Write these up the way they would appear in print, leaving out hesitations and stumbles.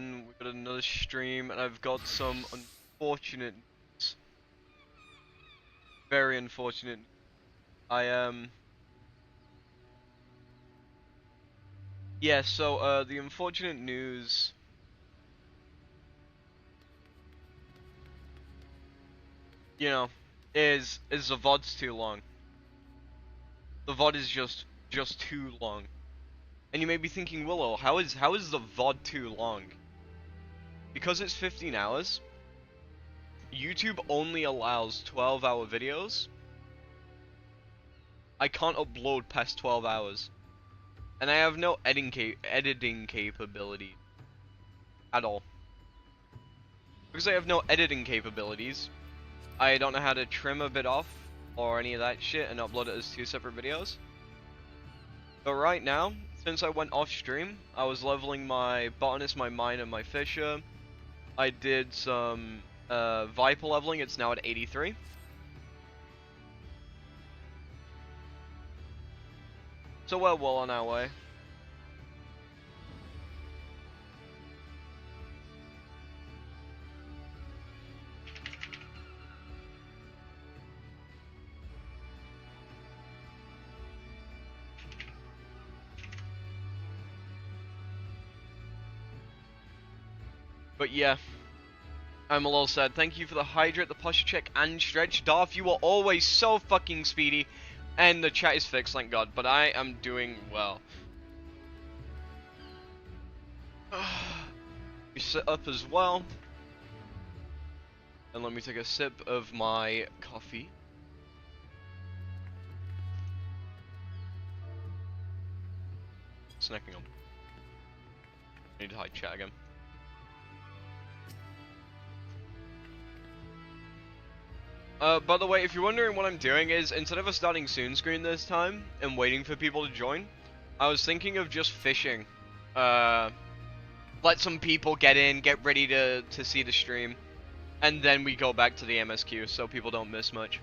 everyone. We've got another stream, and I've got some unfortunate news. Very unfortunate. Yeah, so, the unfortunate news... You know, is the VOD's too long. The VOD is just too long. And you may be thinking, Willow, how is the VOD too long? Because it's 15 hours, YouTube only allows 12-hour videos. I can't upload past 12 hours. And I have no editing capability at all. Because I have no editing capabilities, I don't know how to trim a bit off or any of that shit and upload it as 2 separate videos. But right now, since I went off stream, I was leveling my botanist, my miner, my fisher. I did some Viper leveling. It's now at 83. So we're well on our way. But yeah, I'm a little sad. Thank you for the hydrate, the posture check, and stretch. Darth, you are always so fucking speedy. And the chat is fixed, thank God. But I am doing well. You sit up as well. And let me take a sip of my coffee. Snacking on. I need to hide chat again. By the way, if you're wondering what I'm doing is, instead of a starting soon screen this time, and waiting for people to join, I was thinking of just fishing. Let some people get in, get ready to see the stream, and then we go back to the MSQ so people don't miss much.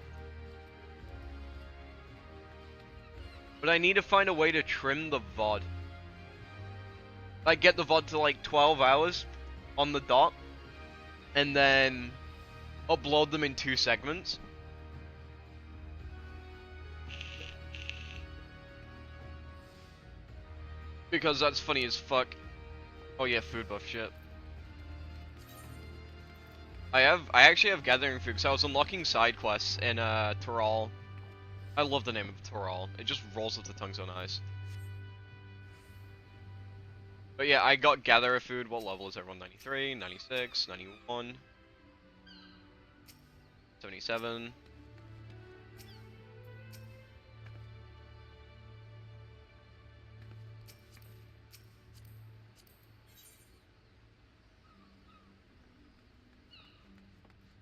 But I need to find a way to trim the VOD. Like, get the VOD to like 12 hours on the dot, and then upload them in 2 segments. Because that's funny as fuck. Oh yeah, food buff shit. I actually have gathering food because I was unlocking side quests in Tyrol. I love the name of Tyrol. It just rolls off the tongue so nice. But yeah, I got gatherer food. What level is everyone? 93, 96, 91. 77.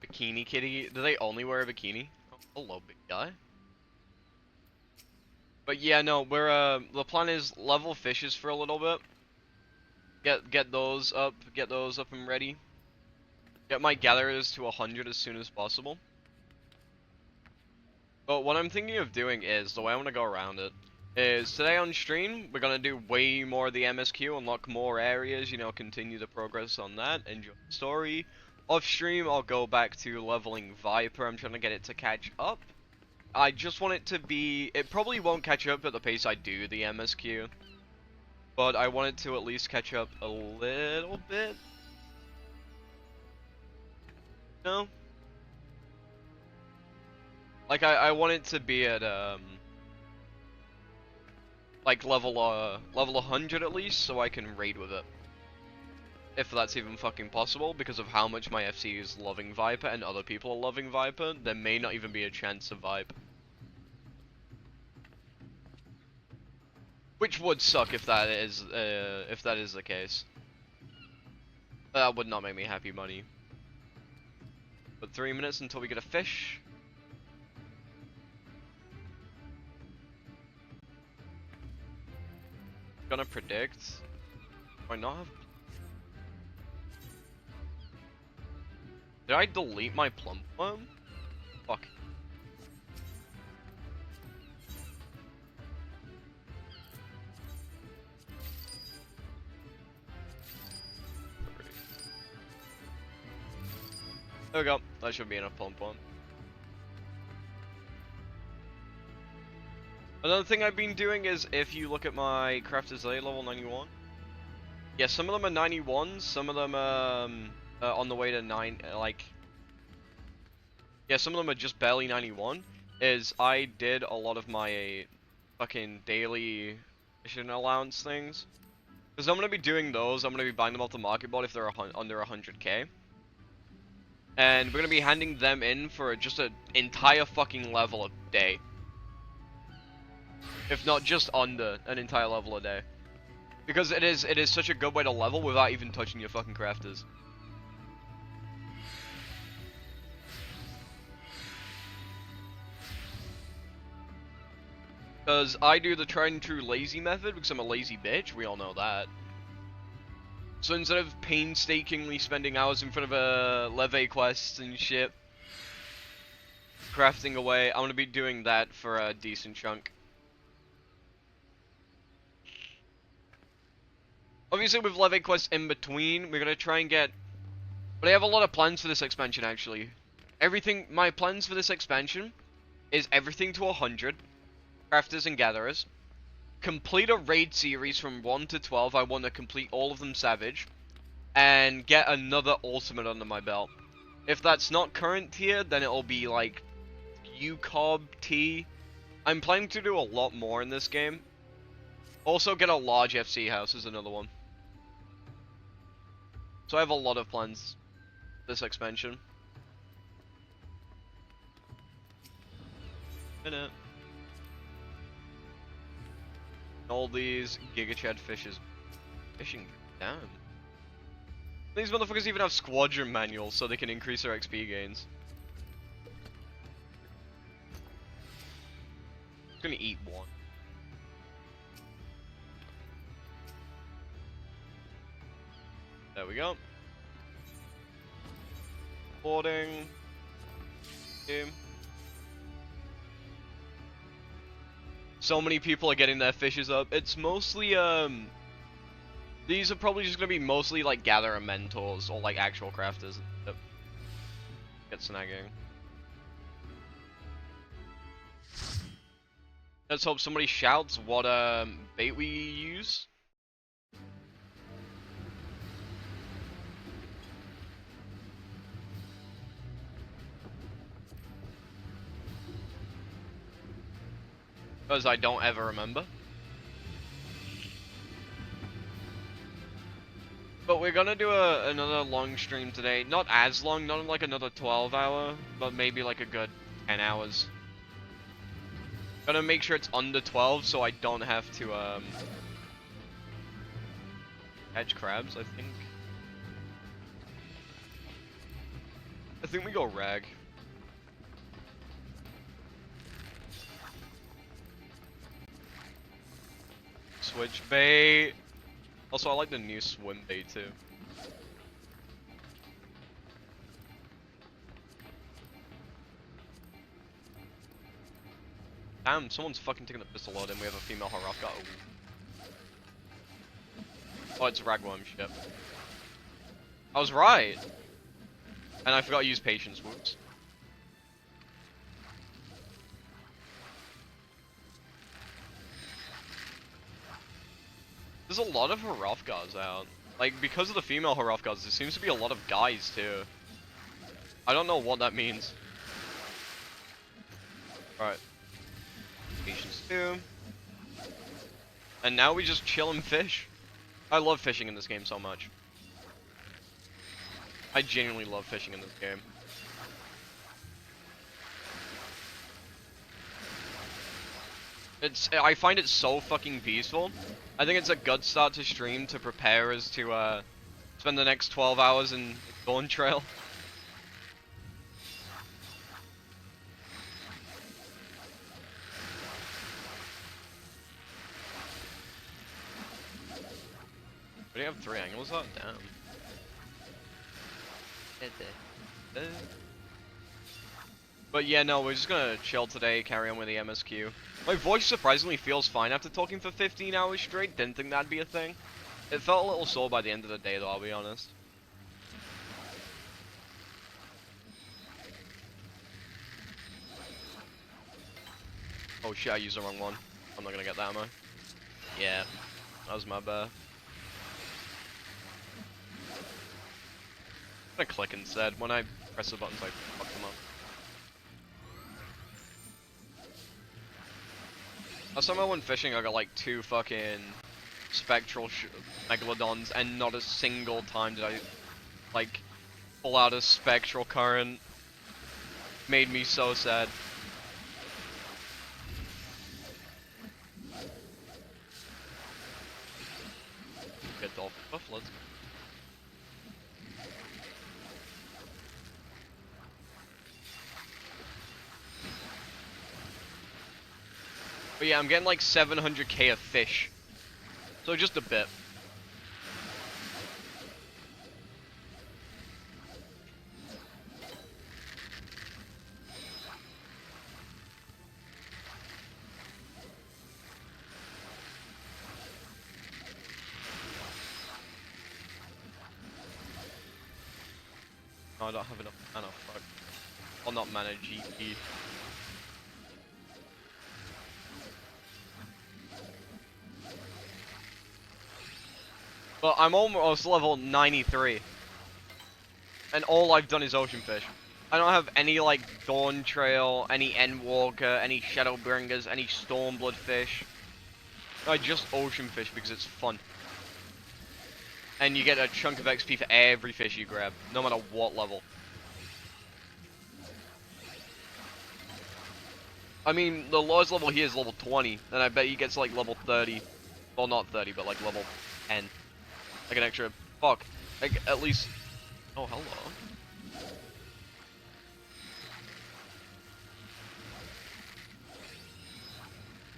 Bikini kitty. Do they only wear a bikini? Oh, hello, big guy. But yeah, no, we're the plan is level fishes for a little bit. Get those up and ready. Get my gatherers to 100 as soon as possible. But what I'm thinking of doing is, the way I want to go around it, is today on stream, we're going to do way more of the MSQ, unlock more areas, you know, continue the progress on that, enjoy the story. Off stream, I'll go back to leveling Viper. I'm trying to get it to catch up. I just want it to be, it probably won't catch up at the pace I do the MSQ. But I want it to at least catch up a little bit. No? Like, I want it to be at, like, level 100 at least, so I can raid with it. If that's even fucking possible, because of how much my FC is loving Viper, and other people are loving Viper, there may not even be a chance of Viper. Which would suck if that is the case. That would not make me happy money. But 3 minutes until we get a fish. Gonna predict. Do I not have? Did I delete my plum worm? Fuck. There we go. That should be enough pump on. Another thing I've been doing is, if you look at my crafters A level 91. Yeah, some of them are 91, some of them are on the way to 9, like... Yeah, some of them are just barely 91. I did a lot of my fucking daily mission allowance things. Because I'm going to be doing those, I'm going to be buying them off the market bot if they're under 100k. And we're going to be handing them in for just an entire fucking level a day. If not just under an entire level a day. Because it is such a good way to level without even touching your fucking crafters. Because I do the tried and true lazy method because I'm a lazy bitch, we all know that. So instead of painstakingly spending hours in front of a leve quests and shit, crafting away, I'm gonna be doing that for a decent chunk. Obviously with leve quests in between, we're gonna try and get... But I have a lot of plans for this expansion actually. My plans for this expansion is everything to 100. Crafters and gatherers. Complete a raid series from 1 to 12. I want to complete all of them Savage. And get another ultimate under my belt. If that's not current tier, then it'll be like UCOB T. I'm planning to do a lot more in this game. Also get a large FC house is another one. So I have a lot of plans this expansion. Minute. All these Giga Chad fishes. Fishing, damn. These motherfuckers even have squadron manuals so they can increase their XP gains. I'm gonna eat one. There we go. Boarding. Game. So many people are getting their fishes up. It's mostly, these are probably just gonna be mostly like gatherer mentors or like actual crafters. Yep. Get snagging. Let's hope somebody shouts what, bait we use. Because I don't ever remember. But we're gonna do another long stream today. Not as long, not like another 12 hour, but maybe like a good 10 hours. Gonna make sure it's under 12 so I don't have to, catch crabs, I think. I think we go rag. Switch bait. Also, I like the new swim bait too. Damn, someone's fucking taking the pistol load and we have a female Harafka. Oh, it's ragworm ship. I was right! And I forgot to use patience, whoops. There's a lot of Harafkas out. Like, because of the female Harafkas, there seems to be a lot of guys too. I don't know what that means. Alright. Patience 2. And now we just chill and fish. I love fishing in this game so much. I genuinely love fishing in this game. I find it so fucking peaceful. I think it's a good start to stream to prepare us to spend the next 12 hours in Dawntrail. We have 3 angles up? Damn. But yeah, no, we're just gonna chill today, carry on with the MSQ. My voice surprisingly feels fine after talking for 15 hours straight. Didn't think that'd be a thing. It felt a little sore by the end of the day though, I'll be honest. Oh shit, I used the wrong one. I'm not gonna get that, am I? Yeah, that was my bad. I'm gonna click instead. When I press the buttons, I fuck them up. Last time I went fishing, I got like 2 fucking spectral megalodons, and not a single time did I like pull out a spectral current. Made me so sad. Get dolphin buff, let's go. But yeah, I'm getting like 700k of fish. So just a bit. No, I don't have enough mana, fuck. Or not mana, GP. But I'm almost level 93. And all I've done is ocean fish. I don't have any like Dawntrail, any Endwalker, any Shadowbringers, any Stormblood fish. I just ocean fish because it's fun. And you get a chunk of XP for every fish you grab, no matter what level. I mean, the lowest level here is level 20, and I bet you get to like level 30. Well, not 30, but like level 10. Like an extra, fuck, like at least, oh hello.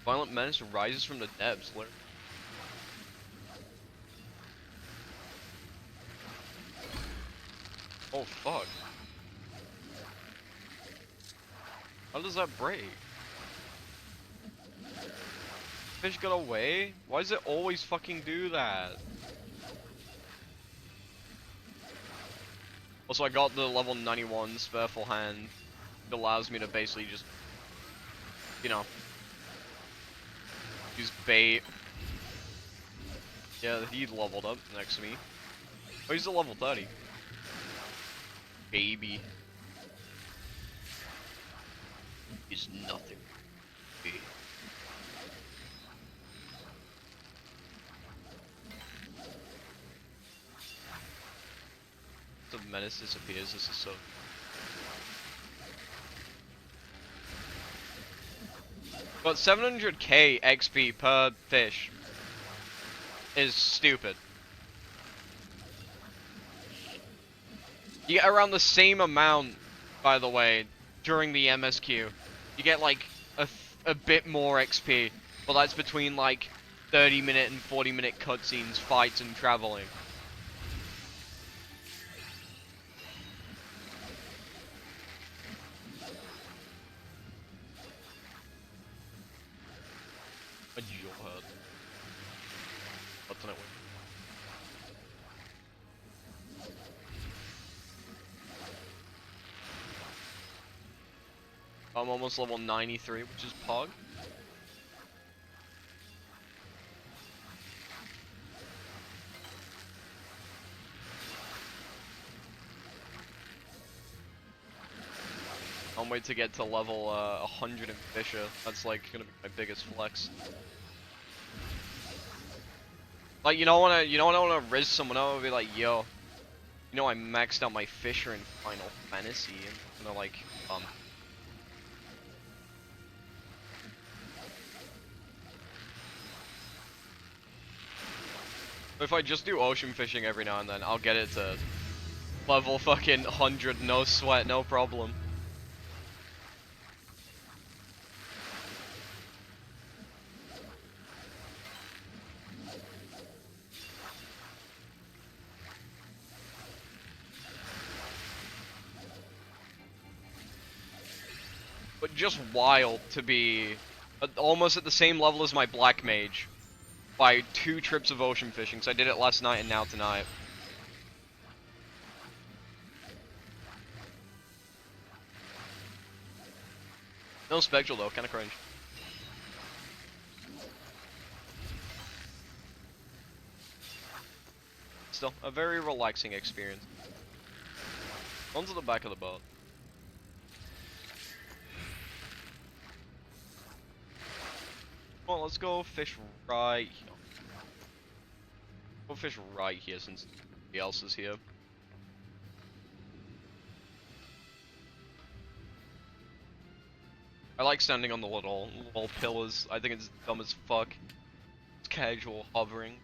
Violent Menace rises from the depths, literally. Oh fuck. How does that break? Fish got away? Why does it always fucking do that? Also, I got the level 91 spare full hand. It allows me to basically just, you know, use bait. Yeah, he leveled up next to me. Oh, he's at level 30. Baby. He's nothing. Baby. The menace disappears. This is so. But 700k XP per fish is stupid. You get around the same amount, by the way, during the MSQ. You get like a bit more XP, but that's between like 30-minute and 40-minute cutscenes, fights, and traveling. A jawhead. What's on it? I'm almost level 93, which is Pog. I'll wait to get to level 100 in Fisher. That's like gonna be my biggest flex. Like you don't wanna riz someone out and be like, yo, you know I maxed out my Fisher in Final Fantasy, and they're like, If I just do ocean fishing every now and then, I'll get it to level fucking 100, no sweat, no problem. But just wild to be almost at the same level as my Black Mage by 2 trips of ocean fishing, so I did it last night and now tonight. No spectral though, kinda cringe. still, a very relaxing experience. Onto the back of the boat. Well, let's go fish right here. Go fish right here since nobody else is here. I like standing on the little pillars. I think it's dumb as fuck. It's casual hovering.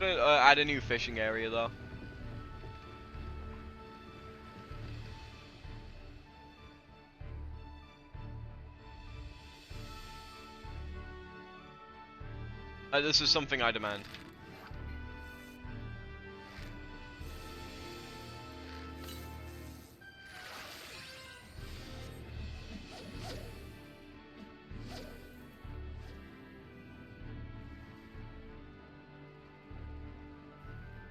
Add a new fishing area though. This is something I demand.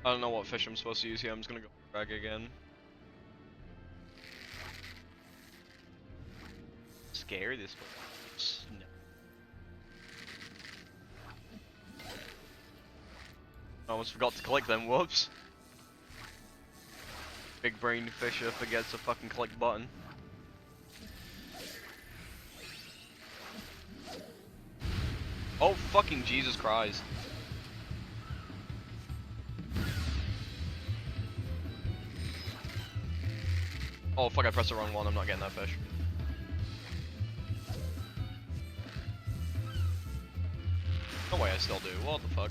I don't know what fish I'm supposed to use here. I'm just gonna go drag again. Scary this one. I almost forgot to click them. Whoops. Big brain fisher forgets to fucking click button. Oh fucking Jesus Christ. Oh fuck, I pressed the wrong one, I'm not getting that fish. No way, I still do. What the fuck?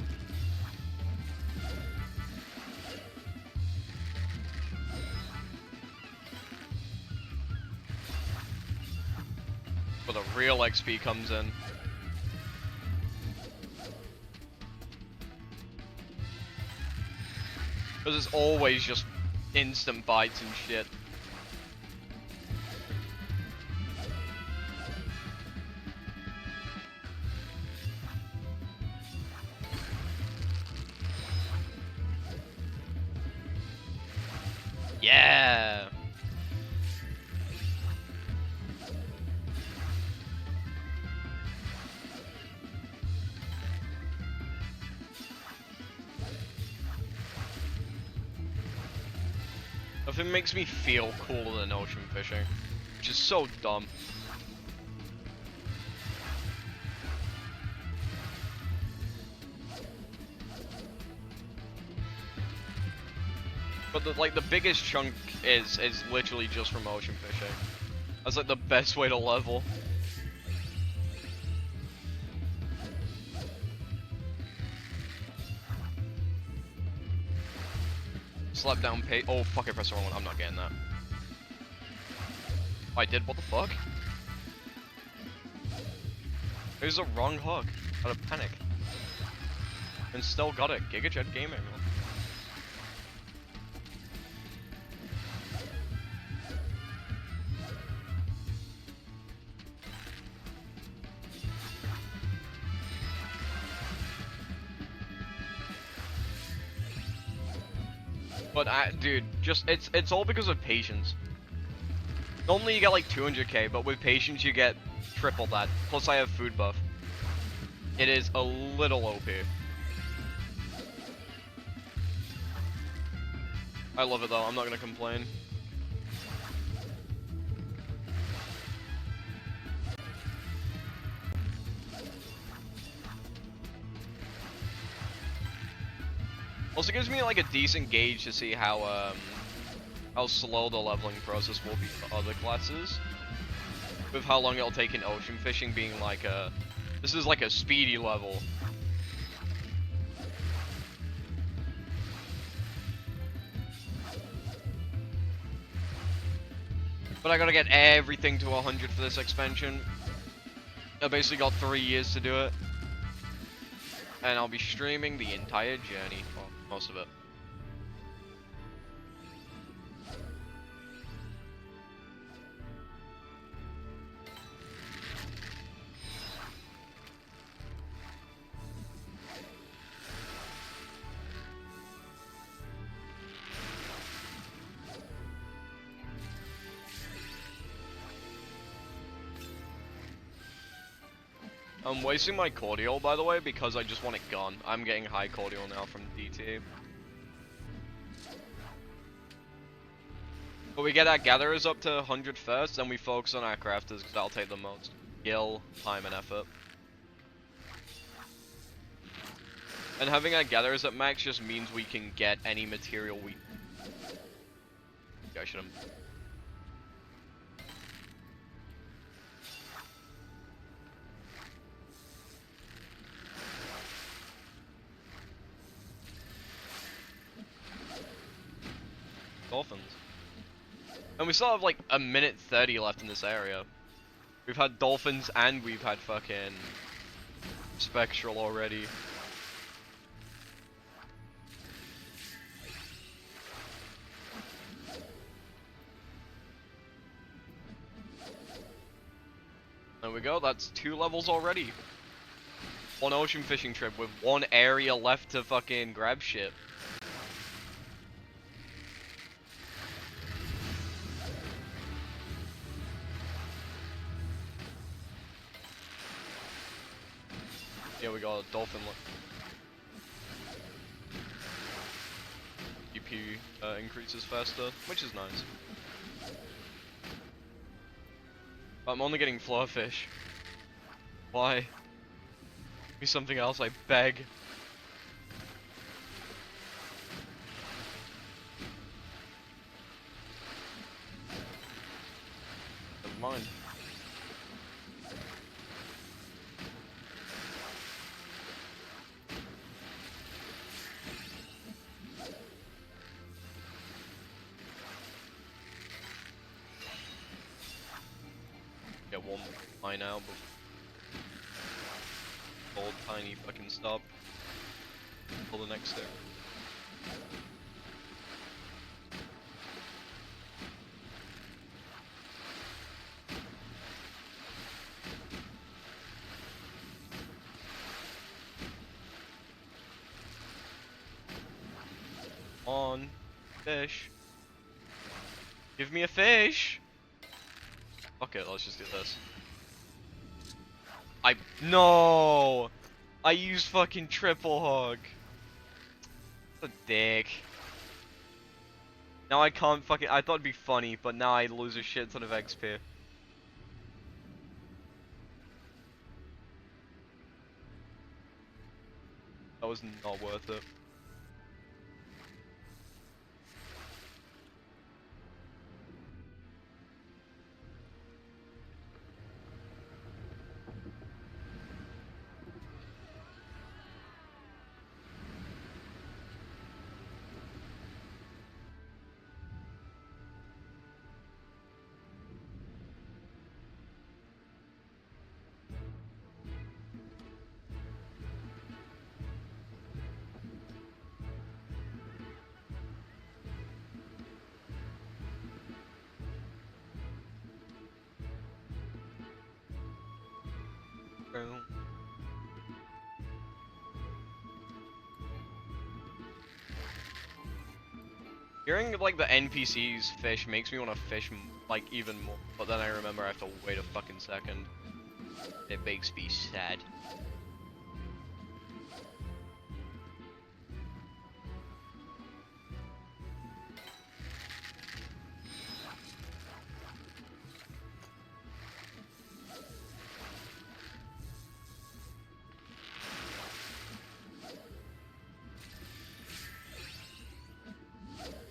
Where the real XP comes in. Because it's always just instant bites and shit. Yeah. Nothing makes me feel cooler than ocean fishing, which is so dumb. But the biggest chunk is literally just from ocean fishing. That's like the best way to level. Slap down pay. Oh fuck! I pressed the wrong one. I'm not getting that. Oh, I did. What the fuck? It was the wrong hook. Out of panic. And still got it. GigaJet Gaming. But dude, just it's all because of patience. Normally you get like 200k, but with patience you get triple that. Plus I have food buff. It is a little OP. I love it though. I'm not gonna complain. Also gives me like a decent gauge to see how slow the leveling process will be for other classes. With how long it'll take in ocean fishing being like this is like a speedy level. But I gotta get everything to 100 for this expansion. I basically got 3 years to do it. And I'll be streaming the entire journey. Well, most of it. I'm wasting my cordial, by the way, because I just want it gone. I'm getting high cordial now from DT. But we get our gatherers up to 100 first, then we focus on our crafters, because that'll take the most skill, time, and effort. And having our gatherers at max just means we can get any material we... Yeah, I should've... Dolphins. And we still have like a minute 30 left in this area. We've had dolphins and we've had fucking spectral already. There we go, that's 2 levels already. 1 ocean fishing trip with 1 area left to fucking grab shit. Yeah, we got a dolphin EP increases faster, which is nice. But I'm only getting floor fish. Why? Give me something else, I beg. Never mind. Get one mine out before old tiny fucking stop until the next step. On fish. Give me a fish. Okay, let's just do this. No! I used fucking triple hog. What a dick. Now I can't fucking... I thought it'd be funny, but now I lose a shit ton of XP. That was not worth it. Hearing like the NPCs fish makes me want to fish like even more, but then I remember I have to wait a fucking second. It makes me sad.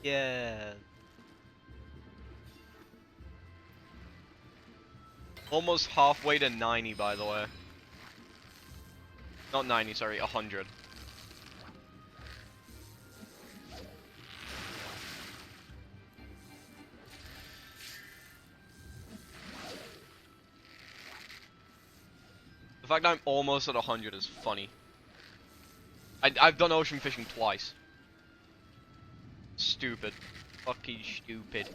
Yeah. Almost halfway to 90, by the way. Not 90, sorry, 100. The fact I'm almost at 100 is funny. I've done ocean fishing twice. Stupid. Fucking stupid.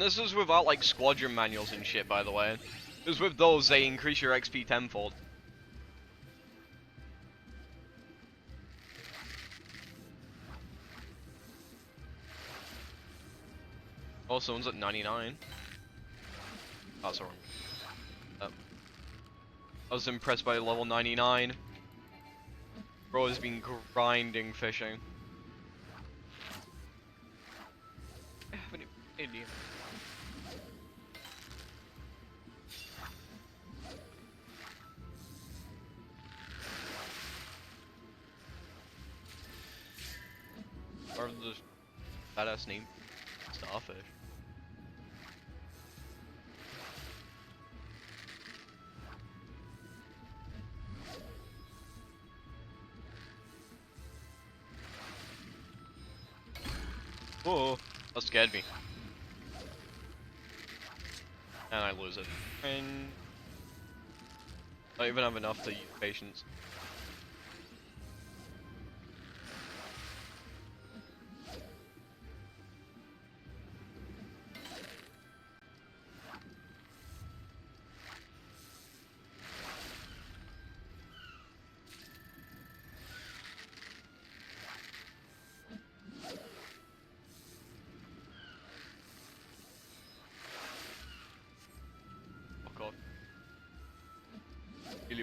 And this is without like squadron manuals and shit, by the way. Because with those, they increase your XP tenfold. Oh, someone's at 99. Oh, sorry. I was impressed by level 99. Bro has been grinding fishing. I have an idea. Or the badass name, Starfish. Whoa, that scared me. And I lose it. And I don't even have enough to use patience.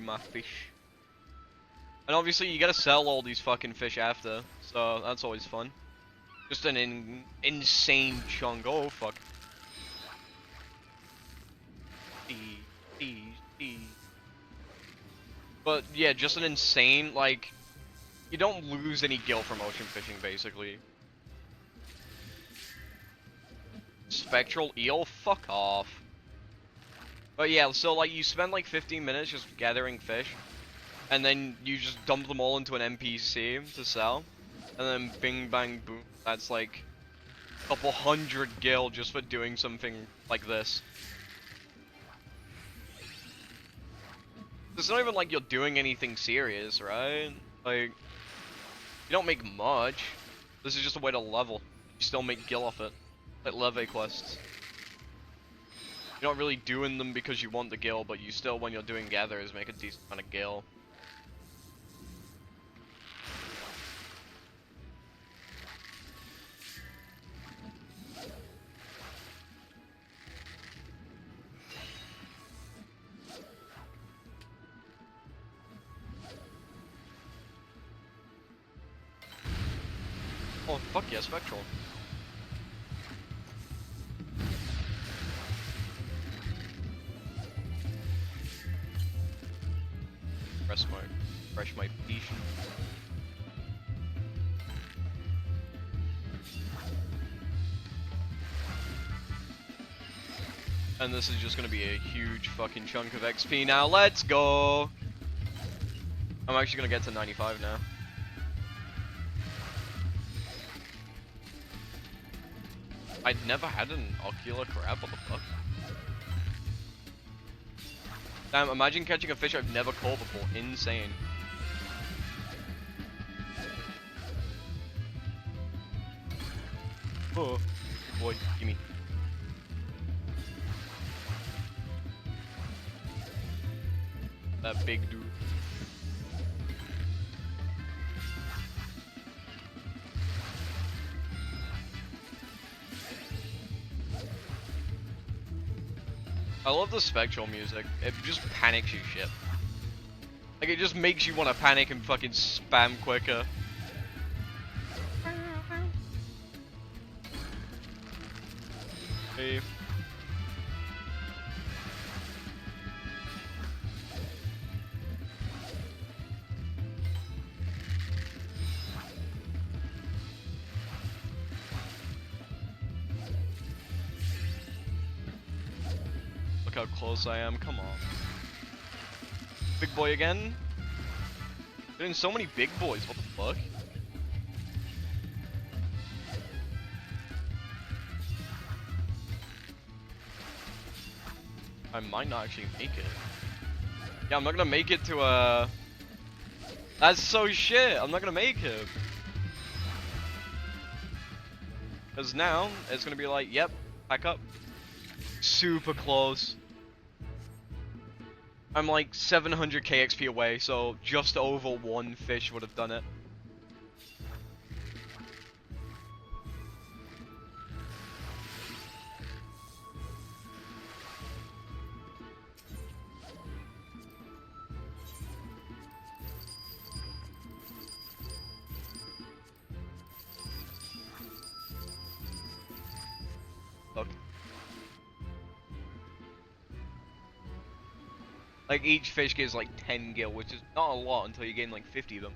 My fish. And obviously you gotta sell all these fucking fish after, so that's always fun. Just an insane chunk. Oh fuck. But yeah, just an insane, like, you don't lose any gil from ocean fishing basically. Spectral eel? Fuck off. But yeah, so like you spend like 15 minutes just gathering fish, and then you just dump them all into an NPC to sell, and then bing bang boom, that's like a couple hundred gil just for doing something like this. It's not even like you're doing anything serious, right? Like, you don't make much. This is just a way to level. You still make gil off it. Like leve quests. You're not really doing them because you want the gil, but you still, when you're doing gatherers, make a decent amount of gil. Oh, fuck yeah, Spectral. Fresh my fish. And this is just gonna be a huge fucking chunk of XP now. Let's go! I'm actually gonna get to 95 now. I'd never had an ocular crab, what the fuck? Damn, imagine catching a fish I've never caught before. Insane. Oh, boy, gimme. That big dude. I love the spectral music. It just panics you shit. Like, it just makes you want to panic and fucking spam quicker. Hey. Look how close I am, come on. Big boy again? Getting so many big boys, what the fuck? I might not actually make it. Yeah, I'm not gonna make it to That's so shit, I'm not gonna make it. Cause now, it's gonna be like, yep, pack up. Super close. I'm like 700 KXP away, so just over one fish would have done it. Look. Like each fish gives like 10 gil, which is not a lot until you gain like 50 of them.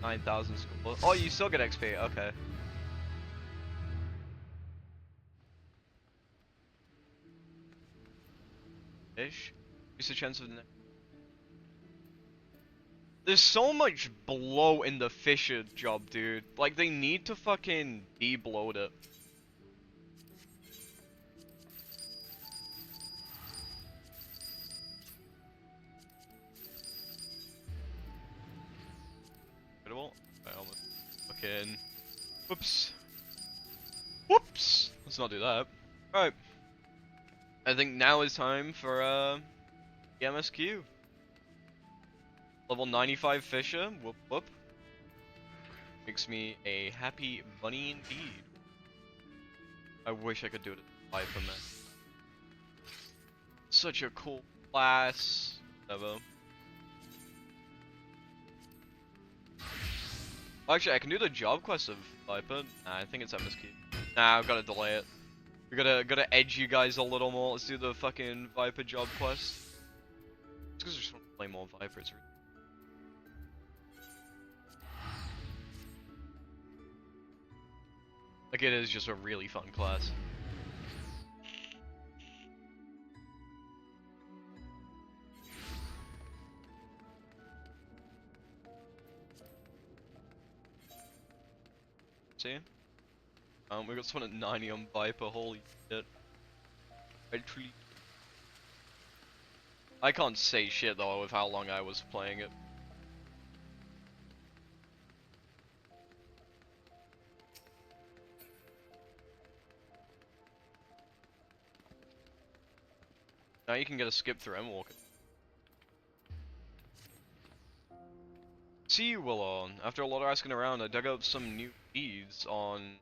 $9,000 score. Oh, you still get XP, okay. Fish? What's the chance of the There's so much blow in the fisher job, dude. Like, they need to fucking de-bloat it. Incredible. I almost fucking... Whoops. Whoops! Let's not do that. Alright. I think now is time for, the MSQ. Level 95 Fisher, whoop whoop. Makes me a happy bunny indeed. I wish I could do it at Viper, man. Such a cool class. Whatever. Actually, I can do the job quest of Viper. Nah, I think it's MSQ. Nah, I've gotta delay it. We gotta edge you guys a little more. Let's do the fucking Viper job quest. It's because I just want to play more Vipers. Like, it is just a really fun class. See? We got someone at 90 on Viper, holy shit. Actually, I can't say shit though with how long I was playing it. Now you can get a skip through Endwalker. See you, Willow. After a lot of asking around, I dug up some new leads on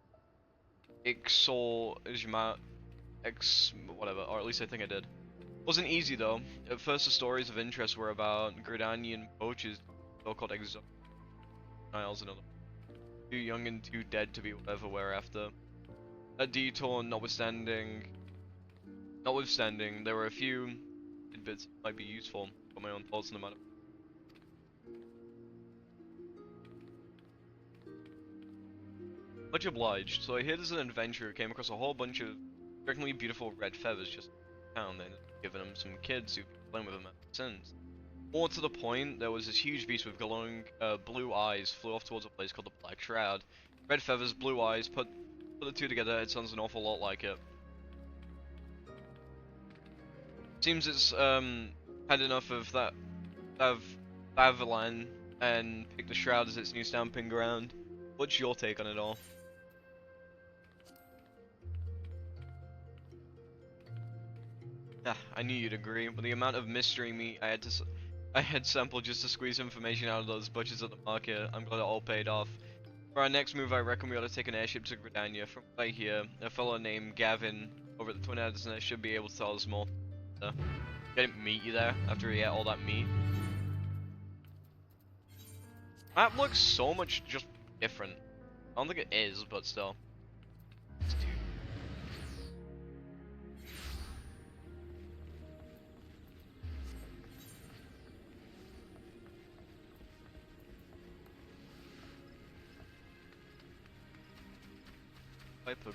whatever, or at least I think I did. Wasn't easy though. At first the stories of interest were about Gridanian poachers, so-called exotic Niles and other. Too young and too dead to be whatever we're after. That detour notwithstanding, there were a few tidbits that might be useful for my own thoughts on the matter. Much obliged. So I hear there's an adventurer who came across a whole bunch of strikingly beautiful red feathers just in town, then given him some kids who've been playing with them ever since. More to the point, there was this huge beast with glowing blue eyes flew off towards a place called the Black Shroud. Red feathers, blue eyes, put the two together, it sounds an awful lot like it. Seems it's had enough of that of Avalan and picked the Shroud as its new stamping ground. What's your take on it all? Yeah, I knew you'd agree, but the amount of mystery meat I had sampled just to squeeze information out of those butchers at the market, I'm glad it all paid off. For our next move, I reckon we ought to take an airship to Gridania. From what I hear, a fellow named Gavin over at the Twin Adders Nest should be able to tell us more. Didn't meet you there after he ate all that meat. That looks so much just different. I don't think it is, but still. Viper.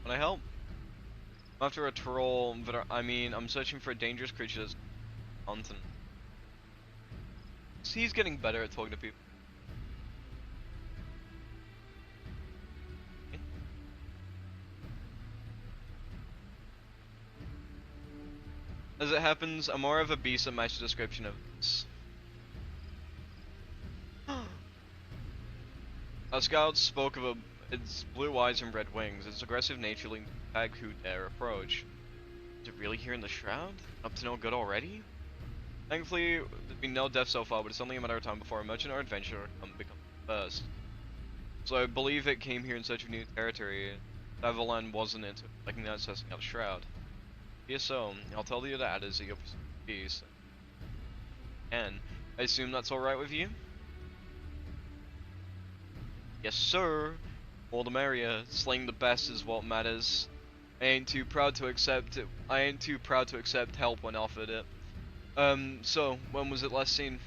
Can I help? I'm after a troll, but I mean, I'm searching for a dangerous creature that's content. He's getting better at talking to people. As it happens, I'm more of a beast that matches the description of this. Our scouts spoke of its blue eyes and red wings. Its aggressive nature leads to attack who dare approach. Is it really here in the shroud? Up to no good already? Thankfully, there's been no death so far, but it's only a matter of time before a merchant or adventurer becomes first. So I believe it came here in search of new territory. Avalan wasn't into like that assessing out the shroud. Yes, so I'll tell the other adders that you'll pursue peace. And I assume that's alright with you? Yes, sir. More the merrier. Slaying the best is what matters. I ain't too proud to accept it. I ain't too proud to accept help when offered it. So when was it last seen?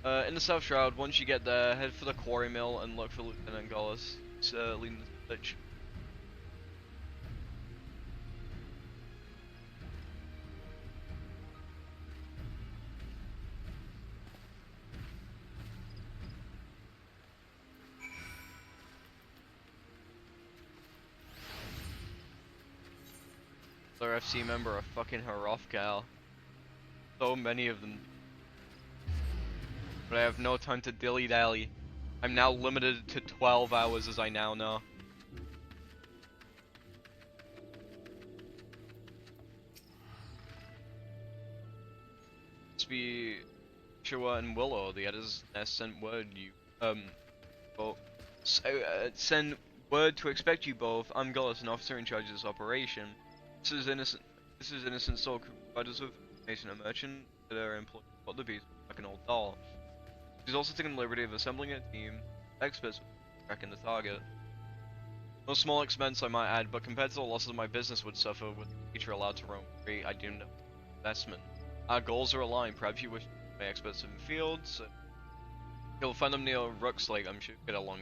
In the South Shroud. Once you get there, head for the quarry mill and look for Lieutenant Gallus. He's leading the search. Their FC member, a fucking Hrothgar. So many of them. But I have no time to dilly-dally. I'm now limited to 12 hours as I now know. Must be Shua and Willow, the others sent word you, well, send word to expect you both. I'm Gullis, an officer in charge of this operation. This is innocent soul provides us with information, a merchant that are employed to the beast like an old doll. She's also taken the liberty of assembling a team of experts tracking the target. No small expense I might add, but compared to the losses my business would suffer with the creature allowed to roam free, I do no investment. Our goals are aligned. Perhaps you wish to be experts in the field, so you'll find them near Ruxlake. I'm sure you'll get along.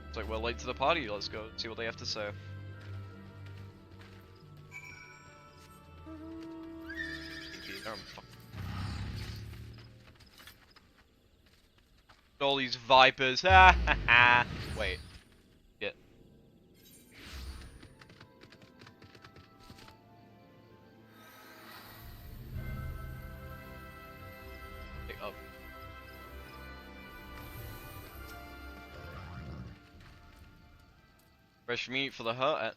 It's like we're late to the party. Let's go see what they have to say. All these vipers. Ha ha ha. Wait. Yeah. Pick up. Fresh meat for the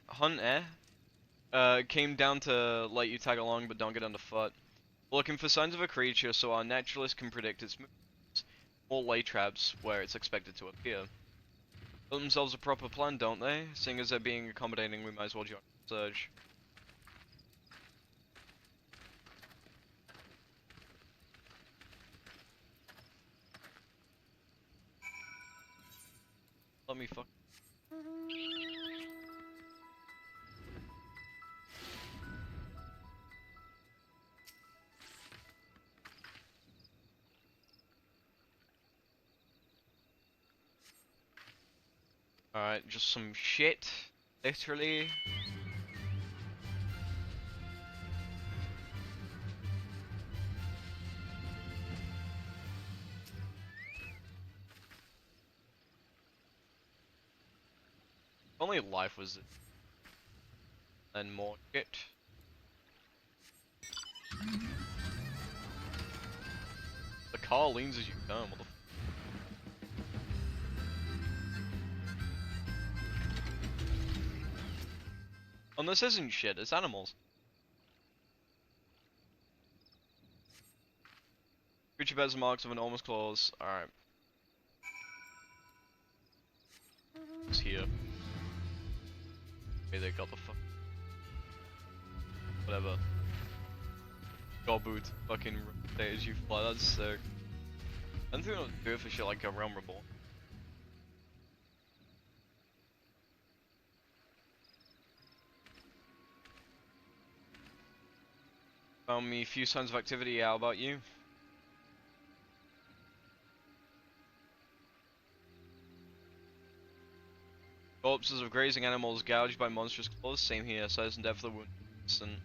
hunt, eh? Came down to let you tag along, but don't get underfoot. Looking for signs of a creature so our naturalists can predict its movements. Or lay traps where it's expected to appear. Build themselves a proper plan, don't they? Seeing as they're being accommodating, we might as well join the surge. Let me fuck. Alright, just some shit. Literally. If only life was it. And more shit. The car leans as you turn, what the f. Oh, this isn't shit, it's animals. Creature bears marks of enormous claws. Alright. It's here. Maybe they got the fuck. Whatever. God boot fucking rotate as you fly, that's sick. I don't think I'll do it for shit like a Realm Reborn. Found me a few signs of activity, how about you? Corpses of grazing animals gouged by monstrous claws. Same here. Size and depth of the wound. And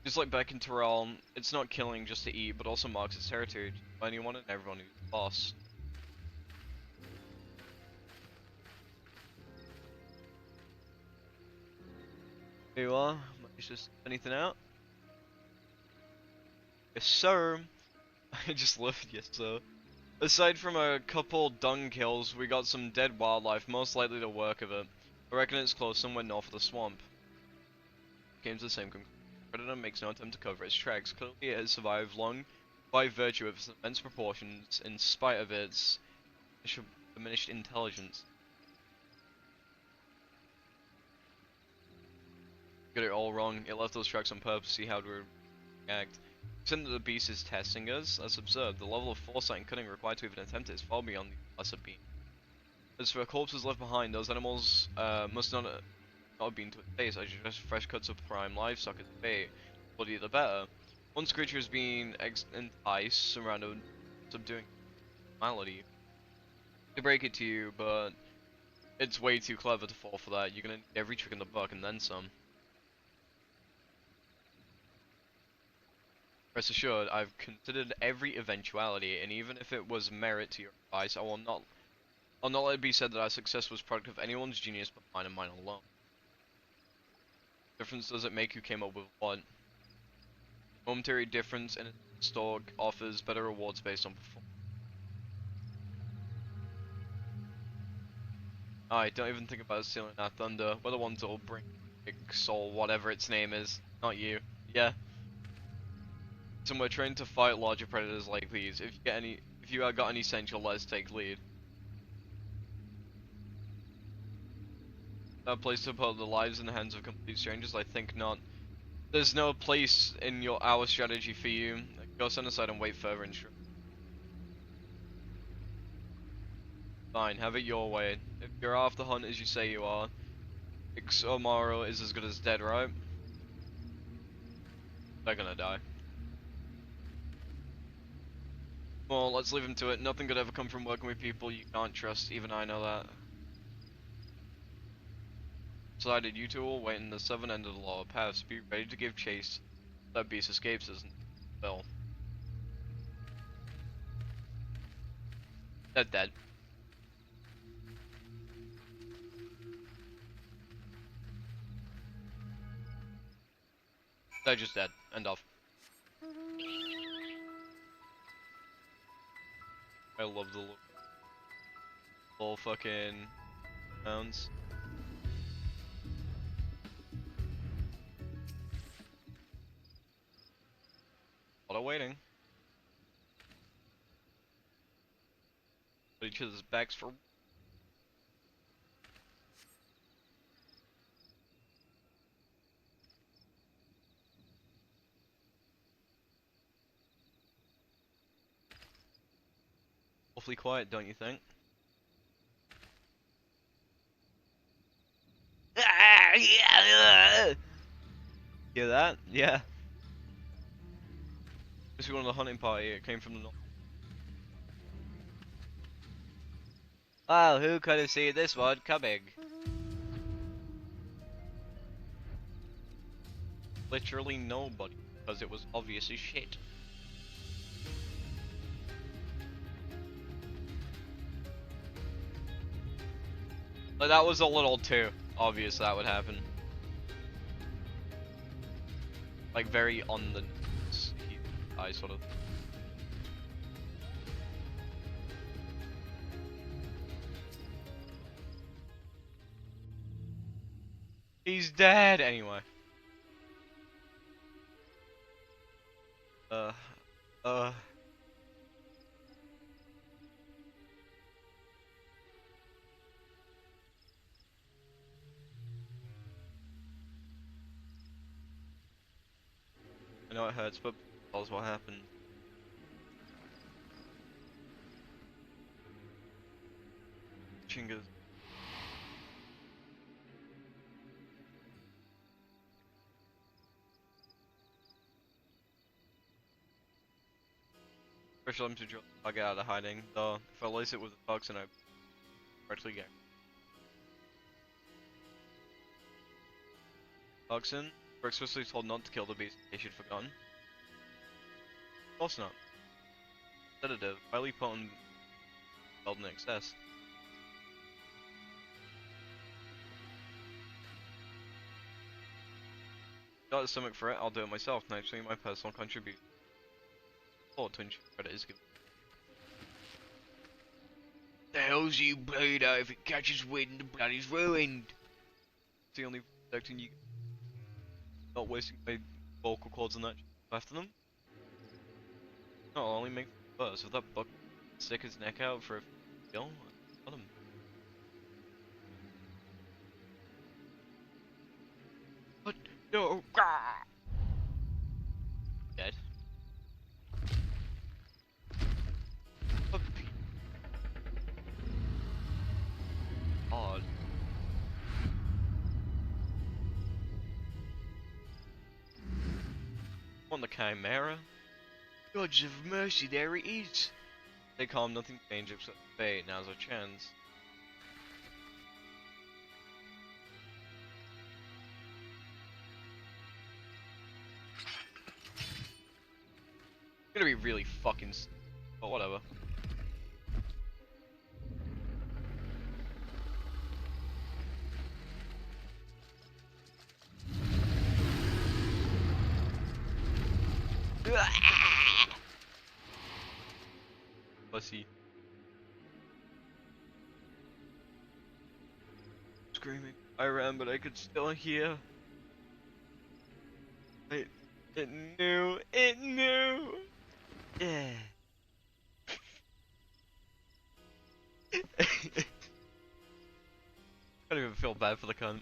just like back in Terrell, it's not killing just to eat, but also marks its territory by anyone and everyone who's lost. Here you are. Just anything out? Yes, sir. I just left. Yes, sir. Aside from a couple dung kills, we got some dead wildlife, most likely the work of it. I reckon it's close somewhere north of the swamp. Came to the same conclusion. Predator makes no attempt to cover its tracks. Clearly it has survived long by virtue of its immense proportions, in spite of its diminished intelligence. Got it all wrong. It left those tracks on purpose to see how it would react. Since the beast is testing us, that's absurd. The level of foresight and cunning required to even attempt it is far beyond the lesser being. As for corpses left behind, those animals must not have been to its base. I suggest fresh cuts of prime livestock as bait. The bloodier the better. Once creature has been enticed, surrounded, subduing malady. I break it to you, but it's way too clever to fall for that. You're gonna need every trick in the book and then some. Rest assured, I've considered every eventuality, and even if it was merit to your advice, I'll not let it be said that our success was product of anyone's genius but mine and mine alone. Difference does it make who came up with what? Momentary difference in its stock offers better rewards based on performance. Alright, don't even think about stealing our thunder. We're the ones that'll bring Soul, whatever its name is, not you. Yeah. So we're trained to fight larger predators like these. If you got any sense, you'll let us take lead. A place to put the lives in the hands of complete strangers? I think not. There's no place in our strategy for you. Go stand aside and wait further instructions. Fine, have it your way. If you're off the hunt as you say you are, Ixomaro is as good as dead, right? They're gonna die. Well, let's leave him to it. Nothing could ever come from working with people you can't trust. Even I know that. Decided you two will wait in the southern end of the lower paths. Be ready to give chase. That beast escapes us. Well, they're dead. They're just dead. End of. I love the little fucking sounds. A lot of waiting. Put each other's backs for. Awfully quiet, don't you think? Hear that? Yeah. This is one of the hunting party. It came from the north. Wow, who could have seen this one coming? Literally nobody, because it was obvious as shit. But that was a little too obvious that would happen. Like very on the eye sort of. He's dead anyway. I know it hurts, but tell us what happened. Chingas. Special him to get out of hiding, though. If I lace it with a toxin, correctly guaranteed. Oxen, we're explicitly told not to kill the beast in case you'd forgotten. Of course not. Sedative, highly potent, held in excess. Got the stomach for it, I'll do it myself, naturally my personal contribution. Or to ensure credit is given. The hell's you blade out? If it catches wind, the blood is ruined. It's the only protecting you. Not wasting my vocal cords on that after them. No, I'll only make first. If that buck stick his neck out for a kill, got him. What? No! Gah! Dead. Puppy. Odd. On the Chimera? Gods of mercy, there it is! Stay calm, nothing changes except fate, now's our chance. It's gonna be really fucking but whatever. Pussy. Screaming. I ran, but I could still hear. It knew. It knew. Yeah. I don't even feel bad for the cunt.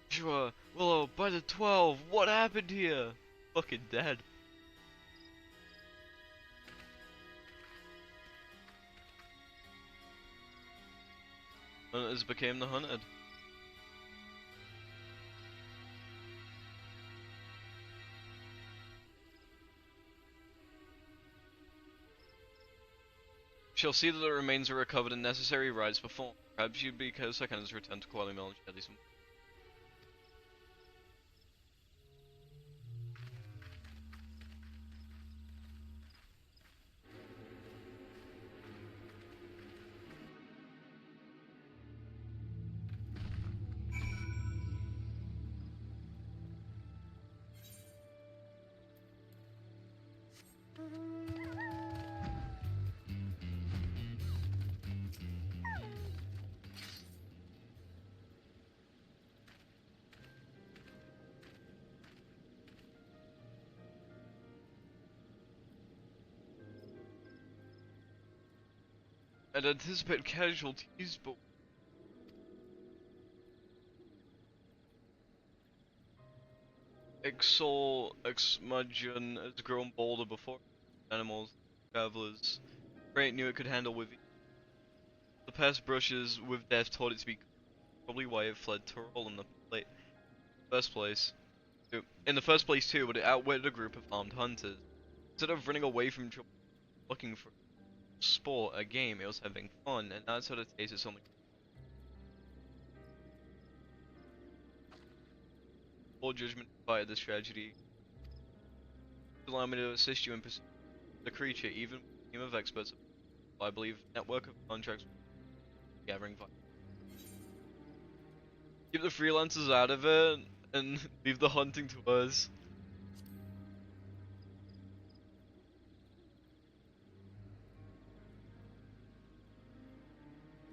Sure. Willow, by the 12, what happened here? Fucking dead. Hunters became the hunted. She'll see that the remains are recovered and necessary rites performed. Perhaps you'd be because second has returned to Quality Mill and Shelly some. I'd anticipate casualties, but Exmudgeon has grown bolder before animals, travelers. Great knew it could handle with the past brushes with death taught it to be probably why it fled Turl in the first place. In the first place too, but it outwitted a group of armed hunters. Instead of running away from trouble looking for sport, a game, it was having fun, and that's how it tasted something. Poor judgment by this tragedy. Allow me to assist you in pursuing the creature, even with a team of experts. I believe network of contracts gathering fire. Keep the freelancers out of it and leave the hunting to us.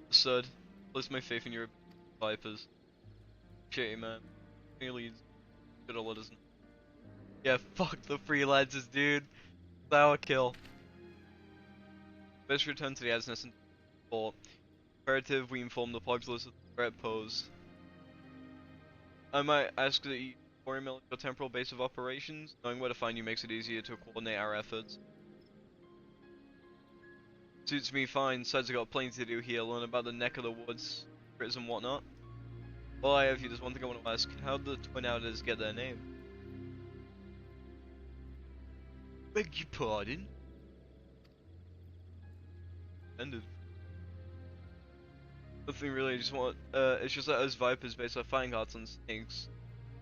Absurd. Place my faith in your vipers. Appreciate you, man. Any leads? Should've let us know. Yeah, fuck the freelancers, dude. Sour kill. Best return to the Asness and for imperative we inform the populace of the threat posed. I might ask that you formulate your temporal base of operations. Knowing where to find you makes it easier to coordinate our efforts. Suits me fine, besides I got plenty to do here, learn about the neck of the woods, critters and whatnot. Well, I have you, there's one thing I want to ask. How'd the Twin Outers get their name? Beg your pardon? Ended. Nothing really. Just want. It's just that us Vipers base our fighting hearts on snakes.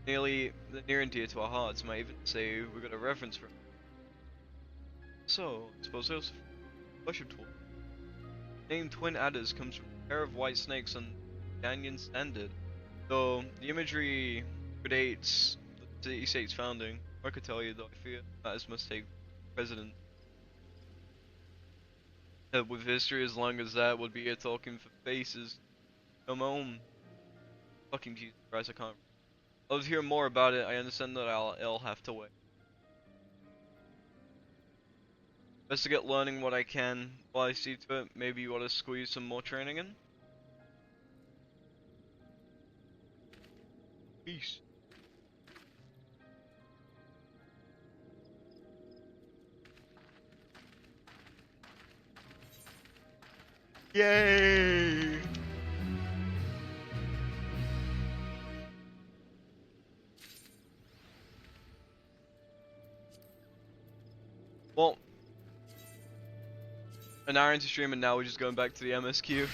Nearly near and dear to our hearts. Might even say we got a reference for. So, I suppose there's worship tool. Name Twin Adders comes from a pair of white snakes on Canyon Standard. Though the imagery predates the city state's founding, I could tell you that I fear matters must take precedent. With history as long as that would be here talking for faces. Come home. Fucking Jesus Christ, I can't. I'd love to hear more about it. I understand that I'll have to wait. Best to get learning what I can while I see to it. Maybe you want to squeeze some more training in? Peace. Yay! Well, an hour into stream and now we're just going back to the MSQ.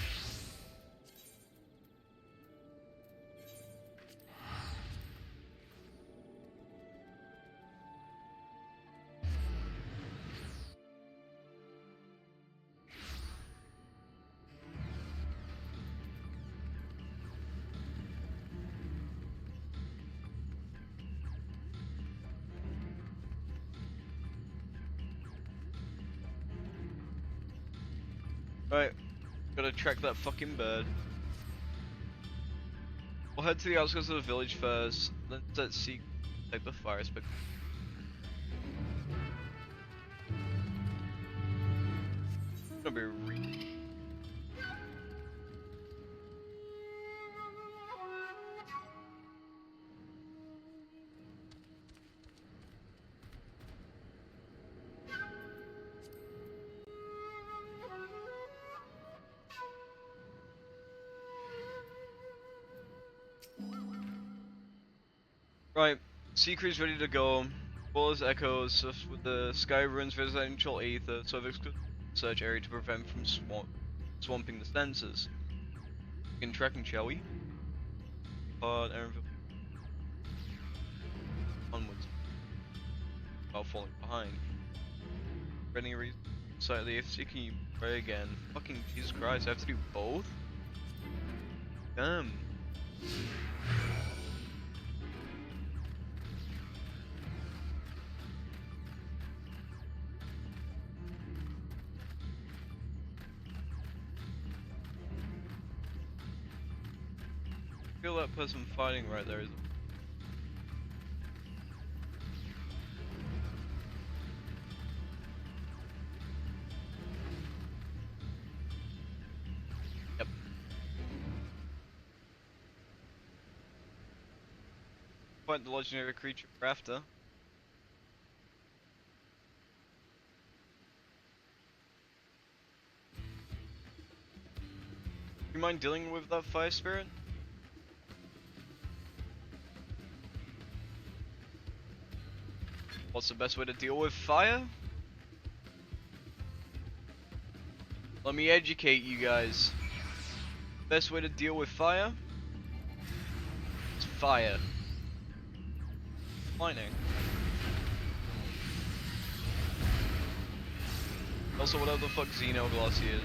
Right, gotta track that fucking bird. We'll head to the outskirts of the village first, then set seek take the fire spec. Gonna be Right, sea crew's ready to go. Full as echoes with the sky ruins residential ether, so I've excluded the search area to prevent from swamping the sensors. Begin tracking, shall we? Aaronville. Onwards. While falling behind. For any reason, slightly if can you pray again? Fucking Jesus Christ, I have to do both? Damn. I feel that person fighting right there is. Yep. Fight the legendary creature after. You mind dealing with that fire spirit? What's the best way to deal with fire? Let me educate you guys. Best way to deal with fire is fire. Lightning. Also, whatever the fuck Xenoglossy is.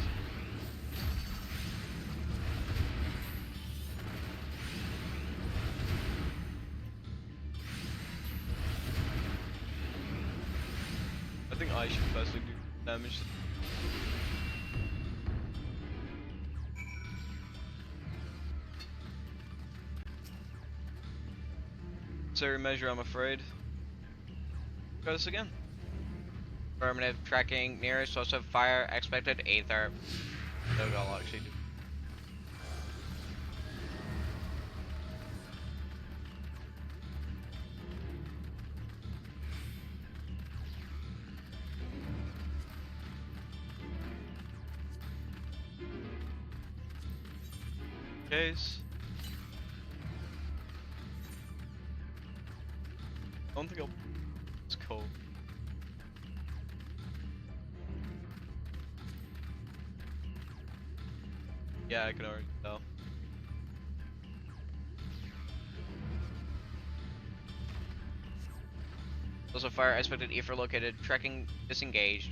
I think I should personally do damage. Necessary measure, I'm afraid. Try this again. Affirmative. Tracking nearest source of fire. Expected ether. No, I'll actually do. Case. I don't think I'll. It's cold. Yeah, I can already tell. Also fire expected ether located. Tracking disengaged.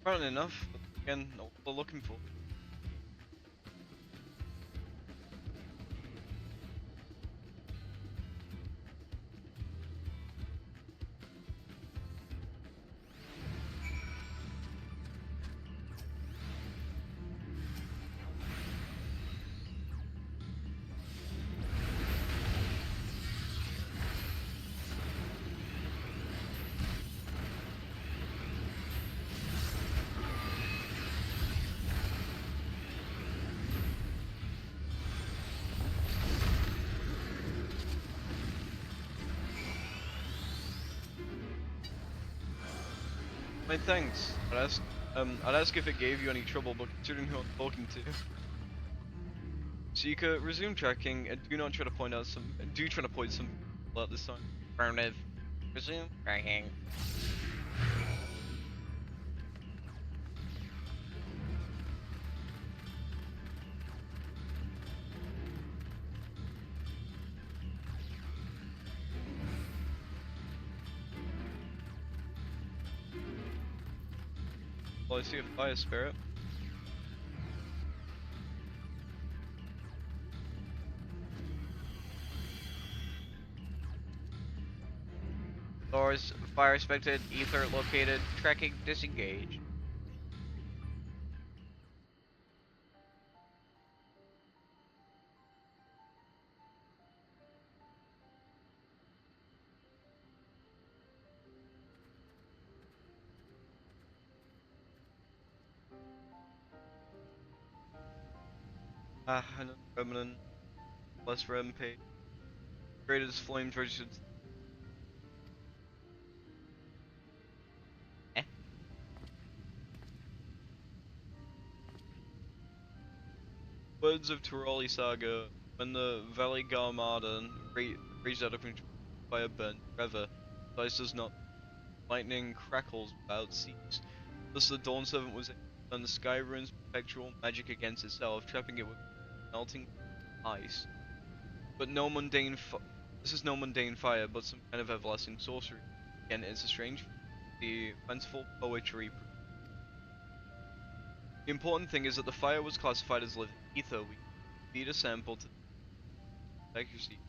Apparently enough, but again, not what we're looking for. My thanks. I'd ask if it gave you any trouble, but considering who I'm talking to. Seeker, resume tracking and do not try to point out some. Do try to point some out this time. Affirmative. Resume tracking. Well, I see a fire spirit. Doors, fire expected, ether located, tracking disengaged. Ah, another remnant. Less MP. Greatest flames registered. Eh? Words of Tiroli Saga. When the Valley Garmadan raised out of control by a burnt river, ice does not. Lightning crackles without cease. Thus the Dawn Servant was able to turn the Sky Rune's perpetual magic against itself, trapping it with melting ice. But no mundane this is no mundane fire, but some kind of everlasting sorcery. Again, it's a strange, the fanciful poetry. The important thing is that the fire was classified as living ether. We feed a sample to accuracy.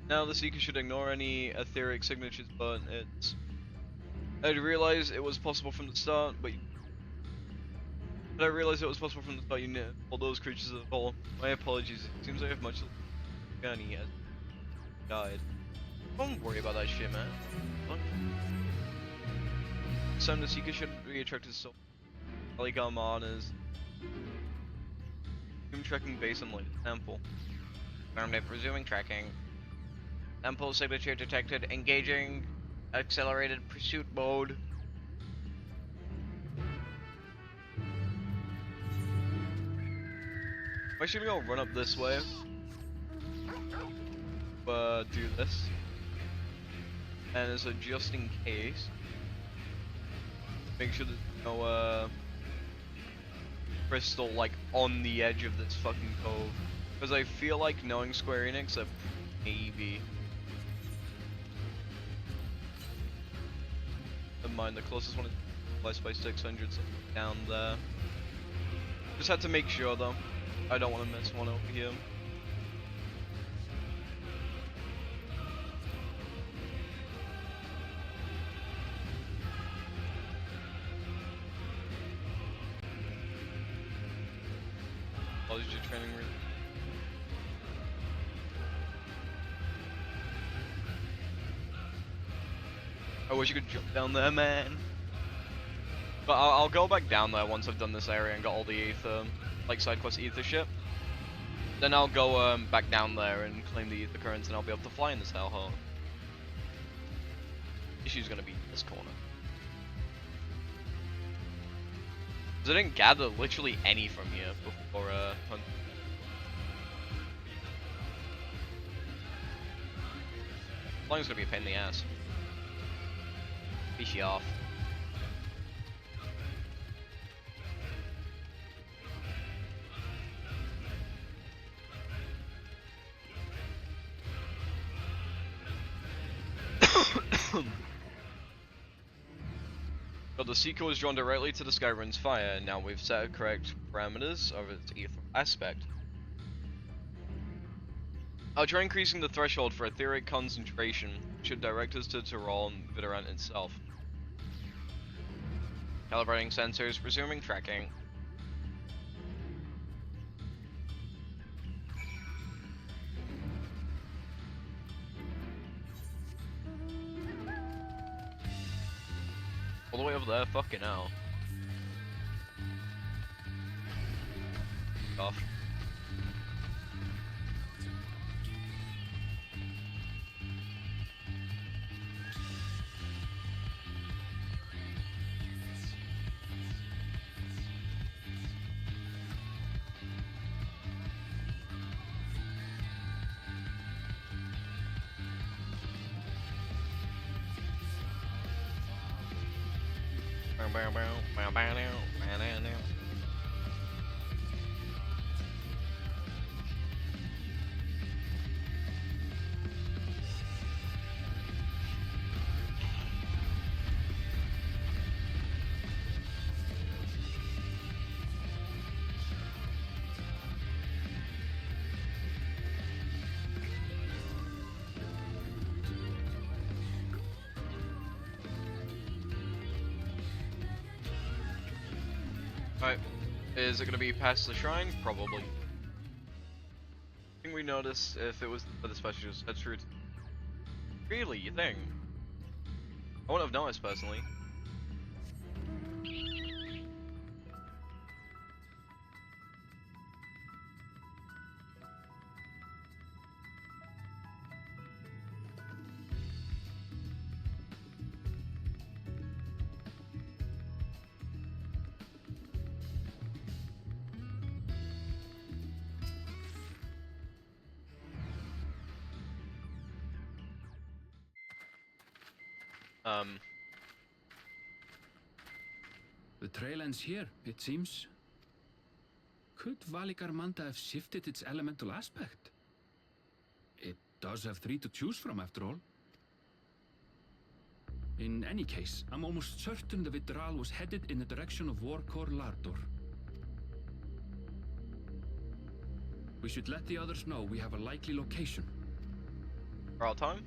Now the Seeker should ignore any etheric signatures, but it's... I'd realized it was possible from the start, but I realized it was possible from the start you knew all those creatures at all. My apologies, it seems I have much journey has died. Don't worry about that shit, man. Look. Some the Seeker should be attracted to like Armadas. Him tracking base on like temple. Affirmative. Resuming tracking. Temple signature detected. Engaging. Accelerated pursuit mode. Why should we all run up this way? Do this. And so just in case, make sure there's no crystal like on the edge of this fucking cove. Because I feel like knowing Square Enix, that maybe. Never mind, the closest one is less by 600, so down there. Just had to make sure though. I don't want to miss one over here. What is your training room? I wish you could jump down there, man. But I'll go back down there once I've done this area and got all the ether, like side quest ether shit. Then I'll go back down there and claim the ether currents, and I'll be able to fly in this hellhole. Issue's gonna be in this corner. Cause I didn't gather literally any from here before hunt. Flying's gonna be a pain in the ass. Fishy off. But the sequel is drawn directly to the Skyrim's fire, and now we've set correct parameters of its ether aspect. I'll try increasing the threshold for etheric concentration, which should direct us to Tyrol and Vidorant itself. Calibrating sensors, resuming tracking. All the way over there, fucking hell. Off. Right, is it gonna be past the shrine? Probably. I think we noticed if it was for the specialist, that's true. Really, you think? I wouldn't have noticed personally. The trail ends here, it seems. Could Valigarmanda have shifted its elemental aspect? It does have 3 to choose from, after all. In any case, I'm almost certain the Vidral was headed in the direction of Warkor Lardor. We should let the others know we have a likely location. For our time?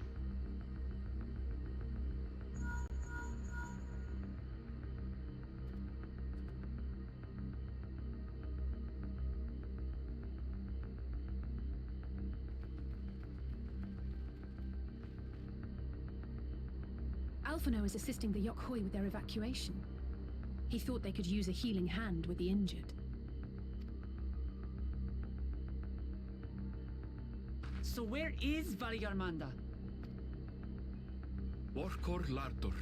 Alphino is assisting the Yokhoi with their evacuation. He thought they could use a healing hand with the injured. So where is Valigarmanda? Warkor Lardor.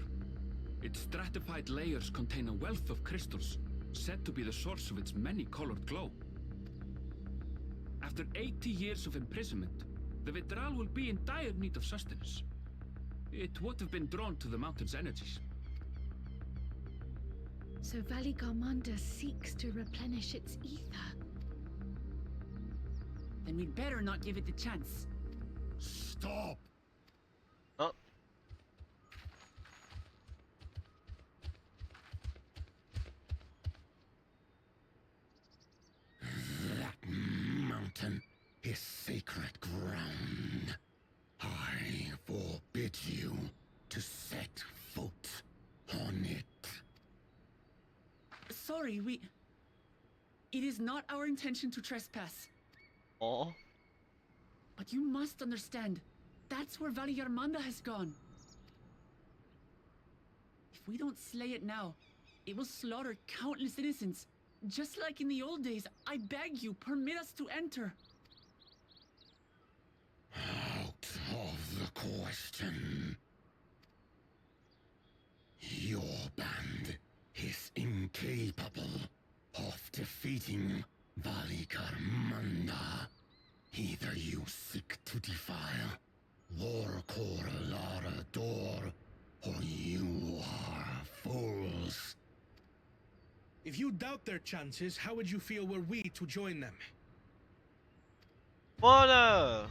Its stratified layers contain a wealth of crystals, said to be the source of its many-colored glow. After 80 years of imprisonment, the Vidral will be in dire need of sustenance. It would have been drawn to the mountain's energies. So Valigarmanda seeks to replenish its ether. Then we'd better not give it the chance. Stop! Oh. That mountain is sacred ground. I forbid you to set foot on it. Sorry, It is not our intention to trespass. Oh. But you must understand, that's where Valigarmanda has gone. If we don't slay it now, it will slaughter countless innocents. Just like in the old days, I beg you, permit us to enter. Out of the question. Your band is incapable of defeating Valikarmanda. Either you seek to defile Warkor Lara Dor, or you are fools. If you doubt their chances, how would you feel were we to join them? Wanna?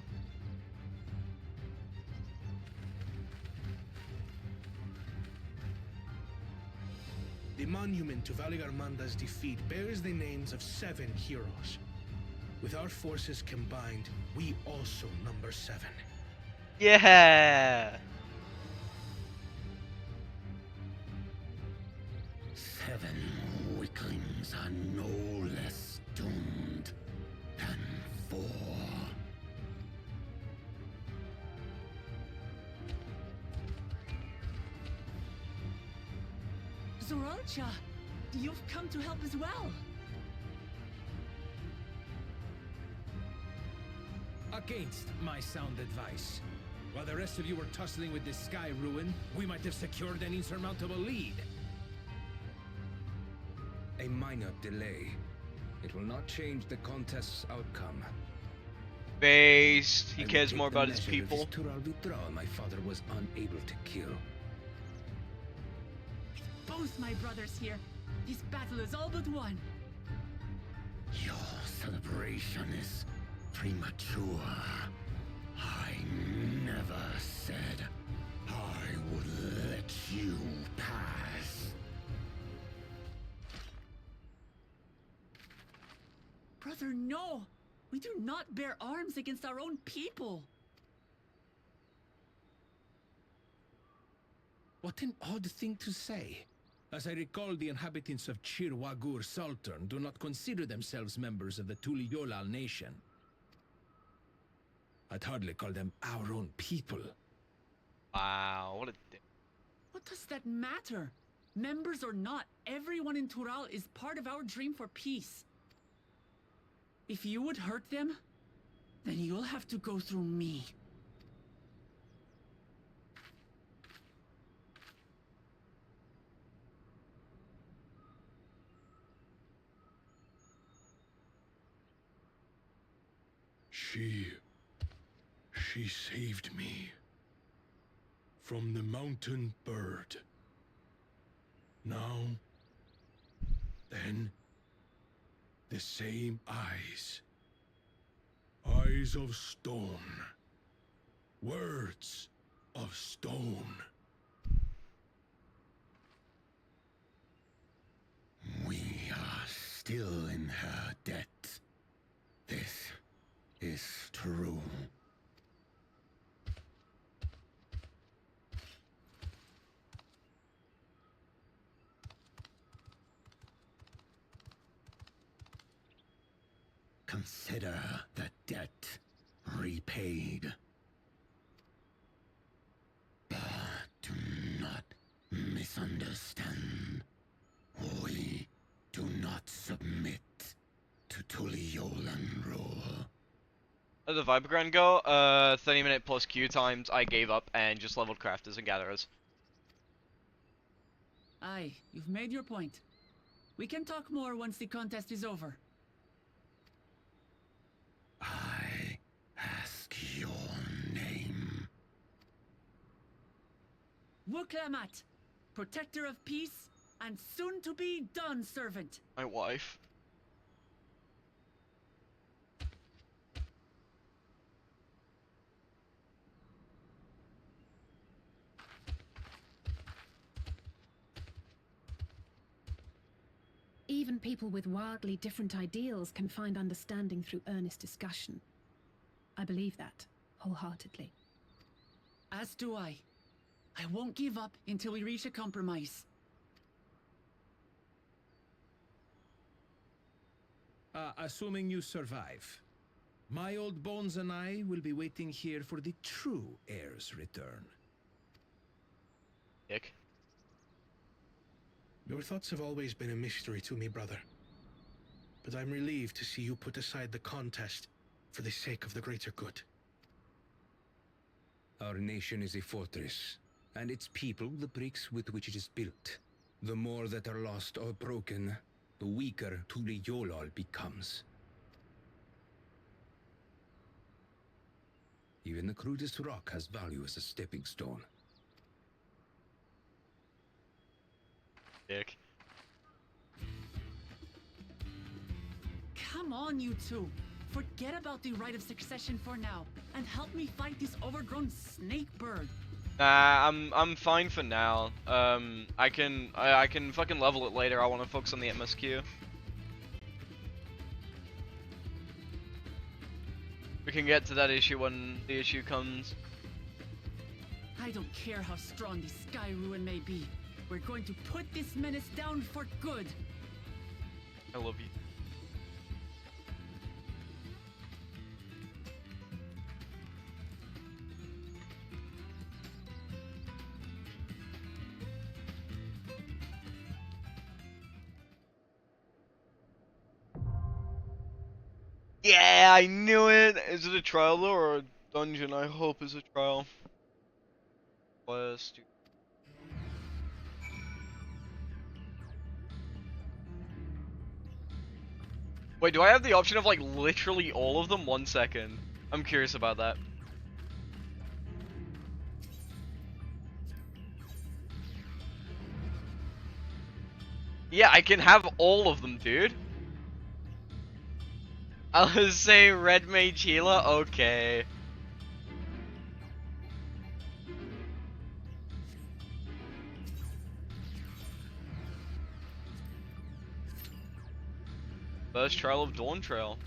The monument to Valigarmanda's defeat bears the names of 7 heroes. With our forces combined, we also number 7. Yeah. 7 weaklings are no less doomed than 4. Zoralcha, you've come to help as well. Against my sound advice. While the rest of you were tussling with this sky ruin, we might have secured an insurmountable lead. A minor delay. It will not change the contest's outcome. Based. He I will cares take more the about his measure of people. this Tural withdrawal my father was unable to kill. Both my brothers here. This battle is all but won. Your celebration is premature. I never said I would let you pass. Brother, no! We do not bear arms against our own people! What an odd thing to say. As I recall, the inhabitants of Chir Wagur Sultan do not consider themselves members of the Tuliyolal nation. I'd hardly call them our own people. Wow, what a dick. What does that matter? Members or not, everyone in Tural is part of our dream for peace. If you would hurt them, then you'll have to go through me. She saved me from the mountain bird. Now, then, the same eyes. Eyes of stone. Words of stone. We are still in her debt. This is true. Consider the debt repaid. But do not misunderstand. We do not submit to Tuliolan rule. How'd the Vipergrind go? 30-minute plus queue times. I gave up and just leveled crafters and gatherers. Aye, you've made your point. We can talk more once the contest is over. I ask your name. Lamat, protector of peace and soon-to-be Dawn servant. My wife. Even people with wildly different ideals can find understanding through earnest discussion. I believe that, wholeheartedly. As do I. I won't give up until we reach a compromise. Assuming you survive, my old bones and I will be waiting here for the true heir's return. Dick. Your thoughts have always been a mystery to me, brother. But I'm relieved to see you put aside the contest for the sake of the greater good. Our nation is a fortress, and its people the bricks with which it is built. The more that are lost or broken, the weaker Tuliyollal becomes. Even the crudest rock has value as a stepping stone. Dick. Come on, you two. Forget about the right of succession for now, and help me fight this overgrown snake bird. Nah, I'm fine for now. I can fucking level it later. I want to focus on the MSQ. We can get to that issue when the issue comes. I don't care how strong the Sky Ruin may be. We're going to put this menace down for good. I love you. Yeah, I knew it! Is it a trial though, or a dungeon? I hope it's a trial. Quest. Wait, do I have the option of like literally all of them? 1 second. I'm curious about that. Yeah, I can have all of them, dude. I'll say Red Mage Healer, okay. First trial of Dawntrail.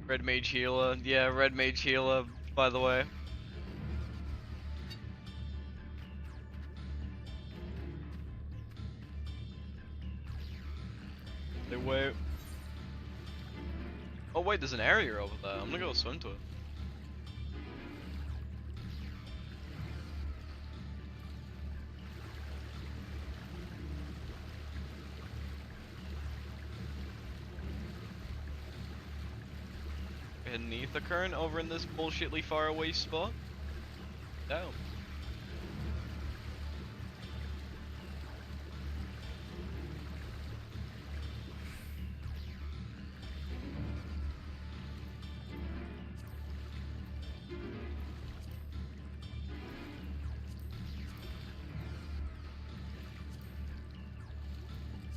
Red Mage Healer. Yeah, Red Mage Healer, by the way. Hey, wait. Oh wait, there's an area over there. I'm gonna go swim to it. Beneath the current over in this bullshitly far away spot? No.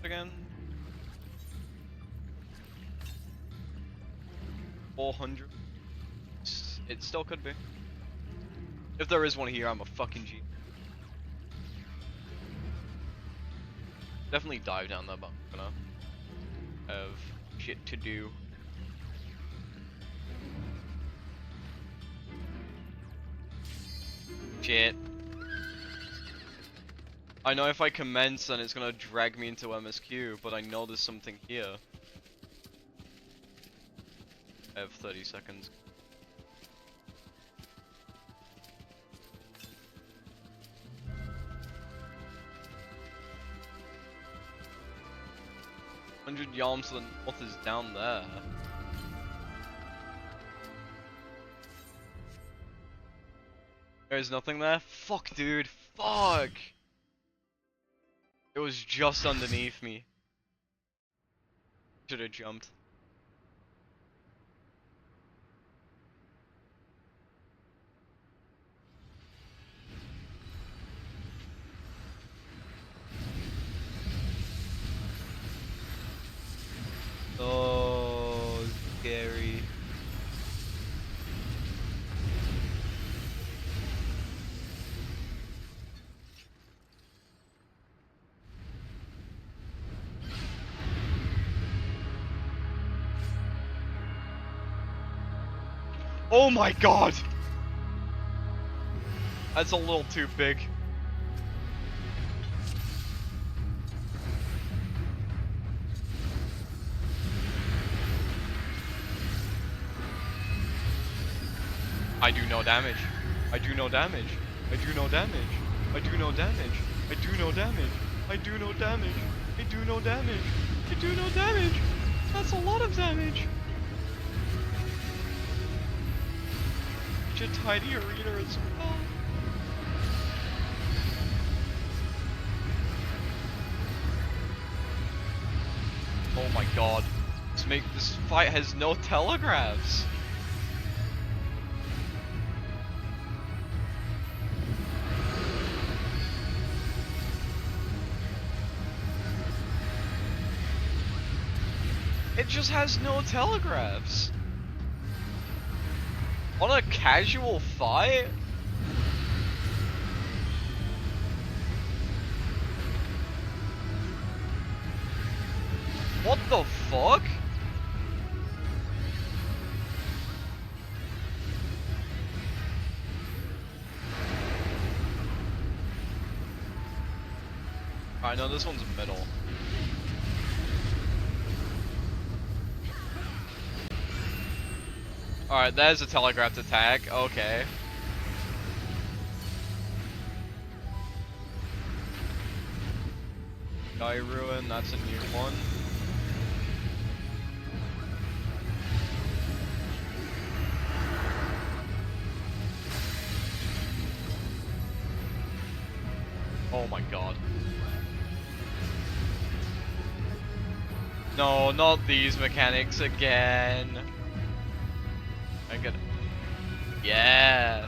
Again. 400. It still could be. If there is one here, I'm a fucking G. Definitely dive down there, but I'm gonna have shit to do. Shit. I know if I commence, then it's gonna drag me into MSQ, but I know there's something here. I have 30 seconds. Hundred yalms to the north is down there. There's nothing there? Fuck, dude. Fuck! It was just underneath me. Should have jumped. Oh, scary. Oh my god! That's a little too big. I do no damage. I do no damage. I do no damage. I do no damage. I do no damage. I do no damage. I do no damage. I do no damage. That's a lot of damage. Such a tiny arena as well. Oh my god. This fight has no telegraphs. It just has no telegraphs. On a casual fight? What the fuck? Alright, no, this one's middle. Alright, that is a telegraphed attack. Okay. Sky Ruin, that's a new one. Oh my god. No, not these mechanics again. I gotta... Yeah.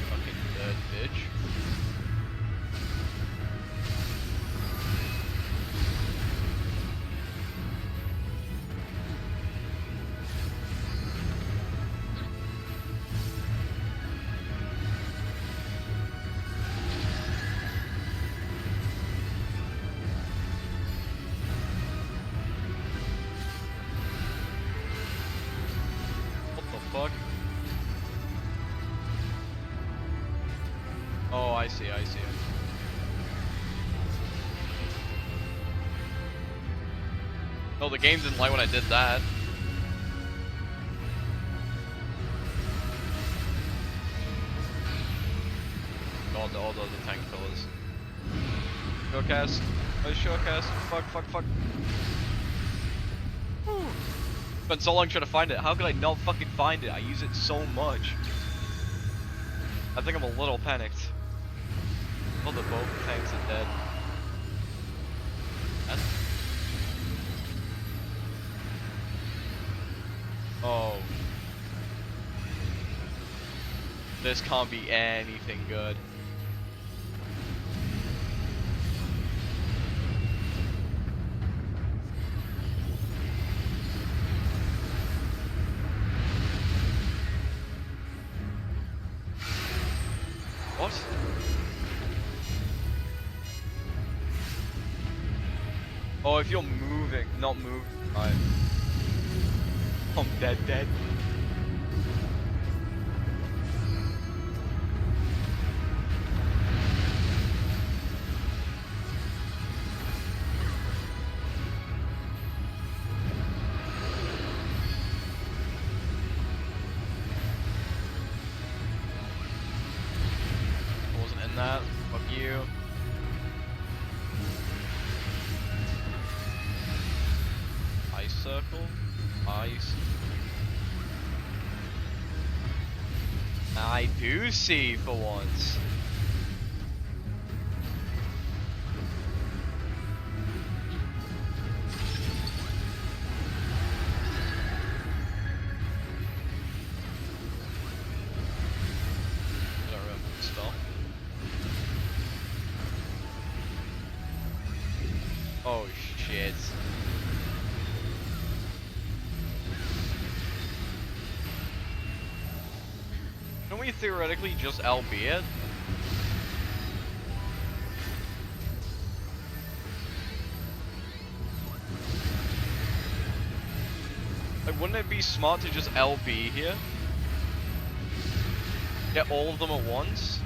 Fucking dead bitch. Fuck. Oh, I see, I see. Oh, the game didn't like when I did that. God, all those are tank pillars. Showcast. Oh, showcast. Fuck, fuck, fuck. Whew. Spent so long trying to find it. How could I not fucking find it? I use it so much. I think I'm a little panicked. Oh, the both tanks are dead. That's... Oh. This can't be anything good. What? Oh, if you're moving, not moving. Right. I'm dead, dead. That. Fuck you. Ice circle? Ice. I do see for once. I don't remember the spell. Oh shit. Can we theoretically just LB it? Like, wouldn't it be smart to just LB here? Get all of them at once?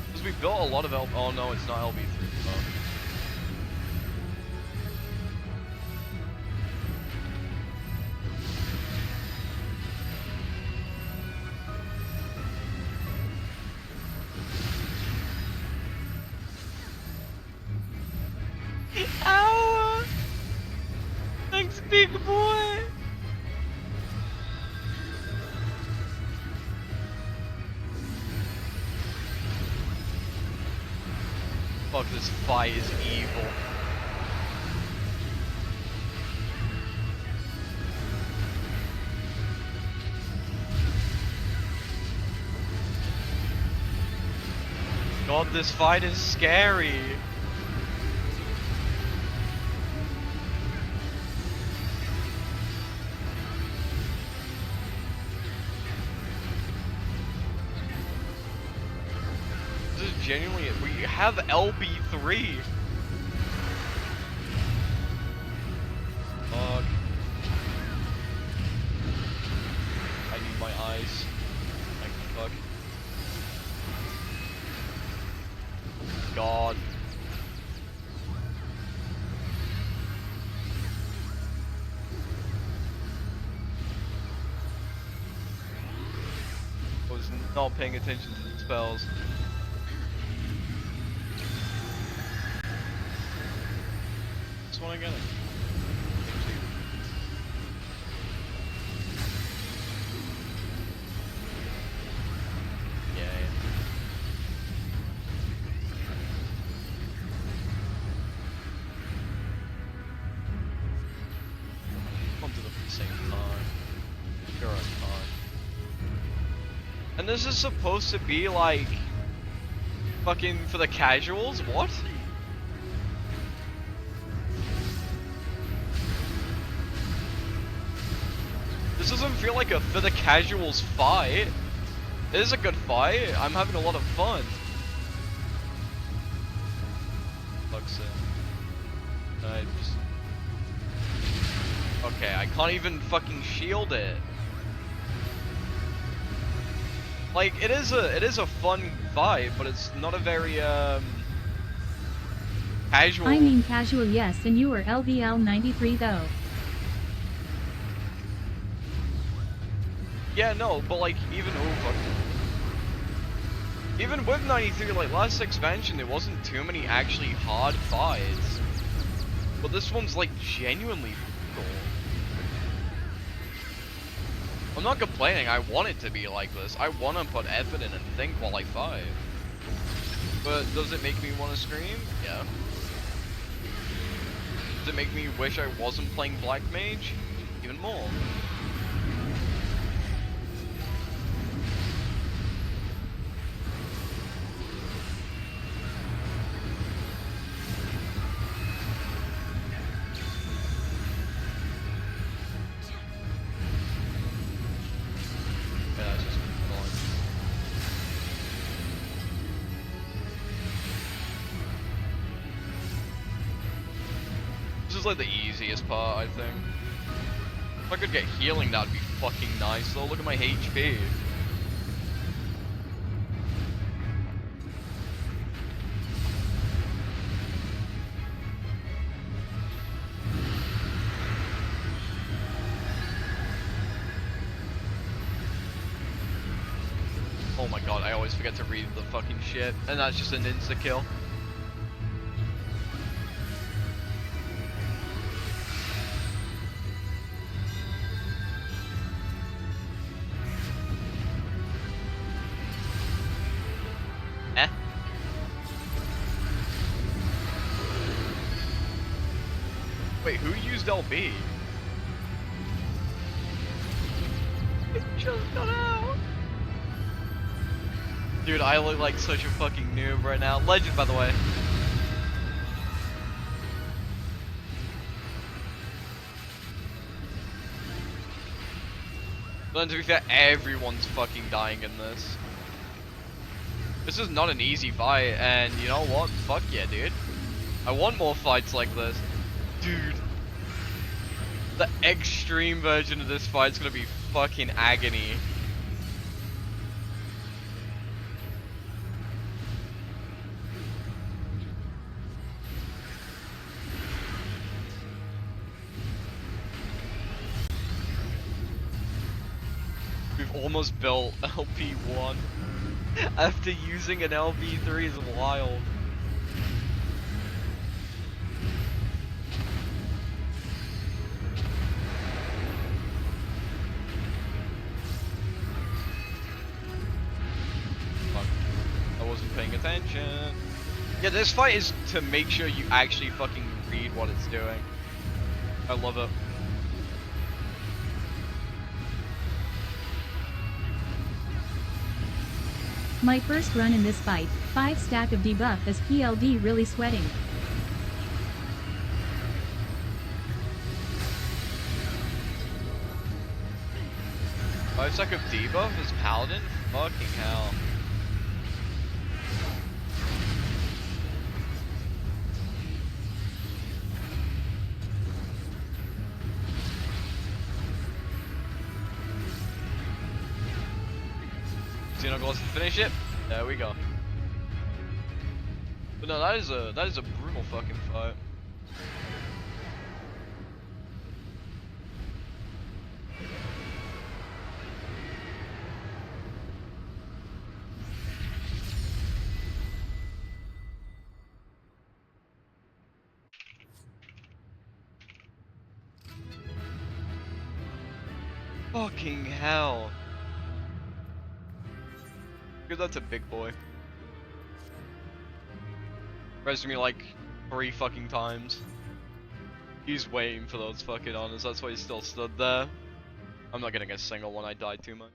Because we built a lot of oh no, it's not LB3. Oh. Ow! Thanks, big boy! Fuck, this fight is evil. God, this fight is scary. Genuinely, we have LB3. Fuck. I need my eyes. Thank fuck. God. I was not paying attention to the spells. One again. Yeah. Come to them at the same time. Sure, I'm fine. And this is supposed to be like fucking for the casuals? What? This doesn't feel like a for the casuals fight. It is a good fight. I'm having a lot of fun. Fuck's sake. I just... Okay, I can't even fucking shield it. Like, it is a fun fight, but it's not a very casual. I mean casual, yes, and you are LVL 93 though. Yeah, no, but like, even with 93, like, last expansion, there wasn't too many actually hard fights. But this one's, like, genuinely cool. I'm not complaining, I want it to be like this. I want to put effort in and think while I fight. But does it make me want to scream? Yeah. Does it make me wish I wasn't playing Black Mage? Even more. This is like the easiest part, I think. If I could get healing, that'd be fucking nice though. Look at my HP. Oh my god, I always forget to read the fucking shit. And that's just an insta-kill. Wait, who used LB? It just got out. Dude, I look like such a fucking noob right now. Legend, by the way. But then to be fair, everyone's fucking dying in this. This is not an easy fight, and you know what? Fuck yeah, dude. I want more fights like this. Dude. The extreme version of this fight's gonna be fucking agony. We've almost built LP1 after using an LP3 is wild. Fuck. I wasn't paying attention. Yeah, this fight is to make sure you actually fucking read what it's doing. I love it. My first run in this fight, 5 stack of debuff is PLD really sweating. Five stack of debuff is Paladin? Fucking hell. Xenogloss to finish it. There we go. But no, that is a brutal fucking fight. Fucking hell. Because that's a big boy. Resed me like 3 fucking times. He's waiting for those fucking honors, that's why he still stood there. I'm not getting a single one, I died too much.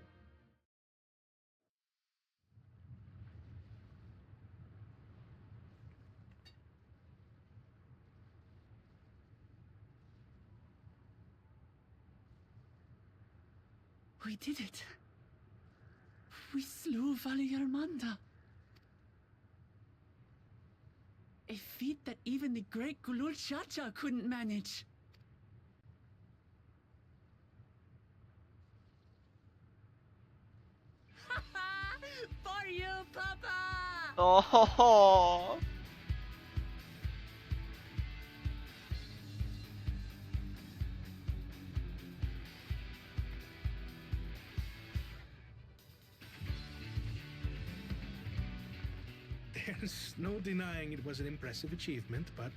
We did it. We slew Valiarmanda. A feat that even the great Gulul Chacha couldn't manage. For you, Papa! Oh. There's no denying it was an impressive achievement, but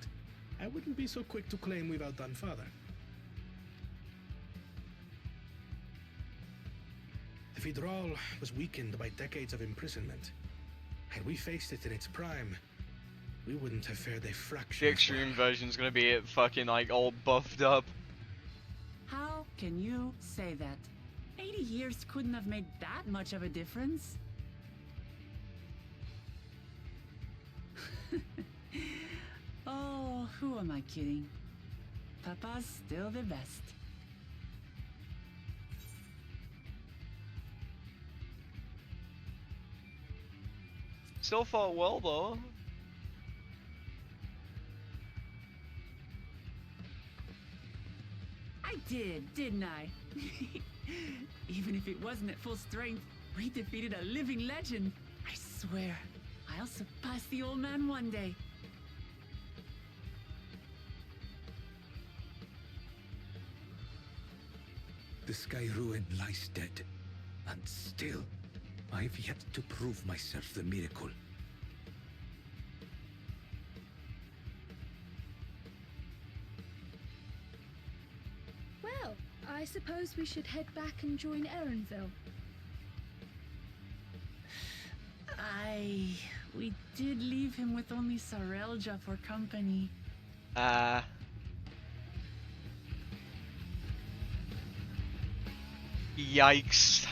I wouldn't be so quick to claim we've outdone Father. The Federal was weakened by decades of imprisonment. Had we faced it in its prime, we wouldn't have fared a fraction. The extreme version's gonna be it fucking like all buffed up. How can you say that? 80 years couldn't have made that much of a difference. Oh, who am I kidding? Papa's still the best. Still fought well though. I did, didn't I? Even if it wasn't at full strength, we defeated a living legend. I swear, I'll surpass the old man one day. The Sky Ruin lies dead, and still, I've yet to prove myself the miracle. Well, I suppose we should head back and join Erenville. We did leave him with only Sarelja for company. Yikes.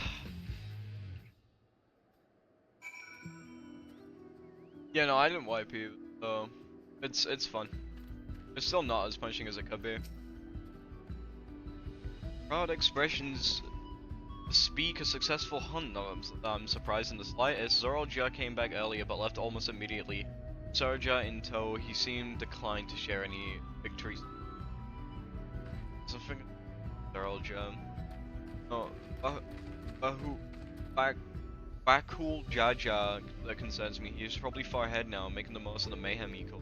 Yeah, no, I didn't wipe you, so it's fun. It's still not as punishing as it could be. Proud expressions speak a successful hunt. No, I'm surprised in the slightest. Zoralja came back earlier but left almost immediately. Sarja in tow, he seemed declined to share any victories. Something Earl Jam. Oh, who Bakul Jaja that concerns me. He's probably far ahead now, making the most of the mayhem eco.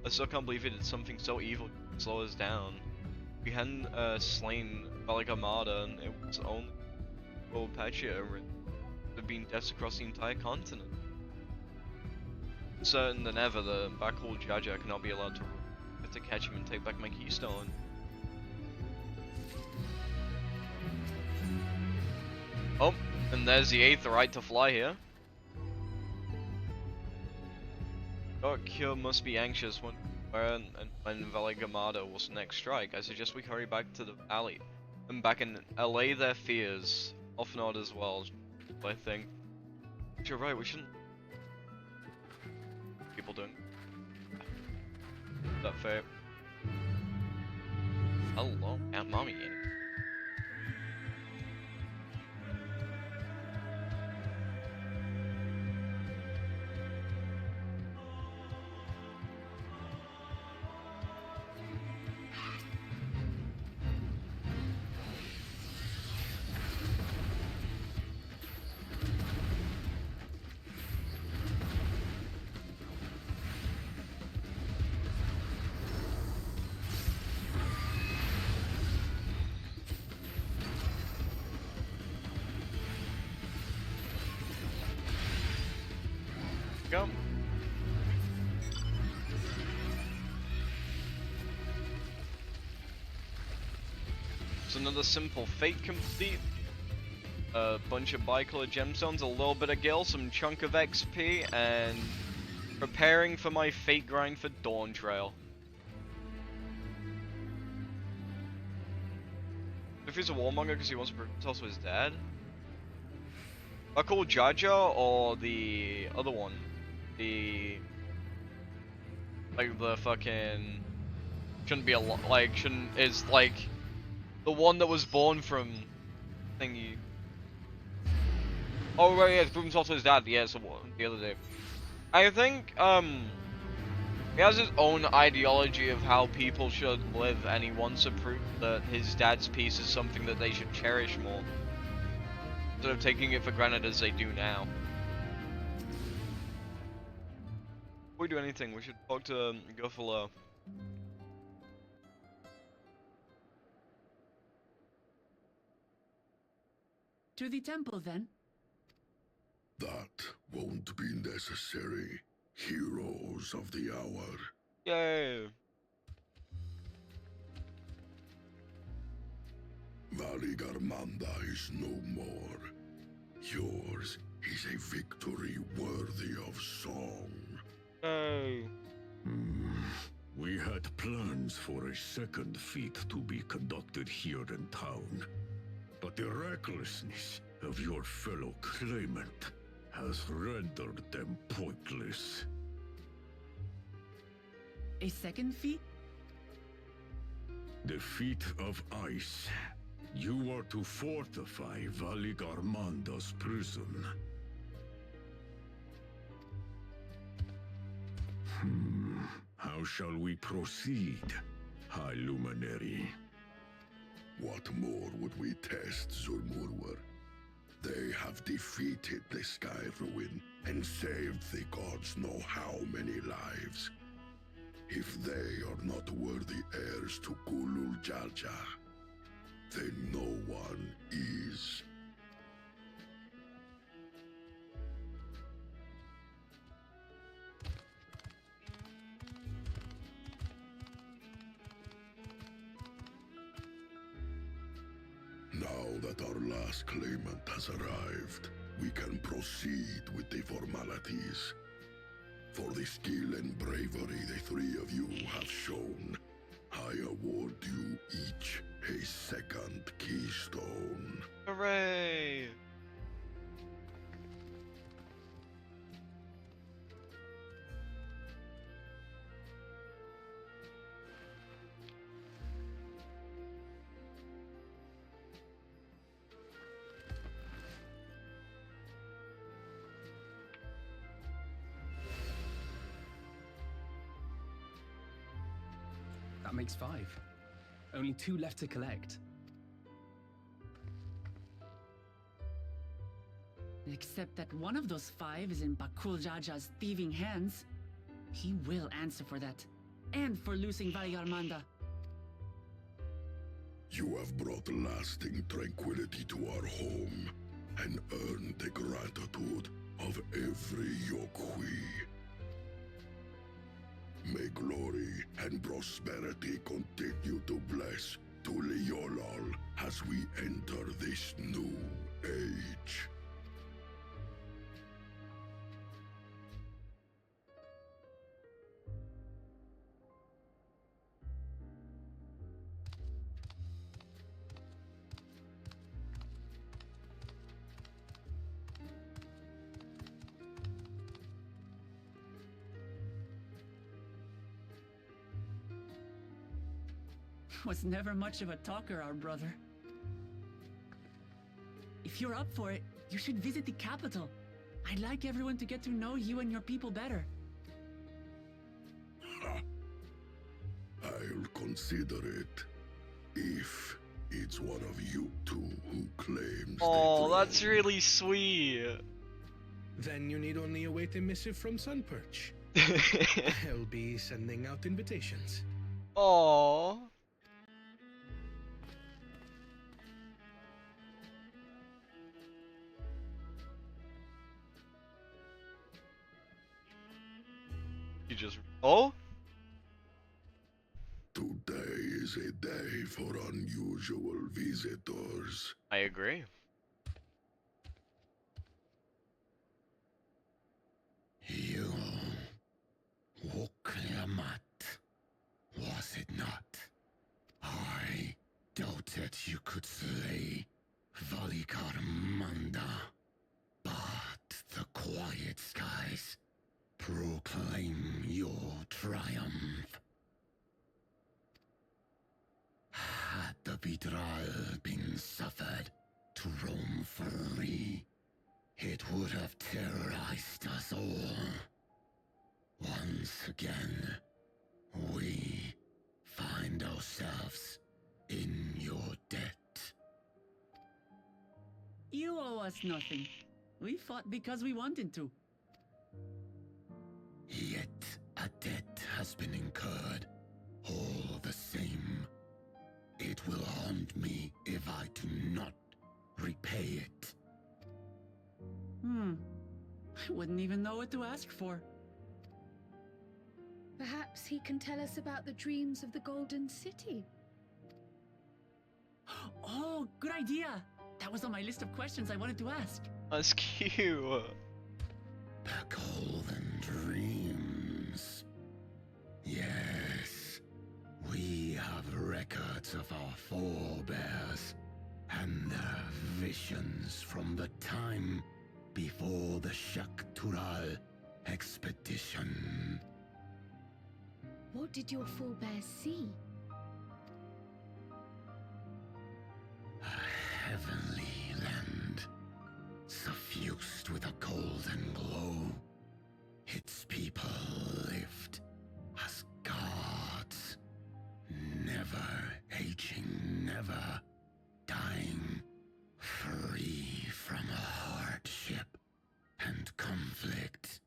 I still can't believe he did something so evil to slow us down. We hadn't slain Valik Armada, and it was only Patria have been deaths across the entire continent. Certain than ever, the Bakul Jaja cannot be allowed to rule. I have to catch him and take back my keystone. Oh, and there's the 8th right to fly here. Kyo must be anxious when Valik Armada will next strike. I suggest we hurry back to the valley and back and allay their fears. Off not as well, I think. But you're right, we shouldn't. People doing. Is that fair? Hello, Aunt Mommy. Go. It's another simple fate complete. A bunch of bicolor gemstones, a little bit of gil, some chunk of XP, and preparing for my fate grind for Dawntrail. If he's a warmonger because he wants to prove himself to his dad. I call Jaja or the other one. Like the fucking shouldn't be a like shouldn't is like the one that was born from thingy. Oh right, yeah, it's proven himself to his dad. Yeah, so the other day. I think he has his own ideology of how people should live, and he wants to prove that his dad's piece is something that they should cherish more, instead of taking it for granted as they do now. Before we do anything, we should talk to Guffalo. To the temple, then. That won't be necessary, heroes of the hour. Yay! Valik Armada is no more. Yours is a victory worthy of song. Hey. We had plans for a second feat to be conducted here in town, but the recklessness of your fellow claimant has rendered them pointless. A second feat? The feat of ice. You are to fortify Valik Armanda's prison. How shall we proceed, High Luminary? What more would we test, Zulmurwar? They have defeated the Sky Ruin and saved the gods know how many lives. If they are not worthy heirs to Kulul Jalja, then no one is. Now that our last claimant has arrived, we can proceed with the formalities. For the skill and bravery the three of you have shown, I award you each a second keystone. Hooray! That makes 5. Only 2 left to collect. Except that one of those 5 is in Bakul Jaja's thieving hands. He will answer for that. And for losing Valyarmanda. You have brought lasting tranquility to our home and earned the gratitude of every Yokhui. May glory and prosperity continue to bless Tuliolol as we enter this new age. Was never much of a talker, our brother. If you're up for it, you should visit the capital. I'd like everyone to get to know you and your people better. I'll consider it if it's one of you two who claims. Oh, that's really sweet. Then you need only await a missive from Sunperch. I'll be sending out invitations. Oh. You just... Oh? Today is a day for unusual visitors. I agree. You woke Lamat, was it not? I doubted you could slay Valikarmanda, but the quiet skies proclaim your triumph. Had the Vidral been suffered to roam free, it would have terrorized us all. Once again, we find ourselves in your debt. You owe us nothing. We fought because we wanted to. Yet a debt has been incurred. All the same, it will haunt me if I do not repay it. I wouldn't even know what to ask for. Perhaps he can tell us about the dreams of the Golden City. Oh, good idea! That was on my list of questions I wanted to ask. That's cute. The Golden Dreams. Yes, we have records of our forebears and their visions from the time before the Shaktural expedition. What did your forebears see? A heavenly land, suffused with a golden glow. Its people lived as gods, never aging, never dying, free from hardship and conflict.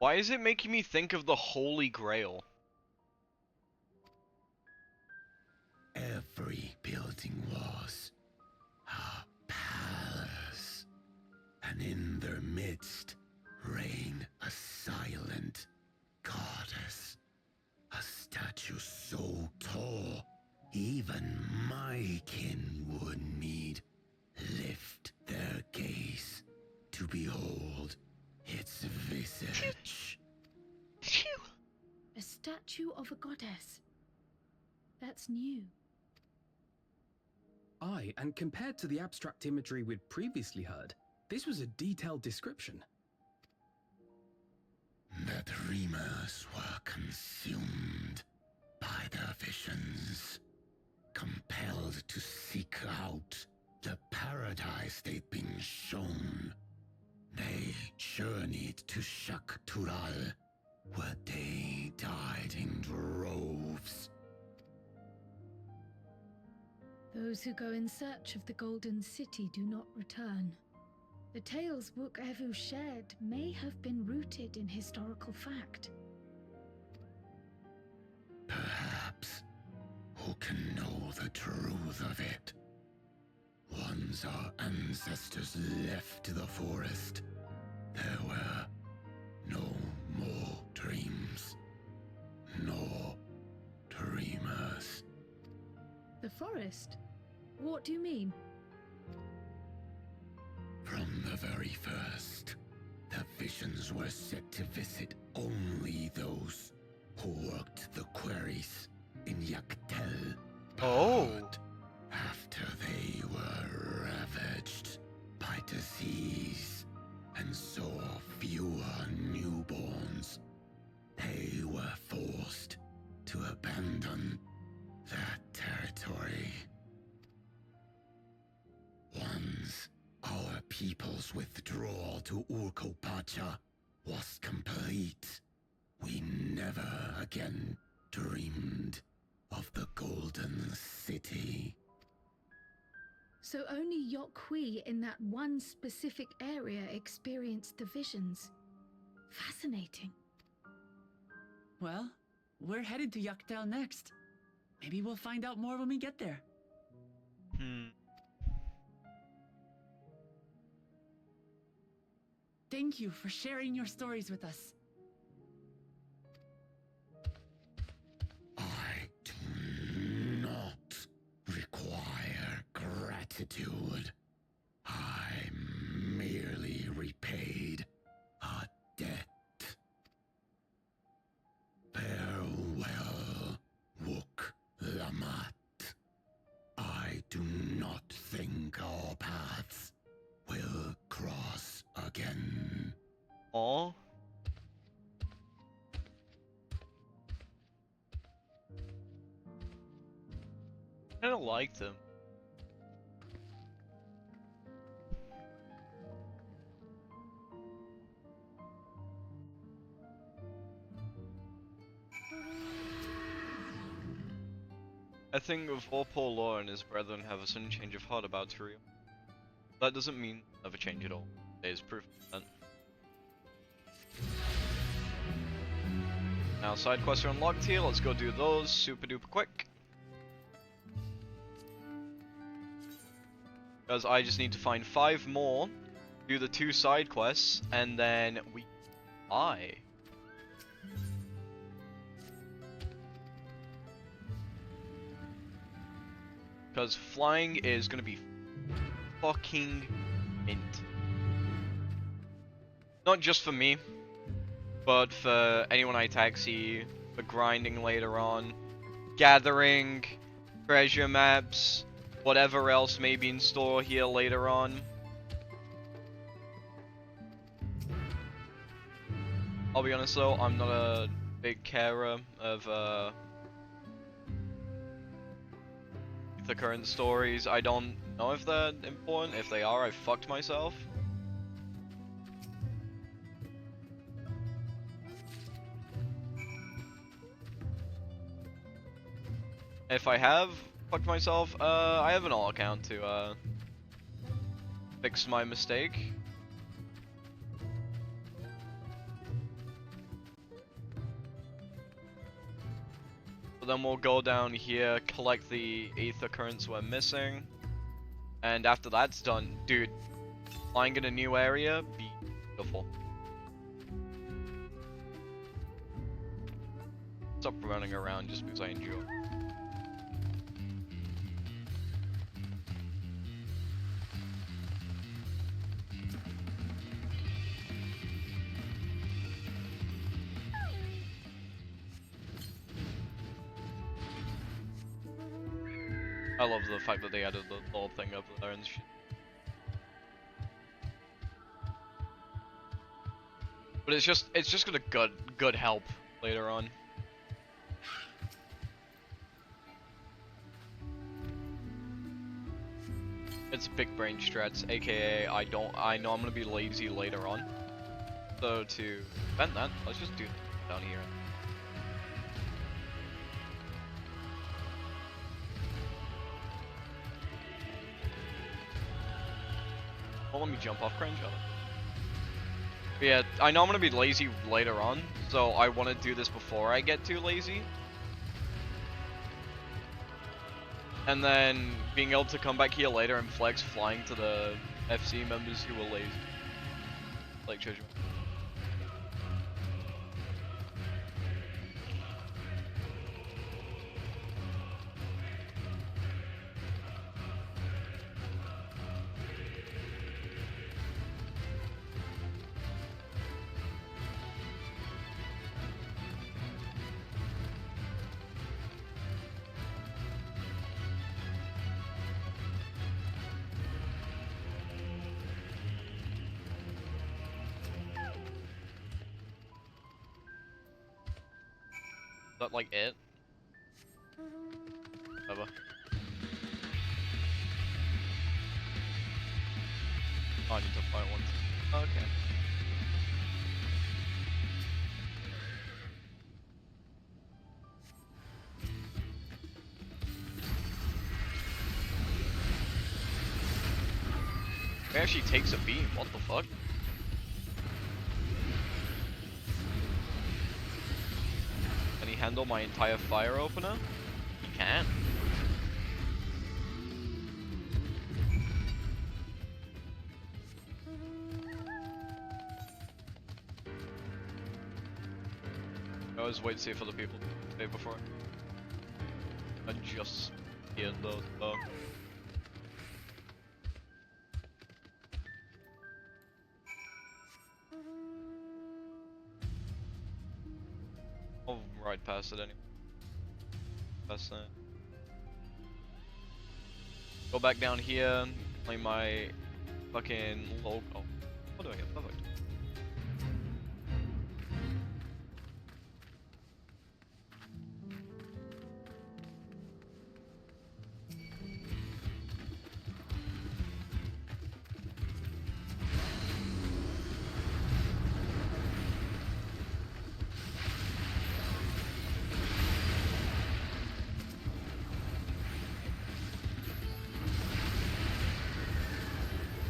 Why is it making me think of the Holy Grail? Every building was a palace, and in their midst reigned a silent goddess, a statue so tall even my kin would need lift their gaze to behold its visage. A statue of a goddess. That's new. Aye, and compared to the abstract imagery we'd previously heard, this was a detailed description. The dreamers were consumed by their visions, compelled to seek out the paradise they'd been shown. They journeyed to Shaktural, where they died in droves. Those who go in search of the Golden City do not return. The tales Wook Evu shared may have been rooted in historical fact. Perhaps. Who can know the truth of it? Once our ancestors left the forest, there were no more dreams, nor dreamers. The forest? What do you mean? From the very first, the visions were set to visit only those who worked the quarries in Yaktel. Oh. But after they were ravaged by disease and saw fewer newborns, they were forced to abandon that territory. Once our people's withdrawal to Urkopacha was complete, we never again dreamed of the Golden City. So only Yokhui in that one specific area experienced the visions. Fascinating. Well, we're headed to Yaktel next. Maybe we'll find out more when we get there. Thank you for sharing your stories with us. I do not require gratitude. I merely repaid a debt. Farewell, Wook Lamat. I do not think our paths will cross again. Aw. I don't like them. I think of Vorpal Law and his brethren have a sudden change of heart about Tyrion. That doesn't mean never change at all. There's proof of that. Now side quests are unlocked here, let's go do those super duper quick. Because I just need to find 5 more, do the 2 side quests, and then we fly. Because flying is gonna be fucking mint. Not just for me, but for anyone I taxi, for grinding later on, gathering, treasure maps, whatever else may be in store here later on. I'll be honest though, I'm not a big carer of the current stories. I don't know if they're important. If they are, I fucked myself. If I have fucked myself, I have an alt account to fix my mistake. So then we'll go down here, collect the ether currents we're missing, and after that's done, dude, flying in a new area, beautiful. Stop running around just because I enjoy it. I love the fact that they added the little thing over there and shit. But it's just gonna good help later on. It's big brain strats, aka I know I'm gonna be lazy later on. So to prevent that, let's just do that down here. Well, let me jump off crane shuttle. But yeah, I know I'm gonna be lazy later on, so I want to do this before I get too lazy. And then being able to come back here later and flex flying to the FC members who were lazy. Like treasure. Is that like it? Whatever. Oh, I need to fight one. Okay. It actually takes a beam, what the fuck? Can he handle my entire fire opener? He can. I always wait to see if other people stay before I just get those though. I'll ride past it anyway. Past that. Go back down here, play my fucking logo. What do I get? Perfect.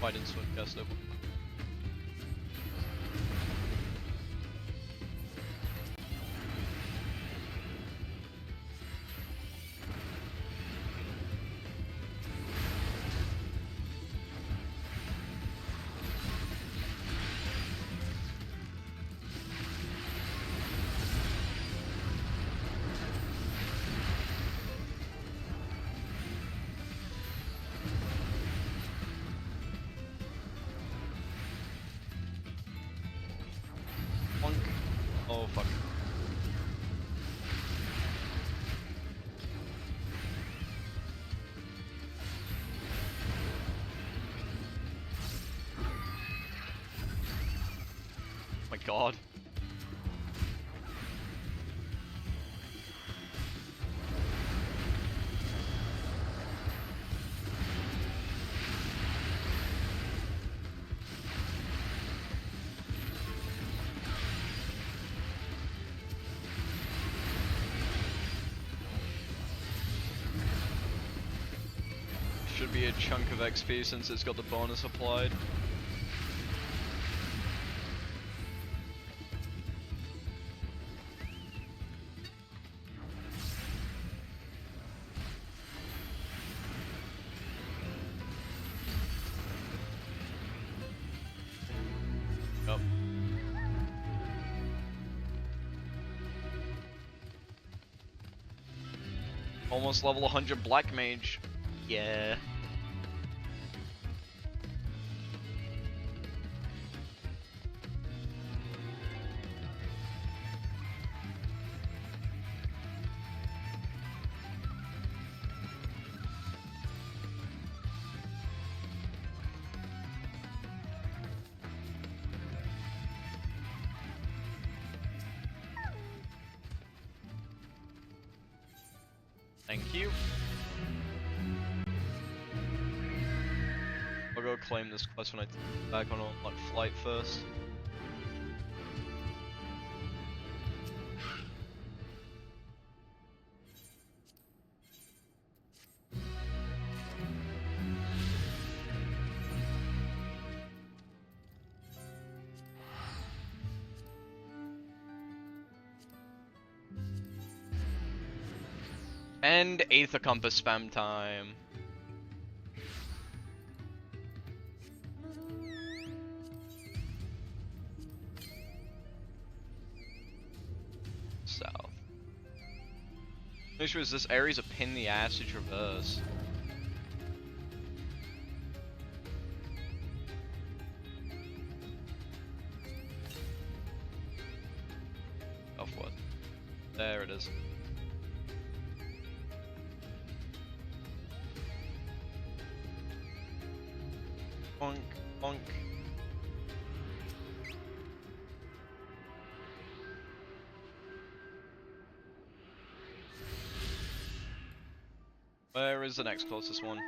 I didn't swim past it. Oh fuck. My god. Should be a chunk of XP since it's got the bonus applied. Yep. Almost level 100 Black Mage. Yeah. Thank you. I'll go claim this quest when I take it back on like flight first. And Aether Compass spam time. South. Make sure this area's a pain in the ass to traverse. Off what? There it is. Bonk, bonk. Where is the next closest one?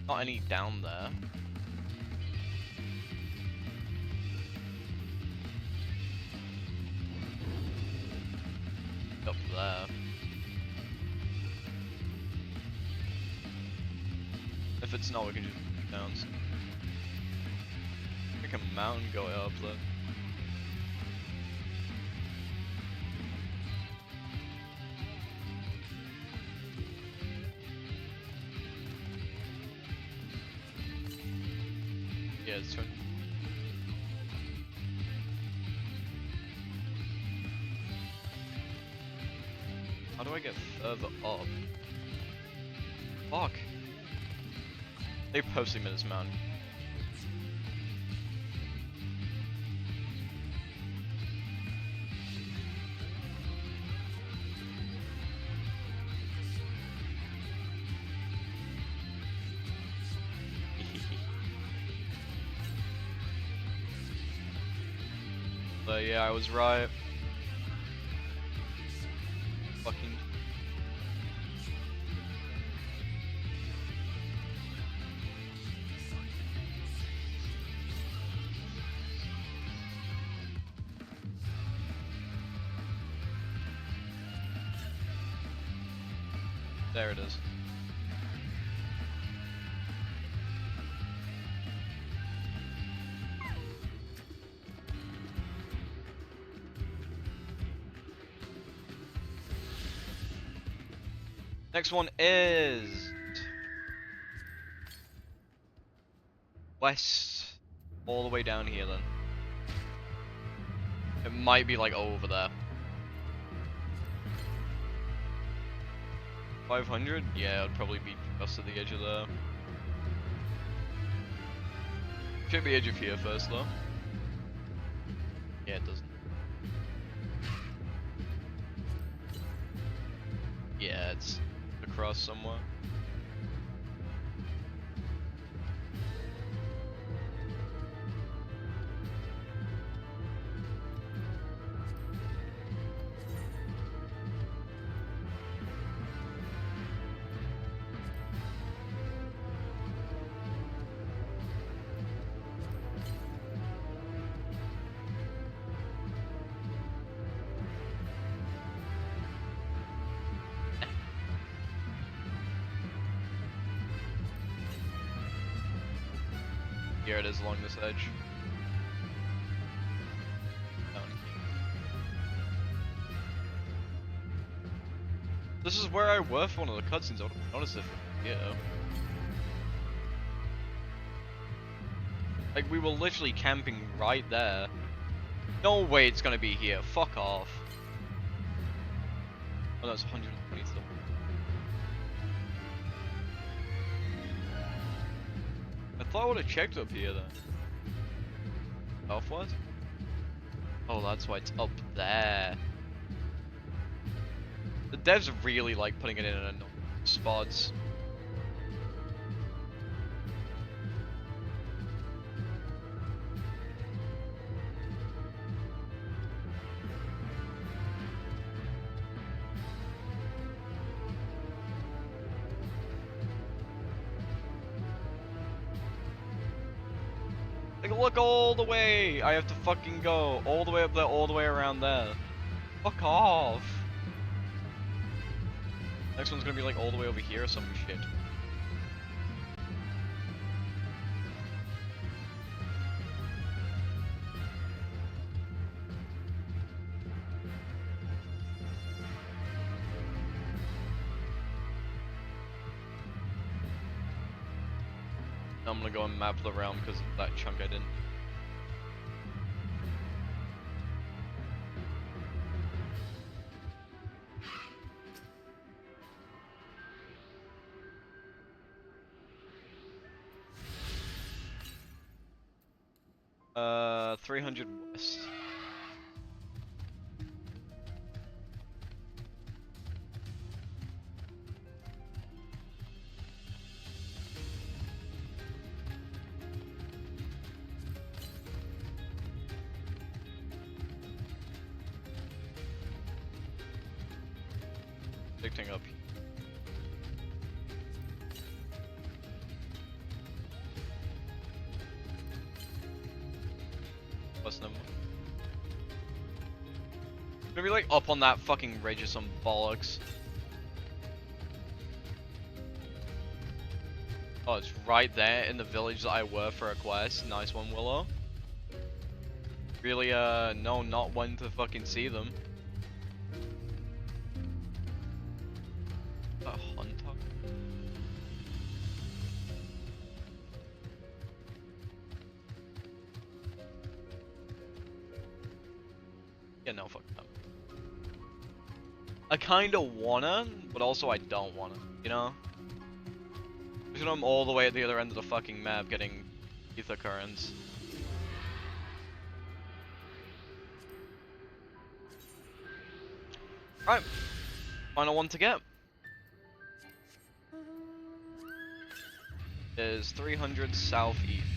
Not any down there. Up there. If it's not, we can just go down. Like a mountain going up there. Yeah, it's trying. How do I get further up? Fuck. They posted me this mountain. But yeah, I was right. Fucking. There it is. Next one is west, all the way down here then. It might be like over there. 500? Yeah, it would probably be just at the edge of there. Check the edge of here first though. Yeah, it doesn't. Yeah, it's across somewhere. Here it is along this edge. Down here. This is where I were for one of the cutscenes. I would have noticed it. Yeah. Like we were literally camping right there. No way it's gonna be here. Fuck off. Oh, that's 120 still. I thought I would have checked up here then. Off what? Oh, that's why it's up there. The devs really like putting it in unknown spots. Like, look all the way! I have to fucking go all the way up there, all the way around there. Fuck off! Next one's gonna be like all the way over here or some shit. I'm gonna go and map the realm because of that chunk I didn't. Uh, 300 west. Predicting up. What's number? Gonna be like up on that fucking ridge or some bollocks. Oh, it's right there in the village that I were for a quest. Nice one, Willow. Really, no, not when to fucking see them. A hunter? Yeah, no, fuck that. I kinda wanna, but also I don't wanna, you know? Because I'm all the way at the other end of the fucking map getting ether currents. Right, final one to get. Is 300 southeast.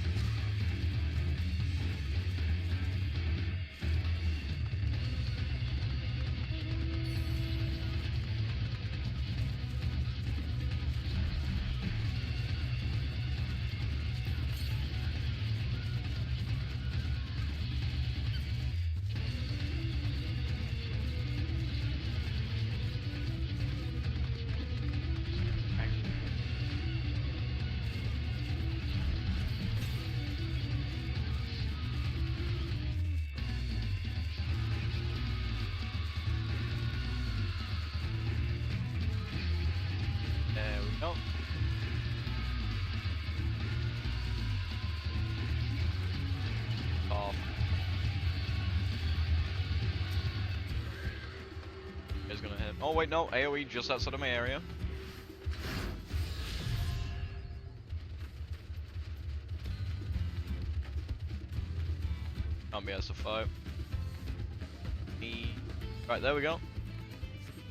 There we go. Off. Is gonna hit. Oh wait, no, AoE just outside of my area. Can't be able to fight. Right, there we go.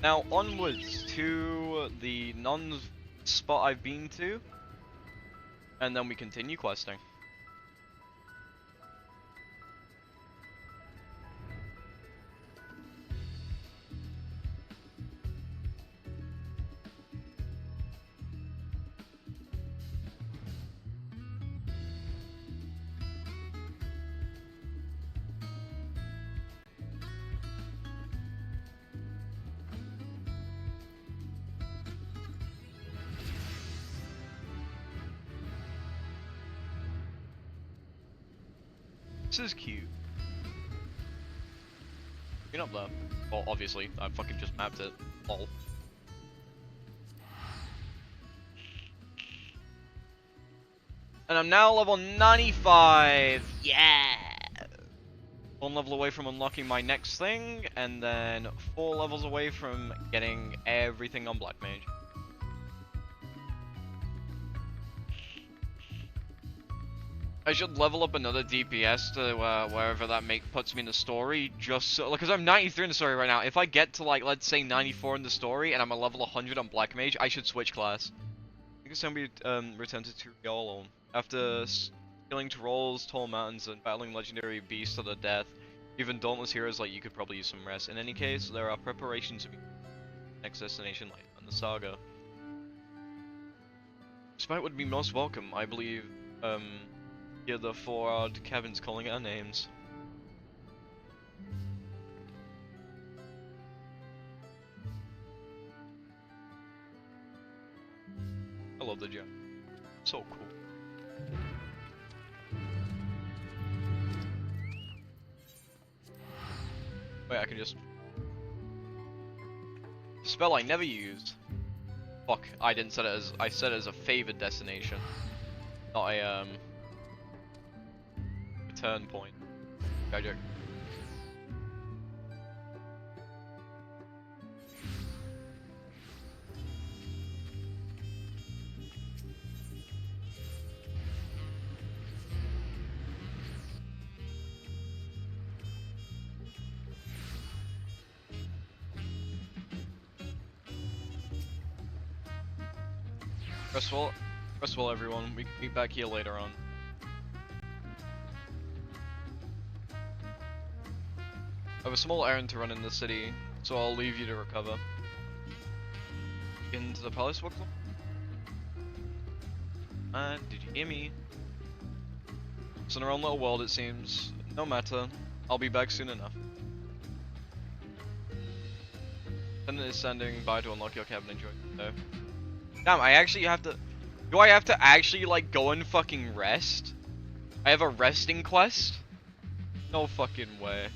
Now onwards to the non-spot I've been to, and then we continue questing. This is cute. You're not there. Well, obviously, I fucking just mapped it. Lol. And I'm now level 95! Yeah! One level away from unlocking my next thing, and then 4 levels away from getting everything on Black Mage. I should level up another DPS to wherever that puts me in the story, just so, because I'm 93 in the story right now. If I get to, like, let's say 94 in the story, and I'm a level 100 on Black Mage, I should switch class. I think somebody returned to Turiolo. After killing trolls, tall mountains, and battling legendary beasts to the death, even dauntless heroes like you could probably use some rest. In any case, there are preparations to be next destination like on the saga. Despite would be most welcome, I believe, hear the 4 odd cabins calling our names. I love the gem. So cool. Wait, I can just... Spell I never used. Fuck, I didn't set it as... I set it as a favored destination. Not a return point. Joke. Rest well, everyone. We can meet back here later on. I have a small errand to run in the city, so I'll leave you to recover. Into the palace, Wooklo? And did you hear me? It's in our own little world, it seems. No matter. I'll be back soon enough. Attendant is standing by to unlock your cabin. Enjoy. No. Damn, I actually have to... Do I have to actually, like, go and fucking rest? I have a resting quest? No fucking way.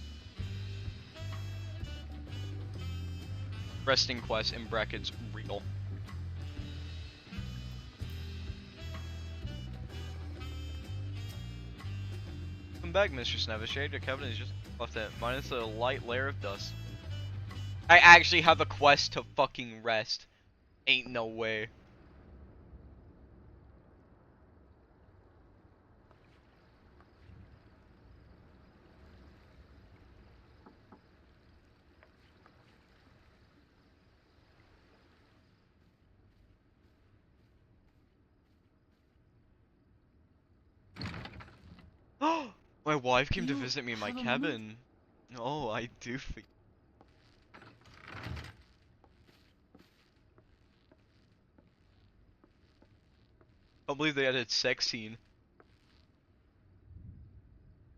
Resting quest, in brackets, real. Welcome back, Mistress Nevershade. Your cabin is just left it, minus a light layer of dust. I actually have a quest to fucking rest. Ain't no way. My wife came to visit me in my cabin. Oh, I do. I can't believe they added sex scene.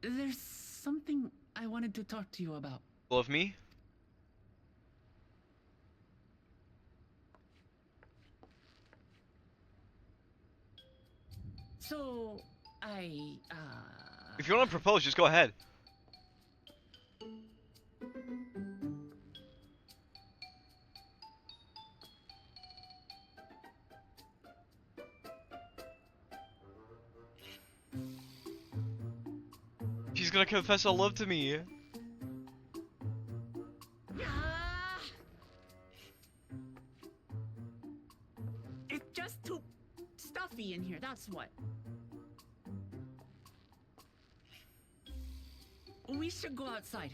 There's something I wanted to talk to you about. Love me? So, If you want to propose, just go ahead. She's gonna confess her love to me. It's just too stuffy in here, that's what. We should go outside.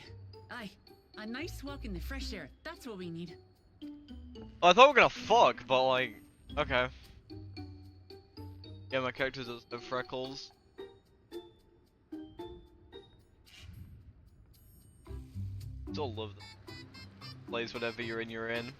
Aye, a nice walk in the fresh air. That's what we need. I thought we were gonna fuck, but like, okay. Yeah, my character does the freckles. Still love them. Plays whatever you're in, you're in.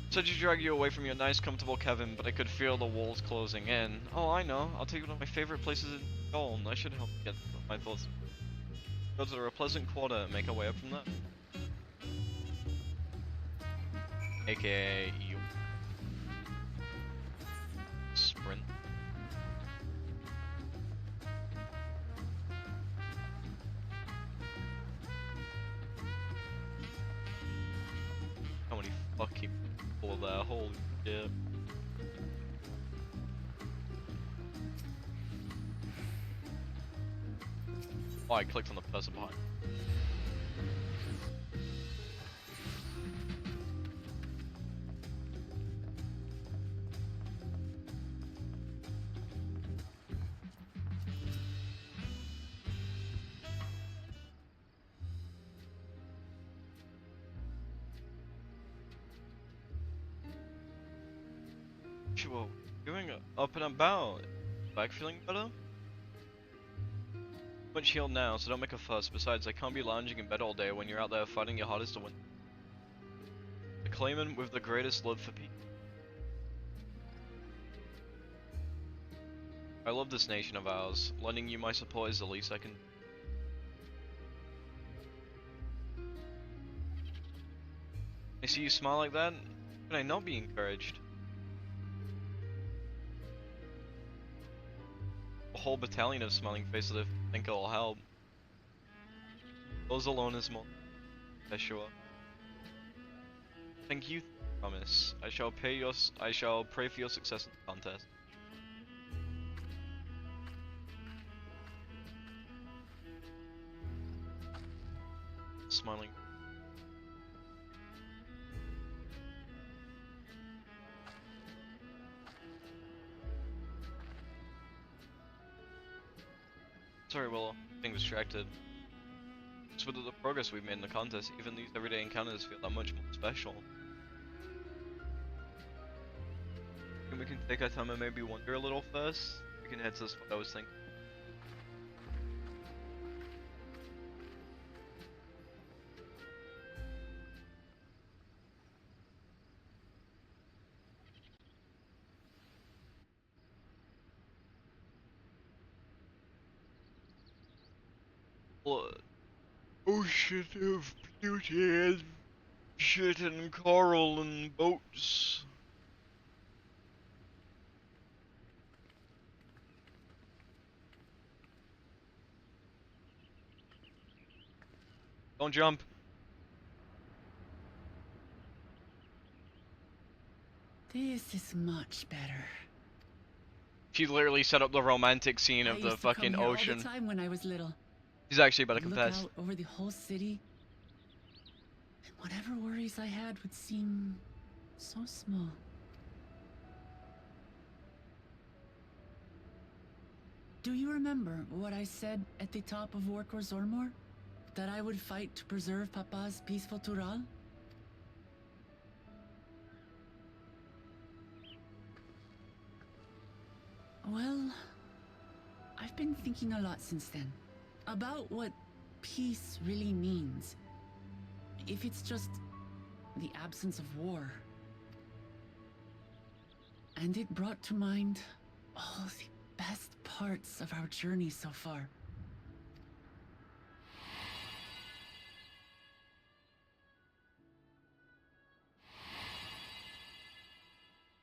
Said to drag you away from your nice, comfortable cabin, but I could feel the walls closing in. Oh, I know. I'll take you to one of my favorite places in Golem. I should help you get my thoughts. Go to the pleasant quarter and make our way up from there. AKA you. Sprint. How many fucking people there? Holy shit. Oh, I clicked on the person behind. Whoa, doing up and about. Back feeling better? Much healed now, so don't make a fuss. Besides, I can't be lounging in bed all day when you're out there fighting your hardest to win. The claimant with the greatest love for people. I love this nation of ours. Lending you my support is the least I can. I see you smile like that. How can I not be encouraged? A whole battalion of smiling faces that think it'll help. Those alone is more. Yeah, sure. Thank you, promise. I shall pray for your success in the contest. Smiling. Sorry, Willow. Being distracted. Just with the progress we've made in the contest, even these everyday encounters feel that much more special. And we can take our time and maybe wander a little first. We can head to the spot I was thinking. Blood. Ocean of beauty and shit and coral and boats. Don't jump. This is much better. She literally set up the romantic scene of I the used to come fucking here all ocean. the time when I was little. He's actually about to I'd look confess. out over the whole city, and whatever worries I had would seem so small. Do you remember what I said at the top of Orkor Zormor? That I would fight to preserve Papa's peaceful Tural? Well, I've been thinking a lot since then about what peace really means. If it's just the absence of war. And it brought to mind all the best parts of our journey so far.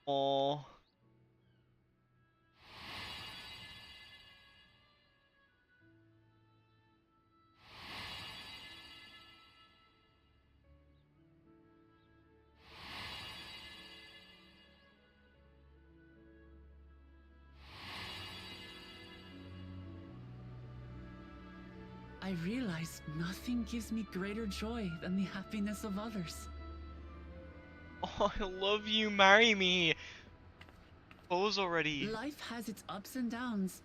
Aww. I realized nothing gives me greater joy than the happiness of others. Oh, I love you. Marry me. Pose already. Life has its ups and downs,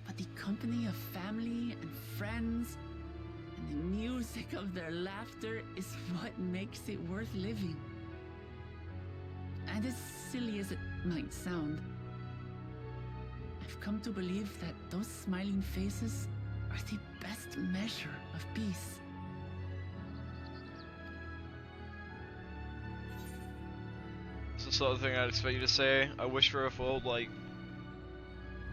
but the company of family and friends and the music of their laughter is what makes it worth living. And as silly as it might sound, I've come to believe that those smiling faces are the best measure of peace. It's the sort of thing I'd expect you to say. I wish for a full, like,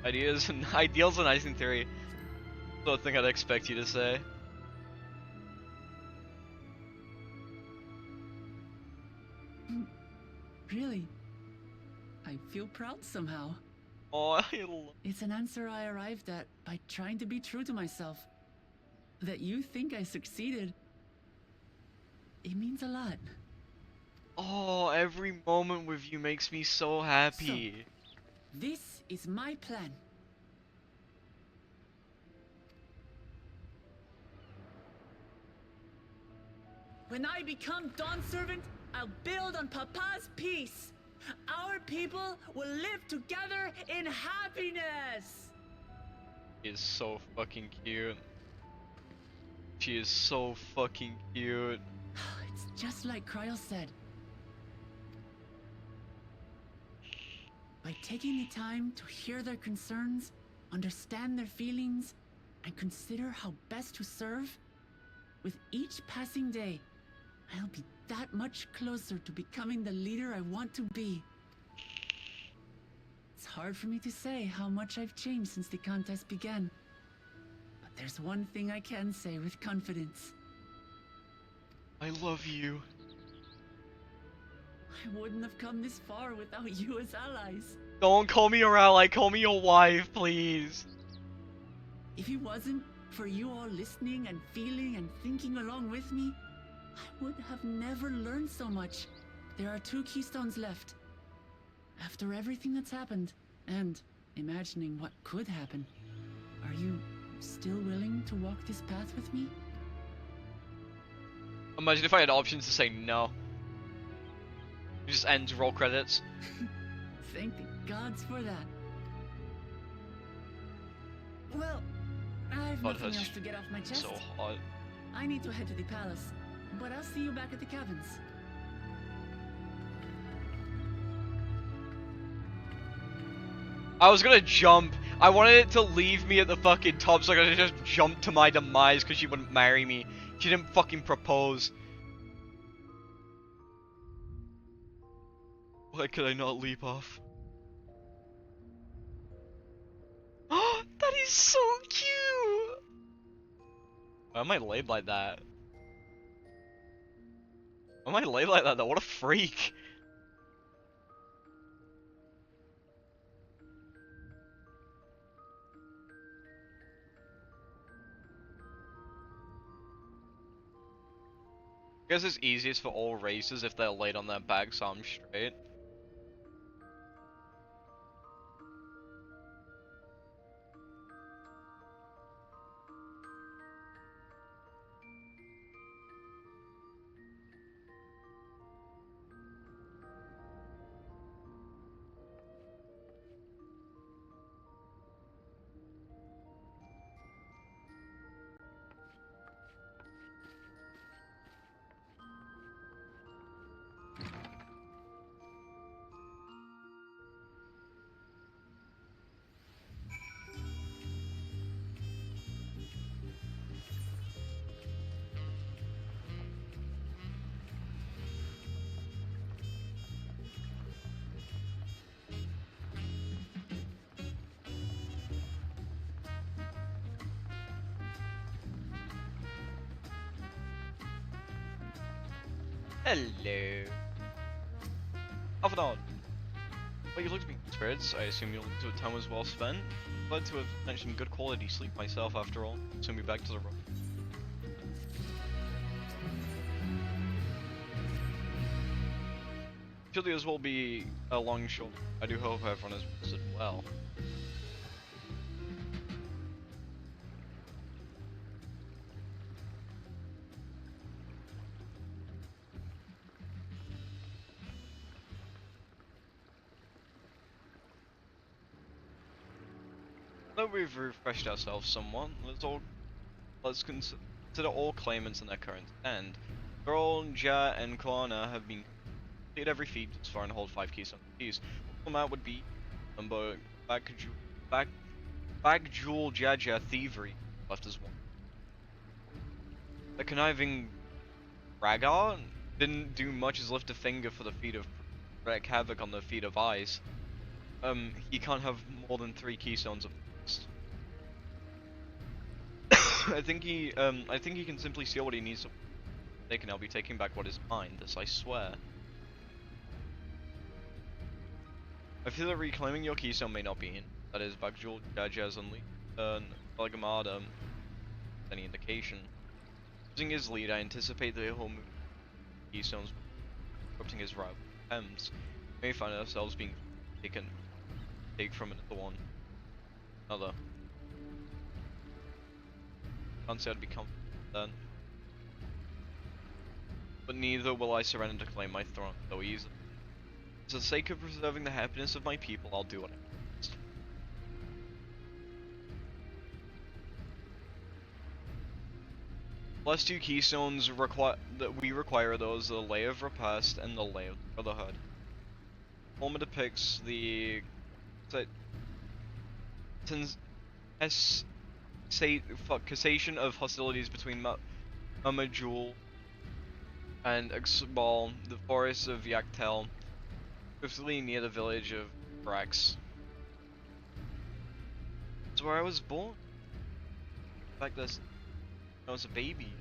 ideas and ideals and icing theory. The sort of thing I'd expect you to say. Really, I feel proud somehow. Oh, I love. It's an answer I arrived at by trying to be true to myself. That you think I succeeded, it means a lot. Oh, every moment with you makes me so happy. So, this is my plan. When I become Dawn Servant, I'll build on Papa's peace. Our people will live together in happiness. She is so fucking cute. She is so fucking cute. It's just like Kryl said. By taking the time to hear their concerns, understand their feelings, and consider how best to serve, with each passing day, I'll be that much closer to becoming the leader I want to be. It's hard for me to say how much I've changed since the contest began. But there's one thing I can say with confidence. I love you. I wouldn't have come this far without you as allies. Don't call me your ally, call me your wife, please. If it wasn't for you all listening and feeling and thinking along with me, I would have never learned so much There are 2 keystones left. After everything that's happened, and imagining what could happen, are you still willing to walk this path with me? Imagine if I had options to say no. It just ends roll credits. Thank the gods for that. Well, I've God, nothing that's else to get off my chest. so hot. I need to head to the palace, but I'll see you back at the cabins. I was gonna jump. I wanted it to leave me at the fucking top so I could just jump to my demise because she wouldn't marry me. She didn't fucking propose. Why could I not leap off? That is so cute! Why am I laid like that? Why am I laid like that though? What a freak! I guess it's easiest for all races if they're laid on their back, so I'm straight. Hello. Off and on. Well, you looked at me, spirits. I assume you looked to a time was well spent. Glad to have managed some good quality sleep myself after all. Soon be back to the room. Surely this will be a long show. I do hope everyone has rested well. Now we've refreshed ourselves somewhat, let's consider all claimants in their current stand. Girl, Ja, and Kwana have been completed every feat as far and hold 5 keys on the keys. Lamat would be number Bag Jewel Jaja Thievery left as one. The conniving Ragar didn't do much as lift a finger for the feat of wreak havoc on the feet of ice. He can't have more than 3 keystones of I think he can simply steal what he needs to take, and I'll be taking back what is mine, this I swear. I feel that reclaiming your keystone may not be in, that is, Bagjul, Jajaz, and Belgamada, any indication. Using his lead, I anticipate that he'll move keystones, corrupting his route. Hems, we may find ourselves being take from another. Can't say I'd be confident then. But neither will I surrender to claim my throne so easily. For the sake of preserving the happiness of my people, I'll do what I must. Last 2 keystones that we require are those the Lay of Repast and the Lay of the Brotherhood. The former depicts the cessation of hostilities between Mama Jewel and Xbal, the forests of Yaktel, swiftly near the village of Brax. It's where I was born. In fact, I was a baby.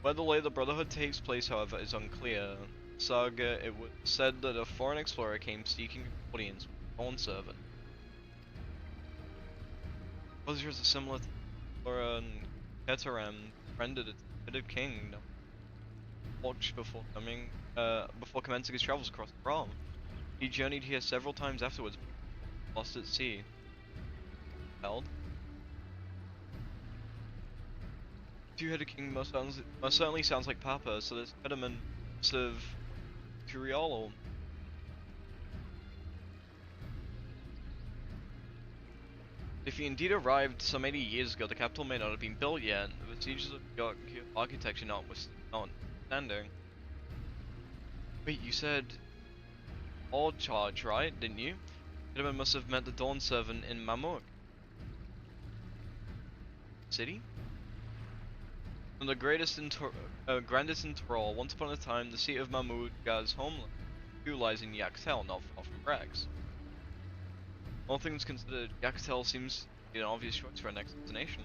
Where the Lay of the Brotherhood takes place, however, is unclear. Saga, it was said that a foreign explorer came seeking an audience with a Dawn servant. There's a similar explorer in Keteram rendered its head of king. watch before commencing his travels across the realm. He journeyed here several times afterwards, lost at sea. Held. Two-headed king most certainly sounds like Papa, so this Fetterman of Curiolo. If he indeed arrived some 80 years ago, the capital may not have been built yet. The vestiges of York architecture notwithstanding. Wait, you said all charge, right? Didn't you? Fetterman must have met the Dawn servant in Mamuk City. From the grandest in Torol, once upon a time, the seat of Mahmud's homeland, who lies in Yaktel, not far from Rex. All things considered, Yaktel seems to be an obvious choice for our next destination.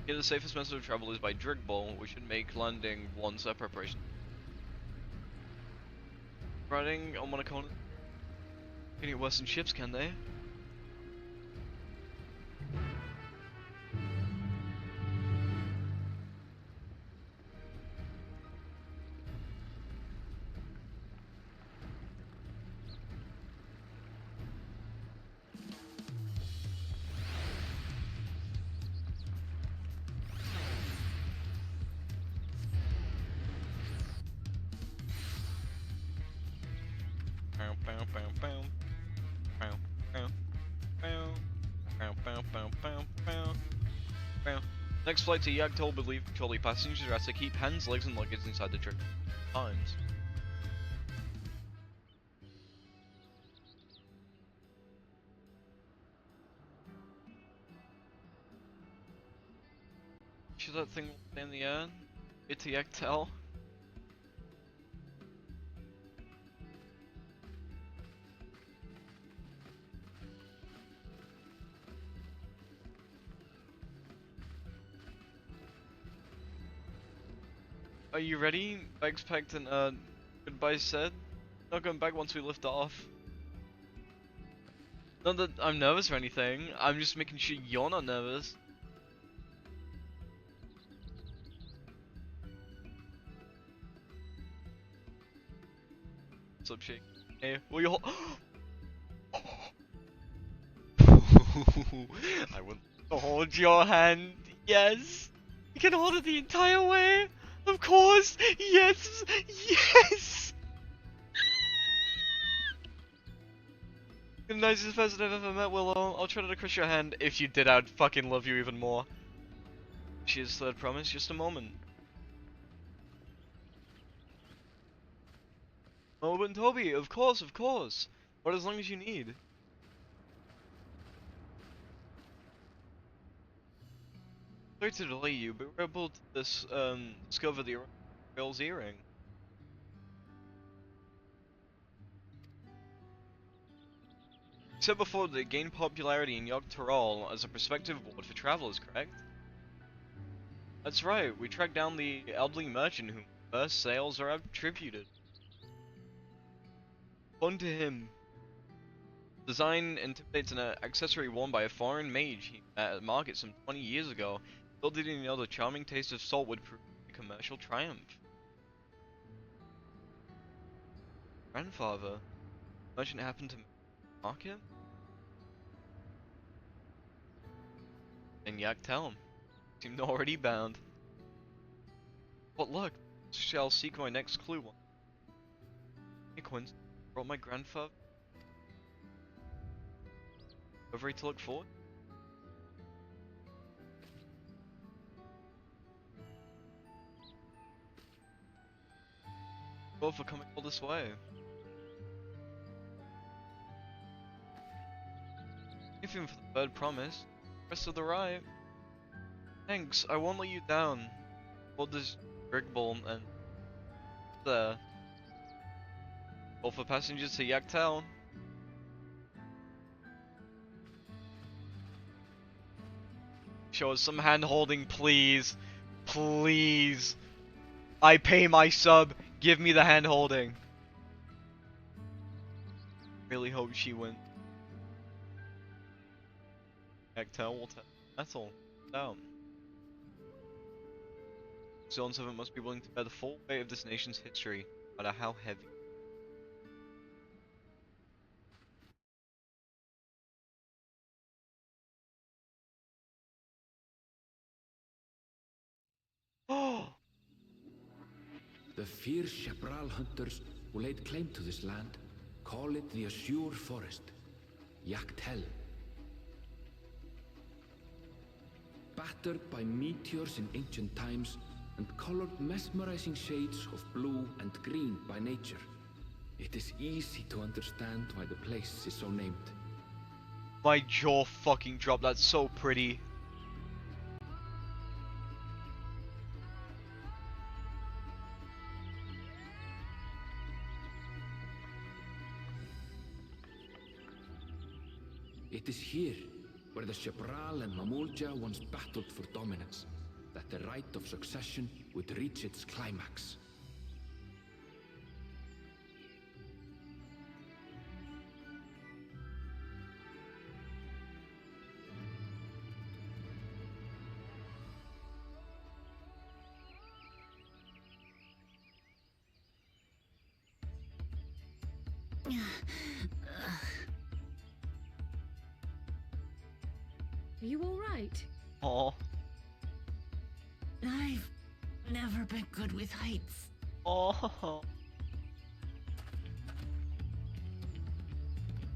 Here, the safest method of travel is by Drigball. We should make landing once our preparation. Riding on one opponent. Can get worse than ships, can they? Next flight to Yagtol, believe trolley passengers are asked to keep hands, legs, and luggage inside the truck times. Sure that thing will stay in the air? Get to Yagtel. Are you ready? Bags packed and goodbye said. Not going back once we lift off. Not that I'm nervous or anything, I'm just making sure you're not nervous. What's up, Shake? Hey, will you hold? I want to hold your hand. Yes! You can hold it the entire way! Of course! Yes! Yes! You're the nicest person I've ever met, Willow. I'll try to crush your hand. If you did, I'd fucking love you even more. Cheers to that promise, just a moment. Oh, but Toby, of course, of course. But as long as you need. Sorry to delay you, but we're able to discover the girl's earring. You said before that it gained popularity in Yogg-Tyrol as a prospective board for travelers, correct? That's right, we tracked down the elderly merchant whom first sales are attributed. According to him, design intimidates an accessory worn by a foreign mage he met at market some 20 years ago. Still didn't know the charming taste of salt would prove a commercial triumph. Grandfather, merchant happened to market? And Yagtel seemed already bound. What luck! Shall seek my next clue. Any coincidence brought my grandfather over to look forward? Well, for coming all this way. Anything for the bird promise. Rest of the right. Thanks, I won't let you down. Hold this Brickball and there. All for passengers to Yagtel. Show us some hand holding, please. Please. I pay my sub. Give me the hand holding. Really hope she wins. Yagtel will that's all. Down. Zone 7 must be willing to bear the full weight of this nation's history, no matter how heavy. Oh! The fierce Chapral hunters who laid claim to this land call it the Azure Forest, Yaktel. Battered by meteors in ancient times and colored mesmerizing shades of blue and green by nature, it is easy to understand why the place is so named. My jaw fucking dropped, that's so pretty. It is here, where the Chapral and Mamulja once battled for dominance, that the right of succession would reach its climax. Are you alright? Oh. I've never been good with heights. Oh.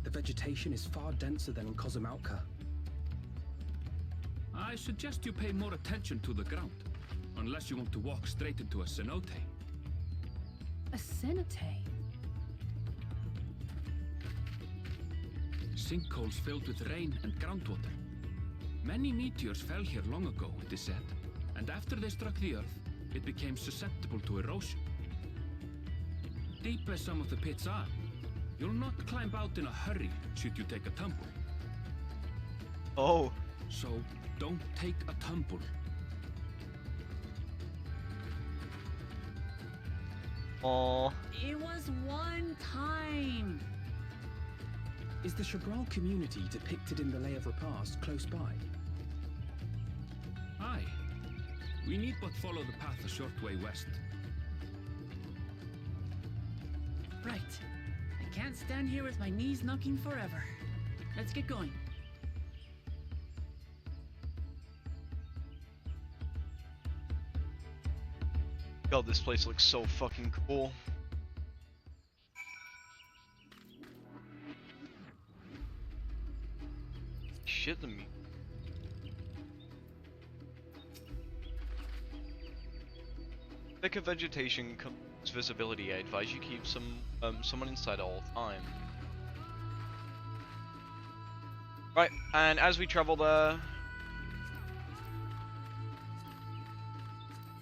The vegetation is far denser than in Cozumauca. I suggest you pay more attention to the ground, unless you want to walk straight into a cenote. A cenote? Sinkholes filled with rain and groundwater. Many meteors fell here long ago, it is said, and after they struck the earth, it became susceptible to erosion. Deep as some of the pits are, you'll not climb out in a hurry should you take a tumble. Oh. So, don't take a tumble. Oh. It was one time. Is the Chapral community depicted in the Lay of Repast close by? Aye. We need but follow the path a short way west. Right. I can't stand here with my knees knocking forever. Let's get going. God, this place looks so fucking cool. Shit, the meat. Thicker vegetation comes visibility. I advise you keep someone inside all the time. Right, and as we travel there,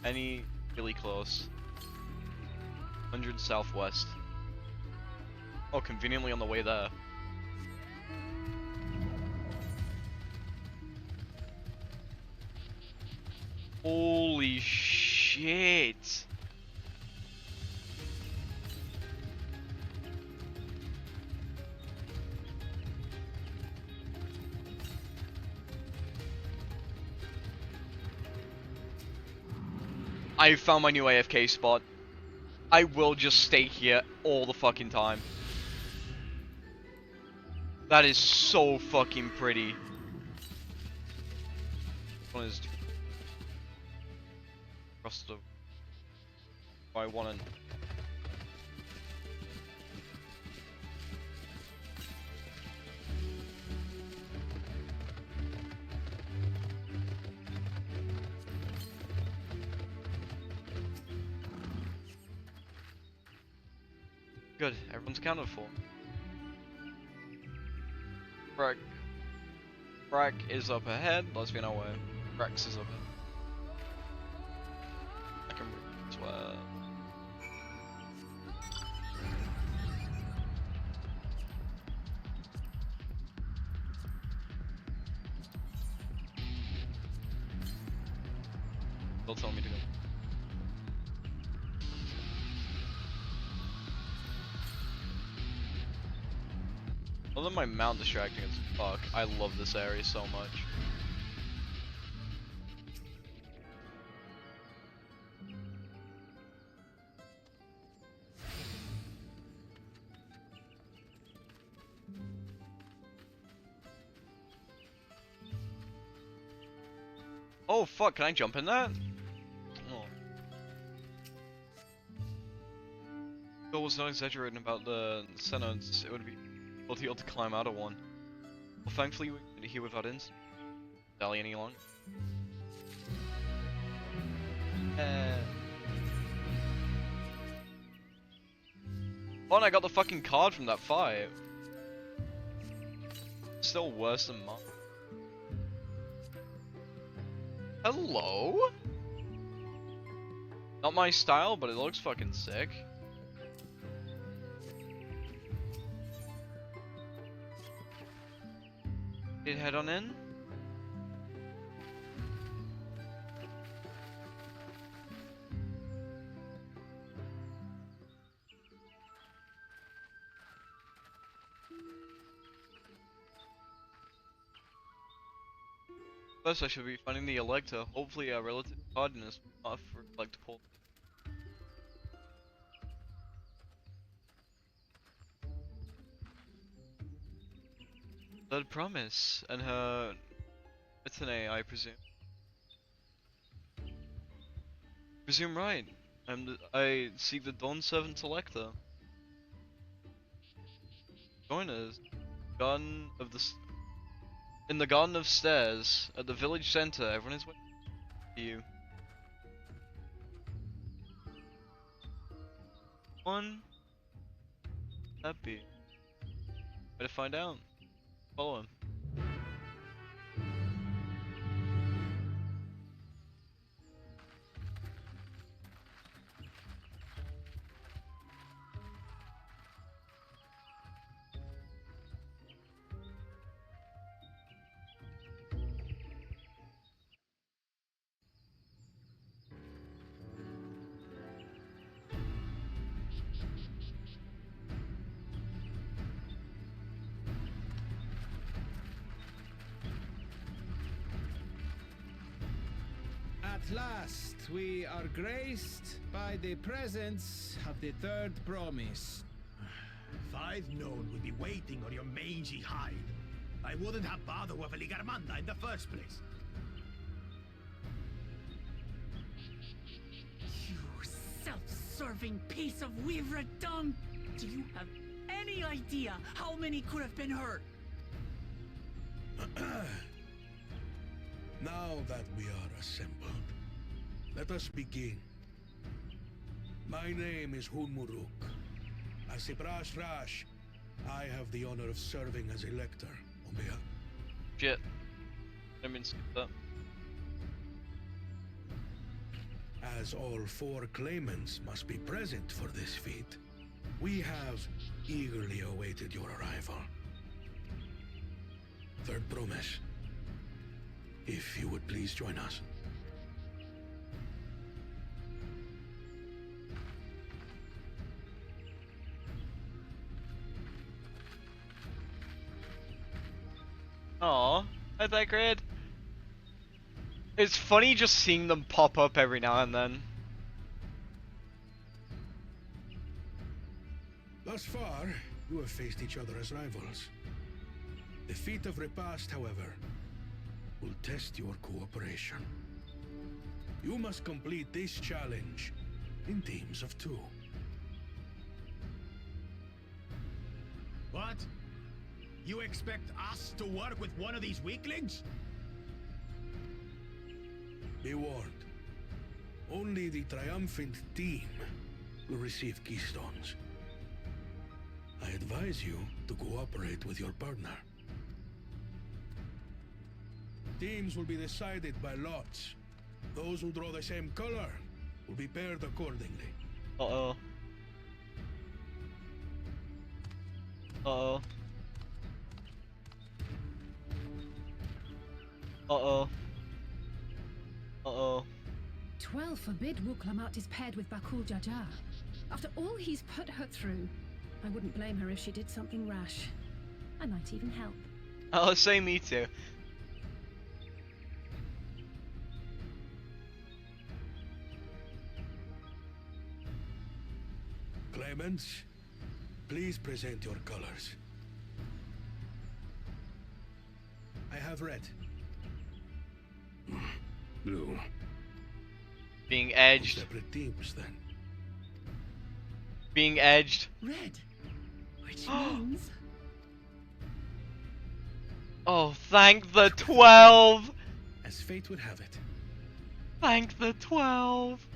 any really close, 100 southwest. Oh, conveniently on the way there. Holy shit! I found my new AFK spot. I will just stay here all the fucking time. That is so fucking pretty. One is across the by one and good, everyone's accounted for. Brack is up ahead, let's be on our way. Rex is up ahead. I can read as well. They'll tell me to go. Other than my mount distracting as fuck, I love this area so much. Oh fuck, can I jump in that? Oh. Bill was not exaggerating about the Senate. It would be difficult to climb out of one. Well, thankfully we made it here without incident. Dally any longer. Oh, and I got the fucking card from that fight. Still worse than mine. Hello? Not my style, but it looks fucking sick. Did head on in? First, I should be finding the Elector. Hopefully, our relative hardness will not reflect pull. Blood Promise and her Ithane, I presume. Presume right. I seek the Dawn Servant Elector. Join us. Garden of the. In the Garden of Stairs, at the village center, everyone is waiting for you. One. That be. Better find out. Follow him. At last, we are graced by the presence of the third promise. If I'd known we'd be waiting on your mangy hide, I wouldn't have bothered with a Ligarmanda in the first place. You self-serving piece of weaver dung! Do you have any idea how many could have been hurt? Now that we are assembled, let us begin. My name is Hunmuruk. As Ibrash Rash, I have the honor of serving as Elector on behalf. Shit. I mean, skip that. As all four claimants must be present for this feat, we have eagerly awaited your arrival. Third promise. If you would please join us. Aw, hi Thagrid. It's funny just seeing them pop up every now and then. Thus far, you have faced each other as rivals. The feat of repast, however, will test your cooperation. You must complete this challenge in teams of 2. What? You expect us to work with one of these weaklings? Be warned. Only the triumphant team will receive keystones. I advise you to cooperate with your partner. Teams will be decided by lots. Those who draw the same color will be paired accordingly. Uh-oh. Uh-oh. Uh-oh. Uh-oh. 12 forbid Lamat is paired with Bakul Jaja. After all he's put her through, I wouldn't blame her if she did something rash. I might even help. I'll say me too. Claimants, please present your colors. I have read. Blue. Being Two edged. separate teams, then. Being edged. Red. Which means... Oh, thank the 12! As fate would have it. Thank the 12!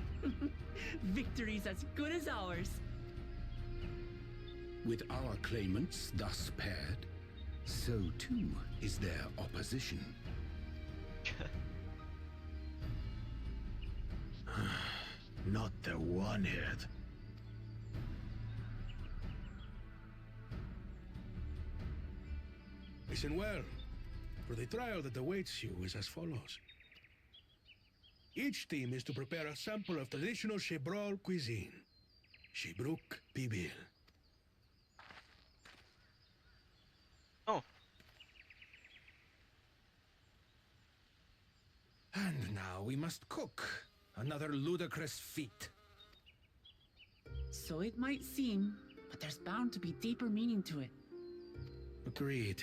Victory's as good as ours. With our claimants thus paired, so too is their opposition. Not the one-head. Listen well, for the trial that awaits you is as follows. Each team is to prepare a sample of traditional Chebral cuisine. Shibruk Bibil. Oh. And now we must cook. Another ludicrous feat. So it might seem, but there's bound to be deeper meaning to it. Agreed.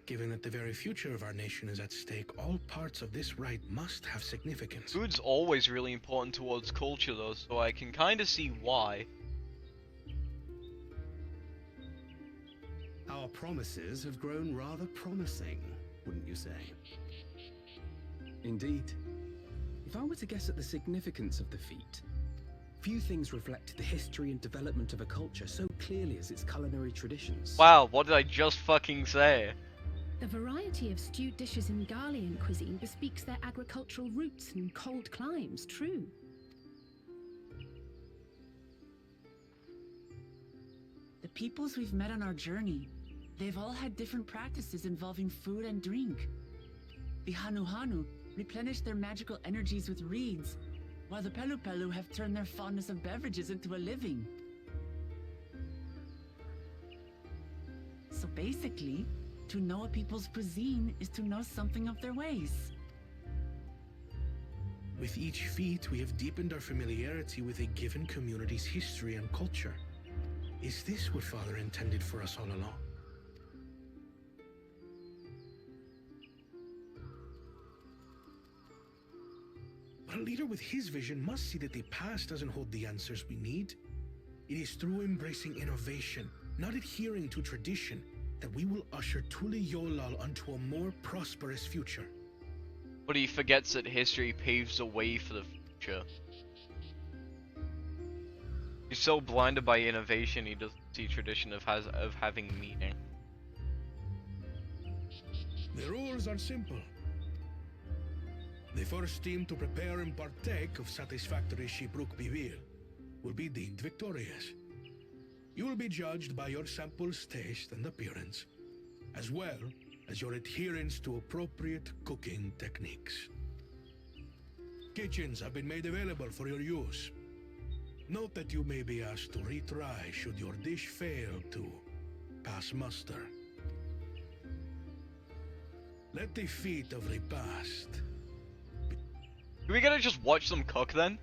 Given that the very future of our nation is at stake, all parts of this rite must have significance. Food's always really important towards culture though, so I can kinda see why. Our promises have grown rather promising, wouldn't you say? Indeed. If I were to guess at the significance of the feat, few things reflect the history and development of a culture so clearly as its culinary traditions. Wow, what did I just fucking say? The variety of stewed dishes in Garlean cuisine bespeaks their agricultural roots and cold climes, true. The peoples we've met on our journey, they've all had different practices involving food and drink. The Hanu replenish their magical energies with reeds, while the Pelu have turned their fondness of beverages into a living. So basically, to know a people's cuisine is to know something of their ways. With each feat, we have deepened our familiarity with a given community's history and culture. Is this what Father intended for us all along? But a leader with his vision must see that the past doesn't hold the answers we need. It is through embracing innovation, not adhering to tradition, that we will usher Tuli Yolal onto a more prosperous future. But he forgets that history paves the way for the future. He's so blinded by innovation he doesn't see tradition of having meaning. The rules are simple. The first team to prepare and partake of satisfactory Shibruk Bivir will be deemed victorious. You will be judged by your sample's taste and appearance, as well as your adherence to appropriate cooking techniques. Kitchens have been made available for your use. Note that you may be asked to retry should your dish fail to pass muster. Let the feat of repast. Do we gotta just watch them cook then?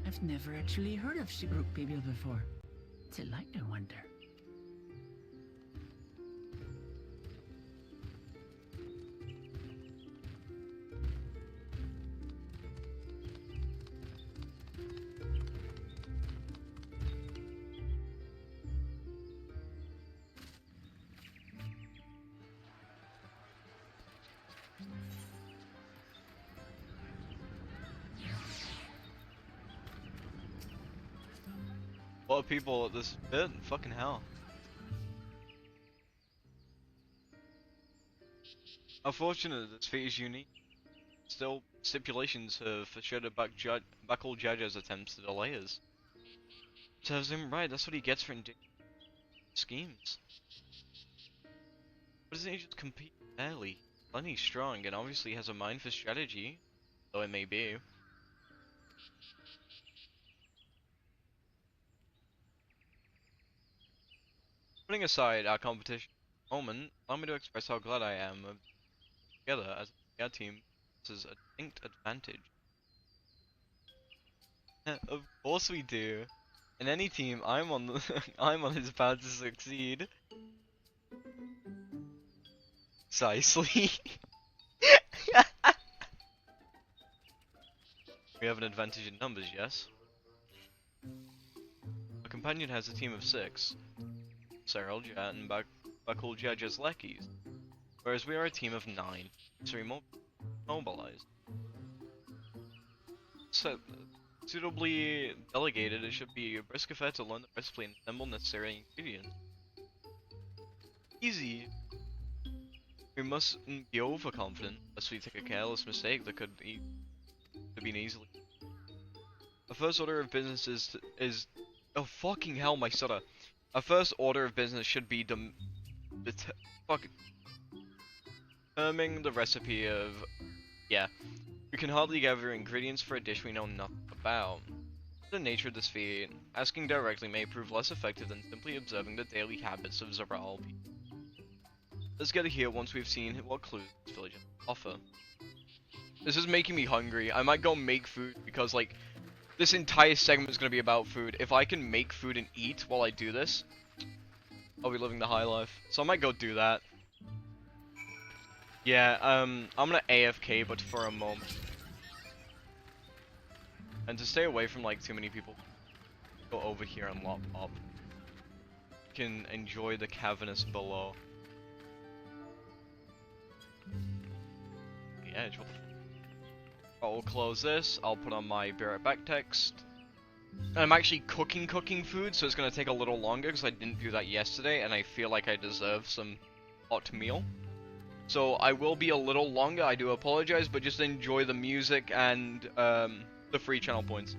I've never actually heard of Shibruk Bibil before. Delight, I wonder. A lot of people at this bit, fucking hell. Unfortunate this feat is unique. Still, stipulations have for sure to back all judges' attempts to delay us. Serves him right, that's what he gets for schemes. Why doesn't he just compete fairly? Lenny's strong and obviously has a mind for strategy, though it may be. Putting aside our competition at the moment, allow me to express how glad I am of together as a team. This is a distinct advantage. Of course we do. In any team, I'm on the I'm on his path to succeed. Precisely. We have an advantage in numbers, yes? A companion has a team of 6. Cyril, Jet, and Bakul Judge's lackeys. Whereas we are a team of 9. So we mobilized. So, suitably delegated, it should be a brisk affair to learn the recipe and assemble necessary ingredients. Easy. We mustn't be overconfident, lest we take a careless mistake that could have been easily. The first order of business is oh fucking hell, my stutter. Our first order of business should be determining the recipe of, yeah. We can hardly gather ingredients for a dish we know nothing about. The nature of this feat, asking directly may prove less effective than simply observing the daily habits of Zaral. Let's get here once we've seen what clues this village offer. This is making me hungry. I might go make food because, like, this entire segment is going to be about food. If I can make food and eat while I do this, I'll be living the high life. So I might go do that. Yeah, I'm gonna AFK, but for a moment. And to stay away from, like, too many people, go over here and lop up. You can enjoy the cavernous below. The edge, what the f. I'll close this, I'll put on my be right back text. I'm actually cooking food, so it's gonna take a little longer because I didn't do that yesterday, and I feel like I deserve some hot meal. So I will be a little longer, I do apologize, but just enjoy the music and the free channel points.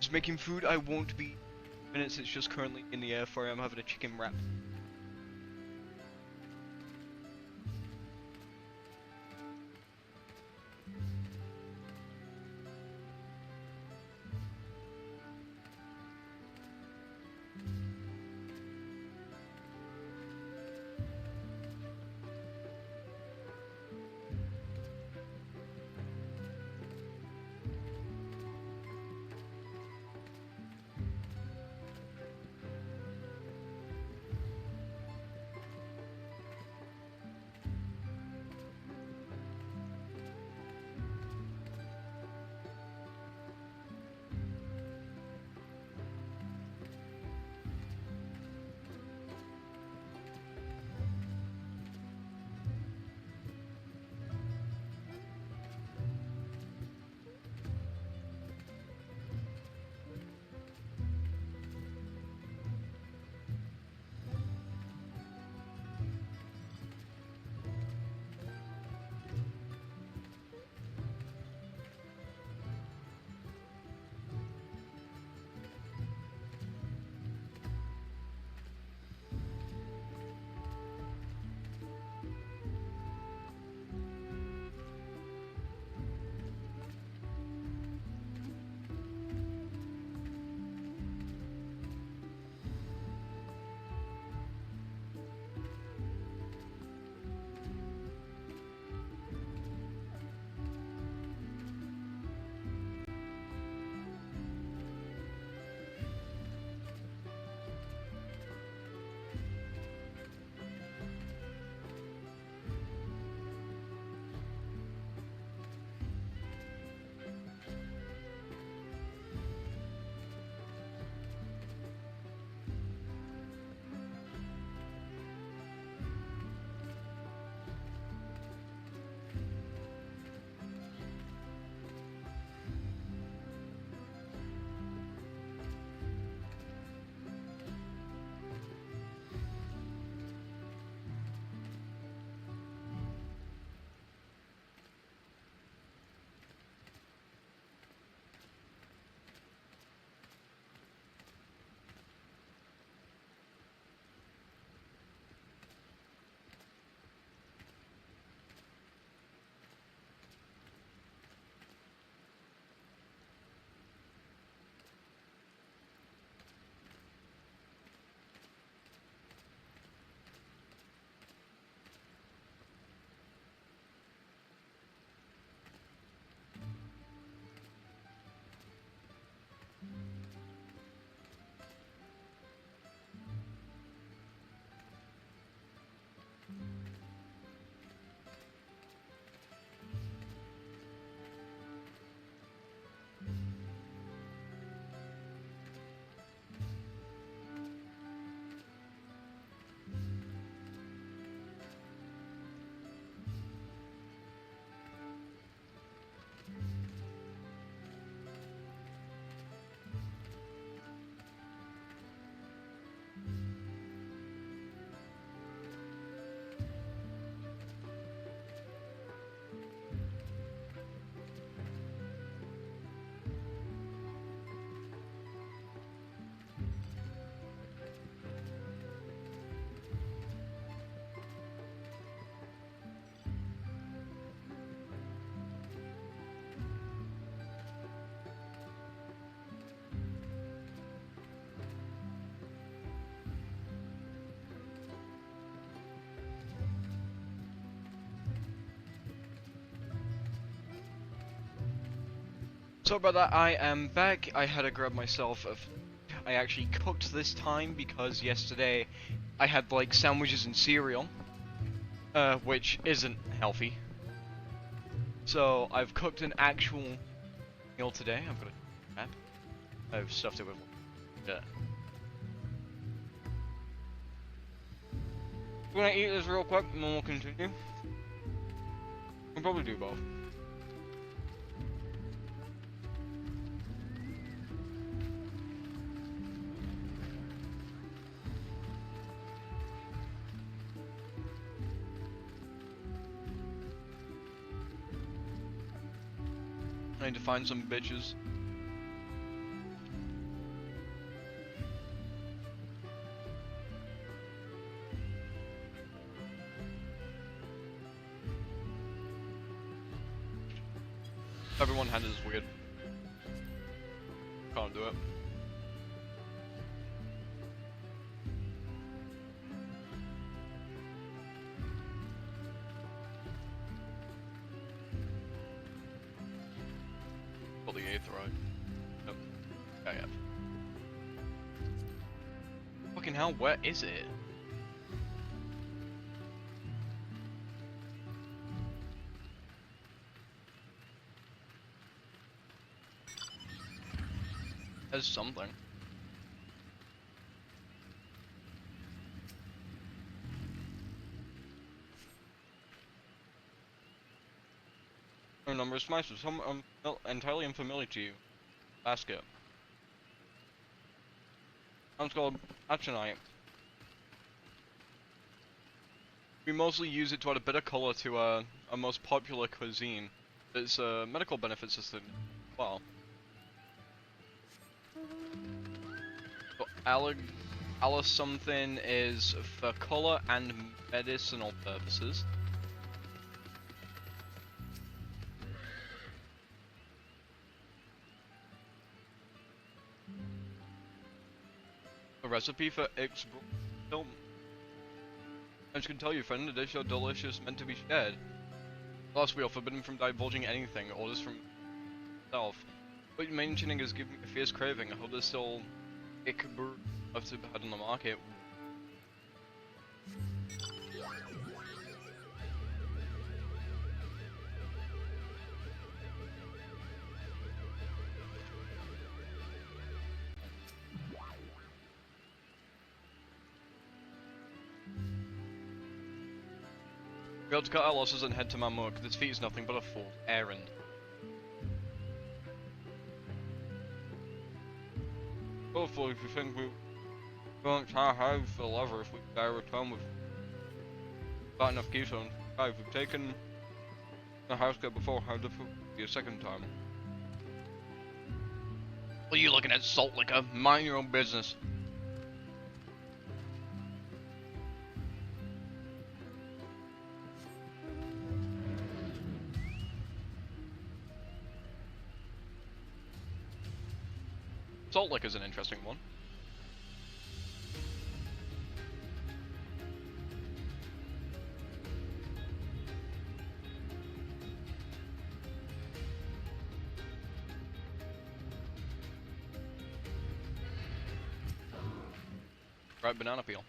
It's making food. I won't be minutes. It's just currently in the air fryer. I'm having a chicken wrap. So about that, I am back. I had to grab myself I actually cooked this time because yesterday I had like sandwiches and cereal, which isn't healthy. So I've cooked an actual meal today. I've got a map. I've stuffed it with we're gonna eat this real quick and then we'll continue. We'll probably do both. I need to find some bitches. Everyone handed is weird. Can't do it. Got the 8th right. Nope. Yeah, yeah. Fucking hell, where is it? There's something. A number of smiles, some entirely unfamiliar to you. Basket. One's called Achinite. We mostly use it to add a bit of color to our most popular cuisine. Its medical benefits system. Wow. So Alice something is for color and medicinal purposes. A recipe for eggs. I can tell you, friend, the dish are delicious, meant to be shared. Last we are forbidden from divulging anything, orders from self. But mentioning is giving me a fierce craving. I hope there's still Ikebrew left to be had on the market. We ought to cut our losses and head to Mamuk. This feat is nothing but a fool's errand. Hopefully, if you think we won't have the lever if we return with not enough keystones. We've taken the house cut before, how difficult it will be a second time. What are you looking at, salt liquor? Mind your own business. Salt liquor is an interesting one. Right, banana peel.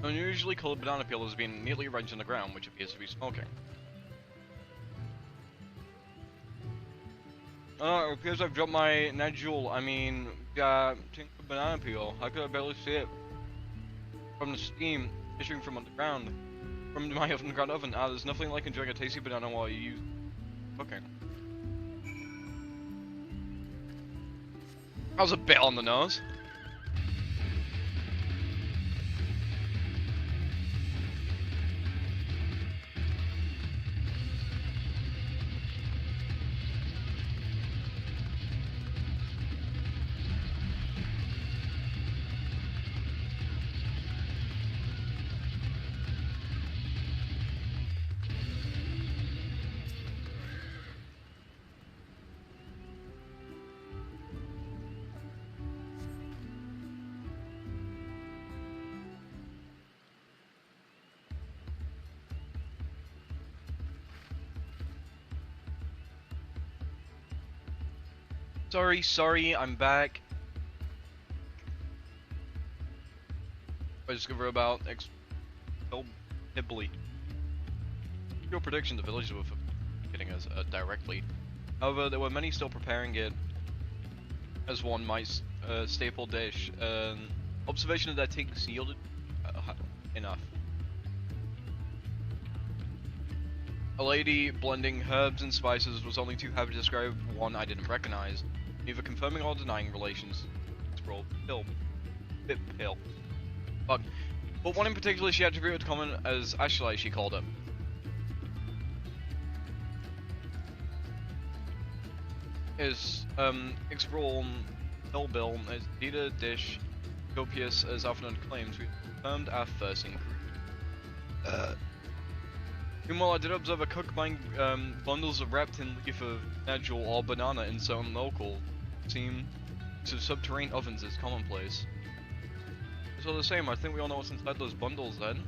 Unusually colored banana peel has been neatly arranged on the ground, which appears to be smoking. It appears I've dropped my tin of banana peel. How could I barely see it from the steam issuing from underground? From my underground oven. There's nothing like enjoying a tasty banana while you use cooking. That was a bit on the nose. Sorry, I'm back. I discovered about Hibbly. Your prediction, the villagers were getting us directly. However, there were many still preparing it as one might staple dish. Observation of their techniques yielded enough. A lady blending herbs and spices was only too happy to describe one I didn't recognize, neither confirming or denying relations. Pill. But one in particular she attributed to common as Ashley, she called it. Is explore Bill is indeed a dish copious as often claims. We confirmed our first ingredient. Meanwhile, I did observe a cook buying bundles of reptin leaf of natural or banana in certain local. Seem to subterranean ovens is commonplace. It's all the same, I think we all know what's inside those bundles then.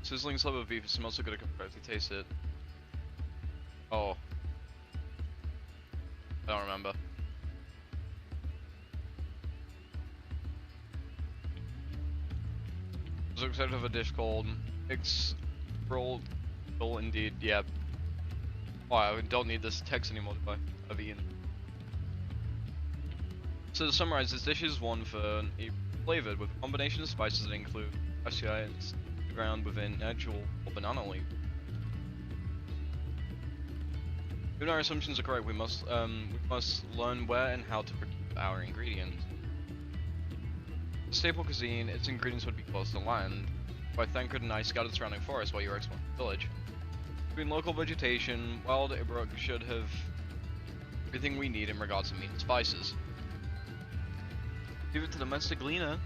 Sizzling slab of beef, it smells so good I can practically taste it. Oh. I don't remember. I was excited of a dish called Mix Roll indeed, yeah. Oh, I don't need this text anymore if I've eaten. So to summarize, this dish is one for flavored with a combination of spices that include acai ground within natural or banana leaf. Even our assumptions are correct, we must learn where and how to procure our ingredients. The staple cuisine, its ingredients would be close to land. By thank good and I scouted the surrounding forest while you were exploring the village. Between local vegetation, Wild Ibrook should have everything we need in regards to meat and spices. Give it to the domestic gleaner.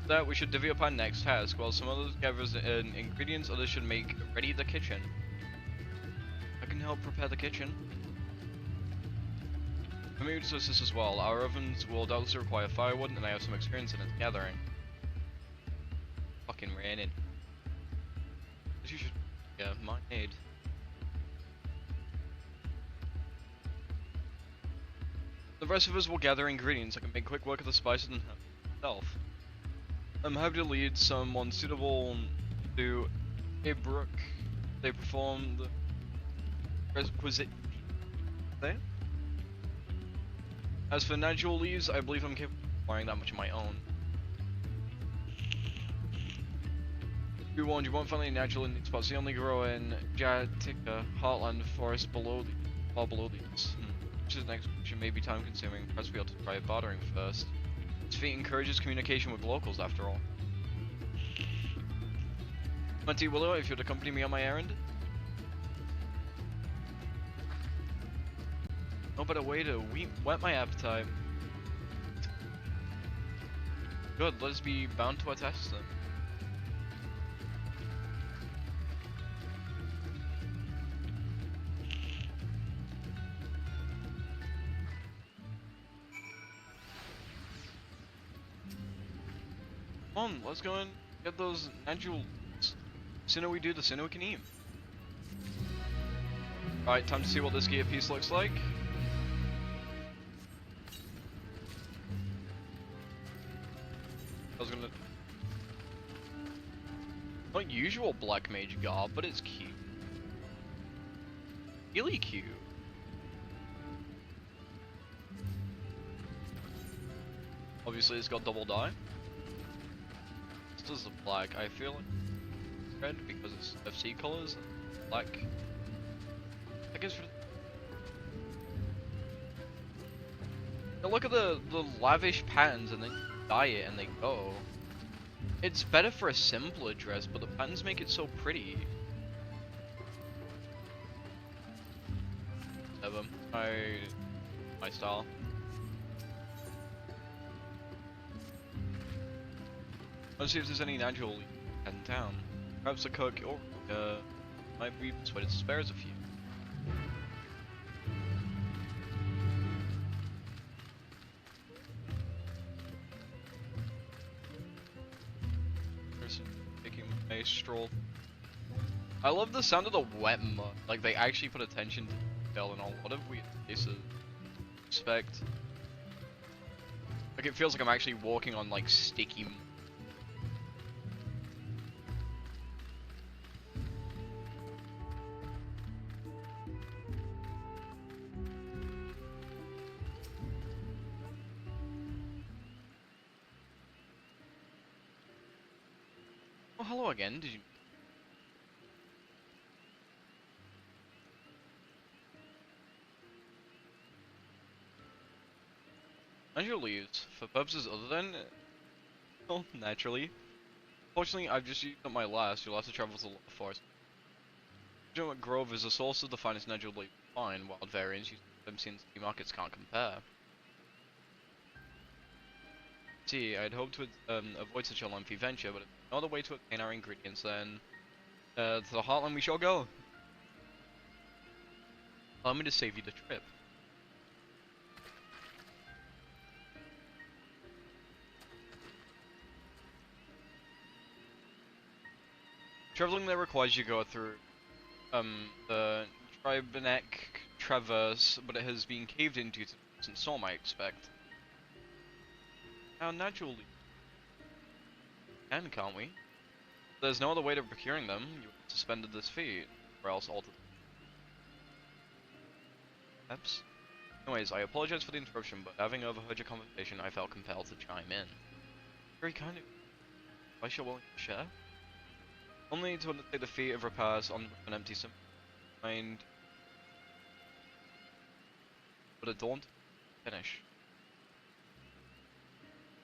That we should divvy up our next task, while some others gather ingredients, others should make ready the kitchen. I can help prepare the kitchen. Let me to assist as well. Our ovens will doubtless require firewood, and I have some experience in its gathering. Fucking raining. You should, yeah, mine aid. The rest of us will gather ingredients. I can make quick work of the spices and myself. I'm happy to lead someone suitable to Ibrook. They perform the requisite. There. As for natural leaves, I believe I'm capable of acquiring that much of my own. Be warned, you won't find any natural in these spots. They only grow in Jatika, Heartland Forest below these. Which is an execution may be time consuming. Perhaps we ought to try bartering first. This feat encourages communication with locals after all. Monty Willow, if you'd accompany me on my errand. No better way to whet my appetite. Good, let us be bound to our tasks then. Come on, let's go and get those natural. The sooner we do, the sooner we can eat. Alright, time to see what this gear piece looks like. I was gonna... Not usual black mage garb, but it's cute. Really cute. Obviously it's got double dye. This does the black, I feel like red because it's FC colors and black. I guess for now look at the lavish patterns and then dye it and they go. It's better for a simpler dress, but the patterns make it so pretty. Never. My style. Let's see if there's any natural in town. Perhaps a cook or might be persuaded to spare us a few. Taking a stroll. I love the sound of the wet mud. Like they actually put attention to detail and all. What have we expect? Like it feels like I'm actually walking on like sticky mud. Oh, hello again. Did you? Natural leaves, for purposes other than... well, naturally. Fortunately, I've just used up my last. You'll have to travel through the forest. Legitimate Grove is a source of the finest natural leaf fine. Wild variants used in city markets can't compare. See, I'd hoped to avoid such a lengthy venture, but if there's no other way to obtain our ingredients, then to the Heartland we shall go. Allow me to save you the trip. Traveling there requires you to go through the Tribenek Traverse, but it has been caved into since storm, I expect. Now, naturally, can't we? There's no other way of procuring them. You suspended this fee, or else altered. Perhaps. Anyways, I apologize for the interruption, but having overheard your conversation, I felt compelled to chime in. Very kind of you. I shall willing to share. Only to undertake the feat of repairs on an empty mind, but a daunting finish.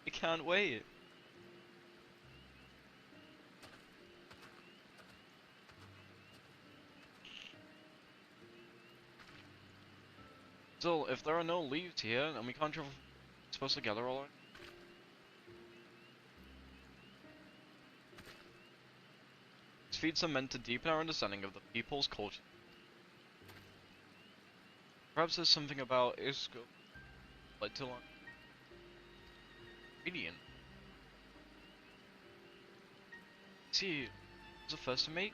I can't wait. Still, if there are no leaves here, and we can't travel supposed to gather all our... These feats are meant to deepen our understanding of the people's culture. Perhaps there's something about Isco led to like Radiant. See, it was the first to make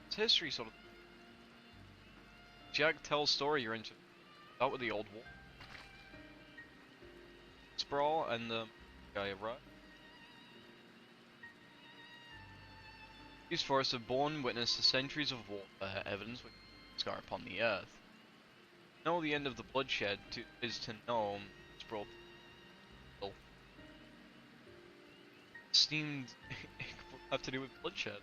it's history sort of. Jack tells story you're into. Start with the old war. Sprawl and the guy right. These forests have borne witness to centuries of warfare, evidence which scar upon the earth. Know the end of the bloodshed is to know sprawl. Steamed have to do with bloodshed.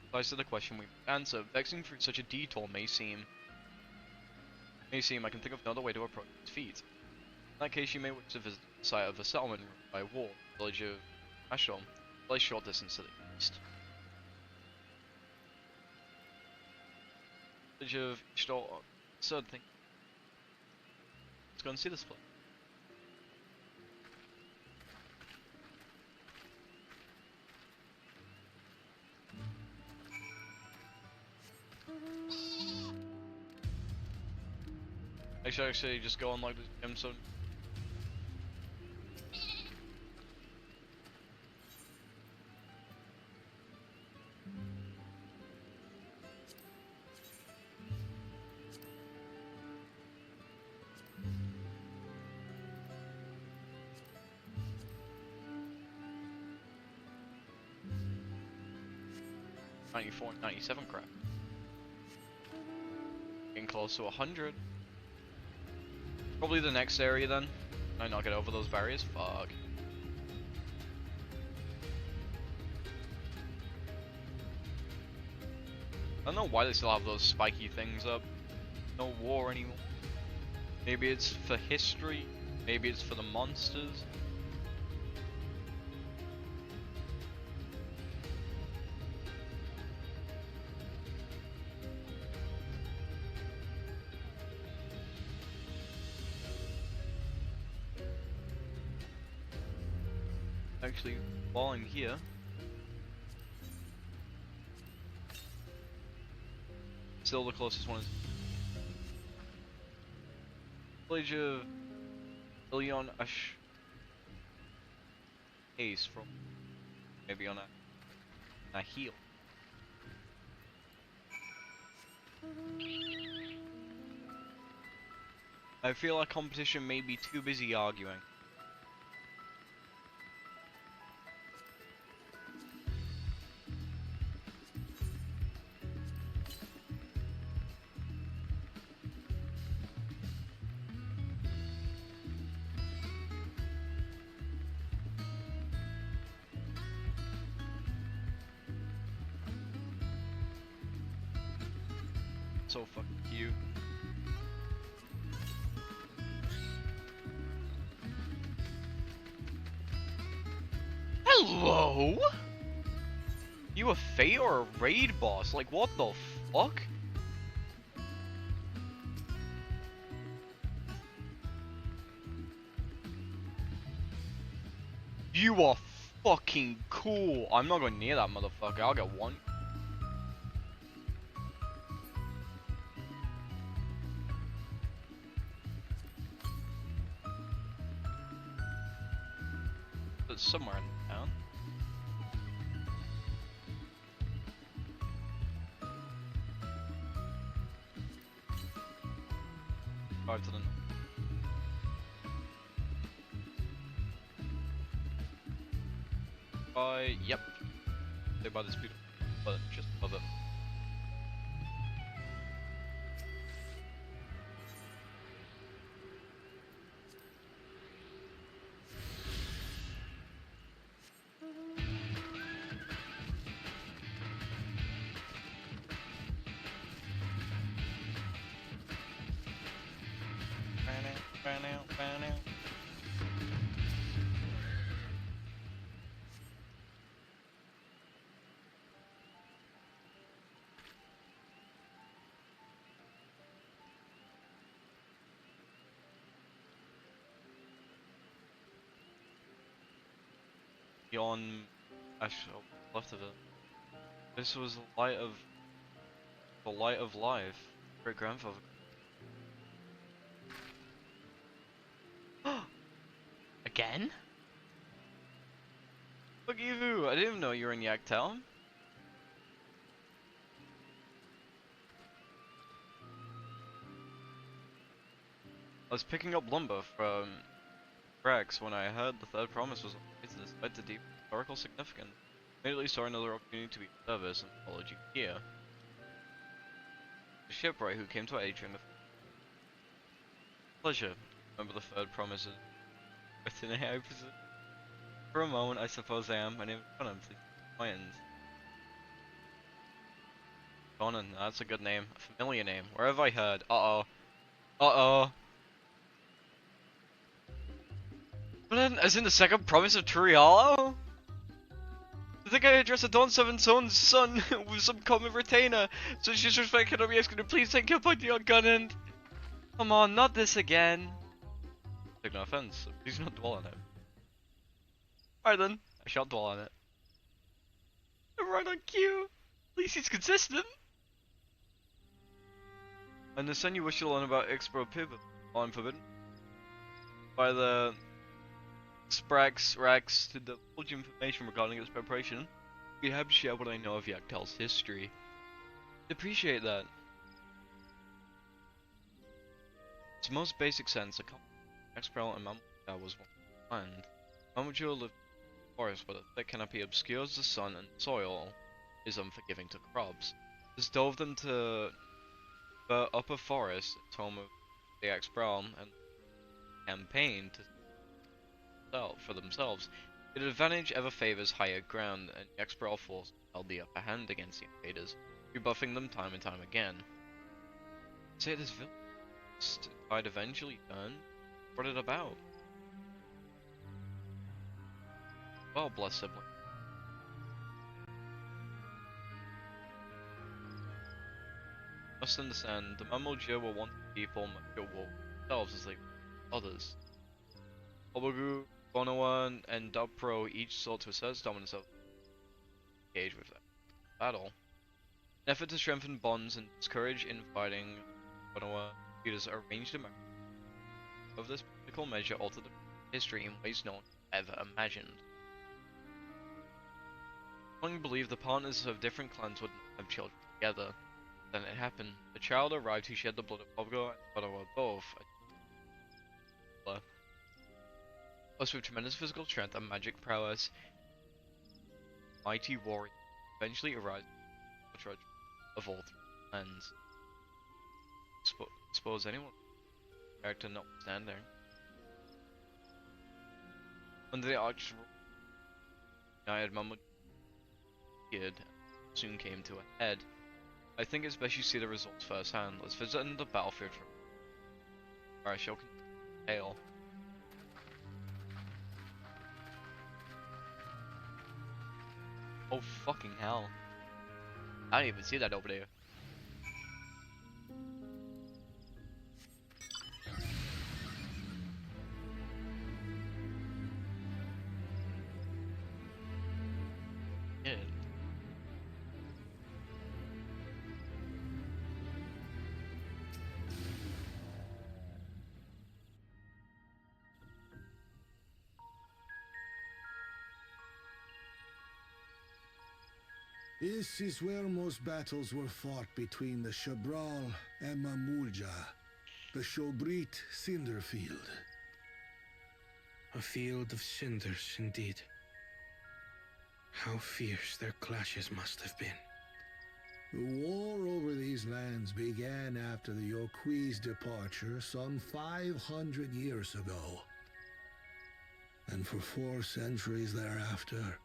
Applies to the question we answer. Vexing through such a detour may seem I can think of no other way to approach its feet. In that case, you may wish to visit the site of a settlement ruined by war, the village of Ashton, a place short distance to the east. Village of Ashton, third thing. Let's go and see this place. I should actually just go on like this gemstone. $94 and $97 crap. Getting close to 100. Probably the next area then. Can I not get over those barriers? Fuck. I don't know why they still have those spiky things up. No war anymore. Maybe it's for history. Maybe it's for the monsters. Actually, while I'm here, still the closest one is village of Ilion Ash Ace from maybe on a heel. I feel like competition may be too busy arguing. So fucking cute. Hello? You a Fate or a raid boss? Like, what the fuck? You are fucking cool. I'm not going near that motherfucker. I'll get one. It's somewhere in town. Drive to the north. Yep. Stay by this beautiful, but just above it. On actually left of it. This was the light of life. Great grandfather. Again? Look at you! I didn't even know you were in Yak Town. I was picking up lumber from Rex when I heard the third promise was despite the deep historical significance. Immediately saw another opportunity to be of service and followed you here. The shipwright who came to our aid during the pleasure. Remember the third promises. Within a for a moment, I suppose I am. My name is Conan, please. Mayans. Conan, that's a good name. A familiar name. Where have I heard? Uh-oh. Uh-oh. As in the second promise of Trialo? I think I addressed the Dawn Seven Sons' son with some common retainer, so disrespect cannot be asked to please take your point on Gunnan. Come on, not this again. Take no offense, so please not dwell on it. Alright then, I shan't dwell on it. I'm right on cue. At least he's consistent. I understand you wish to learn about Expro Pivot. I'm forbidden. By the Sprax Rax to divulge information regarding its preparation. I'd be happy to share what I know of Yaktel's history. I'd appreciate that. Its most basic sense, a Expel and Mammoth was one land. Mammoth lived in the forest where the thick canopy obscures the sun and soil is unforgiving to crops. This drove them to the upper forest, home of the Expel, and campaigned to for themselves. The advantage ever favors higher ground, and the Expel force held the upper hand against the invaders, rebuffing them time and time again. Say this village tide eventually turned, brought it about. Well, bless sibling. Must understand, the Mammoth were wanting people mature war themselves as they were others. Obagu, Bonawan, and Dubpro each sought to assert dominance of engage with them. Battle. An effort to strengthen bonds and discourage infighting, Bonawan leaders arranged a marriage. Of this political measure altered the history in ways no one ever imagined. One believed the partners of different clans would have children together. Then it happened. The child arrived who shared the blood of Obgo and Bonawan both. Plus with tremendous physical strength and magic prowess, mighty warrior eventually arrived at the trudge of all three lands. Suppose anyone character notwithstanding. Under the arch united Mammoth soon came to a head. I think it's best you see the results firsthand. Let's visit the battlefield where I shall continue the tale. Oh fucking hell. I didn't even see that over there. Yeah. This is where most battles were fought between the Shabral and Mamulja, the Shobrit Cinder Field. A field of cinders, indeed. How fierce their clashes must have been. The war over these lands began after the Yoqui's departure some 500 years ago. And for 4 centuries thereafter,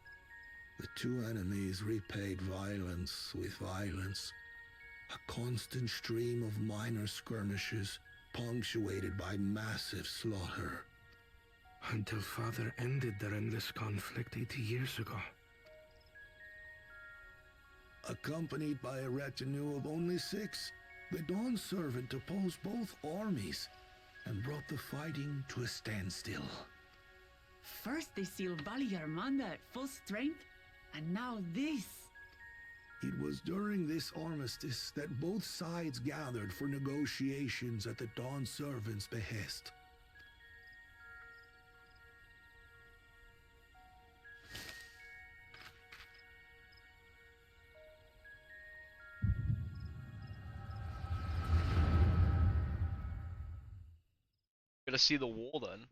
the two enemies repaid violence with violence. A constant stream of minor skirmishes, punctuated by massive slaughter. Until Father ended their endless conflict 80 years ago. Accompanied by a retinue of only 6, the Dawn Servant opposed both armies and brought the fighting to a standstill. First they sealed Valigarmanda at full strength, and now this. It was during this armistice that both sides gathered for negotiations at the Dawn Servant's behest. Gotta see the wall then.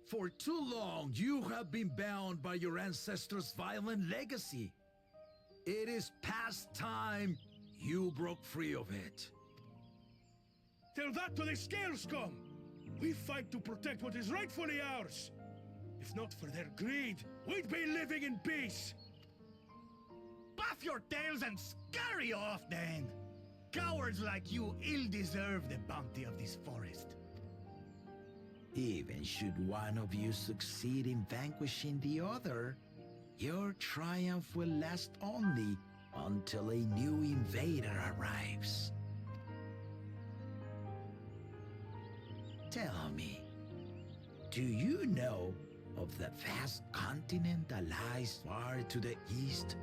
For too long, you have been bound by your ancestors' violent legacy. It is past time you broke free of it. Tell that to the Scale Scum! We fight to protect what is rightfully ours. If not for their greed, we'd be living in peace. Buff your tails and scurry off then! Cowards like you ill deserve the bounty of this forest. Even should one of you succeed in vanquishing the other, your triumph will last only until a new invader arrives. Tell me, do you know of the vast continent that lies far to the east,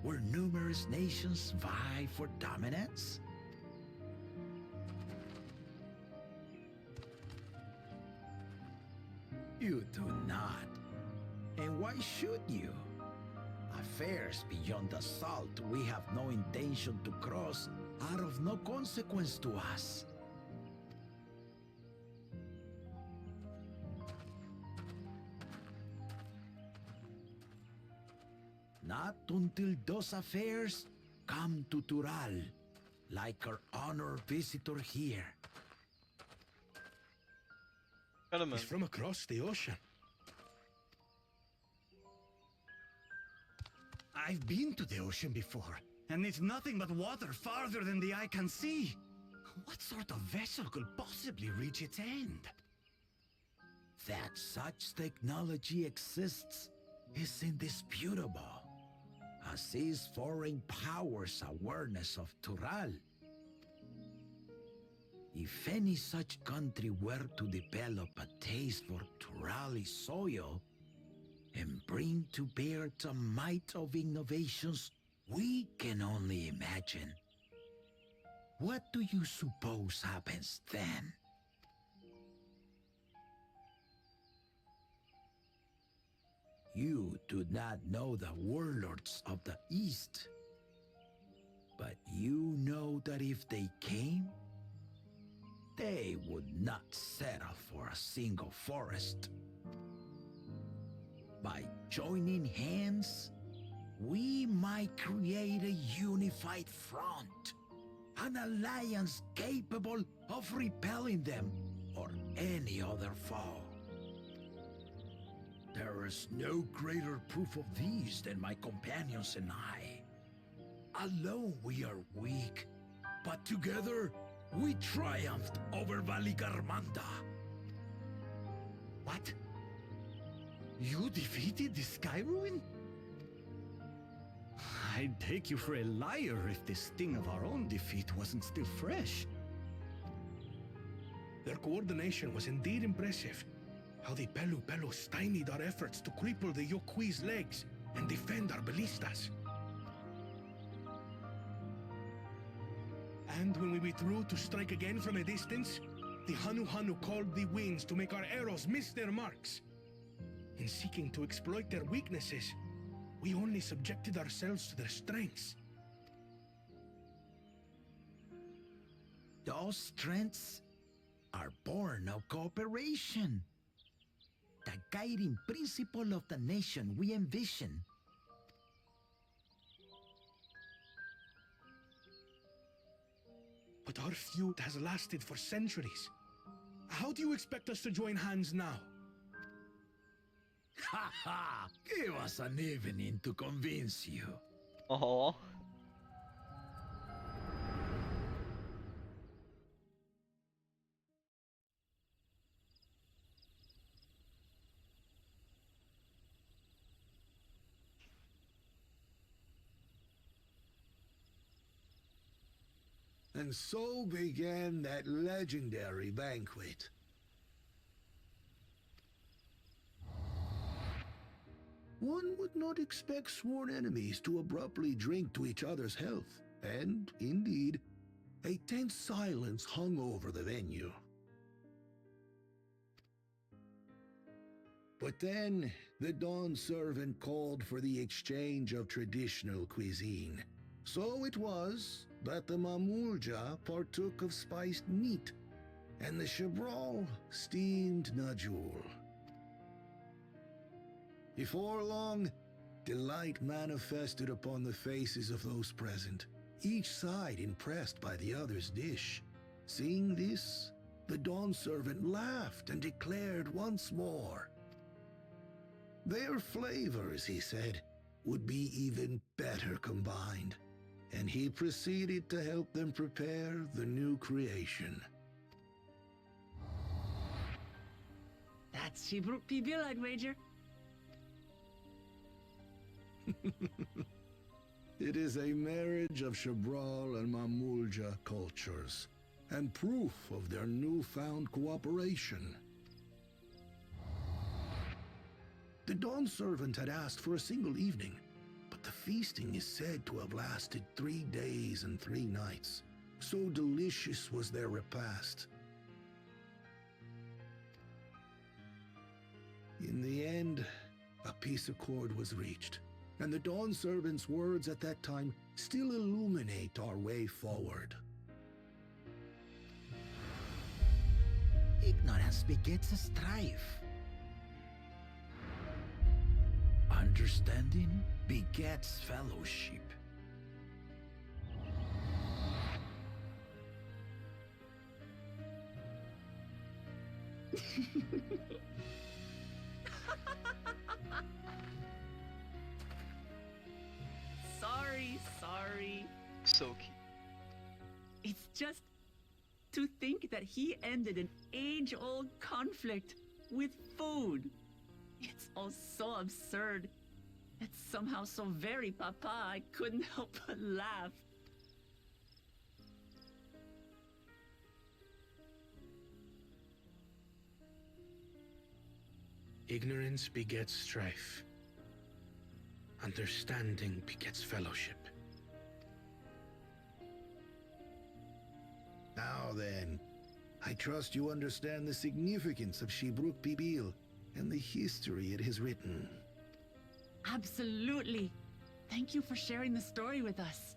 where numerous nations vie for dominance? You do not. And why should you? Affairs beyond the salt we have no intention to cross are of no consequence to us. Not until those affairs come to Tural, like our honored visitor here. He's from across the ocean. I've been to the ocean before, and it's nothing but water farther than the eye can see. What sort of vessel could possibly reach its end? That such technology exists is indisputable, as is foreign powers' awareness of Tural. If any such country were to develop a taste for Turali soil and bring to bear the might of innovations we can only imagine, what do you suppose happens then? You do not know the warlords of the East, but you know that if they came, they would not settle for a single forest. By joining hands, we might create a unified front, an alliance capable of repelling them or any other foe. There is no greater proof of these than my companions and I. Alone we are weak, But together, we triumphed over Valigarmanda. What? You defeated the Sky Ruin? I'd take you for a liar if the sting of our own defeat wasn't still fresh. Their coordination was indeed impressive. How the Pelu Pelu stymied our efforts to cripple the Yokui's legs and defend our ballistas. And when we withdrew to strike again from a distance, the Hanu Hanu called the winds to make our arrows miss their marks. In seeking to exploit their weaknesses, we only subjected ourselves to their strengths. Those strengths are born of cooperation. The guiding principle of the nation we envision. But our feud has lasted for centuries. How do you expect us to join hands now? Ha ha! Give us an evening to convince you. Oh. And so began that legendary banquet. One would not expect sworn enemies to abruptly drink to each other's health, and, indeed, a tense silence hung over the venue. But then, the Dawn servant called for the exchange of traditional cuisine. So it was that the Mamulja partook of spiced meat, and the Shabral steamed Najul. Before long, delight manifested upon the faces of those present, each side impressed by the other's dish. Seeing this, the Dawn servant laughed and declared once more, their flavors, he said, would be even better combined, and he proceeded to help them prepare the new creation. That's Shibruk Pibil, I'd wager. It is a marriage of Shabral and Mamulja cultures, and proof of their newfound cooperation. The Dawn servant had asked for a single evening, but the feasting is said to have lasted 3 days and 3 nights. So delicious was their repast. In the end, a peace accord was reached, and the Dawn servant's words at that time still illuminate our way forward. Ignorance begets strife. Understanding begets fellowship. Sorry. So cute. It's just to think that he ended an age-old conflict with food. It's all so absurd. It's somehow so very papa, I couldn't help but laugh. Ignorance begets strife. Understanding begets fellowship. Now then, I trust you understand the significance of Shibruk Pibil and the history it has written. Absolutely. Thank you for sharing the story with us.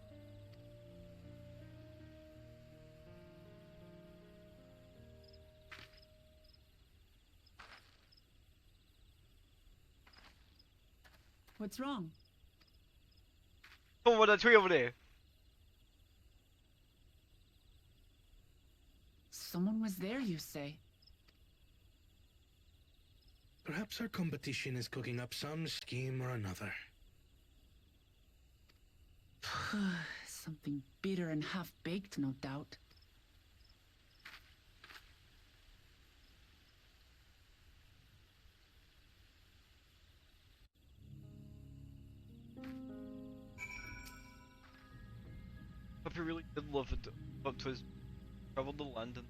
What's wrong? Over that tree over there. Someone was there, you say? Perhaps our competition is cooking up some scheme or another. Something bitter and half-baked, no doubt. Hope you really did love it up to his traveled to London.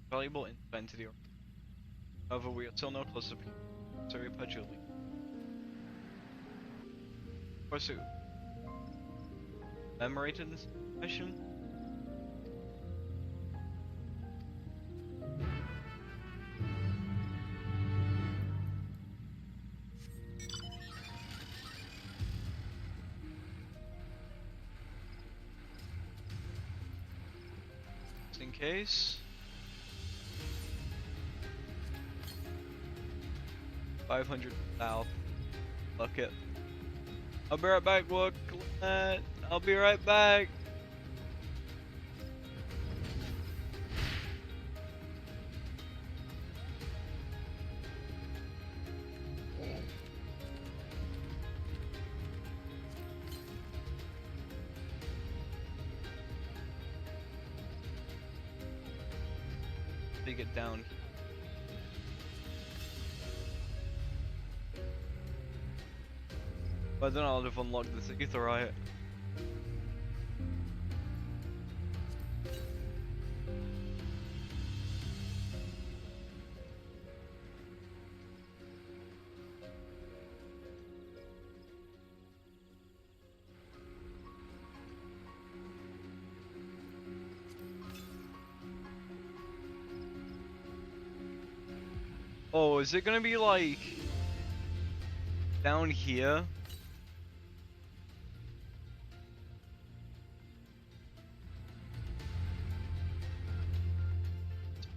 Valuable insight into the order. However, we are still no closer to patchouli. Pursue. Commemorated this mission? Just in case. 500 south. Fuck it. I'll be right back, look. I'll be right back. Take it down. But I don't know how to unlock this ether, right? Oh, is it gonna be like down here?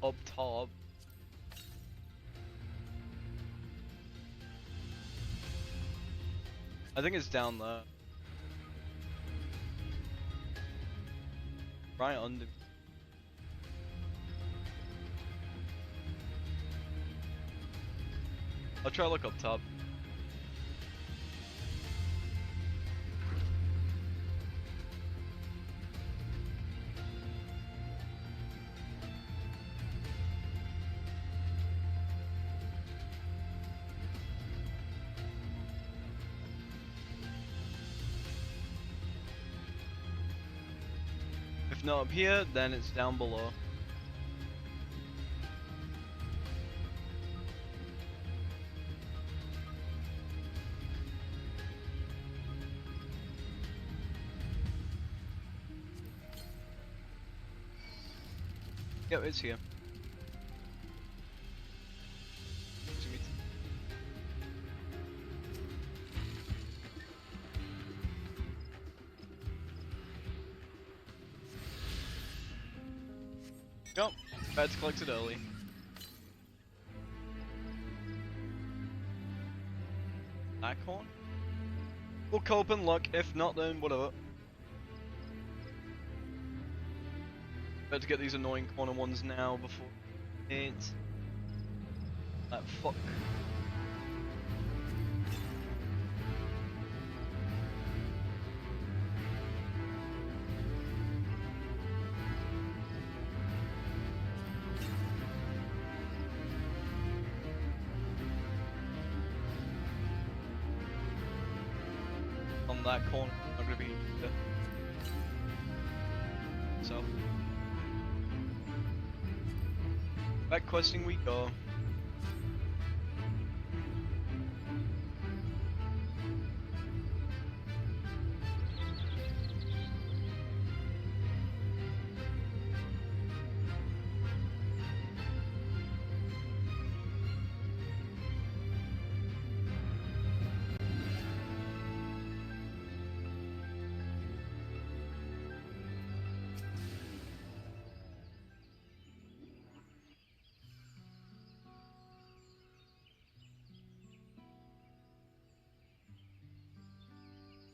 Up top. I think it's down there. Right under. I'll try to look up top. If not up here, then it's down below. Yep, it's here. Nope, bad to collect it early. That corn? We'll cope and luck, if not then whatever. Better get these annoying corner ones now before it's that fuck. On that corner, not gonna be there. So back questing we go.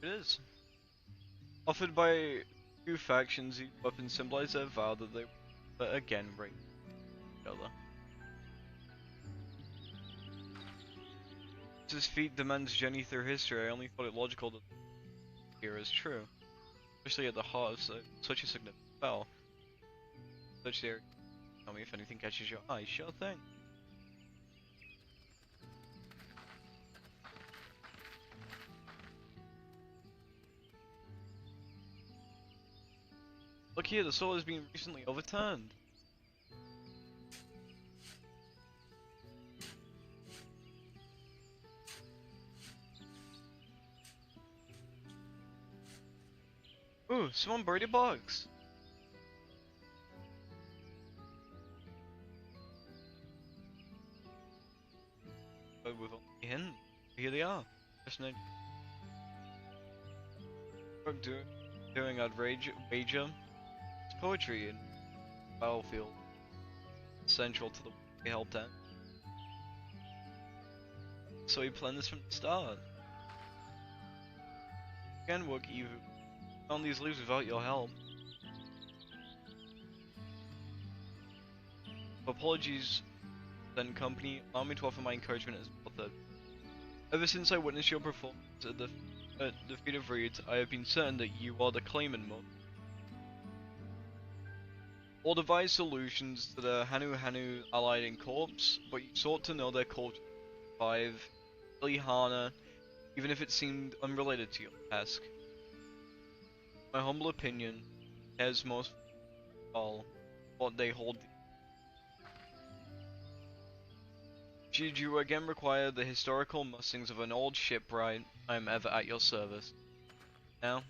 It is. Offered by two factions, each weapon symbolizes their vow that they will again bring each other. This feat demands journey through history. I only thought it logical that here is true, especially at the heart of such a significant spell. Search the area. Tell me if anything catches your eye. Sure thing. Look here, the sword has been recently overturned. Ooh, someone buried a box. But with only him, here they are. Just no. Doing outrage, wager. It's poetry in battlefield, central to the we helped out. So he planned this from the start. Again, work evil. Found these leaves without your help. Apologies, then company. Allow me to offer my encouragement as author. Ever since I witnessed your performance at the feat of Reed, I have been certain that you are the claimant mode. All devised solutions to the Hanu allied in corpse, but you sought to know their culture, survive, Lihana, even if it seemed unrelated to your task. My humble opinion cares most of all what they hold. Should you again require the historical musings of an old shipwright, I am ever at your service. Now,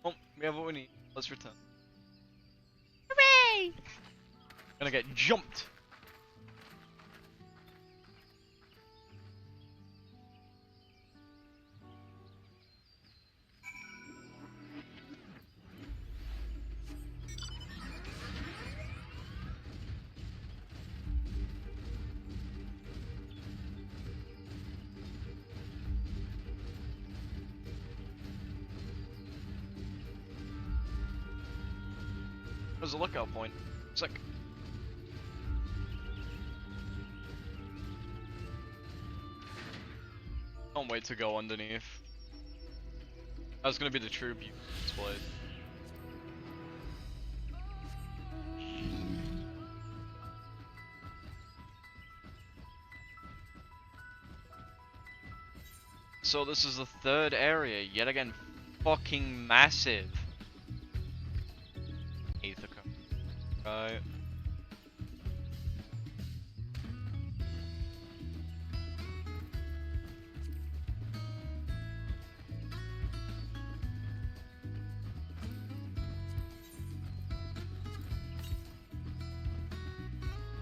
oh, we have what we need. Let's return. Hooray! Gonna get jumped. There's a lookout point. Sick. Can't wait to go underneath. That's gonna be the true beauty of this place. So this is the third area, yet again, fucking massive. Ithaca. Right.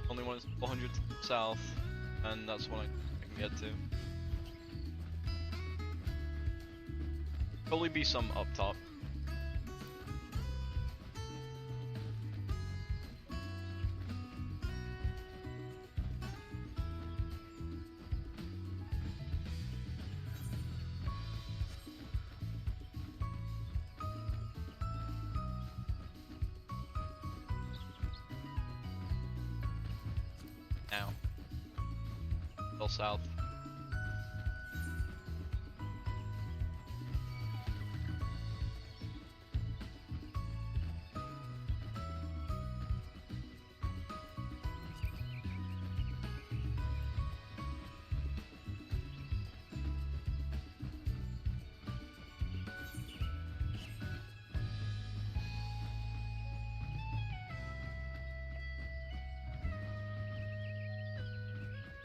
Only one is 400 south, and that's what I can get to. Probably be some up top. Now. Still south.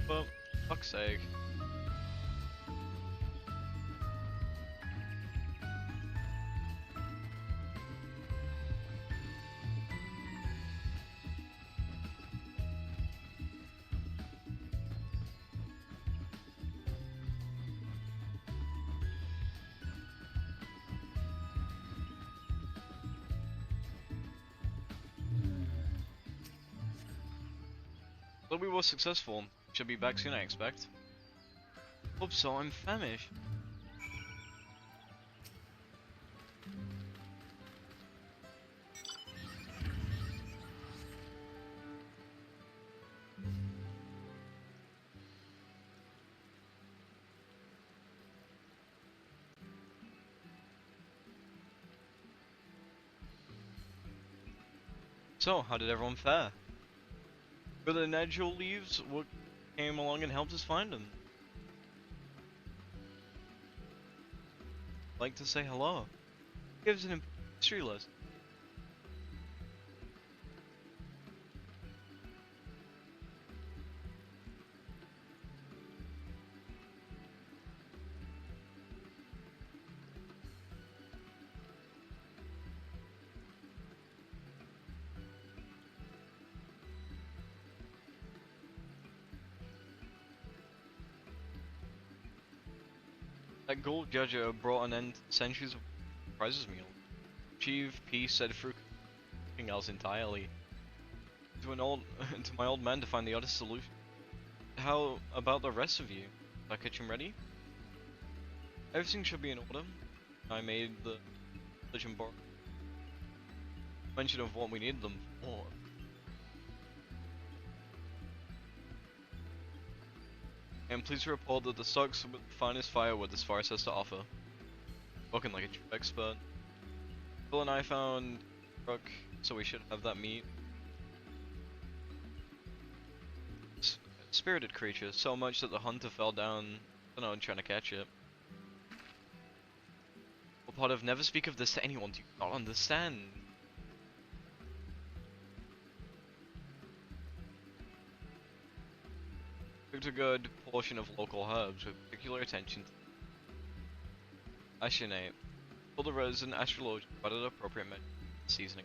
Well, fuck's sake. But we were successful. Should be back soon, I expect. Hope so, I'm famished. So, how did everyone fare? For the natural leaves, what came along and helped us find them? Like to say hello. Gives an history lesson. That gold judger brought an end to centuries of prizes meal. Achieve peace, said through something else entirely. To my old man to find the oddest solution. How about the rest of you? Is our kitchen ready? Everything should be in order. I made the religion bar. Mention of what we needed them for. And please report that the stocks with the finest firewood this forest has to offer. Spoken like a true expert. Bill and I found Rook, so we should have that meat. Spirited creature, so much that the hunter fell down, I don't know, trying to catch it. Well, Potter, never speak of this to anyone, do you not understand? Cooked a good portion of local herbs with particular attention to Ashenate. All the resin astrology provided appropriate seasoning.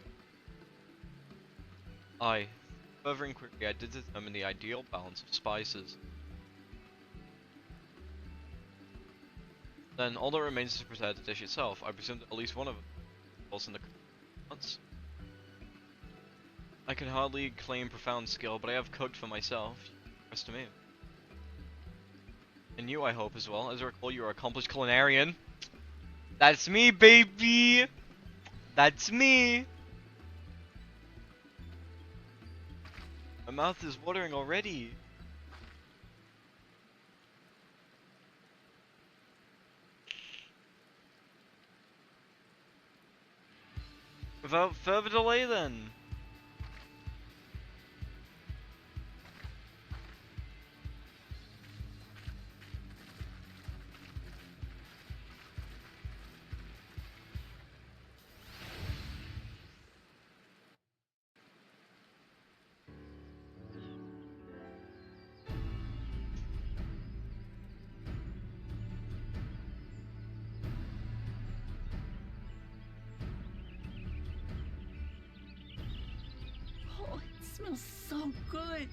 Further inquiry, I did determine the ideal balance of spices. Then all that remains is to prepare the dish itself. I presume that at least one of them falls in the nuts. I can hardly claim profound skill, but I have cooked for myself. Rest to me. And you, I hope, as well. As I recall, you're an accomplished culinarian. That's me, baby! That's me! My mouth is watering already. Without further delay then. Oh, it smells so good.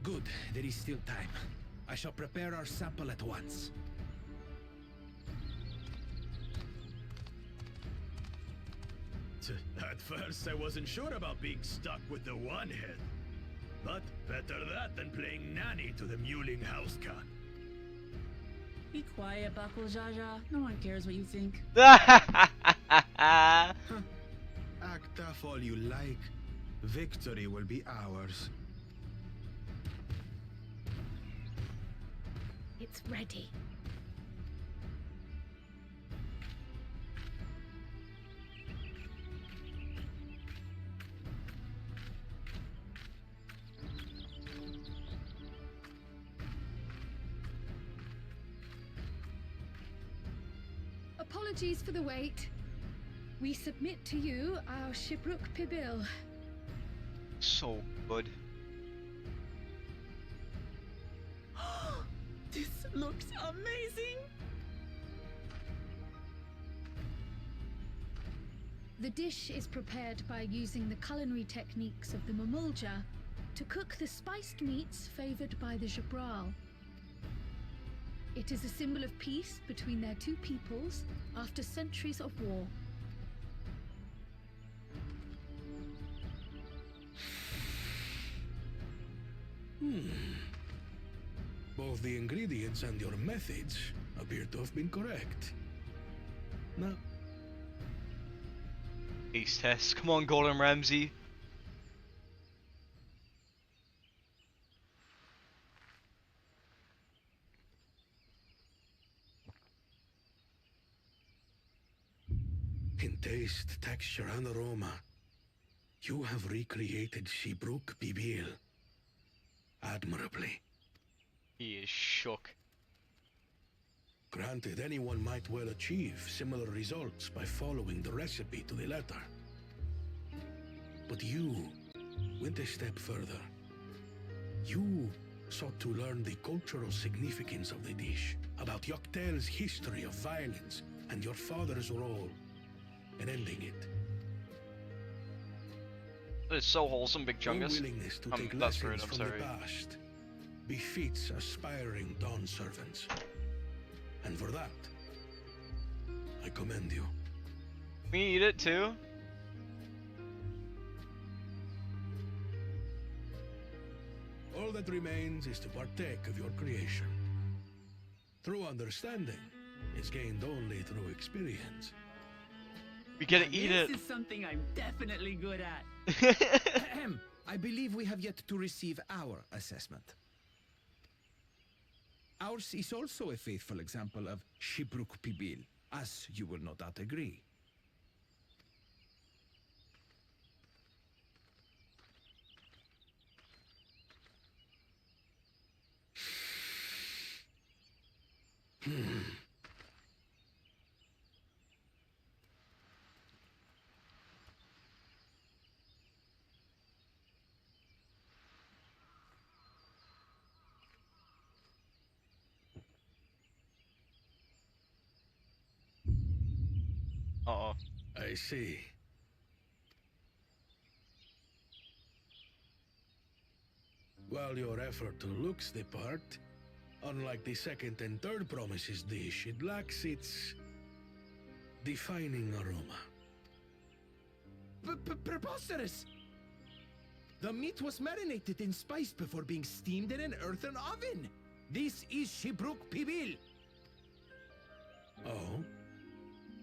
Good, there is still time. I shall prepare our sample at once. At first, I wasn't sure about being stuck with the one head. But better that than playing nanny to the mewling house cat. Be quiet, Bakul Jaja. No one cares what you think. Act tough all you like. Victory will be ours. It's ready. Apologies for the wait. We submit to you our Shibruk Pibil. So good. This looks amazing! The dish is prepared by using the culinary techniques of the Mamulja to cook the spiced meats favored by the Jabral. It is a symbol of peace between their two peoples after centuries of war. Both the ingredients and your methods appear to have been correct. Now, Taste test. Come on, Gordon Ramsay. in taste, texture, and aroma, you have recreated Shibruk Bibil admirably. He is shook. Granted, anyone might well achieve similar results by following the recipe to the letter. But you went a step further. You sought to learn the cultural significance of the dish, about Yoktel's history of violence, and your father's role in ending it. That is so wholesome, Big Your Chungus. willingness to take That's rude, lessons I'm from sorry. the past befits aspiring Dawn servants. And for that, I commend you. We eat it too? All that remains is to partake of your creation. True understanding is gained only through experience. We gotta eat it. This is something I'm definitely good at. Ahem. I believe we have yet to receive our assessment. Ours is also a faithful example of Shibruk Pibil, as you will no doubt agree. Uh-oh. I see. While your effort looks the part, unlike the second and third promises dish, it lacks its defining aroma. Preposterous! The meat was marinated and spiced before being steamed in an earthen oven. This is Shibruk Pibil. Oh?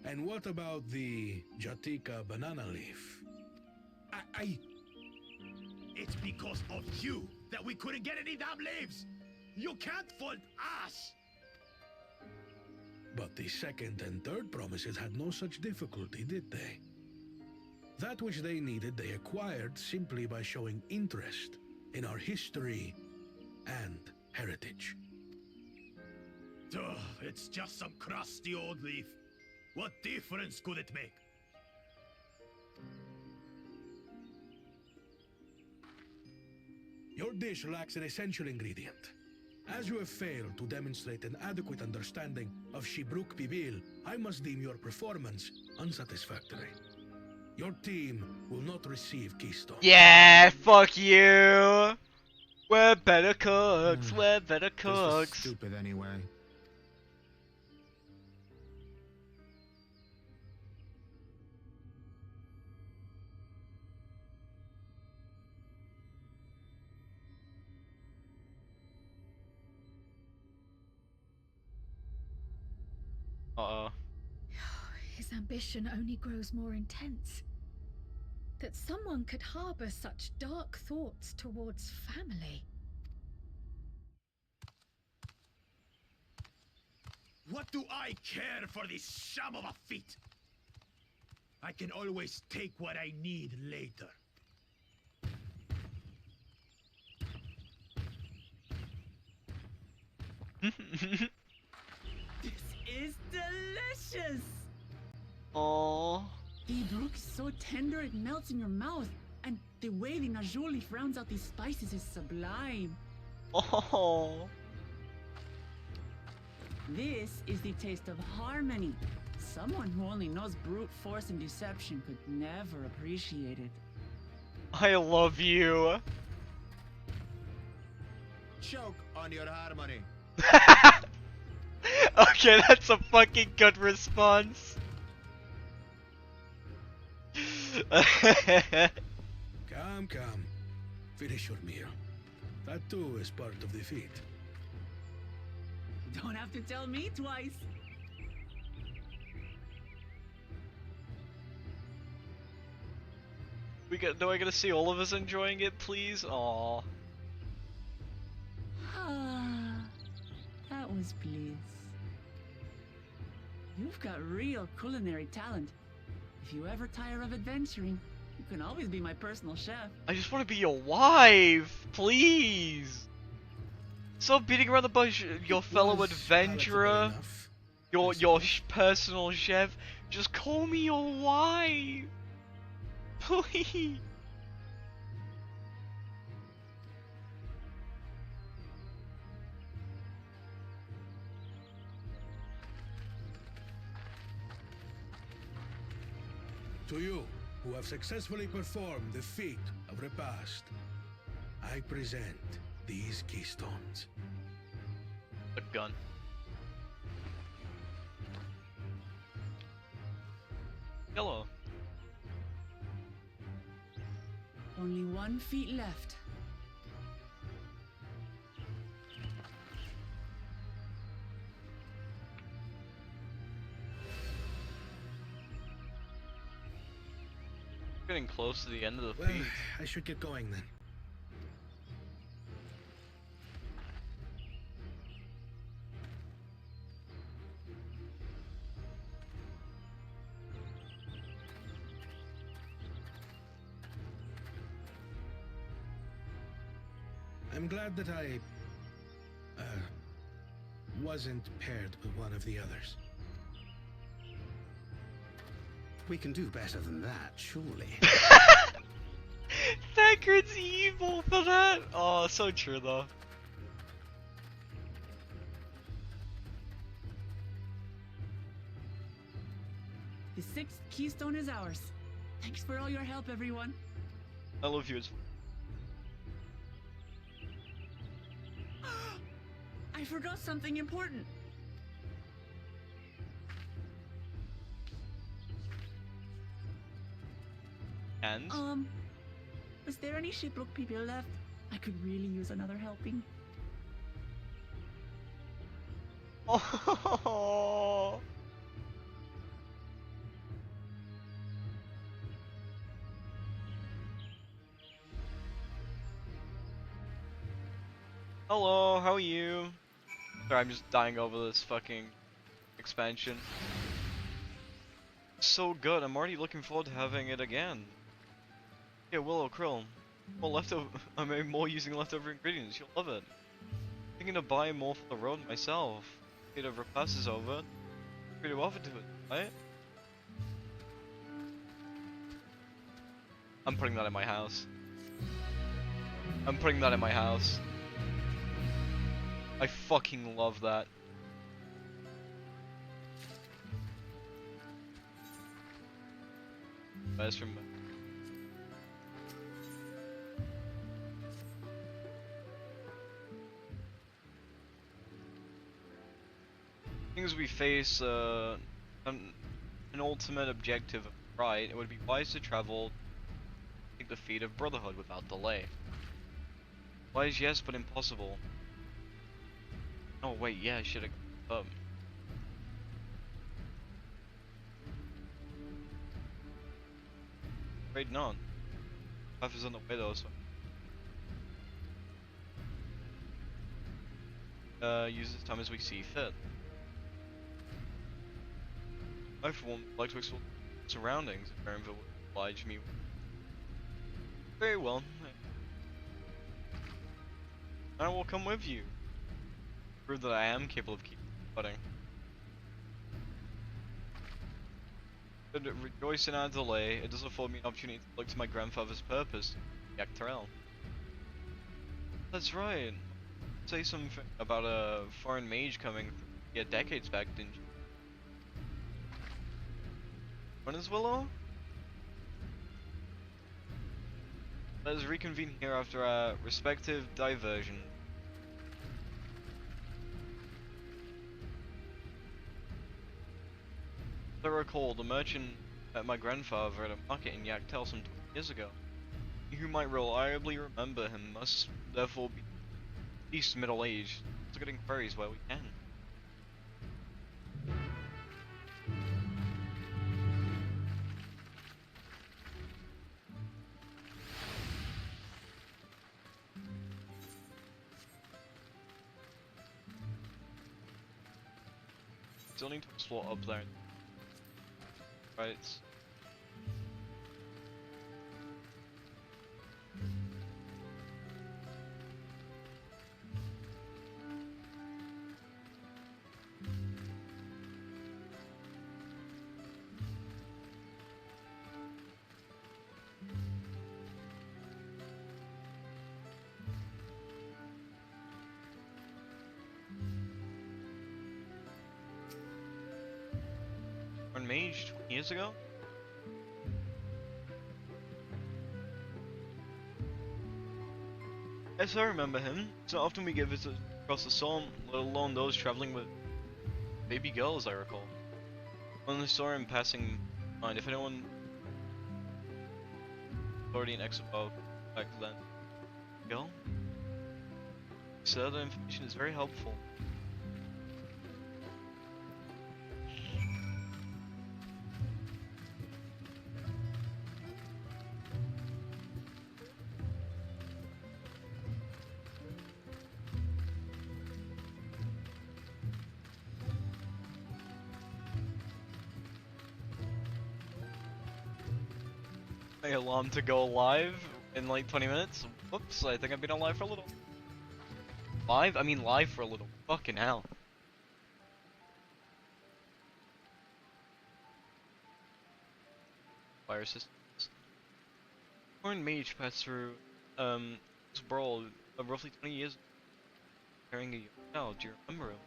And what about the Jatika banana leaf? It's because of you that we couldn't get any damn leaves! You can't fault us! But the second and third promises had no such difficulty, did they? That which they needed, they acquired simply by showing interest in our history and heritage. Ugh, it's just some crusty old leaf. What difference could it make? Your dish lacks an essential ingredient. As you have failed to demonstrate an adequate understanding of Shibruk Pibil, I must deem your performance unsatisfactory. Your team will not receive Keystone. Yeah, fuck you! We're better cooks, we're better This was cooks. stupid anyway. Uh-oh. His ambition only grows more intense. That someone could harbor such dark thoughts towards family. What do I care for this sham of a feat? I can always take what I need later. This is delicious! Aww. The brook is so tender it melts in your mouth, and the way the najou leaf rounds out these spices is sublime. Oh. This is the taste of harmony. Someone who only knows brute force and deception could never appreciate it. I love you. Choke on your harmony. Okay, that's a fucking good response. Come, come. Finish your meal. That too is part of the feat. Don't have to tell me twice. Do I get to see all of us enjoying it, please? Aww. Ah, that was bliss. You've got real culinary talent. If you ever tire of adventuring, you can always be my personal chef. I just want to be your wife, please. Stop beating around the bush, your fellow adventurer, your personal chef. Just call me your wife, please. To you, who have successfully performed the feat of repast, I present these keystones. A gun. Hello. Only 1 feet left. Getting close to the end of the Well, feat. I should get going then. I'm glad that I wasn't paired with one of the others. We can do better than that, surely. Thancred's evil for that. Oh, so true though. The 6th keystone is ours. Thanks for all your help, everyone. I love you as I forgot something important. And? Was there any shipwreck people left? I could really use another helping. Oh. Hello, how are you? Sorry, I'm just dying over this fucking expansion. So good, I'm already looking forward to having it again. Yeah, Willow Krill. More leftover. I made more using leftover ingredients. You'll love it. Thinking to buy more for the road myself. It over passes over. Free to offer to it, right? I'm putting that in my house. I'm putting that in my house. I fucking love that. That's from. Things we face an ultimate objective, right? It would be wise to travel, take the feet of brotherhood without delay. Wise, yes, but impossible. Oh wait, yeah, I should have. Afraid not. Life is on the way though, so. Use this time as we see fit. I for one would like to explore surroundings if Baronville would oblige me. Very well. I will come with you. Prove that I am capable of keeping footing. But rejoice in our delay, it does afford me an opportunity to look to my grandfather's purpose, Dawntrail. That's right. Say something about a foreign mage coming decades back, didn't you? When is Willow? Let us reconvene here after our respective diversion. As I recall, the merchant met my grandfather at a market in Yaktel some 20 years ago. You who might reliably remember him must therefore be least middle aged. Let's get inquiries where we can. Still need to explore up there. Right. Mage 20 years ago? Yes, I remember him. It's not often we get visitors across the Somme, let alone those traveling with baby girls, I recall. Only saw him passing mind. If anyone already an expo back then. Girl? Sir, the information is very helpful. My alarm to go live in like 20 minutes. Whoops, I think I've been on live for a little. Live? I mean live for a little. Fucking hell. Fire systems. Foreign mage passed through this brawl roughly 20 years ago. Carrying a young child. Do you remember him?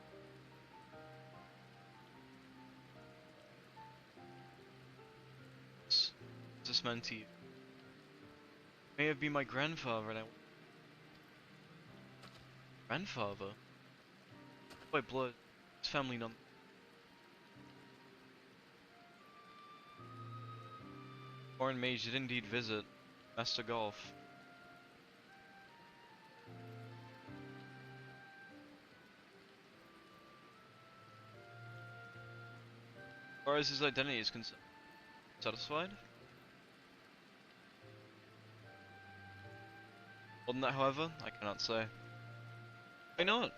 This man to you? May have been my grandfather and I... Grandfather? By blood, his family none. Foreign mage did indeed visit Master Golf. As far as his identity is concerned, satisfied? More than that, however, I cannot say. Why not?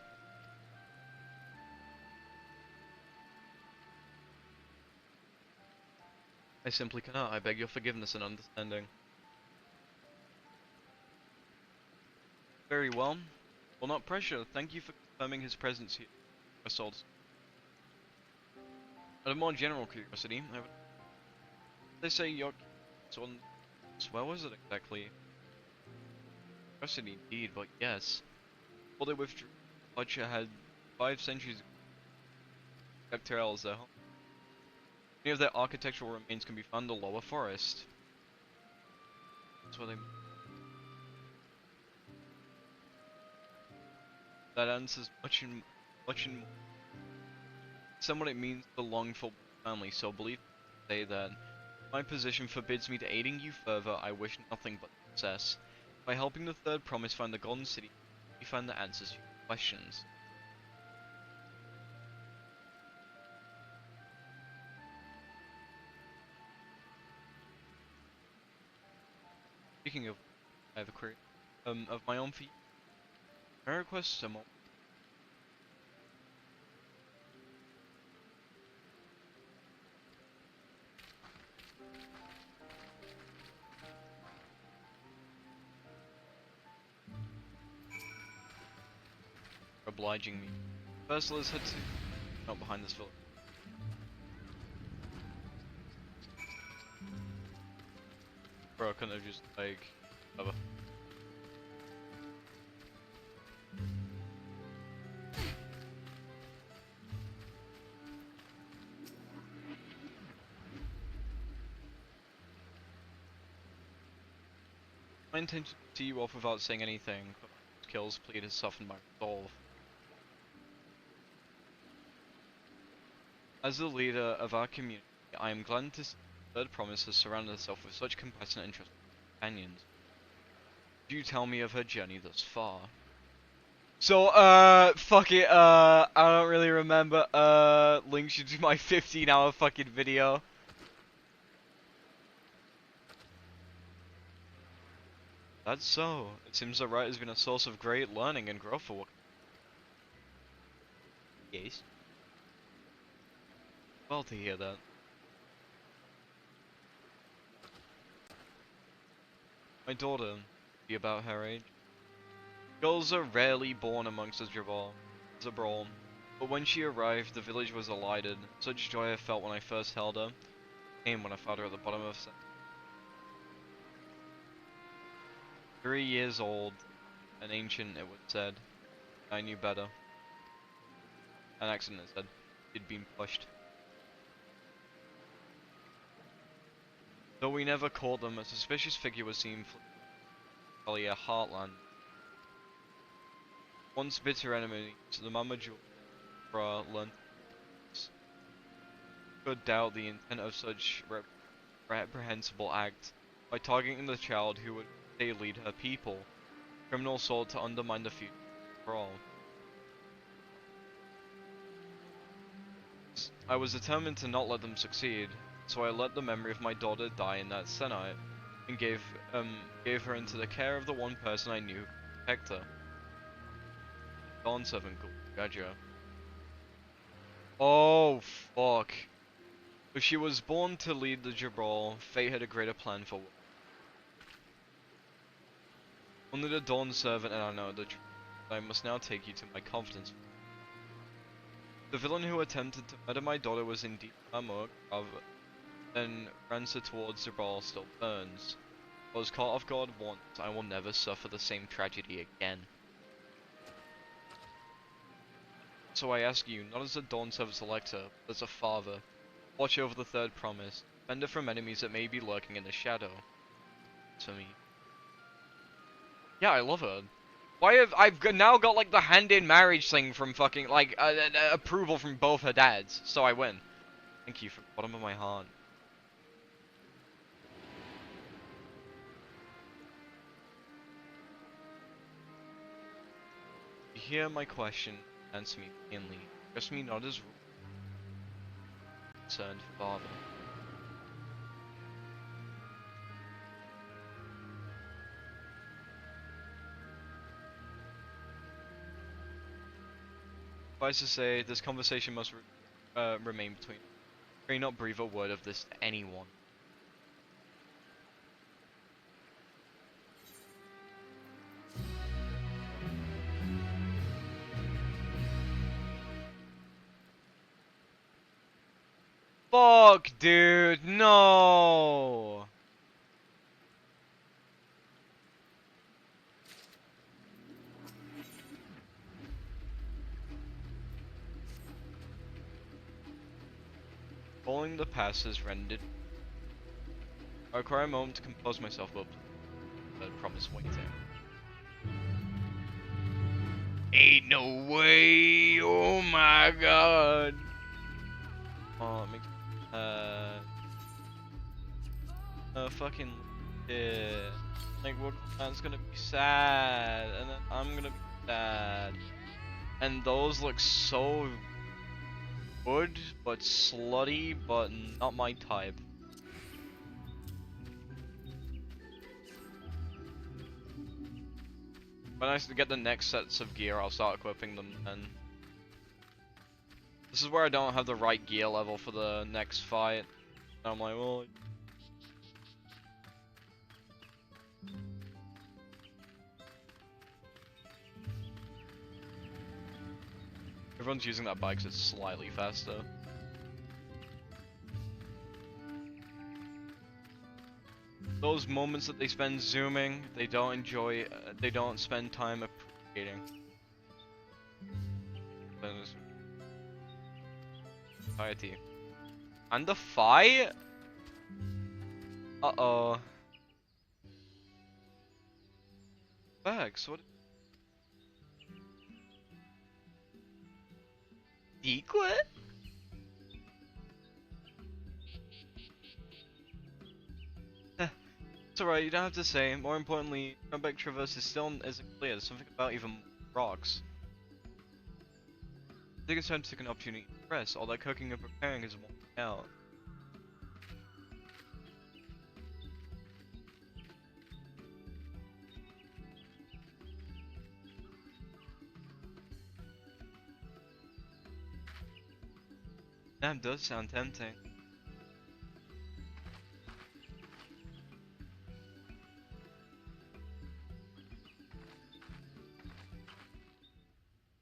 I simply cannot. I beg your forgiveness and understanding. Very well. Well, not pressure. Thank you for confirming his presence here. Assault. Out of more general curiosity, I would... They say your... So where was it exactly? Curiosity indeed, but yes. Before they withdrew, Butcher had 5 centuries ago. Dawntrail as their home. Many of their architectural remains can be found in the lower forest. That's where they... That answers much and more. Somewhat it means to belong for family, so believe say that my position forbids me to aiding you further. I wish nothing but success. By helping the third promise find the Golden City, you find the answers to your questions. Speaking of, I have a query of my own for you. Can I request some more? Obliging me. First, let's head to... not behind this village. Bro, I couldn't have just, like... whatever. My intention to see you off without saying anything. Kill's plea has softened my resolve. As the leader of our community, I am glad to see the third promise has surrounded herself with such compassionate and trusting companions. Could you tell me of her journey thus far? So, fuck it, I don't really remember, links you to my 15-hour fucking video. That's so. It seems the right has been a source of great learning and growth for. Yes. Well to hear that. My daughter, be about her age. Girls are rarely born amongst the Zabral, but when she arrived, the village was delighted. Such joy I felt when I first held her, came when I found her at the bottom of 3 years old, an ancient, it was said. I knew better. An accident, it said. She'd been pushed. Though we never caught them, a suspicious figure was seen fleeing a heartland. Once bitter enemy to the Mama Jura learned could doubt the intent of such reprehensible act. By targeting the child who would they lead her people, criminals sought to undermine the future for all. I was determined to not let them succeed, so I let the memory of my daughter die in that Senate, and gave her into the care of the one person I knew who could protect her. Dawn servant called Gadja. Oh fuck. If she was born to lead the Jabral, fate had a greater plan for her. Only the Dawn servant and I know the truth. I must now take you to my confidence. The villain who attempted to murder my daughter was indeed Amok, then rancor towards Jabral still burns. I was caught off guard once, I will never suffer the same tragedy again. So I ask you, not as a Dawn Service Elector, but as a father, watch over the third promise, defend her from enemies that may be lurking in the shadow. To me. Yeah, I love her. Why have I've now got like the hand in marriage thing from fucking like approval from both her dads, so I win. Thank you from the bottom of my heart. You hear my question, answer me plainly. Address me not as concerned father. Suffice to say, this conversation must remain between us. Pray not breathe a word of this to anyone. Fuck, dude, no! Following the pass is rendered. I require a moment to compose myself, but I promise waiting. Ain't no way! Oh my god! Oh, it makes fucking yeah. Like, that's gonna be sad, and then I'm gonna be sad. And those look so good, but slutty, but not my type. When I get the next sets of gear, I'll start equipping them then. This is where I don't have the right gear level for the next fight. I'm like, well... Everyone's using that bike because it's slightly faster. Those moments that they spend zooming, they don't enjoy, they don't spend time appreciating. Society. And the fight? Uh-oh. Bags, what? Secret? It's alright, you don't have to say. More importantly, Runback Traverse is still isn't clear. There's something about even rocks. think it's time to take an opportunity to rest. All that cooking and preparing is worn out. That does sound tempting.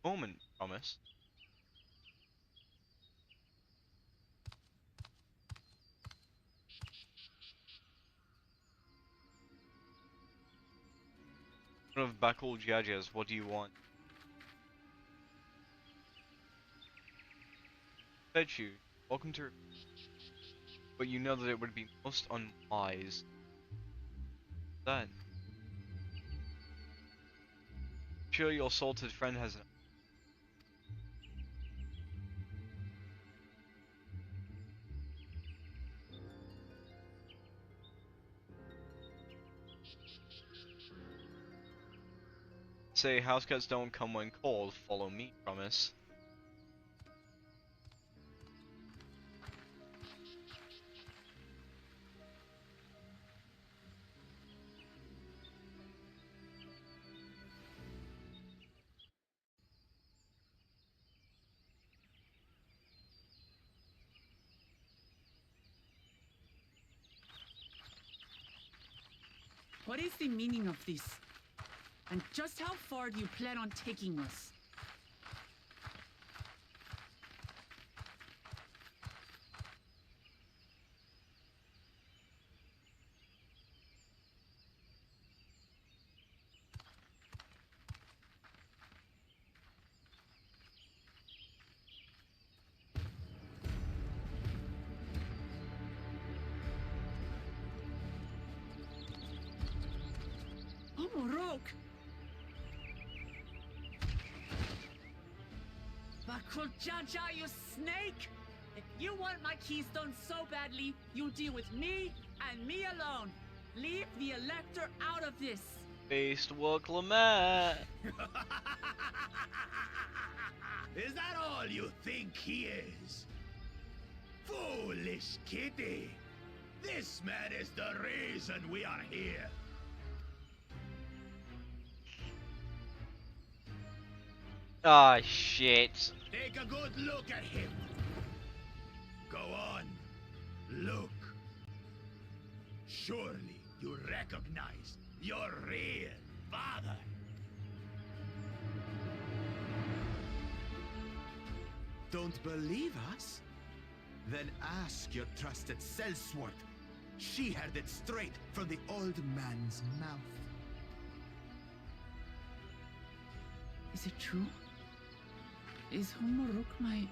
Moment, promise. One of Bakul judges, what do you want? Fed you. Welcome to. But you know that it would be most unwise. That. Sure, your salted friend has an. Say, house cats don't come when called. Follow me, promise. What is the meaning of this? And just how far do you plan on taking us? Oh, Morok! Bakuljaja, you snake! If you want my keystone so badly, you deal with me and me alone. Leave the Elector out of this. Based work, Lamat. Is that all you think he is? Foolish kitty! This man is the reason we are here. Ah, shit. Take a good look at him. Go on. Look. Surely you recognize your real father. Don't believe us? Then ask your trusted sellsword. She heard it straight from the old man's mouth. Is it true? Is Homoruk my...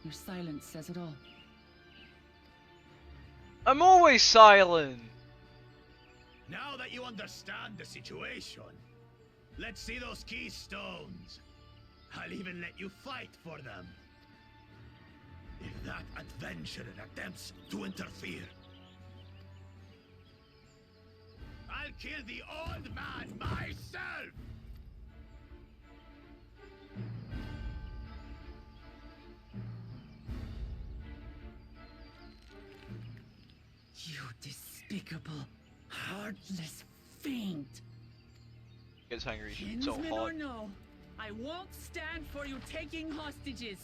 Your silence says it all. I'm always silent. Now that you understand the situation, let's see those keystones. I'll even let you fight for them. If that adventurer attempts to interfere, I'll kill the old man myself! You despicable, heartless fiend! Gets hungry. Kinsman So or hot. no, I won't stand for you taking hostages.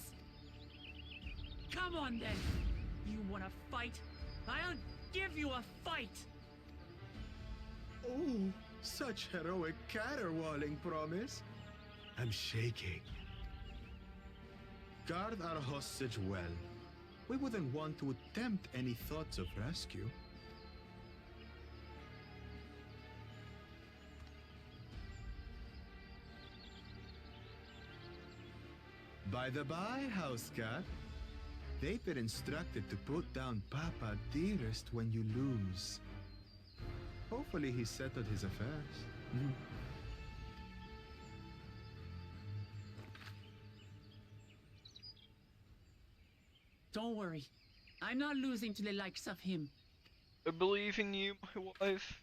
Come on then. You wanna fight? I'll give you a fight. Oh, such heroic caterwauling promise. I'm shaking. Guard our hostage well. We wouldn't want to attempt any thoughts of rescue. By the by, house cat, they've been instructed to put down Papa Dearest when you lose. Hopefully he settled his affairs. Don't worry. I'm not losing to the likes of him. I believe in you, my wife.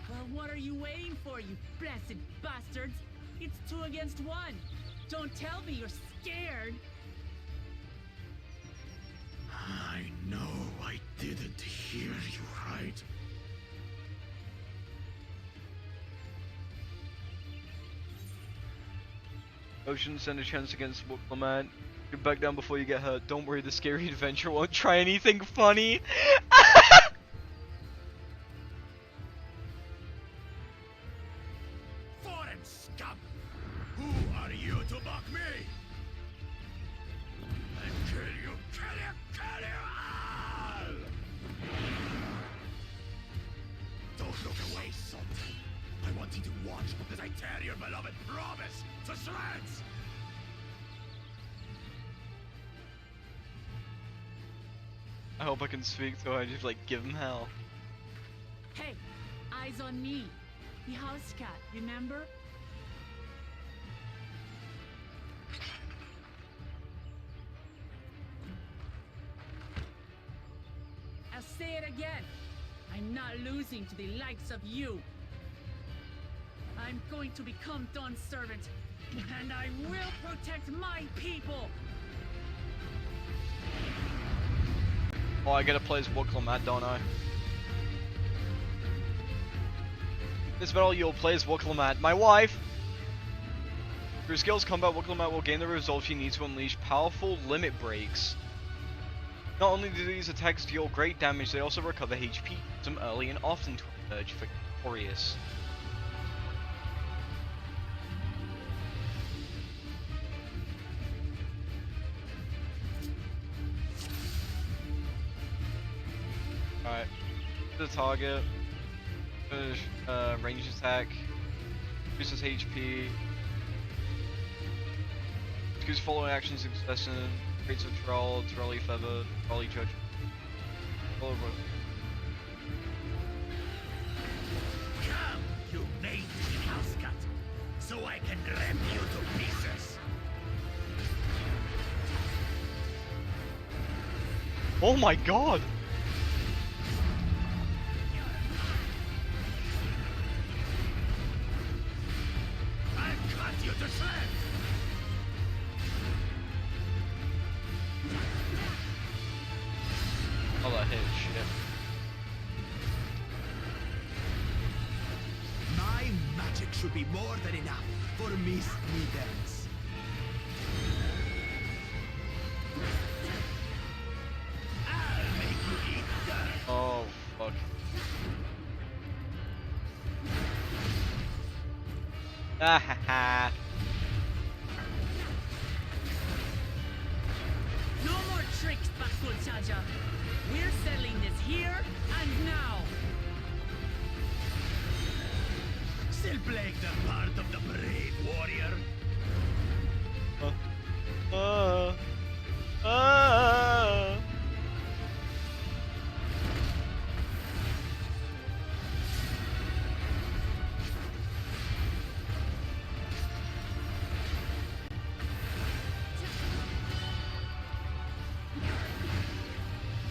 Well, what are you waiting for, you blessed bastards? It's 2 against 1. Don't tell me you're scared. I know I didn't hear you right. I shouldn't stand a chance against Lamat. Get back down before you get hurt. Don't worry, the scary adventure won't try anything funny. Foreign scum! Who are you to mock me? I kill you, kill you, kill you all! Don't look away, son. I want you to watch as I tear your beloved promise to shreds! I hope I can speak so I just like give him hell. Hey, eyes on me. The house cat, remember? I'll say it again. I'm not losing to the likes of you. I'm going to become Dawn's servant, and I will protect my people. Oh, I gotta play as Lamat, don't I? This battle you'll play as Lamat, my wife! Through skills combat, Lamat will gain the resolve she needs to unleash powerful limit breaks. Not only do these attacks deal great damage, they also recover HP some early and often to emerge victorious. Alright, the target, finish, range attack, reduces HP, use following actions succession, creates a trolley feather, trolley judge. All over. Come, you mangy house cat, so I can rip you to pieces. Oh my god! I'll cut you to shreds! Oh, that hit shit. My magic should be more than enough for Miss Needles. I'll make you eat dirt! Oh, fuck. Ah ha ha. No more tricks, Bakuchaja. We're settling this here and now. Still playing the part of the brave warrior.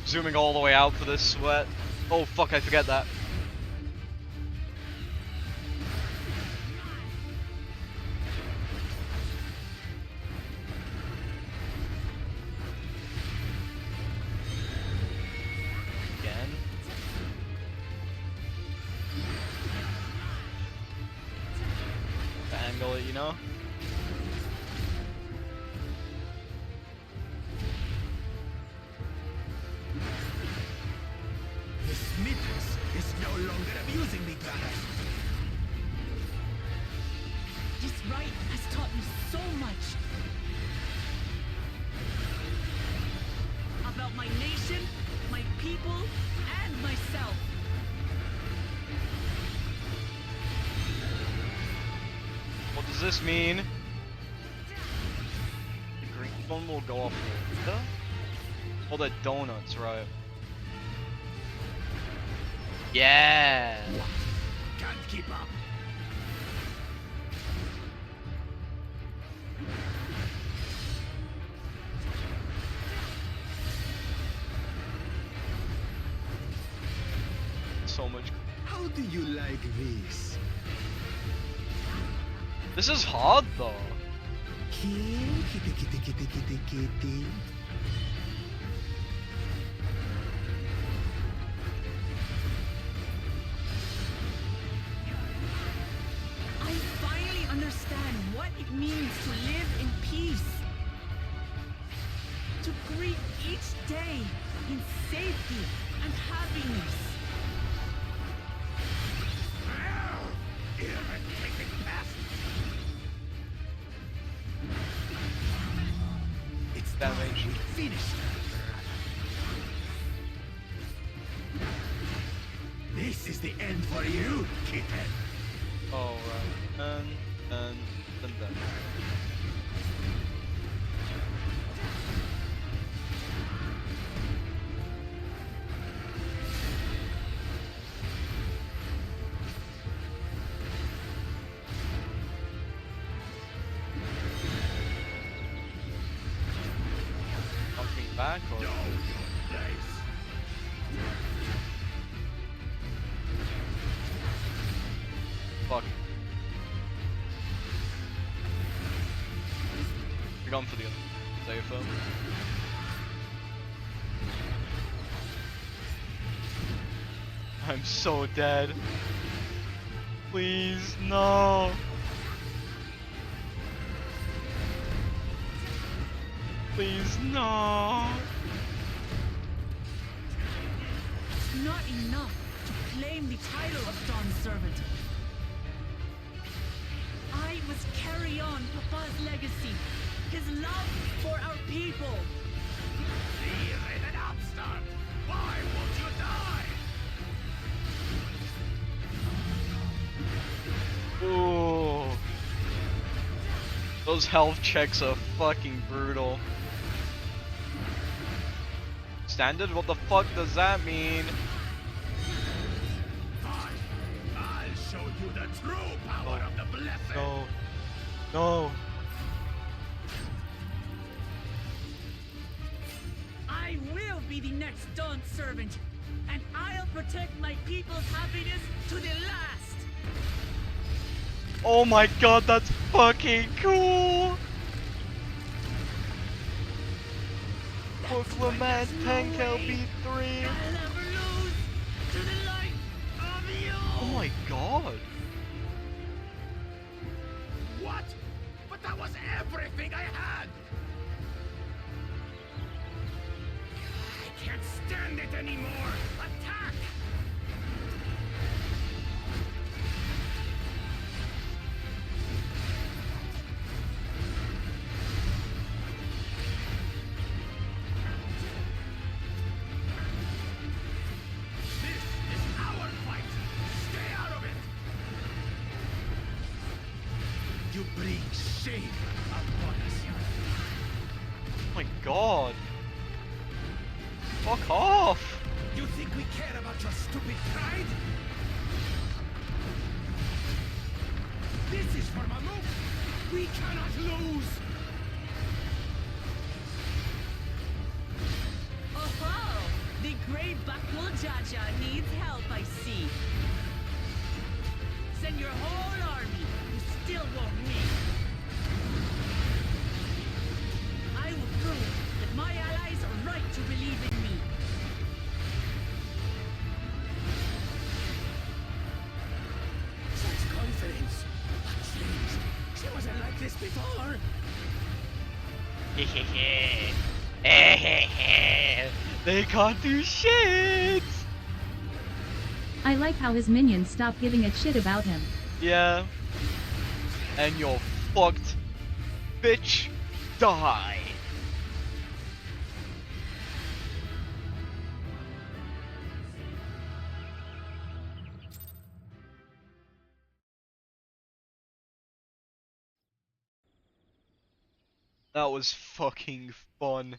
Zooming all the way out for this sweat. Oh fuck, I forget that. Again. To angle it, you know? Miss Needles is no longer amusing me, brother. This rite has taught me so much. About my nation, my people, and myself. What does this mean? The green one will go off later? Oh, the donuts, right. Yeah! Can't keep up. do you like this? This is hard though. Kitty, kitty, kitty, kitty, kitty. I finally understand what it means to live in peace. To greet each day in safety and happiness. Irritating pest! It's damage. We finished. This is the end for you, kitten. All right, and then. Jumping back or? No, nice. Fuck. You're going for the other. Is that your phone? I'm so dead. Please, no. Please, no. It's not enough to claim the title of Dawn Servant. I must carry on Papa's legacy, his love for our people. You're an upstart! Why won't you die? Ooh. Those health checks are fucking brutal. Standard? What the fuck does that mean? Fine. I'll show you the true power of the blessed. No. No. I will be the next Dawn Servant, and I'll protect my people's happiness to the last. Oh my god, that's fucking cool! Book Lamat Tank LB3. I'll never lose to the light of you. Oh my god. What? But that was everything I had! I can't stand it anymore! Attack! This is our fight! Stay out of it! You bring shame upon us. Oh my god. Fuck off! You think we care about your stupid pride? This is for Mamuk! We cannot lose! Oh, the great Bakul Jaja needs help, I see. Send your whole army. You still won't win. I will prove that my allies are right to believe in me. Such confidence! What changed? She wasn't like this before! They can't do shit! I like how his minions stop giving a shit about him. Yeah. And you're fucked. Bitch. Die. That was fucking fun.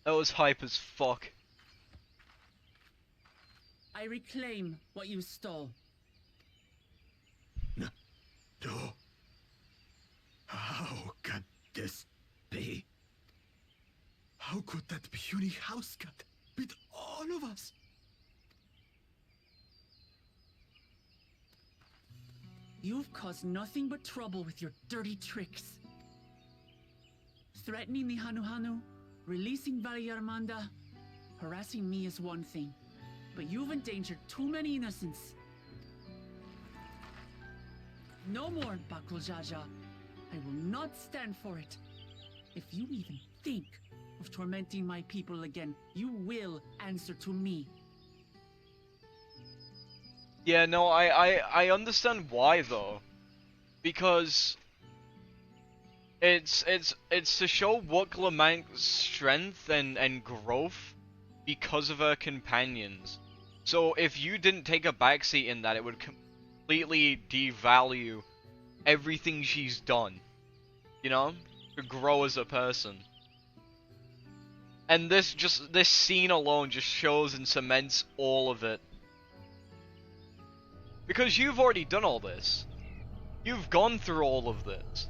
That was hype as fuck. I reclaim what you stole. No. How can this be? How could that puny house cat beat all of us? You've caused nothing but trouble with your dirty tricks. Threatening the Hanuhanu, releasing Valyarmanda, harassing me is one thing, but you've endangered too many innocents. No more, Bakuljaja. I will not stand for it. If you even think of tormenting my people again, you will answer to me. Yeah, no, I understand why though, because it's to show Lamat's strength and growth because of her companions. So if you didn't take a backseat in that, it would completely devalue everything she's done, you know, to grow as a person. And this scene alone just shows and cements all of it. Because you've already done all this. You've gone through all of this.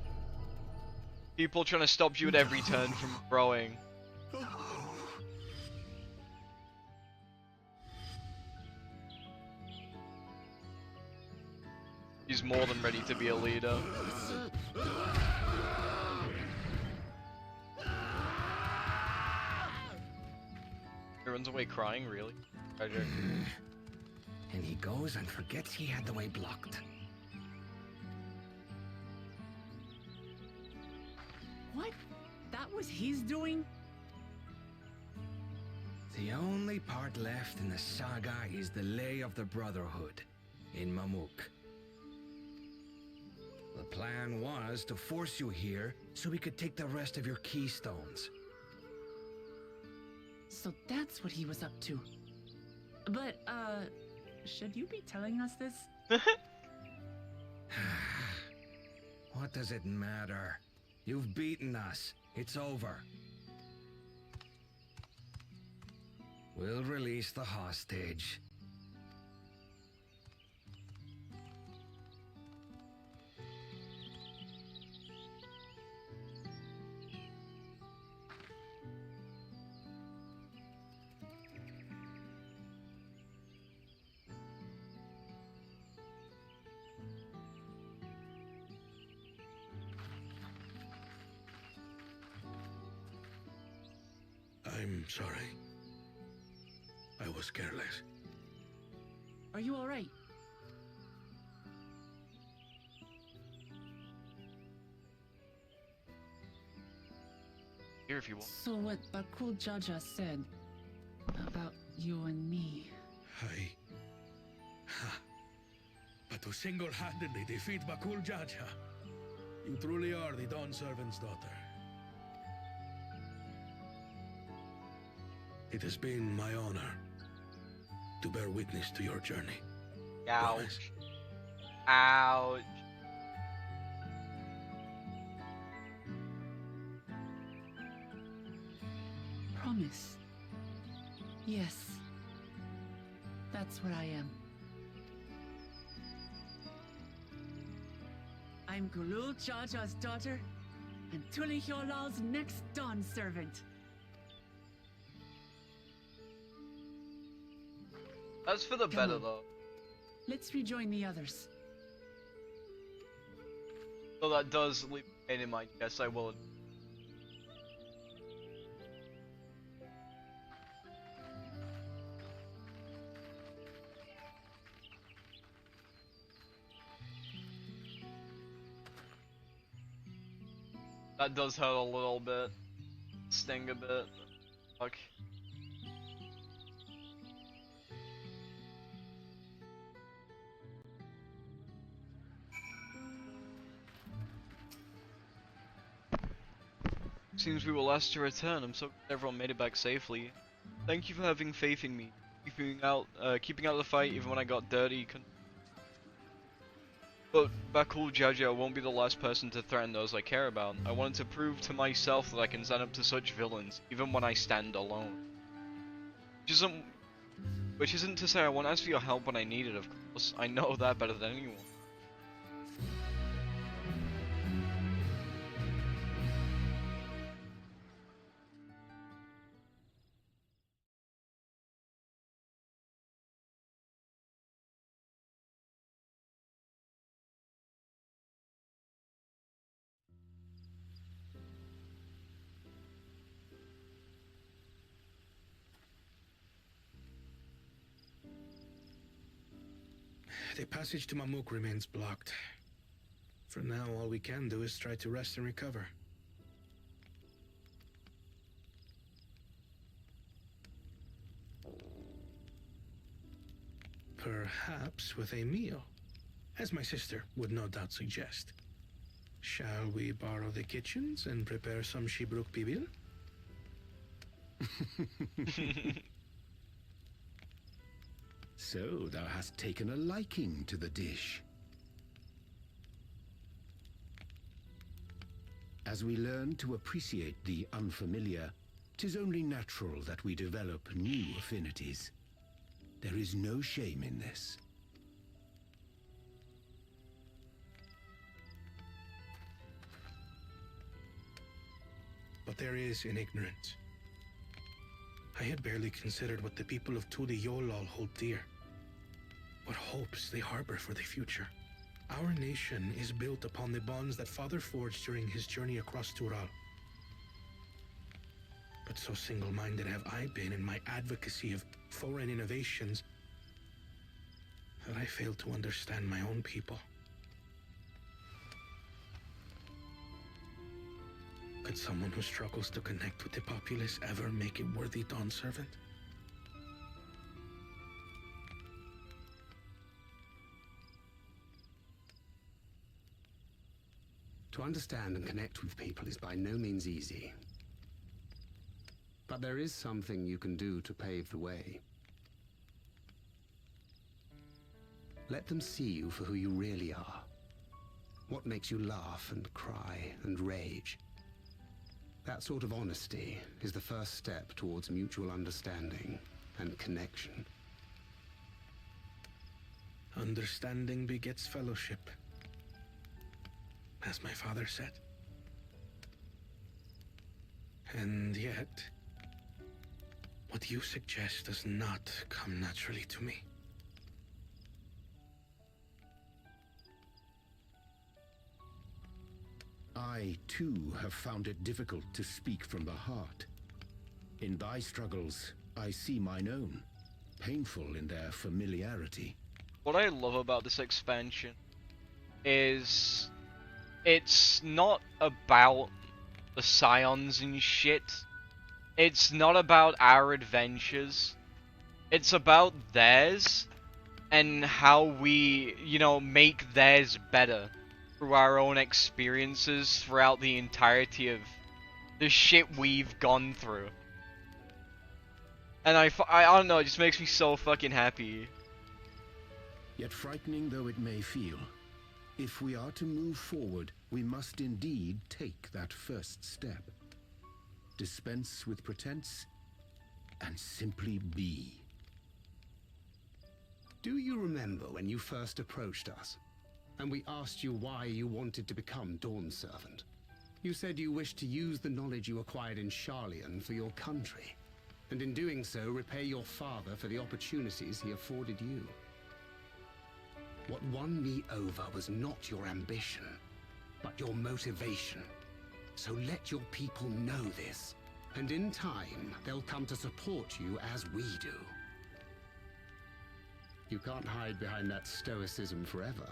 People trying to stop you at every turn from growing. He's more than ready to be a leader. He runs away crying, really? Roger. And he goes and forgets he had the way blocked. What? That was his doing? The only part left in the saga is the Lay of the Brotherhood in Mamuk. The plan was to force you here so we could take the rest of your keystones. So that's what he was up to. But, should you be telling us this? What does it matter? You've beaten us. It's over. We'll release the hostage. I'm sorry. I was careless. Are you alright? Here if you want. So what Bakuljaja said about you and me... But to single-handedly defeat Bakul Jaja, you truly are the Dawn Servant's daughter. It has been my honor to bear witness to your journey. Ouch. Ouch. Promise. Yes. That's what I am. I'm Gulul Jaja's daughter, and Tuli Hyolal's next Dawn servant. That's for the better though. Let's rejoin the others. So that does leave pain in mind. Yes, I will. That does hurt a little bit. Sting a bit. Fuck. Seems we were asked to return. I'm so glad everyone made it back safely. Thank you for having faith in me. Keeping out of the fight even when I got dirty. But Bakul Jaja won't be the last person to threaten those I care about. I wanted to prove to myself that I can stand up to such villains, even when I stand alone. Which isn't to say I won't ask for your help when I need it, of course. I know that better than anyone. The passage to Mamuk remains blocked. For now, all we can do is try to rest and recover. Perhaps with a meal, as my sister would no doubt suggest. Shall we borrow the kitchens and prepare some Shibruk Bibil? So thou hast taken a liking to the dish. As we learn to appreciate the unfamiliar, 'tis only natural that we develop new affinities. There is no shame in this. But there is in ignorance. I had barely considered what the people of Tudi Yolal hold dear. What hopes they harbor for the future. Our nation is built upon the bonds that Father forged during his journey across Tural. But so single-minded have I been in my advocacy of foreign innovations that I fail to understand my own people. Could someone who struggles to connect with the populace ever make a worthy Dawn servant? To understand and connect with people is by no means easy. But there is something you can do to pave the way. Let them see you for who you really are. What makes you laugh and cry and rage. That sort of honesty is the first step towards mutual understanding and connection. Understanding begets fellowship, as my father said. And yet, what you suggest does not come naturally to me. I, too, have found it difficult to speak from the heart. In thy struggles, I see mine own, painful in their familiarity. What I love about this expansion is it's not about the Scions and shit. It's not about our adventures. It's about theirs and how we, make theirs better through our own experiences throughout the entirety of the shit we've gone through. And I don't know, it just makes me so fucking happy. Yet frightening though it may feel, if we are to move forward, we must indeed take that first step. Dispense with pretense, and simply be. Do you remember when you first approached us, and we asked you why you wanted to become Dawn Servant? You said you wished to use the knowledge you acquired in Sharlayan for your country, and in doing so repay your father for the opportunities he afforded you. What won me over was not your ambition, but your motivation. So let your people know this, and in time, they'll come to support you as we do. You can't hide behind that stoicism forever.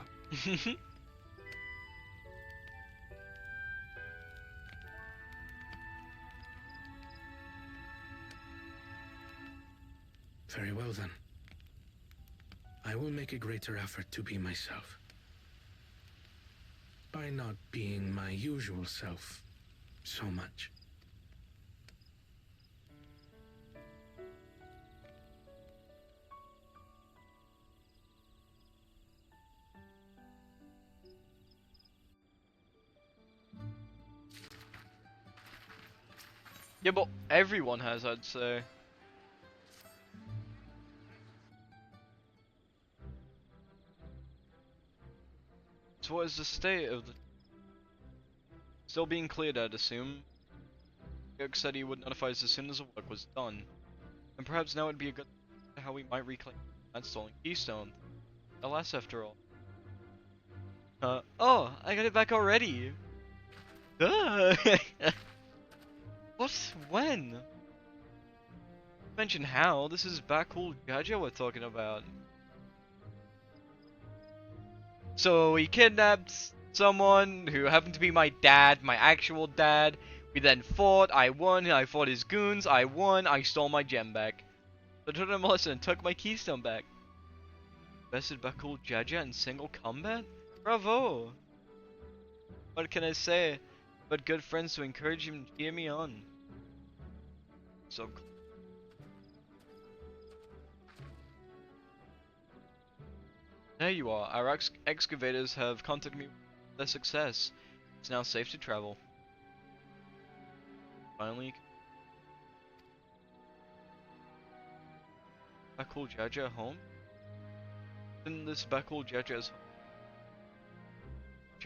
Very well then. I will make a greater effort to be myself. By not being my usual self so much. Yeah, but everyone has, I'd say. So what is the state of the... Still being cleared, I'd assume. Kirk said he would notify us as soon as the work was done. And perhaps now would be a good how we might reclaim that stolen keystone. Alas, after all. Oh, I got it back already! Duh! What? When? Mention how? This is Bakul Gaja we're talking about. So we kidnapped someone who happened to be my dad, my actual dad. We then fought, I won, I fought his goons, I won, I stole my gem back. I took him a lesson and took my keystone back. Bested Bakul Jaja in single combat? Bravo! What can I say but good friends to encourage him and cheer me on? So there you are. Our excavators have contacted me with their success. It's now safe to travel. Finally. Bakul Jaja home? Isn't this Bakul Jaja's home?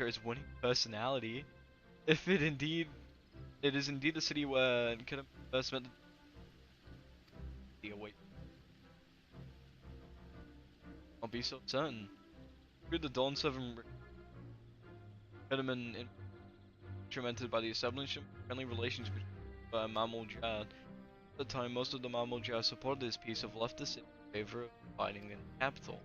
His winning personality. If it is indeed the city where Kedem first met the wait. I'll be so certain. Through the Dawn 7 Kedem instrumented by the establishment of friendly relations between Mamul Jah. At the time, most of the Mamul Jah supported this peace have left the city in favor of fighting in the capital.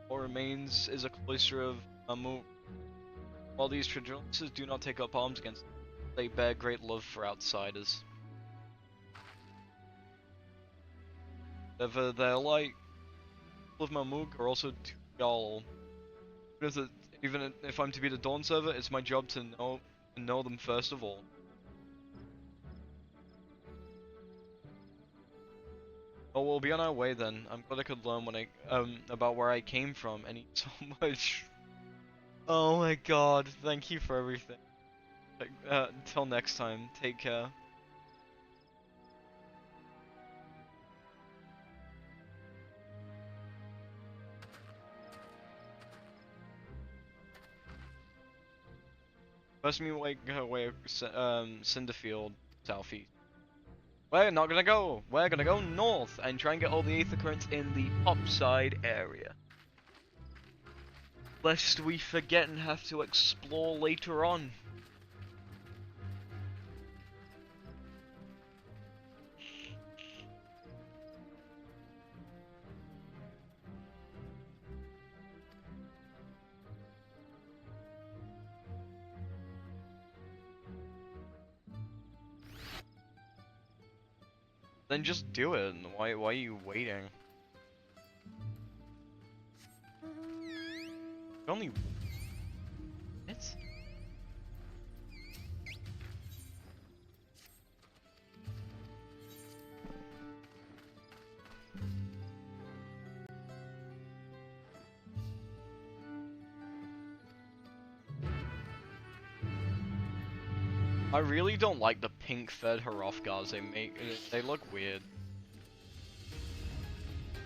What remains is a cloister of Mamul. While these traditions do not take up arms against them, they bear great love for outsiders. Whether they're like people of Mamuk are also too dull. Because even if I'm to be the Dawn server, it's my job to know them first of all. Oh, we'll be on our way then. I'm glad I could learn when about where I came from and eat so much. Oh my god, thank you for everything. Until next time, take care. First me way Cinderfield, southeast. We're not gonna go. We're gonna go north and try and get all the aether currents in the upside area. Lest we forget and have to explore later on. Then just do it. Why are you waiting? Only minutes? I really don't like the pink fed Hrothgars they make. They look weird.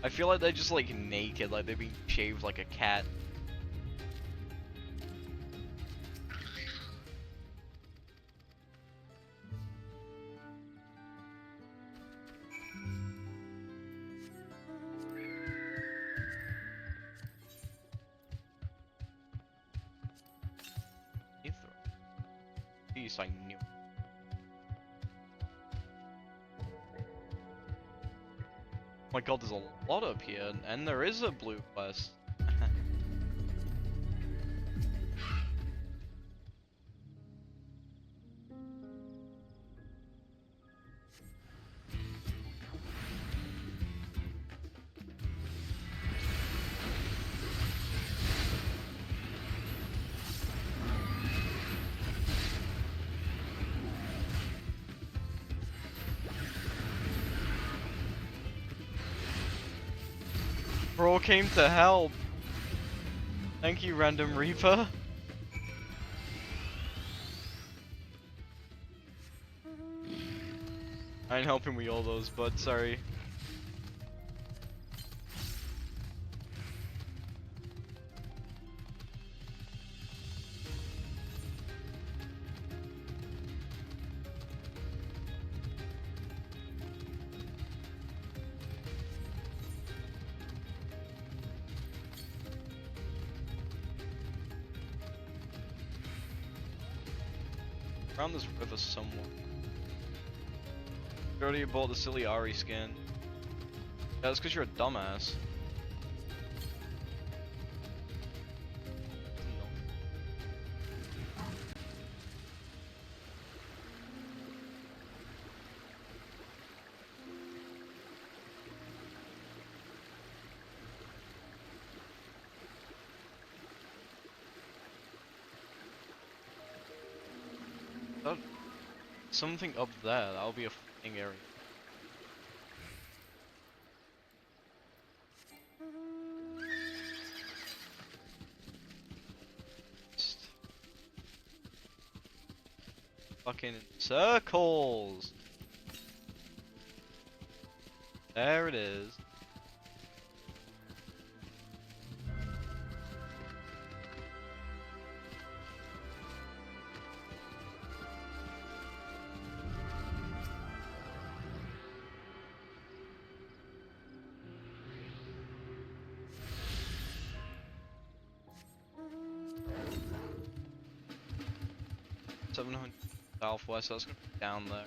I feel like they're just like naked, like they're being shaved like a cat. These I knew. Oh my god, there's a lot up here, and there is a blue quest. Bro came to help. Thank you, Random Reaper. I ain't helping with all those, bud. Sorry. Around this river somewhere. You already bought the silly Ari skin. Yeah, that's because you're a dumbass. Something up there, that'll be a f***ing area. Just fucking circles! There it is. Southwest, that's gonna be down there.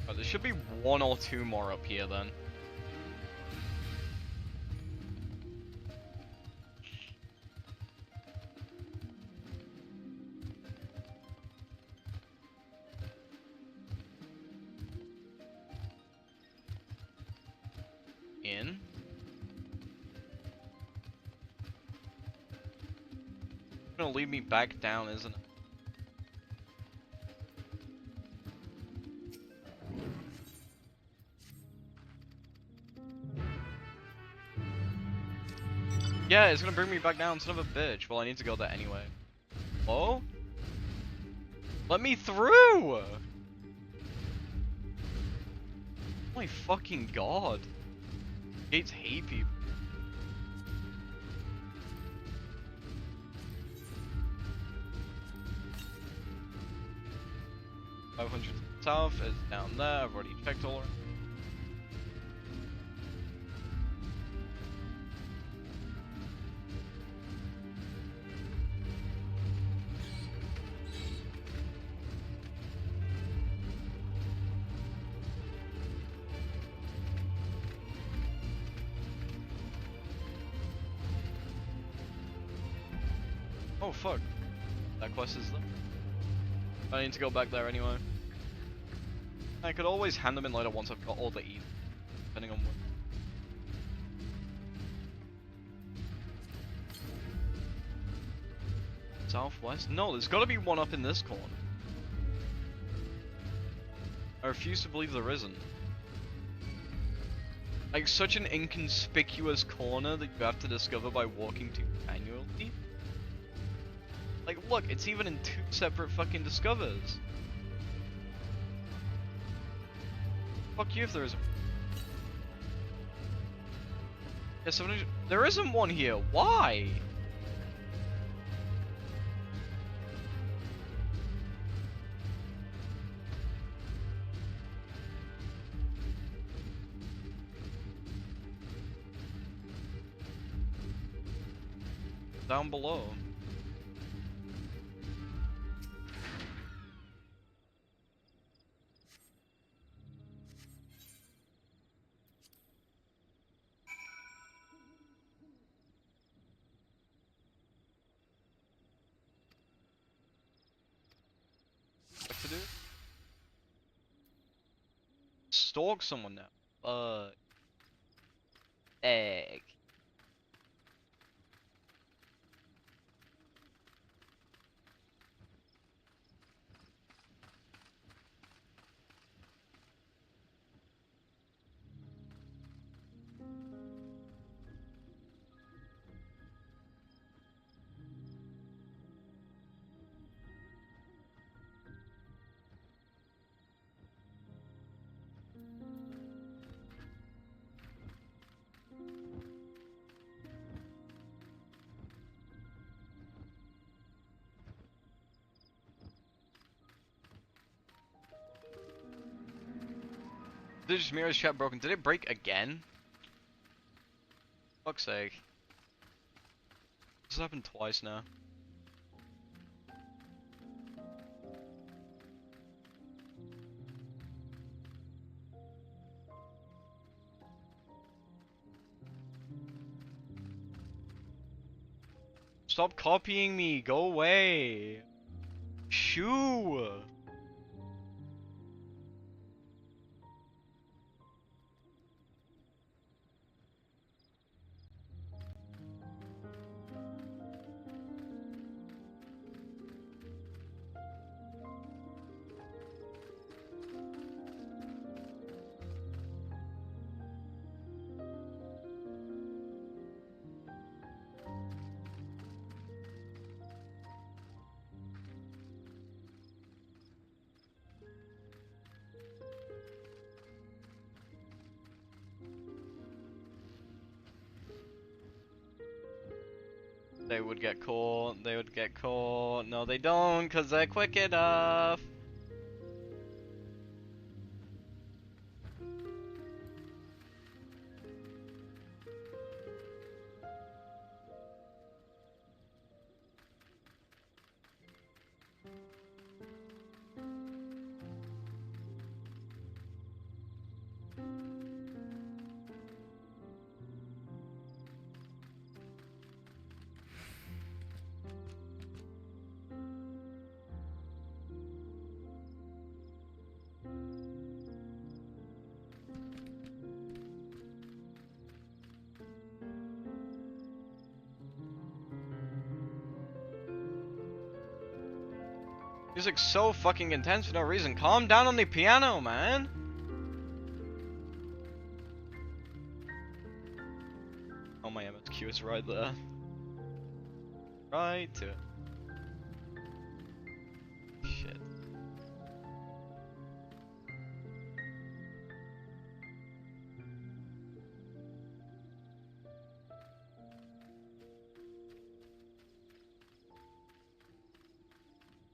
Oh, there should be one or two more up here then. In. It's gonna lead me back down, isn't it? Yeah, it's gonna bring me back down, son of a bitch. Well, I need to go there anyway. Oh? Let me through! Oh my fucking god. Gates hate people. $500 south is down there. I've already checked all around. Oh fuck. That quest is there. I need to go back there anyway. I could always hand them in later once I've got all the E, depending on what. Southwest? No, there's gotta be one up in this corner. I refuse to believe there isn't. Like, such an inconspicuous corner that you have to discover by walking to manually. Like, look, it's even in two separate fucking discovers. Fuck you if there isn't. Yeah, 700. There isn't one here. Why? Down below. What to do? Stalk someone now. Egg. Did just Mira's chat broken? Did it break again? Fuck's sake. This has happened twice now. Stop copying me, go away. Shoo. They would get caught, they would get caught. No, they don't, because they're quick enough. Music's so fucking intense for no reason. Calm down on the piano, man. Oh, my MSQ is right there. Right to it. Shit.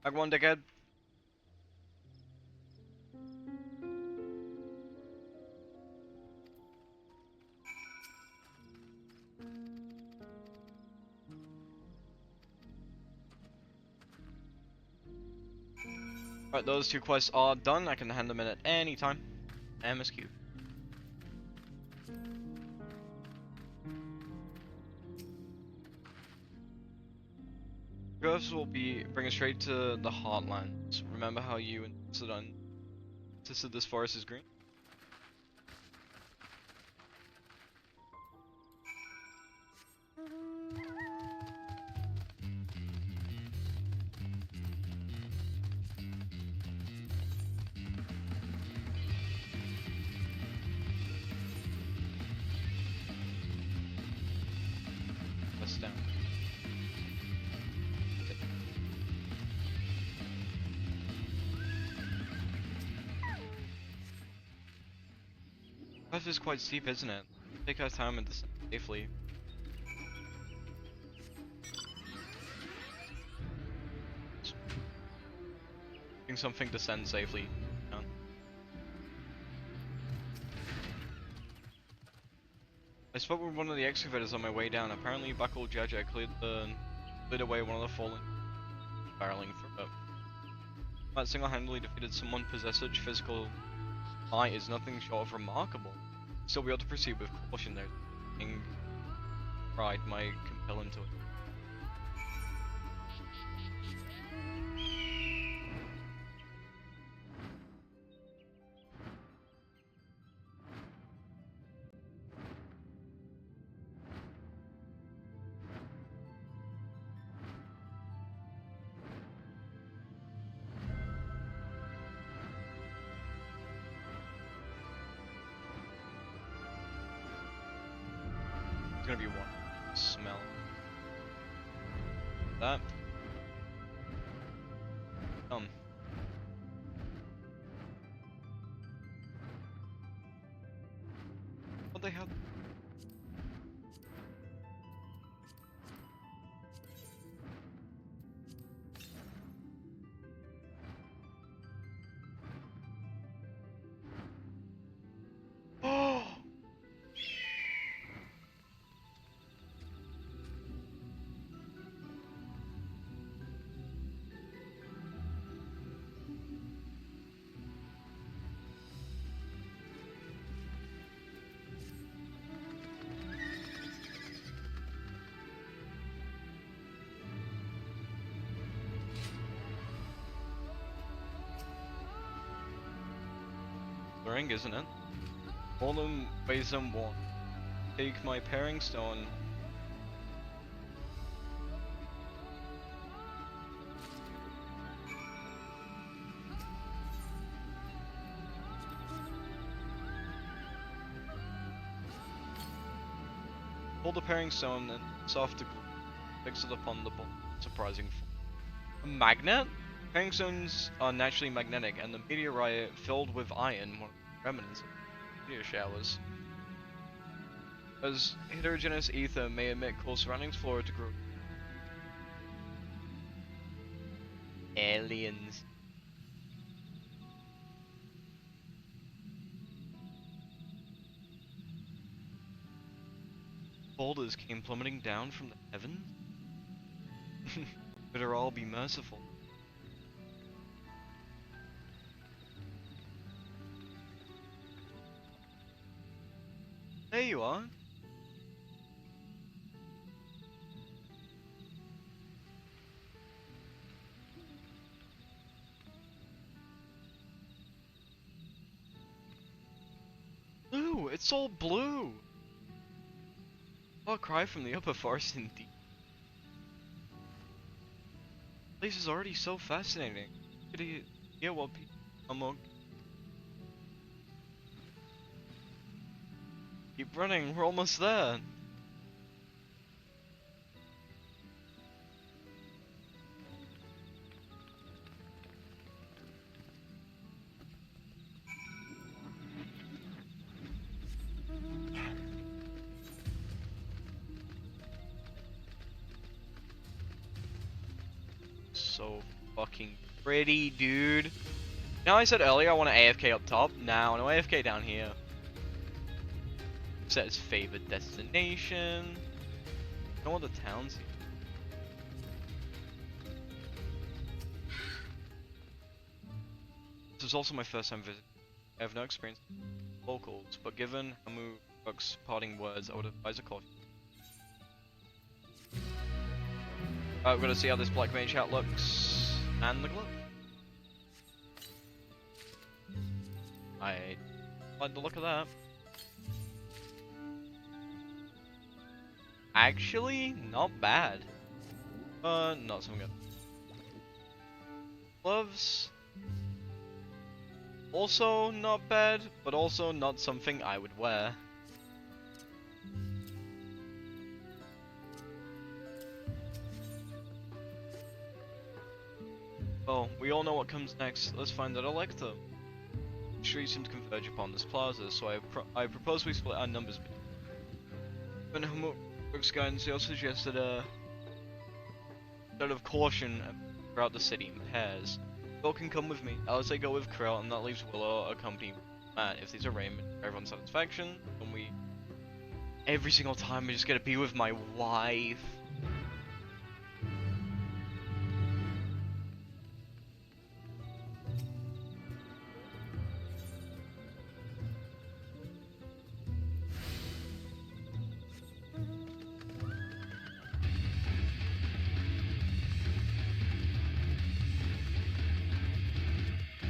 Back one, dickhead. Alright, those two quests are done. I can hand them in at any time. MSQ. Ghosts will bring us straight to the Heartlands. Remember how you insisted this forest is green? Let's down. Life is quite steep, isn't it? Take our time and descend safely. Doing something descend safely. Yeah. I spoke with one of the excavators on my way down. Apparently, Buckle Jaja cleared away one of the fallen barreling through it. That single-handedly defeated someone possessed such physical might is nothing short of remarkable. Still, we ought to proceed with caution there. Pride might compel him to it. It's gonna be one smell. That. What the hell? ring, isn't it? All them ways them one. Take my pairing stone. Hold the pairing stone and soft to fix it upon the ball. Surprising. A magnet? Pairing stones are naturally magnetic, and the meteorite filled with iron were remnants of meteor showers. As heterogeneous ether may emit cause surroundings flora to grow. Aliens. Boulders came plummeting down from the heavens? Better all be merciful. There you are. Blue! It's all blue! Far cry from the upper forest indeed. This is already so fascinating. Could you hear what people among? Keep running, we're almost there. So fucking pretty, dude. Now I said earlier I want an AFK up top. Now no AFK down here. Says favorite destination. I know what the town's here. This is also my first time visiting. I have no experience with locals, but given Hamuruk's parting words, I would advise a coffee. Alright, we're gonna see how this black mage hat looks. And the glove. I like the look of that. Actually, not bad. Not so good. Gloves. Also not bad, but also not something I would wear. Well, we all know what comes next. Let's find out Elector. The streets seem to converge upon this plaza, so I propose we split our numbers. When Hamuruk's guidance, he also suggested a note of caution throughout the city in pairs. Will can come with me. I'll say go with Krill, and that leaves Willow accompanying Matt. If these are arraignment for everyone's satisfaction, then we every single time I just gotta be with my wife.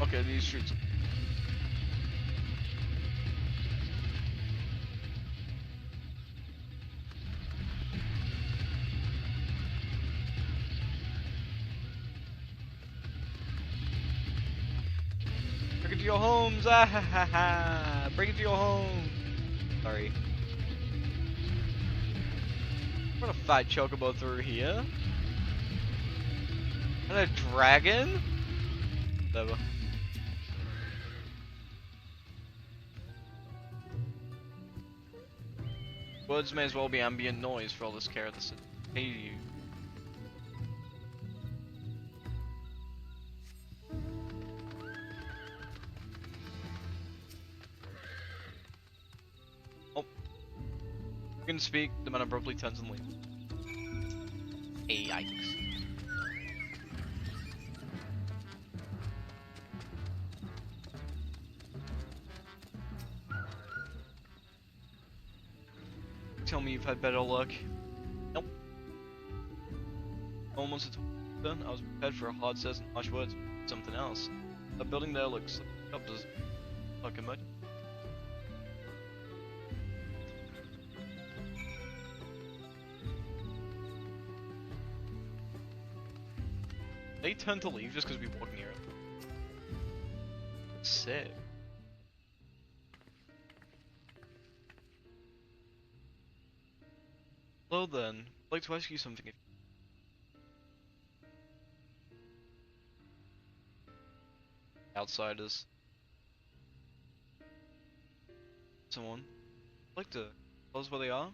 Okay, these streets. Bring it to your homes! Ah ha ha ha! Bring it to your home! Sorry. What a fat chocobo through here. And a dragon? Whatever. Words may as well be ambient noise for all this care of the city. Hey you. Oh. You can speak, the man abruptly turns and leaves. Hey, yikes. Tell me you've had better luck. Nope. Almost done. I was prepared for a hard says and harsh words. Something else. That building there looks like up does like a mud. they tend to leave just because we walk near it. Sick. Hello then. I'd like to ask you something. Outsiders. Someone. I'd like to tell us where they are.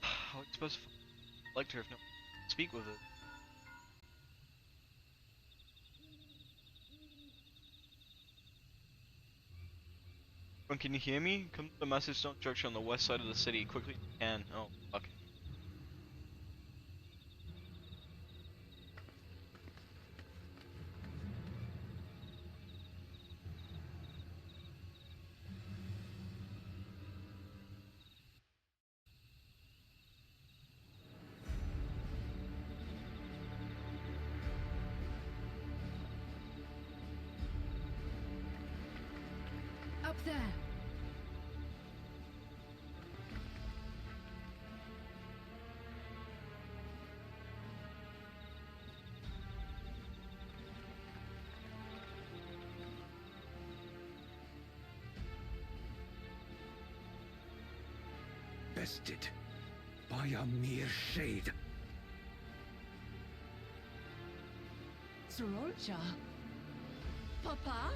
How are you supposed to like her if no speak with it? Can you hear me? Come to the message stone structure on the west side of the city quickly as you can. Oh, fuck. Up there. Bested by a mere shade. Sorolcha? Papa?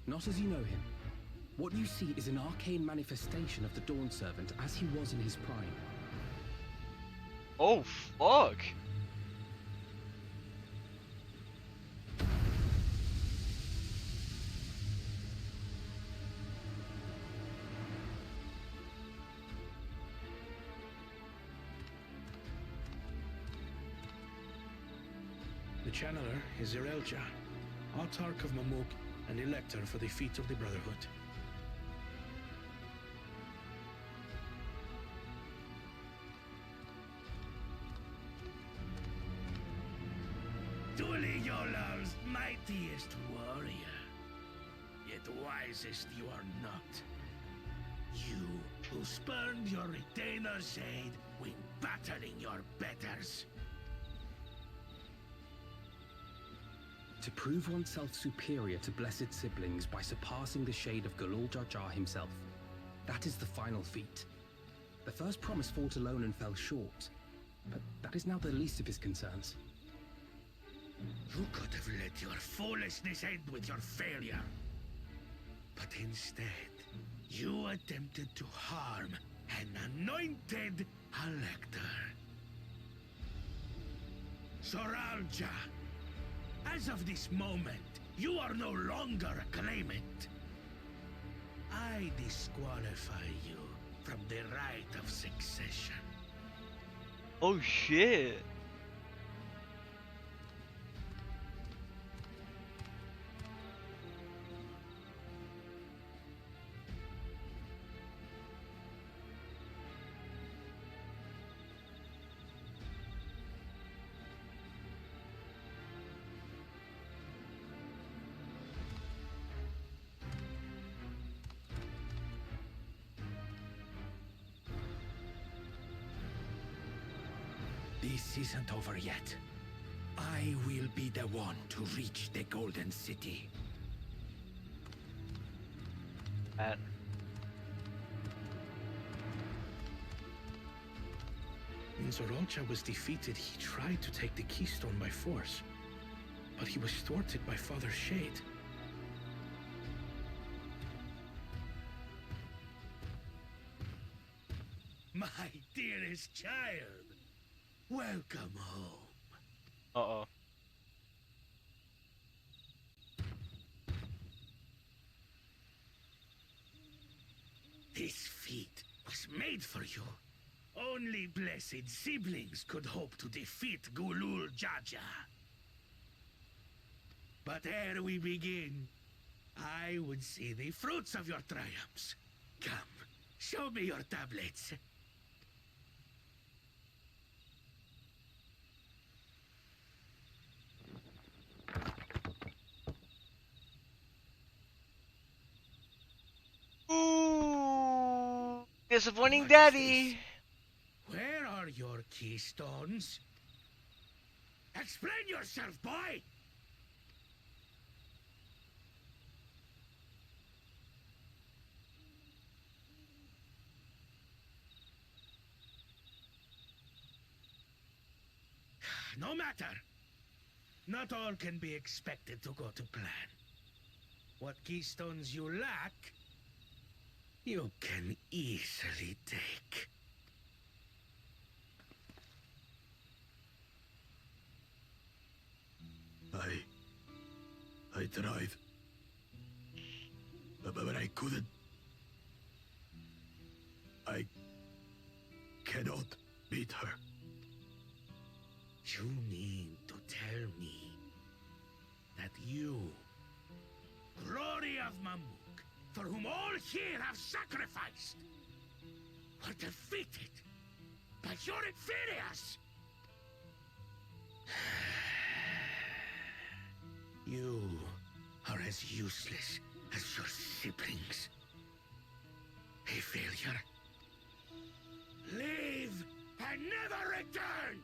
Not as you know him. What you see is an arcane manifestation of the Dawn Servant as he was in his prime. Oh, fuck! The Channeler is Zerelja, Autarch of Mamuk and Elector for the Feet of the Brotherhood. Tuliyolal's mightiest warrior, yet wisest you are not. You who spurned your retainer's aid when battering your betters. To prove oneself superior to blessed siblings by surpassing the shade of Galul Jar Jar himself. That is the final feat. The first promise fought alone and fell short, but that is now the least of his concerns. You could have let your foolishness end with your failure. But instead, you attempted to harm an anointed elector. Soralja, as of this moment, you are no longer a claimant. I disqualify you from the right of succession. Oh shit! This isn't over yet. I will be the one to reach the Golden City. When Sorolcha was defeated, he tried to take the Keystone by force, but he was thwarted by Father Shade. My dearest child, welcome home. Uh-oh. This feat was made for you. Only blessed siblings could hope to defeat Gulul Jaja. But ere we begin, I would see the fruits of your triumphs. Come, show me your tablets. Ooh, disappointing daddy. Where are your keystones? Explain yourself, boy! No matter. Not all can be expected to go to plan. What keystones you lack, you can easily take. I tried. But I couldn't. I cannot beat her. You mean to tell me that you, glory of Mamuk, for whom all here have sacrificed, were defeated by your inferiors? You are as useless as your siblings. A failure. Leave and never return!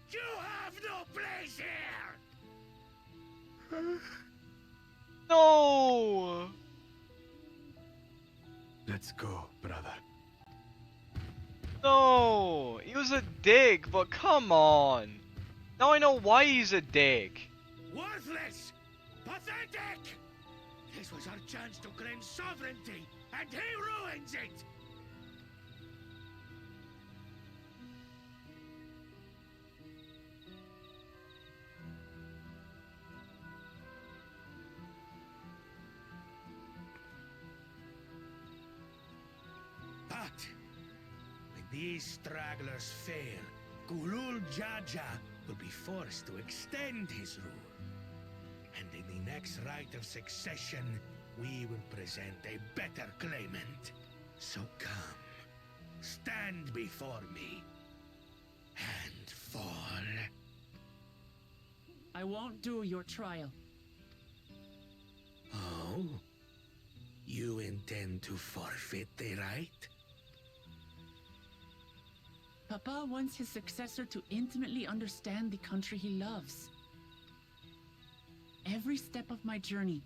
You have no place here! No! Let's go, brother. No! He was a dick, but come on! Now I know why he's a dick. Worthless! Pathetic! This was our chance to claim sovereignty, and he ruins it! But when these stragglers fail, Gulul Jaja will be forced to extend his rule. And in the next rite of succession, we will present a better claimant. So come, stand before me, and fall. I won't do your trial. Oh? You intend to forfeit the right? Papa wants his successor to intimately understand the country he loves. Every step of my journey,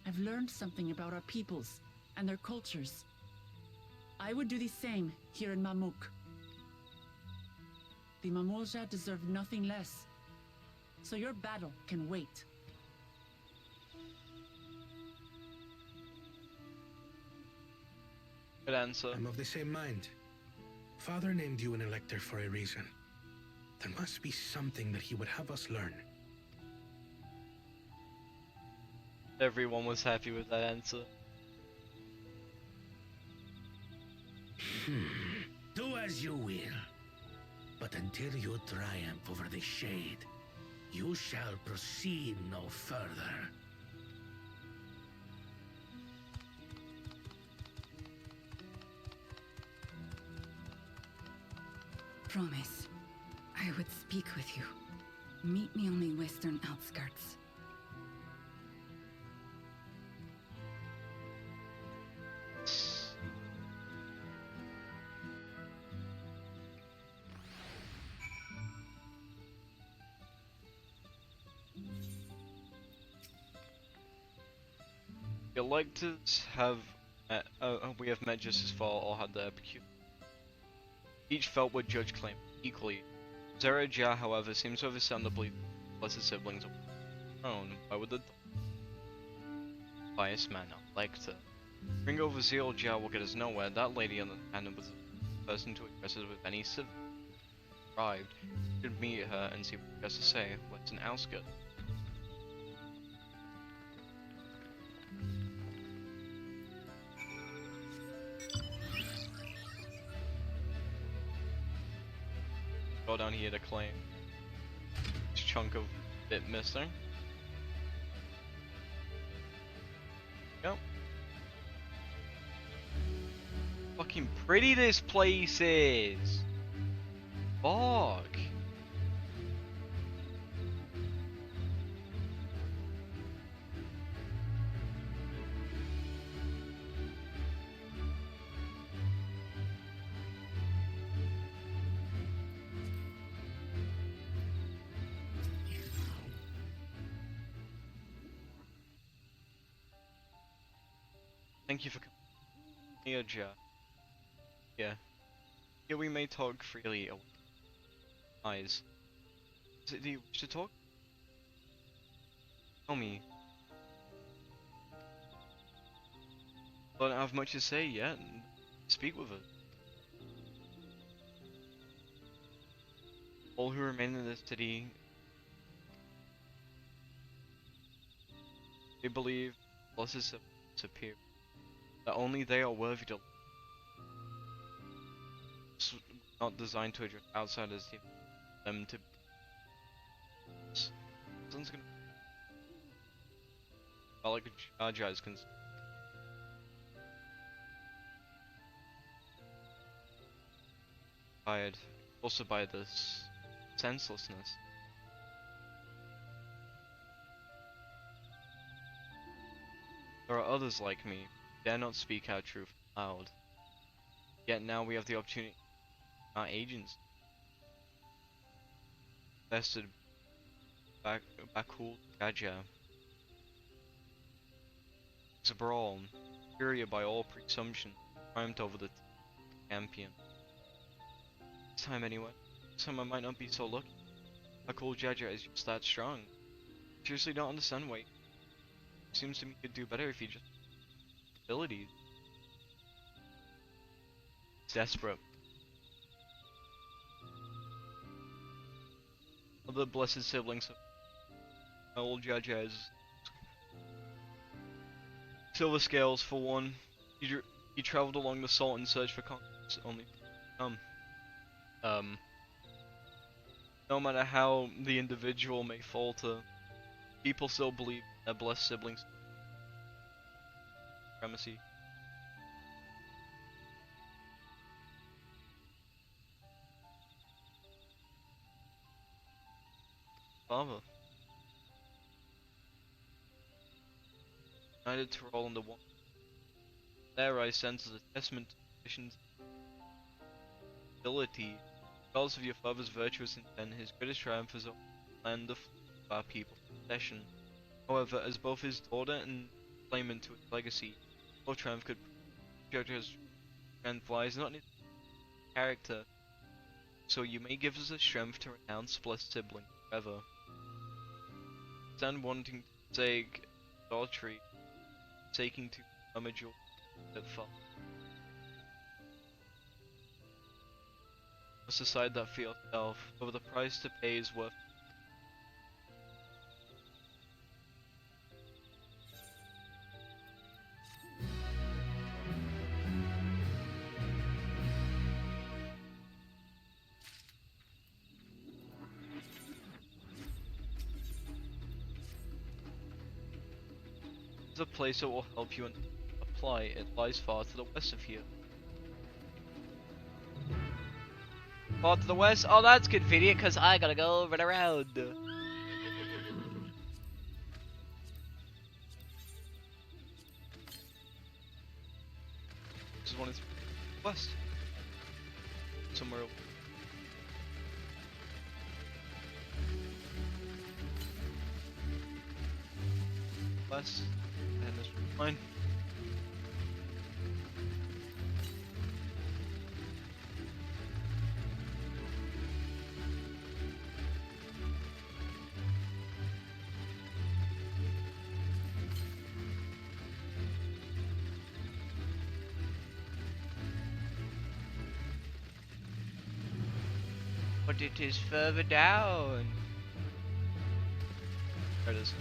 I've learned something about our peoples and their cultures. I would do the same here in Mamuk. The Mamulja deserve nothing less, so your battle can wait. Good answer. I'm of the same mind. Father named you an elector for a reason. There must be something that he would have us learn. Everyone was happy with that answer. Do as you will. But until you triumph over the Shade, you shall proceed no further. Promise, I would speak with you. Meet me on the western outskirts. Electors have we have met just as far or had their peculiar. Each felt would judge claim equally. Zerajah, however, seems to understand the belief plus his siblings are own. Why would the biased man not like to bring over Zerajah will get us nowhere? That lady on the hand was the person to address us with any civil arrived. Should meet her and see what she has to say. What's an outskirt? Go down here to claim this chunk of bit missing. fucking pretty this place is. Fuck. Thank you for coming. Here, Ja. Yeah. Here we may talk freely. Eyes. Do you wish to talk? Tell me. I don't have much to say yet. Speak with us. All who remain in this city, they believe losses have disappeared. That only they are worthy to. It's not designed to address outsiders. Them to. Someone's gonna. I like a judge can. Inspired also by this senselessness. There are others like me who dare not speak our truth loud. Yet now we have the opportunity. Our agents bested Bakul Gaja. It's a brawl, superior by all presumption, triumphed over the champion. This time anyway. This time I might not be so lucky. Bakul Jaja is just that strong. Seriously don't understand why. Seems to me you could do better if you just abilities. It's desperate. Other blessed siblings of my old Jaja is Silver Scales for one. He traveled along the salt in search for conquest only to come. No matter how the individual may falter, people still believe their blessed siblings' supremacy. Father. United to roll under one. There I sense as a testament to the mission's ability. Regardless of your father's virtuous intent, his greatest triumph is over the land of our people's possession. However, as both his daughter and claimant to his legacy, no triumph could judge his strength lies not in his character. So you may give us the strength to renounce blessed sibling forever. Stand wanting to take adultery, taking to damage your father. Must decide that for yourself, whether the price to pay is worth. There's a place that will help you apply. It lies far to the west of here. Far to the west? Oh, that's convenient because I gotta go run around. This one is west. Somewhere over. West. And this line. But it is further down. There it is.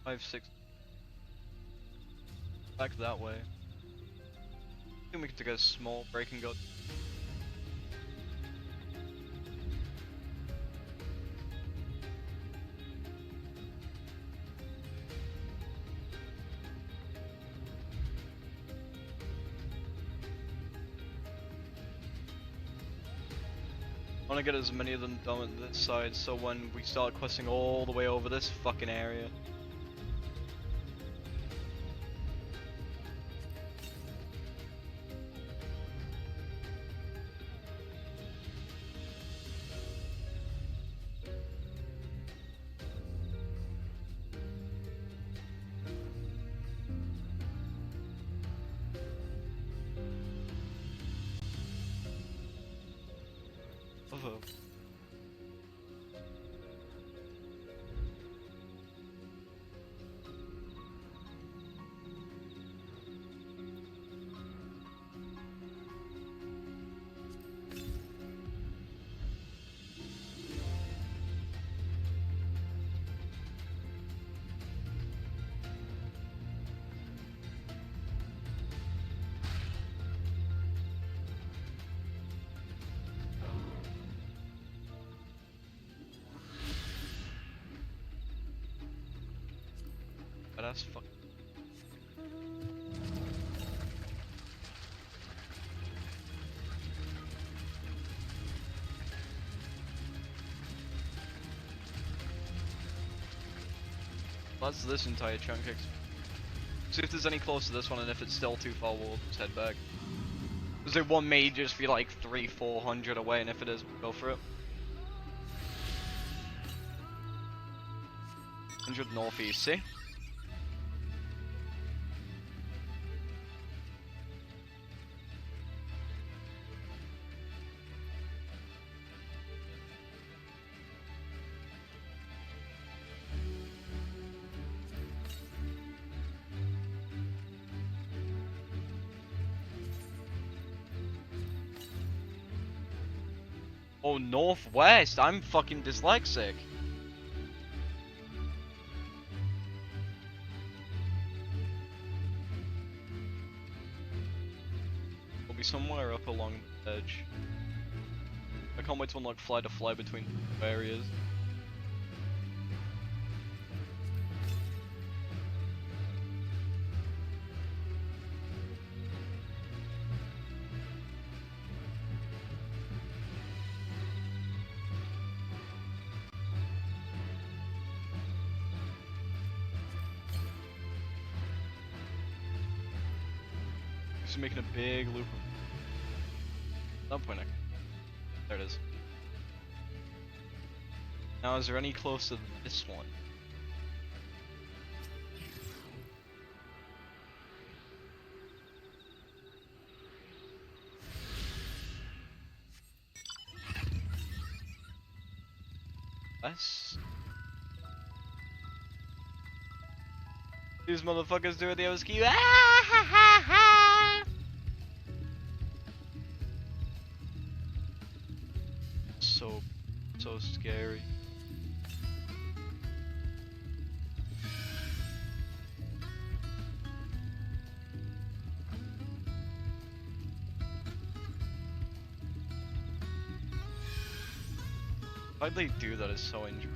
Five, 6. back that way. I think we can take a small break and go. I want to get as many of them done at this side, so when we start questing all the way over this fucking area. Oh. That's fuck. That's this entire chunk. See if there's any close to this one, and if it's still too far, we'll just head back. Because the one may just be like 300-400 away, and if it is, we'll go for it. 100 northeast, see? Oh, northwest. I'm fucking dyslexic. We'll be somewhere up along the edge. I can't wait to unlock fly to fly between areas. Just making a big loop. Not pointing. There it is. Now, is there any close to this one? Yes. These motherfuckers doing the OSQ. Ah, ha, ha, ha. So scary. Why'd they do that is so interesting.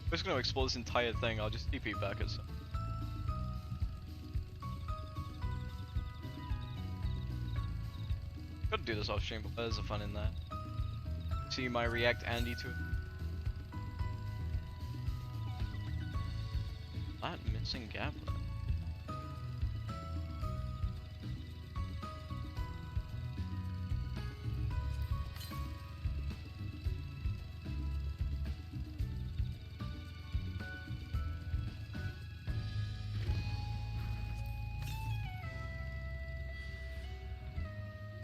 I'm just gonna explode this entire thing, I'll just TP back at some. Could do this off stream, but there's a fun in that. See my react Andy to it. That missing gap.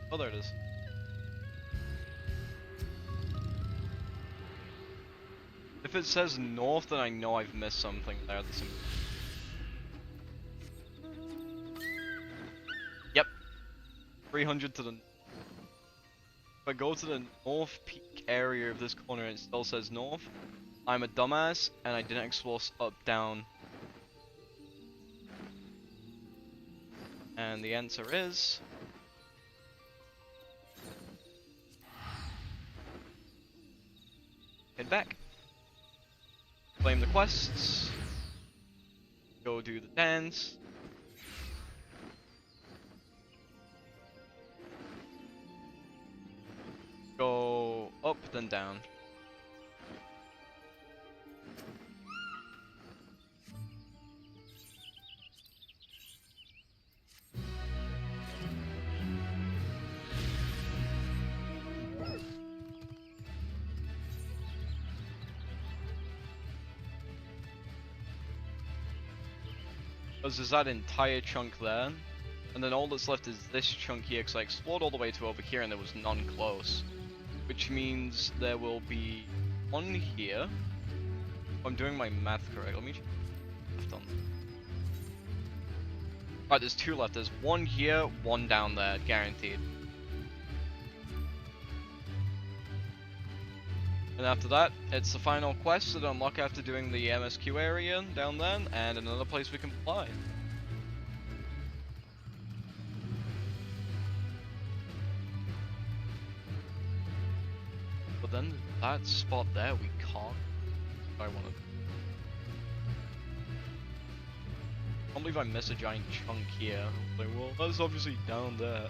Oh, there it is. If it says north, then I know I've missed something there. Yep. 300 to the... If I go to the north peak area of this corner and it still says north, I'm a dumbass and I didn't explore up, down. And the answer is... head back. Claim the quests. Go do the dance. Go up, then down. Because there's that entire chunk there, and then all that's left is this chunk here, because I explored all the way to over here and there was none close. Which means there will be one here. If I'm doing my math correct, let me check left on. Right, there's two left. There's one here, one down there, guaranteed. And after that, it's the final quest that unlock after doing the MSQ area down there, and another place we can fly. But then that spot there, we can't. I want to. I can't believe I missed a giant chunk here. Like, well, that's obviously down there.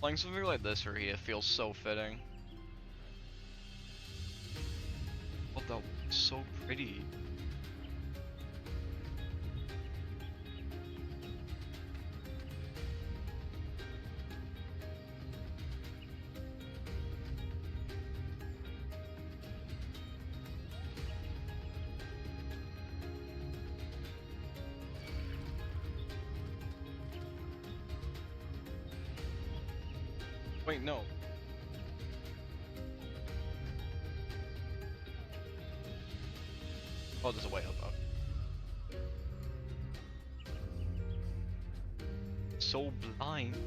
Playing something like this right here feels so fitting. Oh, that was so pretty. Wait, no. Oh, there's a way up. So blind.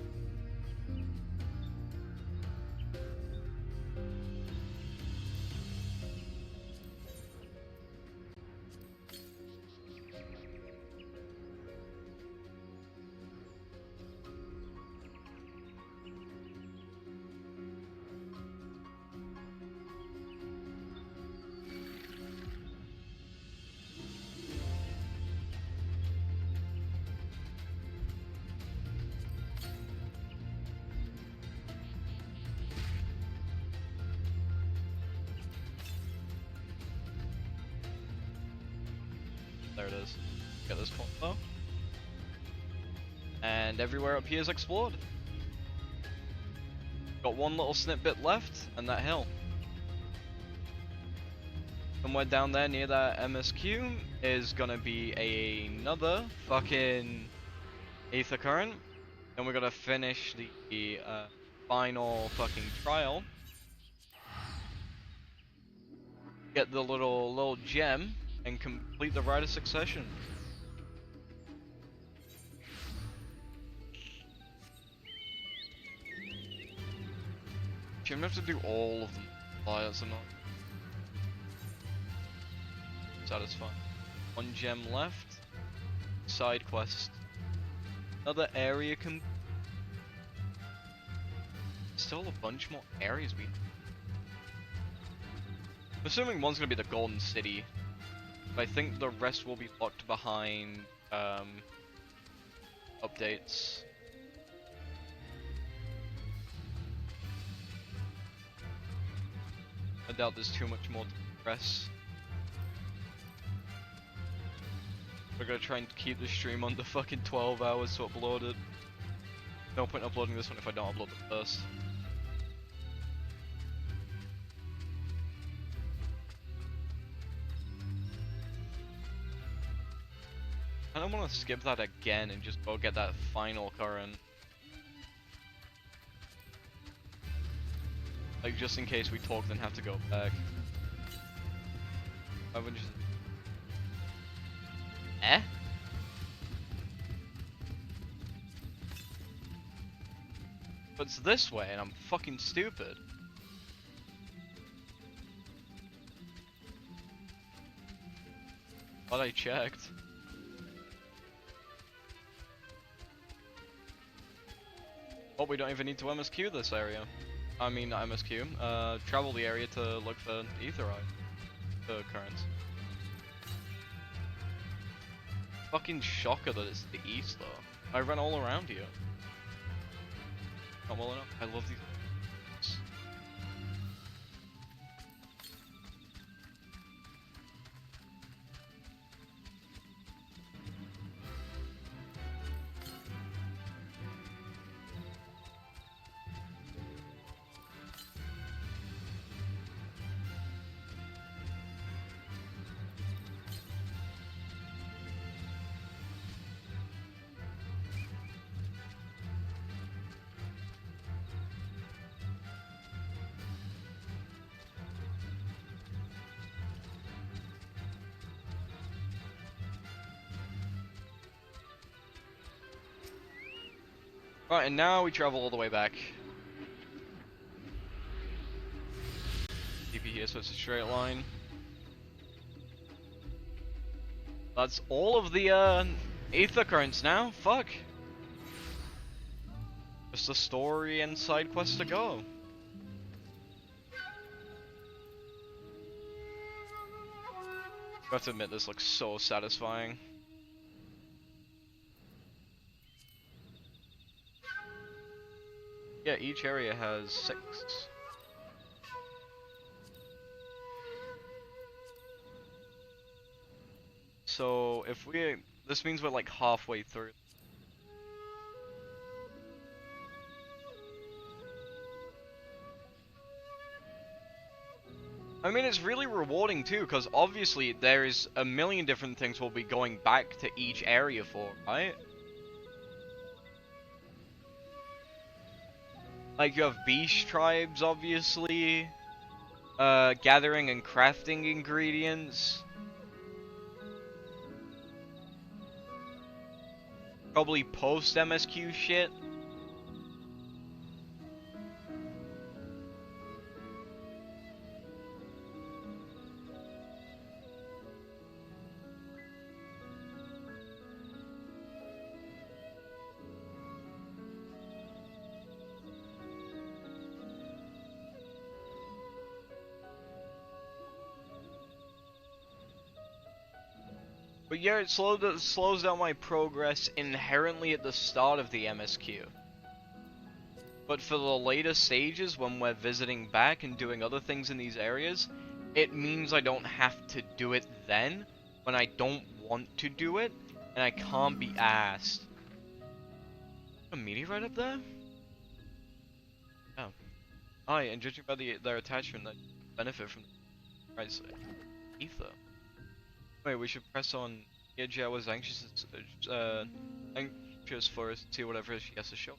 There it is. Get this combo. And everywhere up here is explored. Got one little snippet left, and that hill. Somewhere down there near that MSQ is gonna be another fucking ether current. Then we're gonna finish the final fucking trial. Get the little gem. And complete the Rite of Succession. I'm gonna have to do all of them. That's or not. Satisfying. One gem left. Side quest. Another area still a bunch more areas we. I'm assuming one's gonna be the Golden City. I think the rest will be locked behind updates. I doubt there's too much more to press. We're gonna try and keep the stream under fucking 12 hours to upload it. No point uploading this one if I don't upload the first. I don't want to skip that again and just go get that final current. Like, just in case we talk then have to go back. I would just... Eh? But it's this way and I'm fucking stupid. But I checked. Oh, we don't even need to MSQ this area. I mean, not MSQ. Travel the area to look for Etherite. The currents. Fucking shocker that it's the east, though. I ran all around here. Not well enough. I love these. Right, and now we travel all the way back. TP here, so it's a straight line. That's all of the ether currents now. Fuck. Just a story and side quest to go. I have to admit, this looks so satisfying. Yeah, each area has 6. So if this means we're like halfway through. I mean, it's really rewarding too, because obviously there is a million different things we'll be going back to each area for, right? Like, you have beast tribes, obviously. Gathering and crafting ingredients. Probably post-MSQ shit. But yeah, it slows down my progress inherently at the start of the MSQ. But for the later stages, when we're visiting back and doing other things in these areas, it means I don't have to do it then, when I don't want to do it, and I can't be asked. A meteorite up there? Oh. Aye, and judging by their attachment, they benefit from the right side. Ether. Wait, we should press on. Yeah, Gia was anxious for us to see whatever she has to show.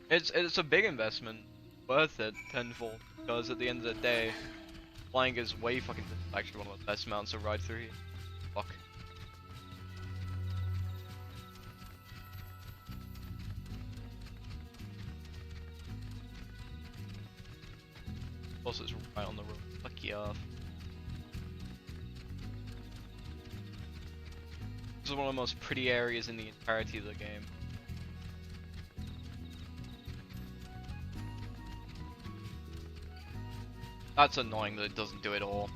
It's a big investment, worth it tenfold, because at the end of the day, flying is way fucking actually one of the best mounts to ride through here. Fuck. Also, it's right on the road. Fuck you off. This is one of the most pretty areas in the entirety of the game. That's annoying that it doesn't do it all.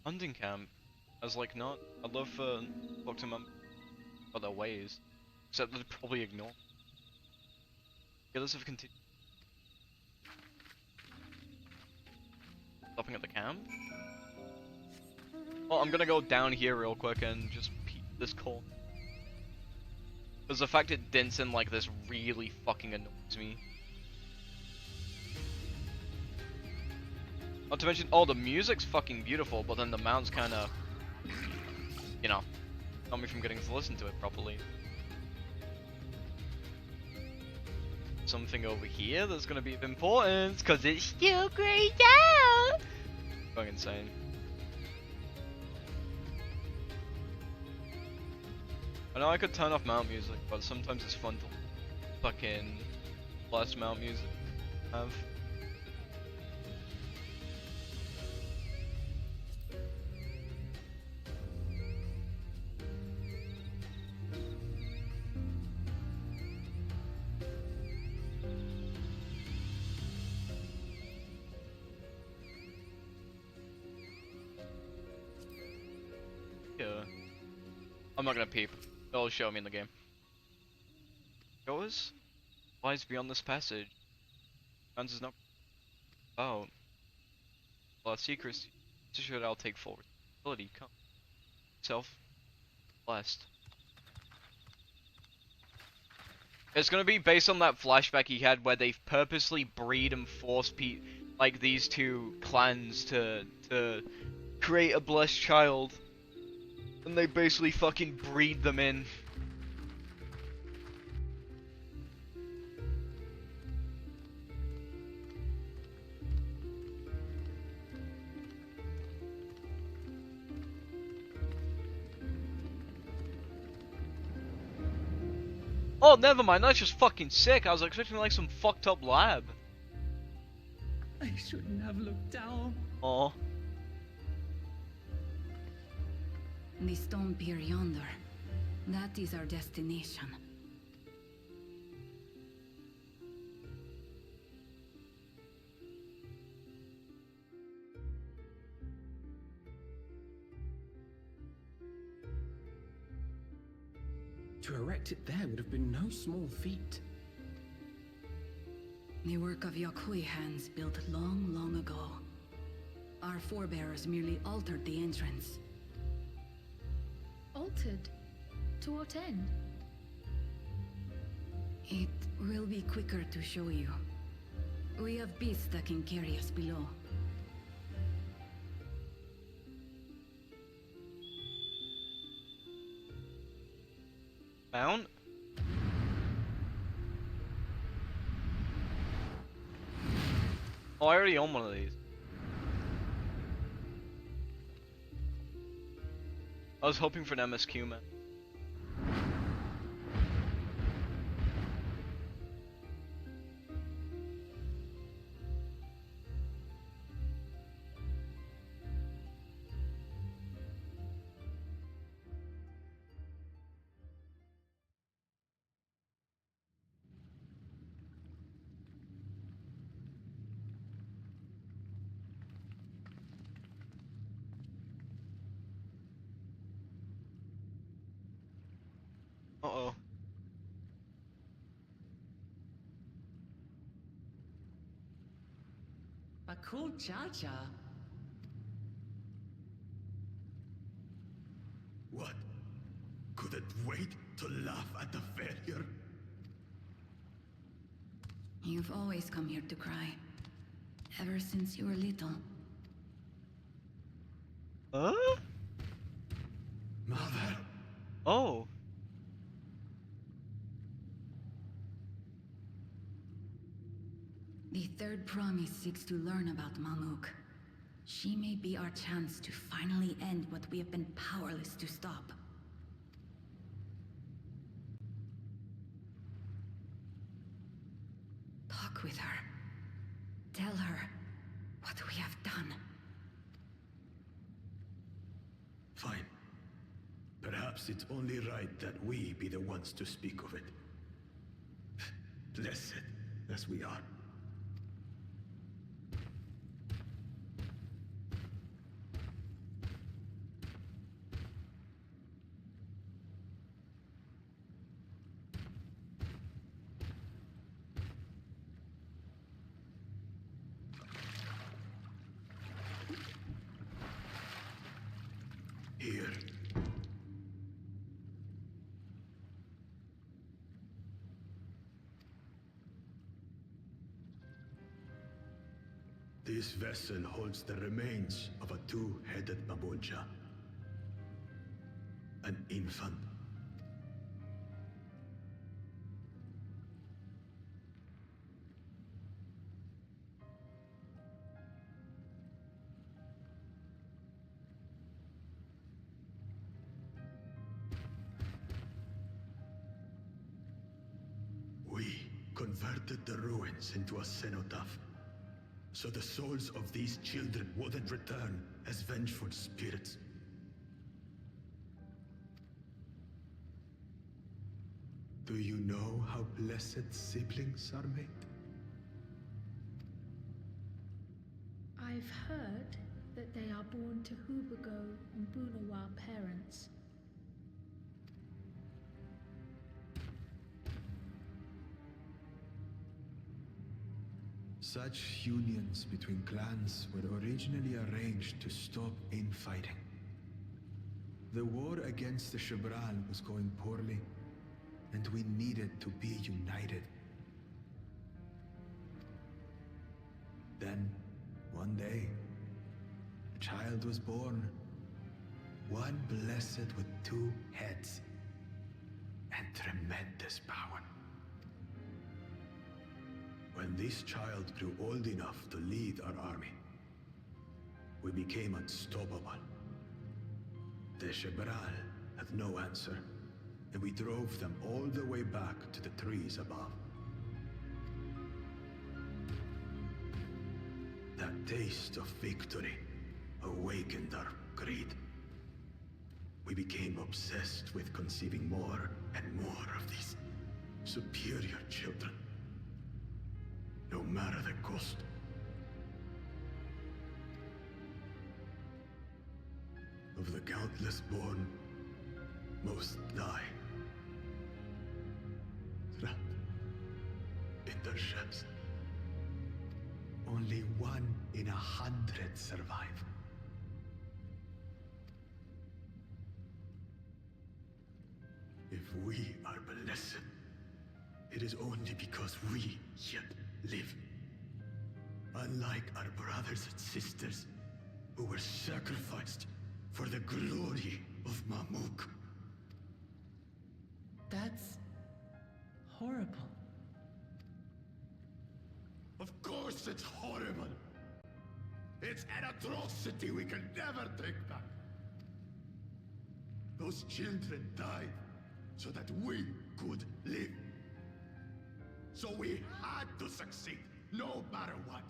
Hunting camp. I was like, not. I'd love for talk to them about their ways. Except they'd probably ignore. Yeah, let's have continued. Stopping at the camp? Well, I'm gonna go down here real quick and just peek this corner. Because the fact it dents in like this really fucking annoys me. Not to mention, oh, the music's fucking beautiful, but then the mount's kinda, you know, stop me from getting to listen to it properly. Something over here that's gonna be of importance, because it's still grayed out! Going insane. I know I could turn off mount music, but sometimes it's fun to fucking blast mount music have. Yeah. I'm not gonna peep. It'll show me in the game. Goes? Lies beyond this passage. Guns is not. Oh. Well, secrecy. Should I'll take full responsibility. Come. Self. Blessed. It's gonna be based on that flashback he had where they purposely breed and force like these two clans to create a blessed child. And they basically fucking breed them in. Oh, never mind, that's just fucking sick. I was expecting like some fucked up lab. I shouldn't have looked down. Oh. The stone pier yonder. That is our destination. To erect it there would have been no small feat. The work of Yakui hands built long, long ago. Our forebears merely altered the entrance. Altered? To what end? It will be quicker to show you. We have beasts that can carry us below. Mount? Oh, I already own one of these. I was hoping for an MSQ, man. Uh-oh. Bakul Chacha. What? Couldn't wait to laugh at the failure? You've always come here to cry. Ever since you were little. Huh? Mother. Oh. The third promise seeks to learn about Maluk. She may be our chance to finally end what we have been powerless to stop. Talk with her. Tell her what we have done. Fine. Perhaps it's only right that we be the ones to speak of it. Blessed as we are. here. This vessel holds the remains of a two-headed Mamulja. An infant. We converted the ruins into a cenotaph, so the souls of these children wouldn't return as vengeful spirits. Do you know how blessed siblings are made? I've heard that they are born to Hubago and Bunawa parents. Such unions between clans were originally arranged to stop infighting. The war against the Shibral was going poorly, and we needed to be united. Then, one day, a child was born. One blessed with two heads and tremendous power. When this child grew old enough to lead our army, we became unstoppable. The Shibral had no answer, and we drove them all the way back to the trees above. That taste of victory awakened our greed. We became obsessed with conceiving more and more of these superior children, no matter the cost. Of the countless born, most die. Trapped in their ships. Only 1 in 100 survive. If we are blessed, it is only because we yet live. Unlike our brothers and sisters who were sacrificed for the glory of Mamuk. That's horrible. Of course it's horrible. It's an atrocity we can never take back. Those children died so that we could live. So we had to succeed, no matter what.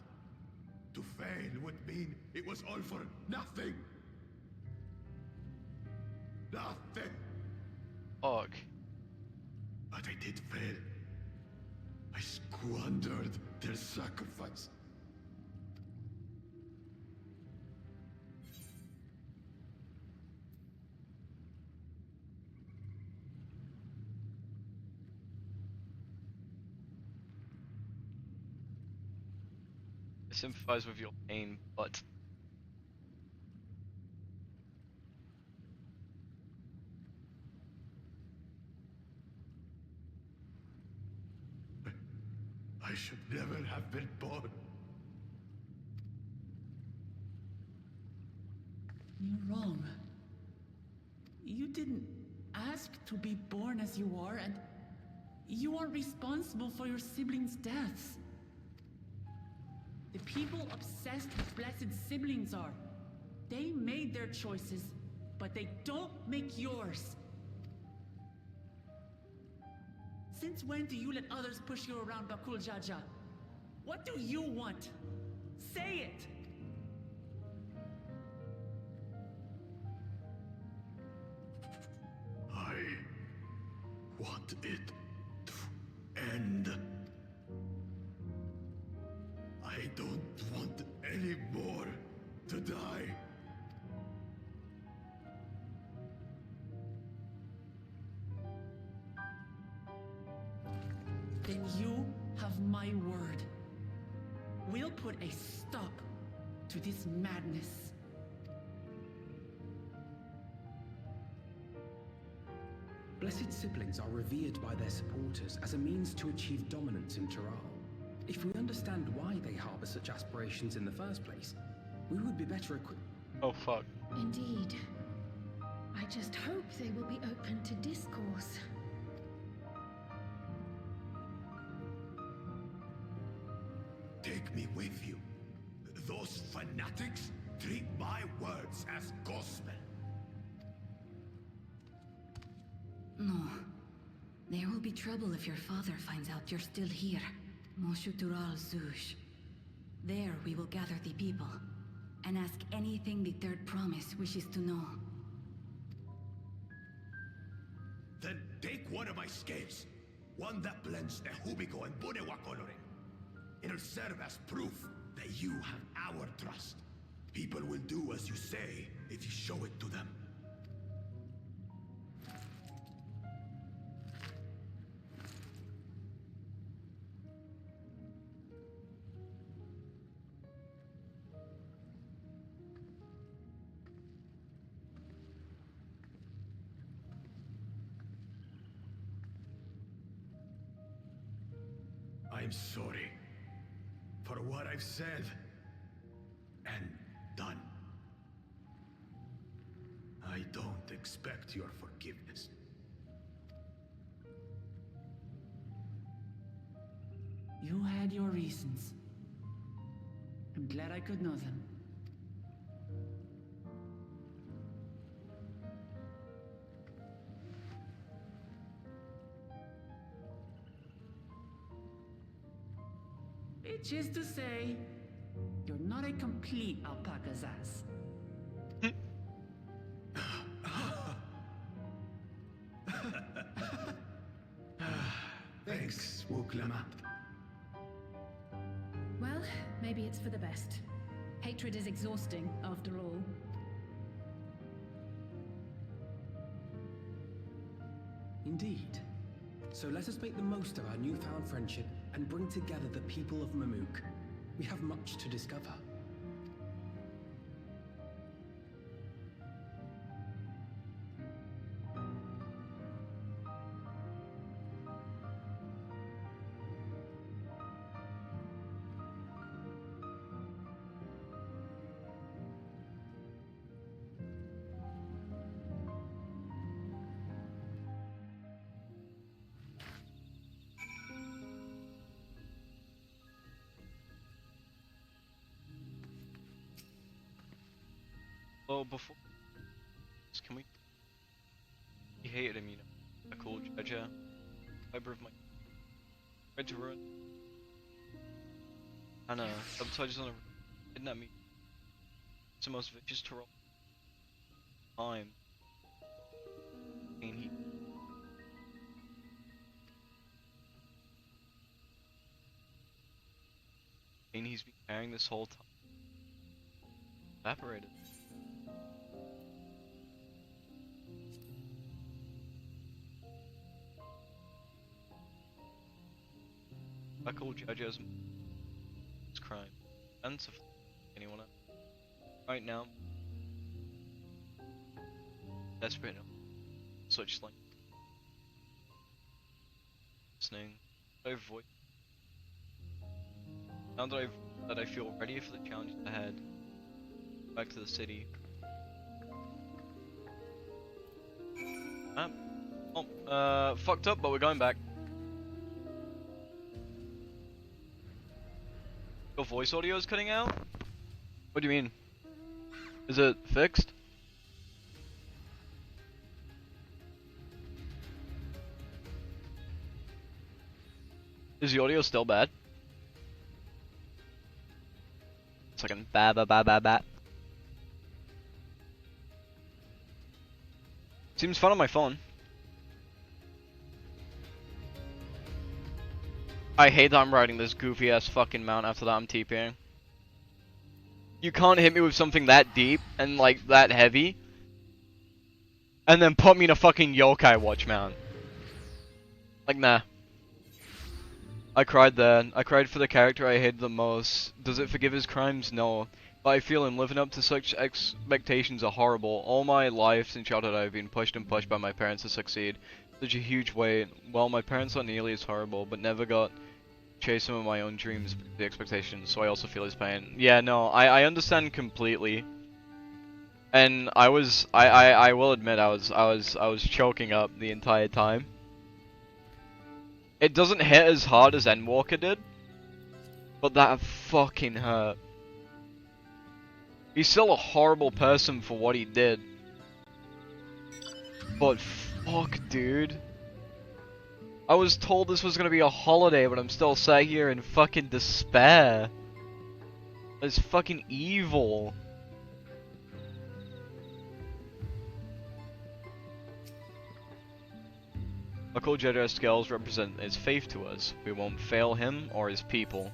To fail would mean it was all for nothing. Nothing. Ugh. But I did fail. I squandered their sacrifice. I sympathize with your pain, but I should never have been born. You're wrong. You didn't ask to be born as you are, and you aren't responsible for your siblings' deaths. The people obsessed with blessed siblings are. They made their choices, but they don't make yours. Since when do you let others push you around, Bakul Jaja? What do you want? Say it! I want it to end. I don't want any more to die. Then you have my word. We'll put a stop to this madness. Blessed siblings are revered by their supporters as a means to achieve dominance in Tural. If we understand why they harbor such aspirations in the first place, we would be better equipped. Oh fuck. Indeed. I just hope they will be open to discourse. Take me with you. Those fanatics treat my words as gospel. No. There will be trouble if your father finds out you're still here. Moshutural Zush. There we will gather the people, and ask anything the Third Promise wishes to know. Then take one of my scales. One that blends Nehubico and Bunewa coloring. It'll serve as proof that you have our trust. People will do as you say if you show it to them. I'm sorry for what I've said and done. I don't expect your forgiveness. You had your reasons. I'm glad I could know them. Which is to say, you're not a complete alpaca's ass. Thanks, Lamat. Well, maybe it's for the best. Hatred is exhausting, after all. Indeed. So let us make the most of our newfound friendship and bring together the people of Mamuk. We have much to discover. Well, before can we? He hated him, you know. A cool Jaja. Fiber of my. Tried to ruin. And sabotages on a. Kidnap me. It's the most vicious troll. Time. And he's been carrying this whole time. Evaporated. I call Jojo's crime. And to anyone else. Right now. Desperate enough. Such like listening. Voice. Now that I feel ready for the challenges ahead. Back to the city. Fucked up, but we're going back. Your voice audio is cutting out? What do you mean? Is it fixed? Is the audio still bad? It's like ba ba ba ba ba. Seems fun on my phone. I hate that I'm riding this goofy ass fucking mount after that I'm TPing. You can't hit me with something that deep and like that heavy and then put me in a fucking yokai watch mount. Like nah. I cried there. I cried for the character I hated the most. Does it forgive his crimes? No. But I feel him living up to such expectations are horrible. All my life since childhood I've been pushed and pushed by my parents to succeed. Such a huge weight. Well, my parents aren't nearly as horrible, but never got chase some of my own dreams, the expectations, so I also feel his pain. Yeah, no, I understand completely. And I will admit I was choking up the entire time. It doesn't hit as hard as Endwalker did, but that fucking hurt. He's still a horrible person for what he did. But fuck, dude. I was told this was gonna be a holiday, but I'm still sat here in fucking despair. It's fucking evil. Uncle Jedda's scales represent his faith to us. We won't fail him or his people.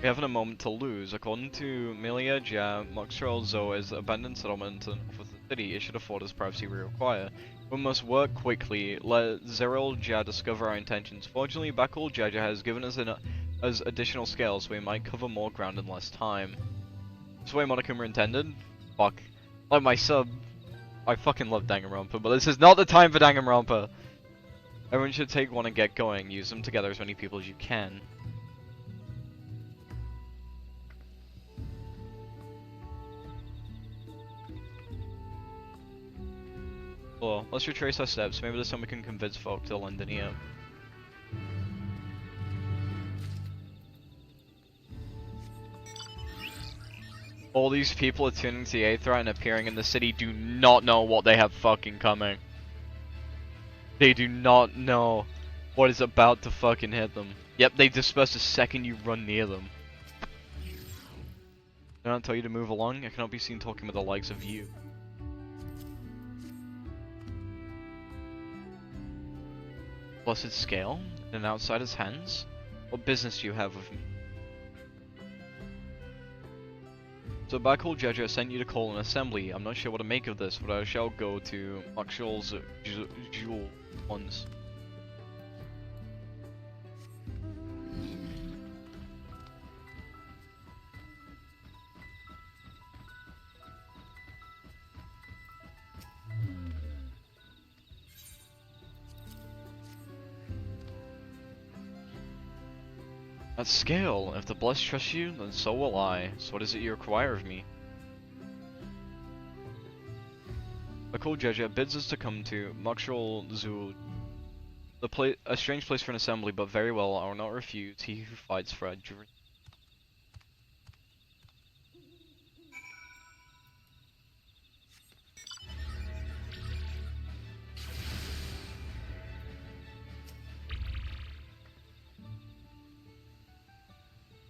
We haven't a moment to lose. According to Milia Jah, Moxtrel Zo is an abandoned settlement of the city. It should afford us privacy we require. We must work quickly. Let Zeril Jah discover our intentions. Fortunately, Bakul Jaja has given us additional scales, so we might cover more ground in less time. This way Monokuma intended? Fuck. Like my sub. I fucking love Danganronpa, but this is not the time for Danganronpa! Everyone should take one and get going. Use them together as many people as you can. Well, let's retrace our steps. Maybe this time we can convince folk to lend an ear. All these people attuning to the Aether and appearing in the city do not know what they have fucking coming. They do not know what is about to fucking hit them. Yep, they disperse the second you run near them. Did I not tell you to move along? I cannot be seen talking with the likes of you. Blessed scale? In an outsider's hands? What business do you have with me? So Bakul Jeja sent you to call an assembly. I'm not sure what to make of this, but I shall go to Moxtrel's jewel ones. That scale, if the blessed trust you, then so will I. So what is it you require of me? Bakul Jeja bids us to come to Moxtrel Zoo. A strange place for an assembly, but very well, I will not refuse. He who fights for our dream.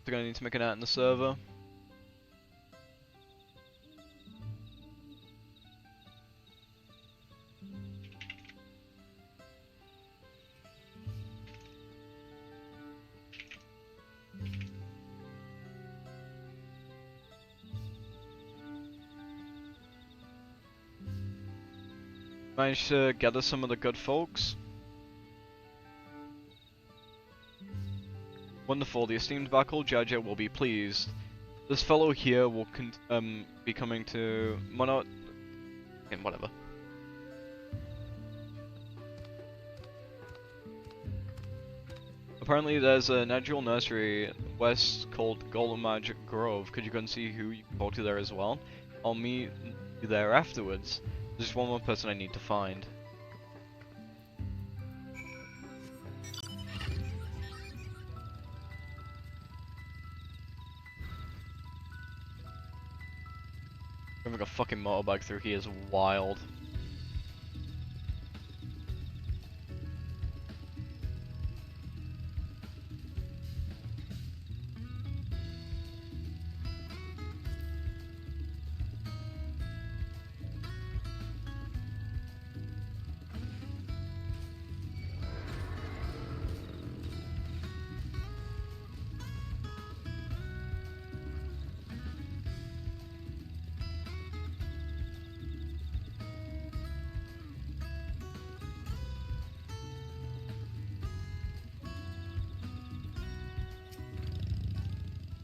We're gonna need to make an ad in the server. Managed to gather some of the good folks. Wonderful, the esteemed Bakul Jaja will be pleased. This fellow here will be coming to whatever. Apparently there's a natural nursery west called Golden Magic Grove. Could you go and see who you can talk to there as well? I'll meet you there afterwards. There's just one more person I need to find. Driving a fucking motorbike through here is wild.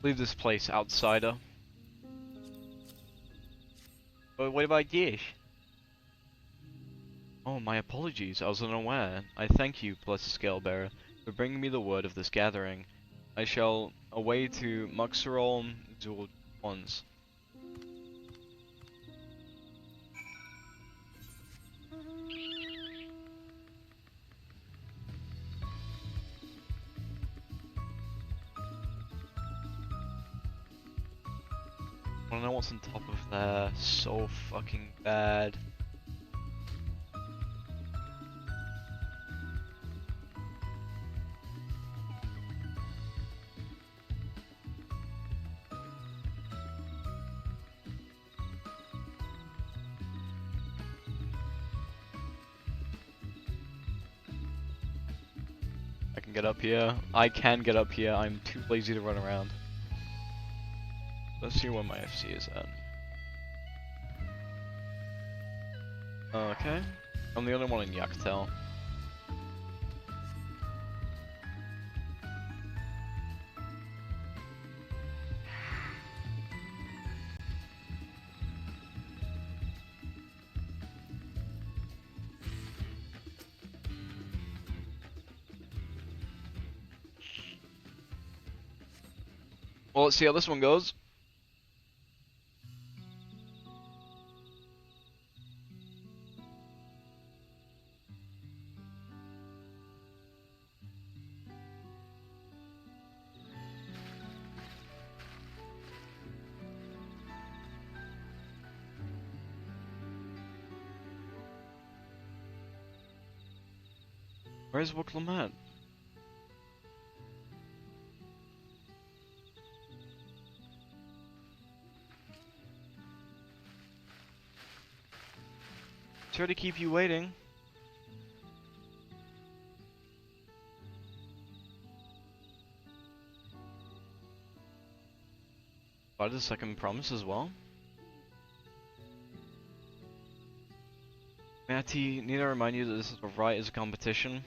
Leave this place, outsider. But what about this? Oh, my apologies, I was unaware. I thank you, blessed Scalebearer, for bringing me the word of this gathering. I shall away to Muxerol Zul once. I don't know what's on top of there. So fucking bad. I can get up here. I can get up here. I'm too lazy to run around. Let's see where my FC is at. Okay. I'm the only one in Yaktel. Well, let's see how this one goes. Where's Lamat? Sorry to keep you waiting. By the second promise as well. Matty, need I remind you that this is a right as a competition?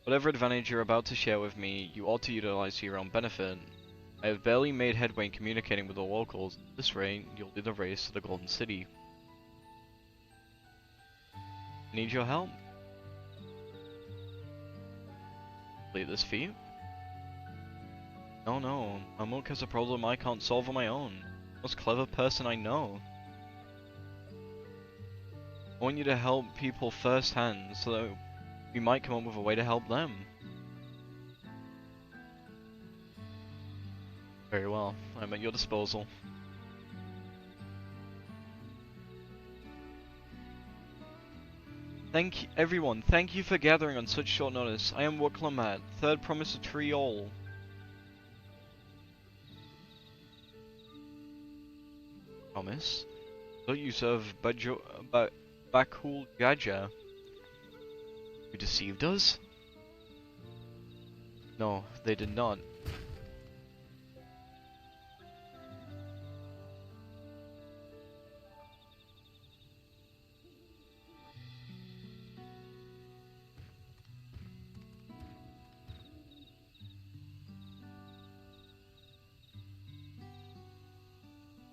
Whatever advantage you're about to share with me, you ought to utilize to your own benefit. I have barely made headway in communicating with the locals. At this rate, you'll lead the race to the Golden City. Need your help? Complete this feat? No, Amok has a problem I can't solve on my own. Most clever person I know. I want you to help people firsthand, so that we might come up with a way to help them. Very well, I'm at your disposal. Everyone, thank you for gathering on such short notice. I am Lamat, third promise of Triol. Promise? Don't you serve Bakul Jaja? You deceived us? No, they did not.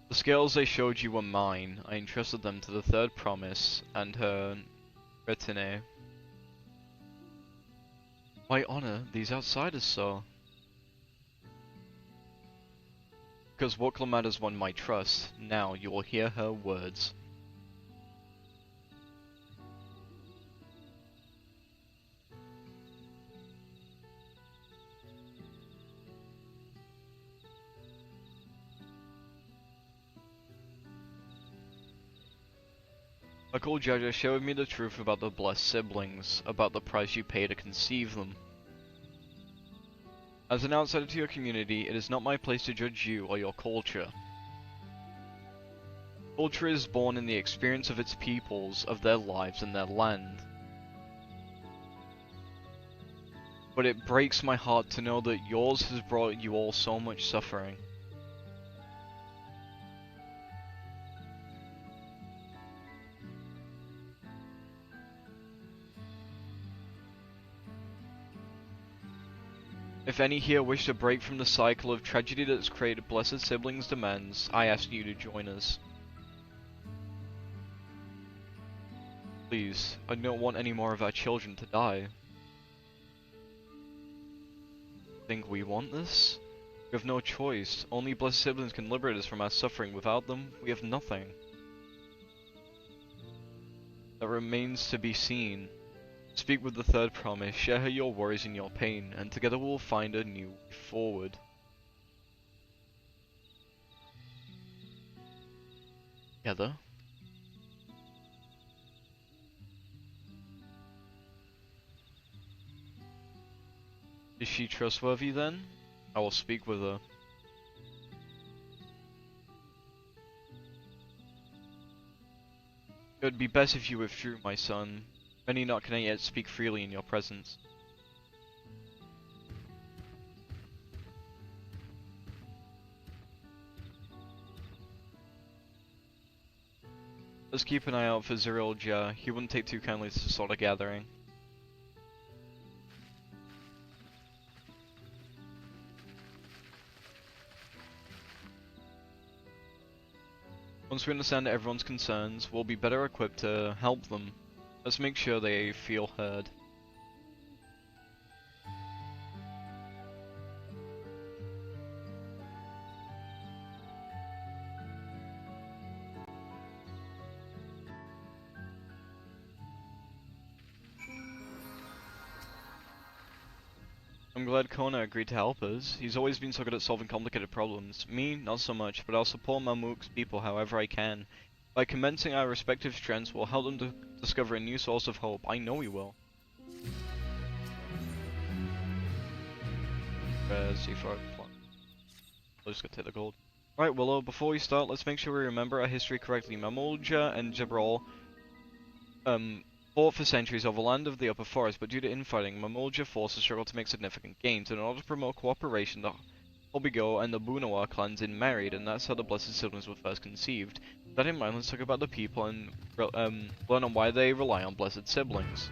The scales they showed you were mine. I entrusted them to the third promise and her retinue. Why honor these outsiders so? Because Lamat has won my trust. Now you will hear her words. Uncle Jaja showed me the truth about the blessed siblings, about the price you pay to conceive them. As an outsider to your community, it is not my place to judge you or your culture. Culture is born in the experience of its peoples, of their lives and their land. But it breaks my heart to know that yours has brought you all so much suffering. If any here wish to break from the cycle of tragedy that's created Blessed Siblings demands, I ask you to join us. Please, I don't want any more of our children to die. Think we want this? We have no choice. Only Blessed Siblings can liberate us from our suffering. Without them, we have nothing. That remains to be seen. Speak with the third promise, share your worries and your pain, and together we'll find a new way forward. Together? Is she trustworthy then? I will speak with her. It would be best if you withdrew, my son. Many not can yet speak freely in your presence. Let's keep an eye out for Zeril. He wouldn't take too kindly to this sort of gathering. Once we understand everyone's concerns, we'll be better equipped to help them. Let's make sure they feel heard. I'm glad Kona agreed to help us. He's always been so good at solving complicated problems. Me, not so much, but I'll support Mamuk's people however I can. By commencing our respective strengths, we'll help them to discover a new source of hope. I know we will. C4 plot. We'll just go take the gold. Alright, Willow, before we start, let's make sure we remember our history correctly. Mamulja and Jabral fought for centuries over land of the upper forest, but due to infighting, Mamulja forces struggled to make significant gains. In order to promote cooperation, the Hobigo and the Bunawa clans married, and that's how the Blessed Siblings were first conceived. With that in mind, let's talk about the people and learn on why they rely on Blessed Siblings.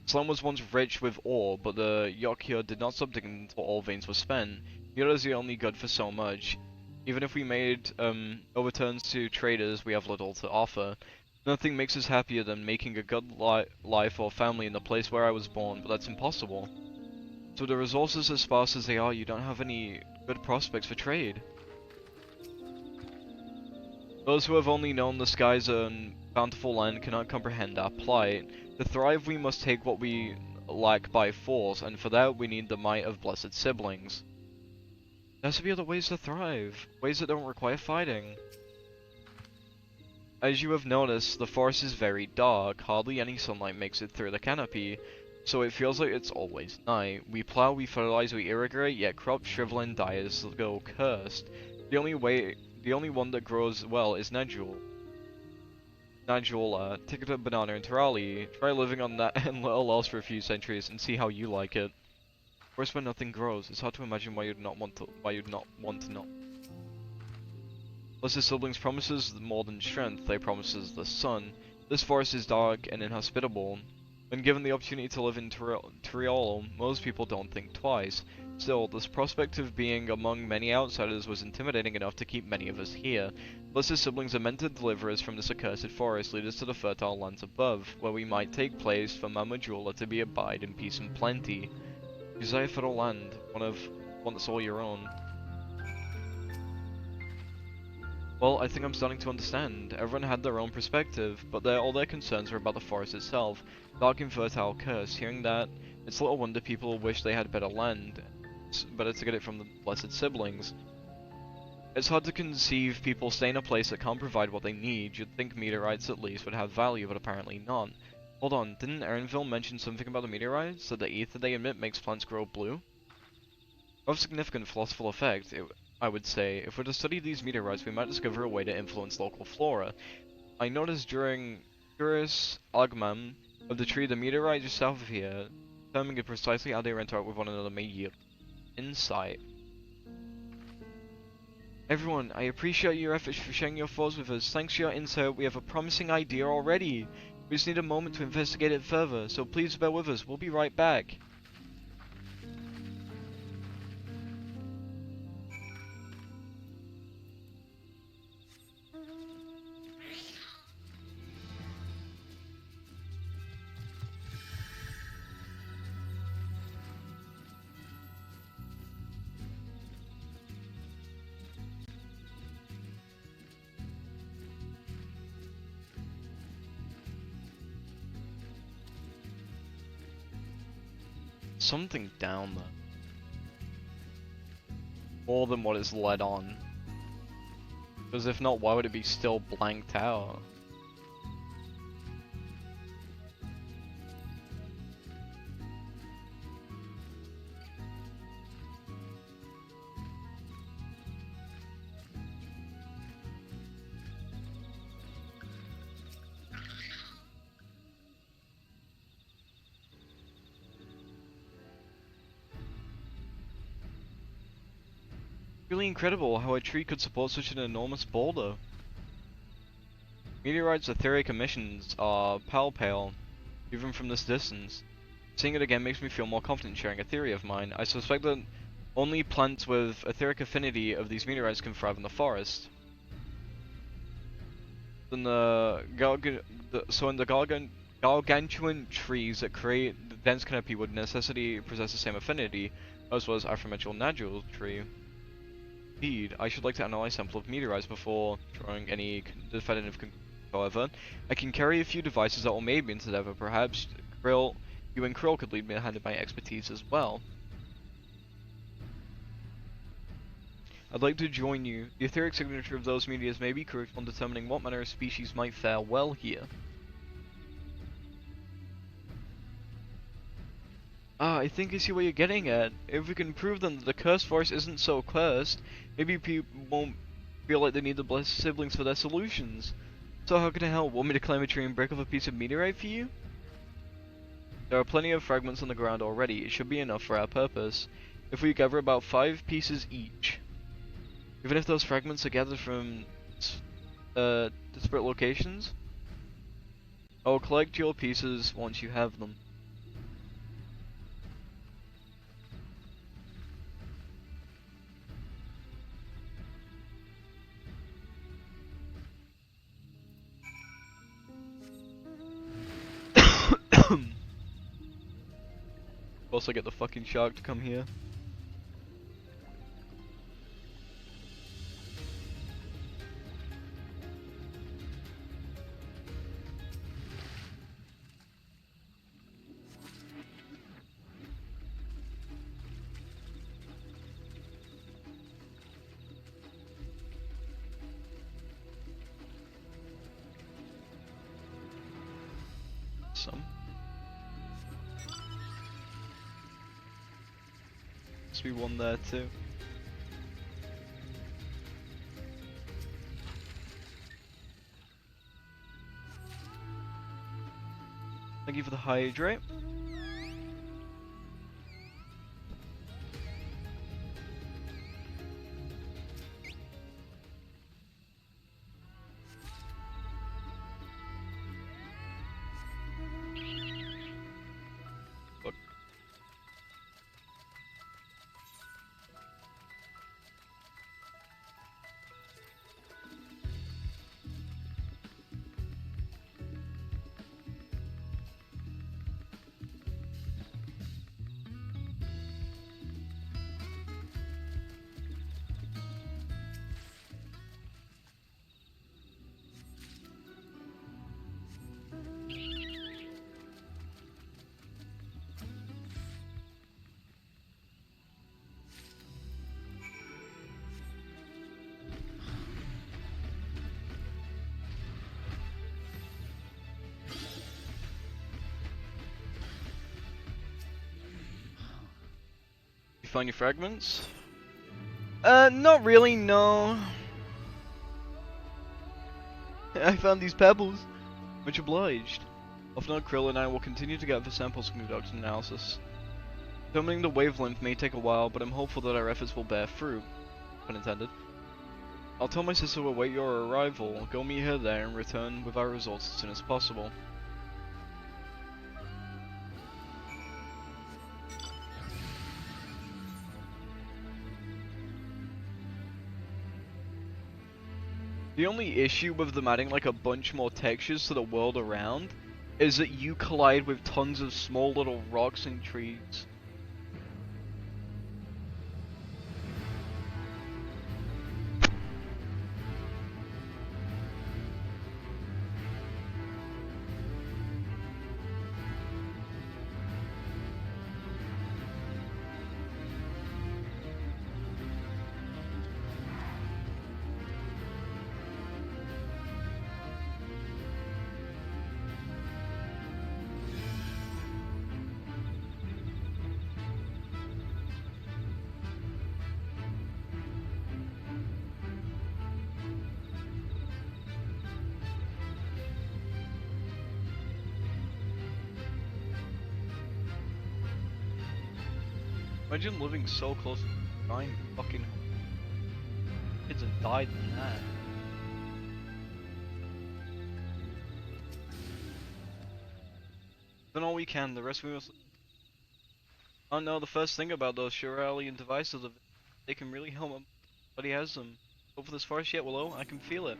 Slum was once rich with ore, but the Yokya did not stop digging until all veins were spent. Yota is the only good for so much. Even if we made overturns to traders, we have little to offer. Nothing makes us happier than making a good life or family in the place where I was born, but that's impossible. So the resources as sparse as they are, you don't have any good prospects for trade. Those who have only known the skies and bountiful land cannot comprehend our plight. To thrive, we must take what we lack by force, and for that we need the might of Blessed Siblings. There has to be other ways to thrive, ways that don't require fighting. As you have noticed, the forest is very dark, hardly any sunlight makes it through the canopy, so it feels like it's always night. We plow, we fertilize, we irrigate, yet crops shrivel and die as they go cursed. The only one that grows well is Najul. Take a banana in Terali. Try living on that and little else for a few centuries and see how you like it. Whereas when nothing grows, it's hard to imagine why you'd not want to know. Blessed Siblings promises more than strength, they promises the sun. This forest is dark and inhospitable. When given the opportunity to live in Triolo, most people don't think twice. Still, this prospect of being among many outsiders was intimidating enough to keep many of us here. Blessed Siblings are meant to deliver us from this accursed forest, lead us to the fertile lands above, where we might take place for Mama Jula to be abide in peace and plenty. Desire for the land, one that's all your own. Well, I think I'm starting to understand. Everyone had their own perspective, but all their concerns were about the forest itself. Dark and fertile curse. Hearing that, it's little wonder people wish they had better land. It's better to get it from the Blessed Siblings. It's hard to conceive people stay in a place that can't provide what they need. You'd think meteorites at least would have value, but apparently not. Hold on, didn't Erinville mention something about the meteorites? That the ether they emit makes plants grow blue? Of significant philosophical effect, I would say. If we're to study these meteorites, we might discover a way to influence local flora. I noticed during Curus Agmam of the tree, the meteorite just south of here, determining it precisely how they interact with one another may yield insight. Everyone, I appreciate your efforts for sharing your thoughts with us. Thanks to your insight, we have a promising idea already. We just need a moment to investigate it further, so please bear with us. We'll be right back. Something down there. More than what is led on. Because if not, why would it be still blanked out? Really incredible how a tree could support such an enormous boulder. Meteorites' etheric emissions are pale, even from this distance. Seeing it again makes me feel more confident sharing a theory of mine. I suspect that only plants with etheric affinity of these meteorites can thrive in the forest. In the gargantuan trees that create the dense canopy would necessity possess the same affinity as was aforementioned natural tree. Indeed, I should like to analyze a sample of meteorites before drawing any definitive conclusions. However, I can carry a few devices that will aid me in this endeavor. Perhaps you and Krill could lead me behind my expertise as well. I'd like to join you. The etheric signature of those meteors may be crucial in determining what manner of species might fare well here. Ah, I think I see what you're getting at. If we can prove then that the cursed forest isn't so cursed, maybe people won't feel like they need the blessed siblings for their solutions. So how can I help? Want me to climb a tree and break off a piece of meteorite for you? There are plenty of fragments on the ground already. It should be enough for our purpose. If we gather about 5 pieces each. Even if those fragments are gathered from disparate locations, I will collect your pieces once you have them. Also get the fucking shark to come here. Some. Must be one there too. Thank you for the hydrate. Find your fragments? Not really, no. I found these pebbles. Much obliged. If not, Krill and I will continue to gather samples and conduct an analysis. Determining the wavelength may take a while, but I'm hopeful that our efforts will bear fruit. Pun intended. I'll tell my sister we'll await your arrival. Go meet her there and return with our results as soon as possible. The only issue with them adding like a bunch more textures to the world around is that you collide with tons of small little rocks and trees. Imagine living so close to the giant fucking kids have died in that. Done all we can, the rest we must. Oh no, the first thing about those Shiralian devices, they can really help him, but he has them. Over this forest yet, Willow? I can feel it.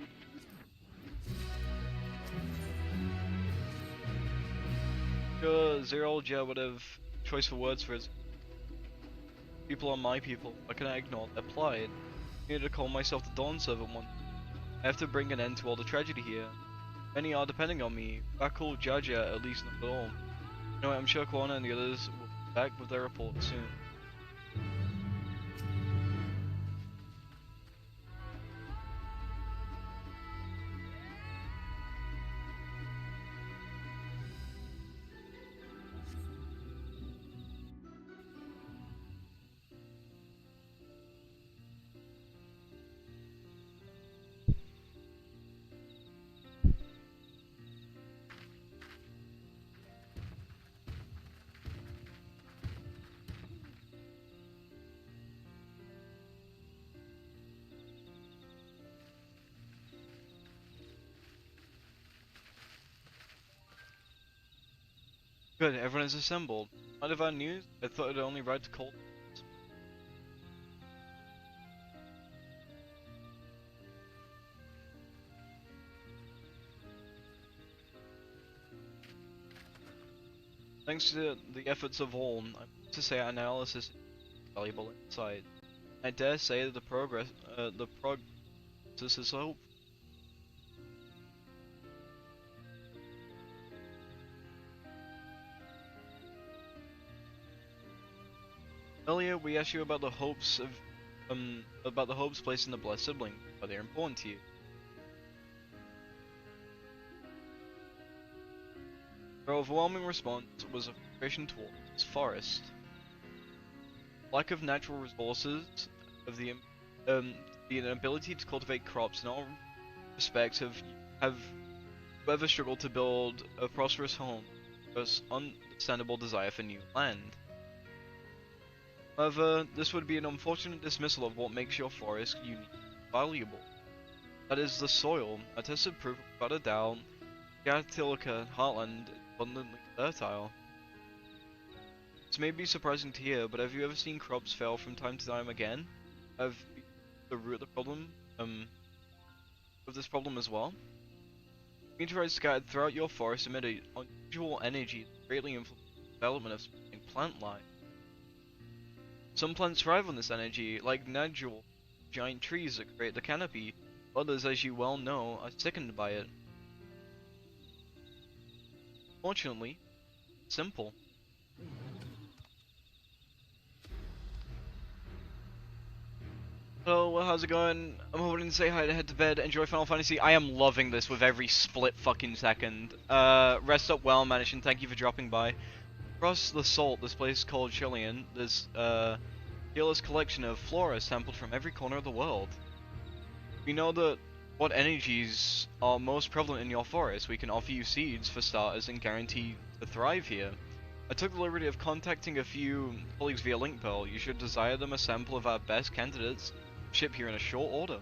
Sure, Zero would have choice for words for his people are my people. I cannot ignore their plight. I need to call myself the Dawn Servant one. I have to bring an end to all the tragedy here. Many are depending on me. Bakul Jaja at least not at all. You know what, I'm sure Kwana and the others will be back with their report soon. Good, everyone is assembled. Out of our news, I thought I'd only ride to Cold. Thanks to the efforts of all, I'm to say our analysis is valuable insight. I dare say that the progress is hope. Earlier, we asked you about the hopes placed in the blessed sibling. Are they important to you? Their overwhelming response was a frustration towards this forest. Lack of natural resources, of the inability to cultivate crops in all respects have whoever struggled to build a prosperous home, this understandable desire for new land. However, this would be an unfortunate dismissal of what makes your forest unique and valuable. That is the soil, a tested proof without a doubt. Gatilka Heartland is abundantly fertile. This may be surprising to hear, but have you ever seen crops fail from time to time again? Have you the root of the problem, of this problem as well? Meteorites scattered throughout your forest emit an unusual energy that greatly influences the development of plant life. Some plants thrive on this energy, like Nadjul, giant trees that create the canopy. Others, as you well know, are sickened by it. Fortunately, it's simple. Hello, how's it going? I'm hoping to say hi to head to bed, enjoy Final Fantasy. I am loving this with every split fucking second. Rest up well, Manish, and thank you for dropping by. Across the salt, this place called Chilean, there's a fearless collection of flora sampled from every corner of the world. We know that what energies are most prevalent in your forest. We can offer you seeds for starters and guarantee to thrive here. I took the liberty of contacting a few colleagues via link pearl. You should desire them a sample of our best candidates, ship here in a short order.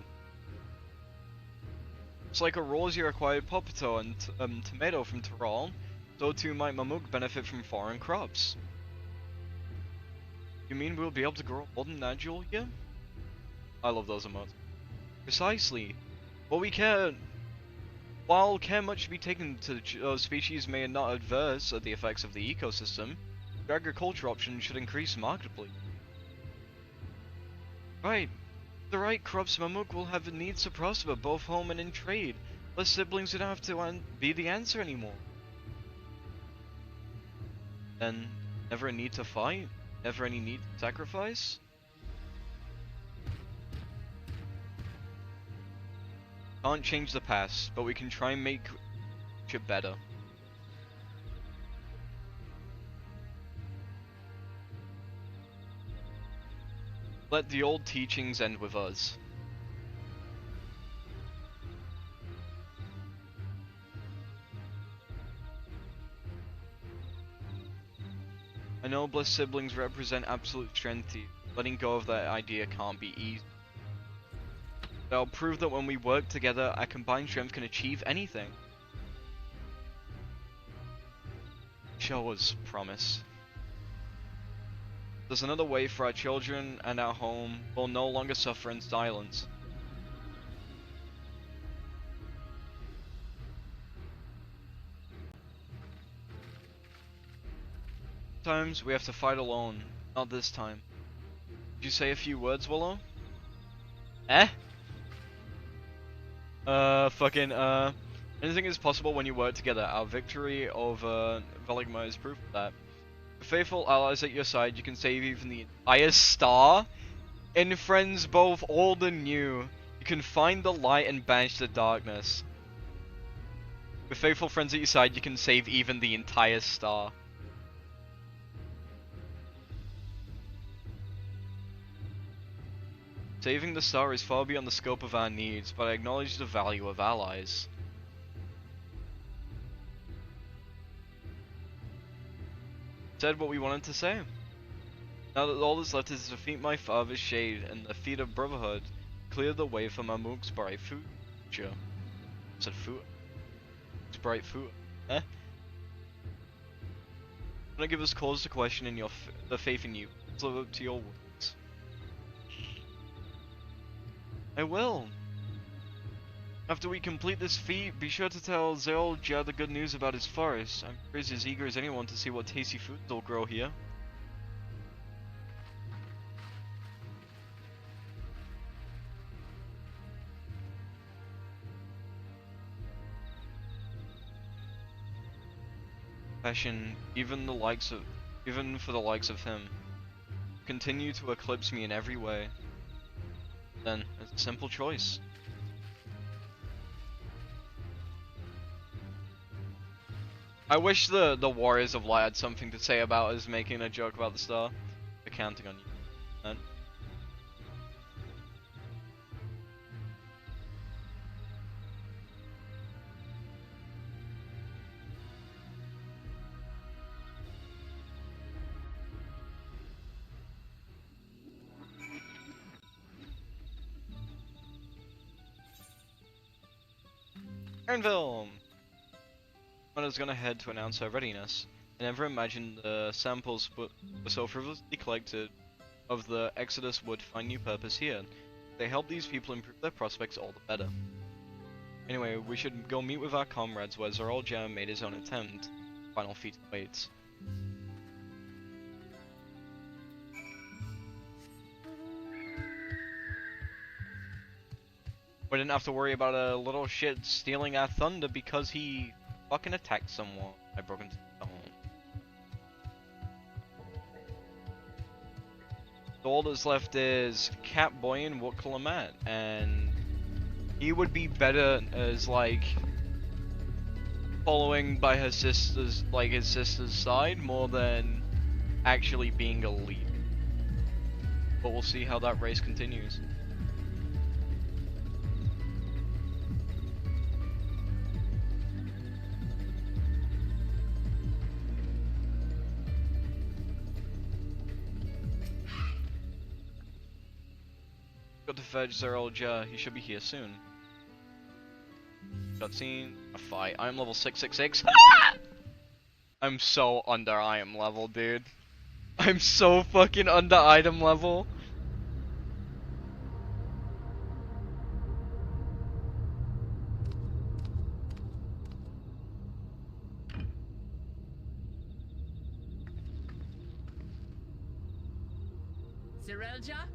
It's like a Rosier acquired potato and tomato from Tyrol, so too might Mamuk benefit from foreign crops. You mean we'll be able to grow more than Nadjul here? I love those emotes. Precisely. But we care. While care much to be taken to species may not adverse the effects of the ecosystem, the agriculture option should increase markedly. Right. The right crops Mamuk will have needs to prosper both home and in trade. Less siblings don't have to be the answer anymore. Then, never a need to fight? Never any need to sacrifice? Can't change the past, but we can try and make it better. Let the old teachings end with us. I know Bliss siblings represent absolute strength to you. Letting go of that idea can't be easy. But I'll prove that when we work together, our combined strength can achieve anything. Show us, promise. There's another way for our children and our home will no longer suffer in silence. Sometimes we have to fight alone. Not this time. Did you say a few words, Willow? Eh? Anything is possible when you work together. Our victory over Veligma is proof of that. With faithful allies at your side, you can save even the entire star. In friends both old and new, you can find the light and banish the darkness. With faithful friends at your side, you can save even the entire star. Saving the star is far beyond the scope of our needs, but I acknowledge the value of allies. Said what we wanted to say. Now that all that's left is to defeat my father's shade and the feet of brotherhood, clear the way for Mamuk's bright future. Said foot. It's bright foot. Eh? Wanna give us cause to question in the faith in you. Let's live up to your words. I will. After we complete this feat, be sure to tell Zerolja the good news about his forest. I'm sure he's as eager as anyone to see what tasty foods will grow here. Passion, even for the likes of him. Continue to eclipse me in every way. Then, it's a simple choice. I wish the Warriors of Light had something to say about us making a joke about the star. They're counting on you. And Ernville! Mother's gonna head to announce her readiness. I never imagined the samples were so frivolously collected of the Exodus would find new purpose here. If they help these people improve their prospects, all the better. Anyway, we should go meet with our comrades where Zerolja made his own attempt. Final feat waits. We didn't have to worry about a little shit stealing our thunder because he fucking attacked someone. I broke into the home. So all that's left is Catboy and Wook Lamat, and he would be better as like following by her sister's, like his sister's side, more than actually being a lead. But we'll see how that race continues. Got to fetch Zerolja, he should be here soon. Cutscene, a fight. I am level 666. Ah! I'm so under item level, dude. I'm so fucking under item level. Sirelja,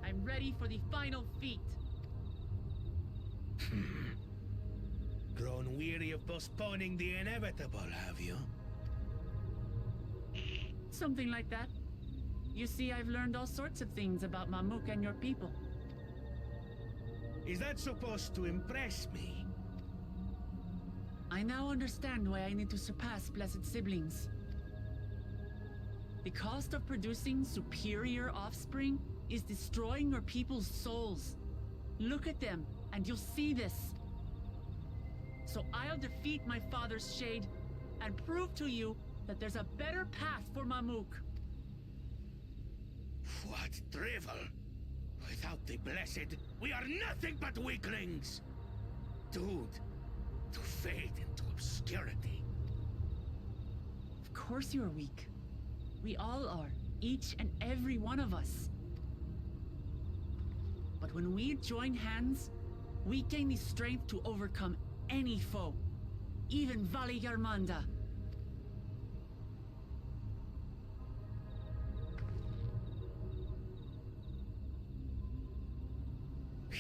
I'm ready for the final feat. Grown weary of postponing the inevitable, have you? Something like that. You see, I've learned all sorts of things about Mamuk and your people. Is that supposed to impress me? I now understand why I need to surpass Blessed Siblings. The cost of producing superior offspring is destroying your people's souls. Look at them, and you'll see this. So I'll defeat my father's shade, and prove to you that there's a better path for Mamuk. What drivel! Without the Blessed, we are nothing but weaklings! Doomed to fade into obscurity. Of course you're weak. We all are, each and every one of us. But when we join hands, we gain the strength to overcome any foe, even Vali Yarmanda.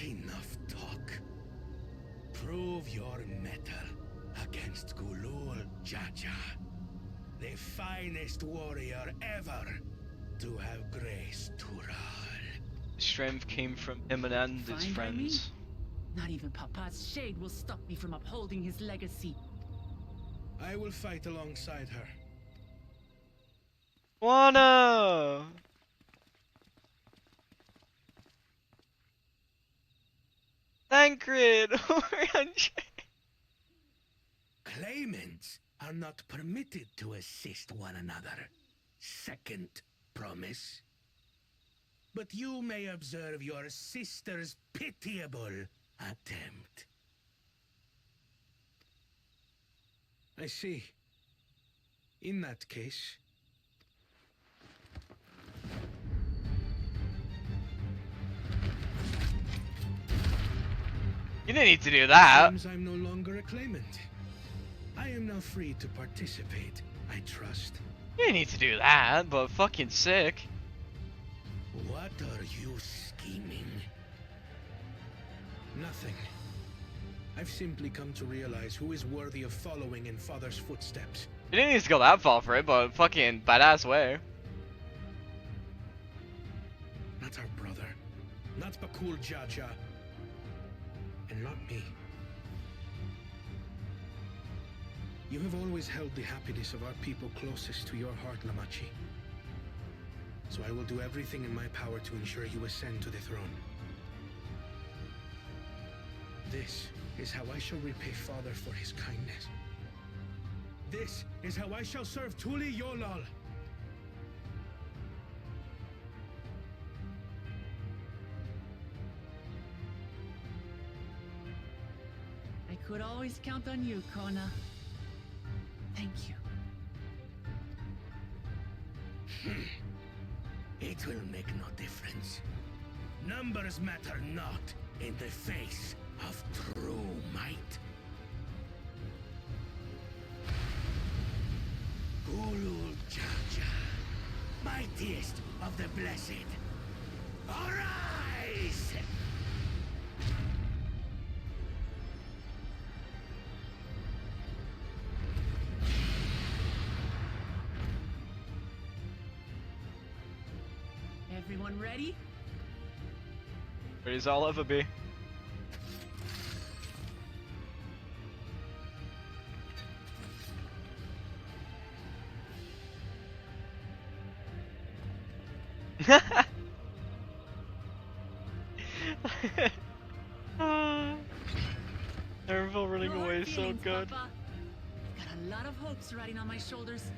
Enough talk. Prove your mettle against Gulul Jaja, the finest warrior ever to have graced Tural. Strength came from him and his Fine by me. friends. Not even Papa's shade will stop me from upholding his legacy. I will fight alongside her. Wanna! Thancred! Claimants are not permitted to assist one another. Second promise. But you may observe your sister's pitiable attempt. I see. In that case... You didn't need to do that. Seems I'm no longer a claimant. I am now free to participate, I trust. You didn't need to do that, but fucking sick. What are you scheming? Nothing. I've simply come to realize who is worthy of following in Father's footsteps. You didn't need to go that far for it, but fucking badass way. Not our brother. Not Bakul Jaja. And not me. You have always held the happiness of our people closest to your heart, Lamachi. So I will do everything in my power to ensure you ascend to the throne. This is how I shall repay Father for his kindness. This is how I shall serve Tuli Yolal. I could always count on you, Kona. Thank you. It will make no difference. Numbers matter not in the face of true might. Gulul Jaja, mightiest of the blessed, arise! Everyone ready? Ready as I'll ever be. Nerval running away is so good. Papa. Got a lot of hopes riding on my shoulders,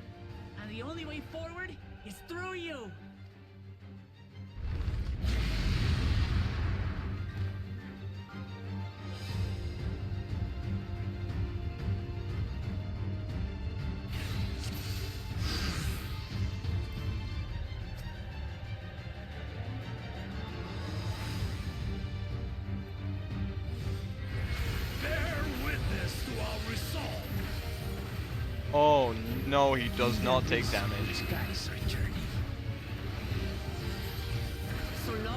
and the only way forward is through you. Oh no, he does not take damage. Guys returning.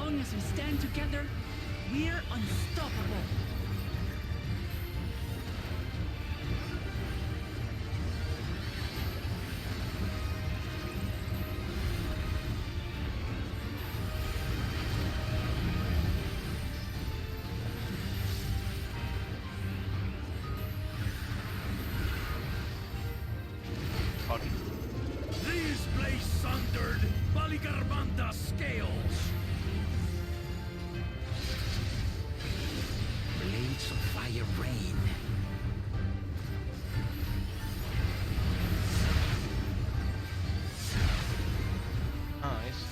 long as we stand together, we're unstoppable. These blaze sundered Baligarbanda scales. Blades of fire rain. Nice.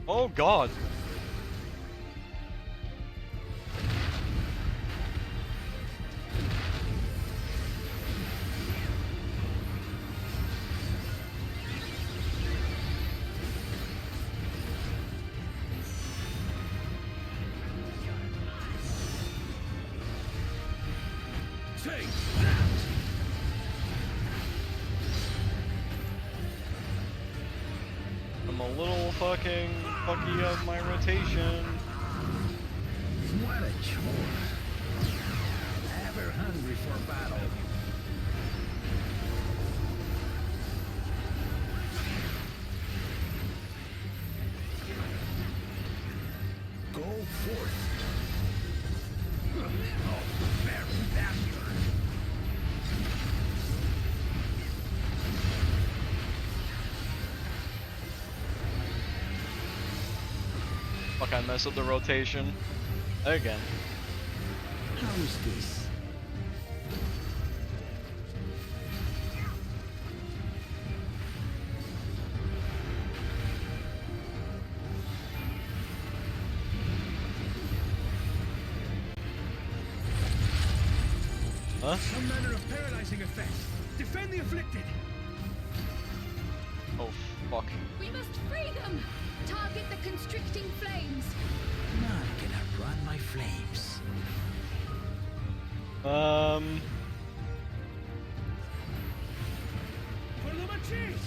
Oh God. Take that! I'm a little fucking fucky of my rotation. What a chore. Ever hungry for battle. Go forth. Oh, very bastard. Fuck, I messed up the rotation. Again. How's this? Huh? Some manner of paralyzing effect. Defend the afflicted. Oh, fuck. We must free them! Target the constricting flames! None can outrun my flames. For Lamat!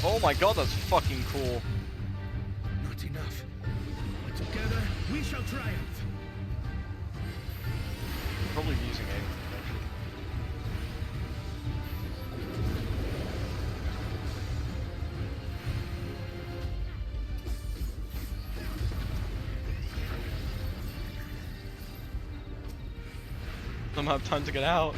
Oh my God, that's fucking cool. Not enough. But together, we shall triumph. Probably using it. I don't have time to get out.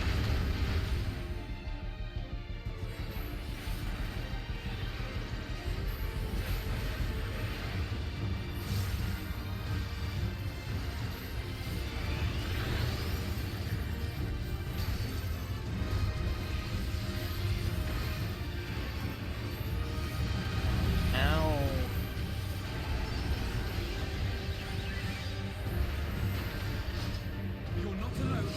Ow. You're not alone.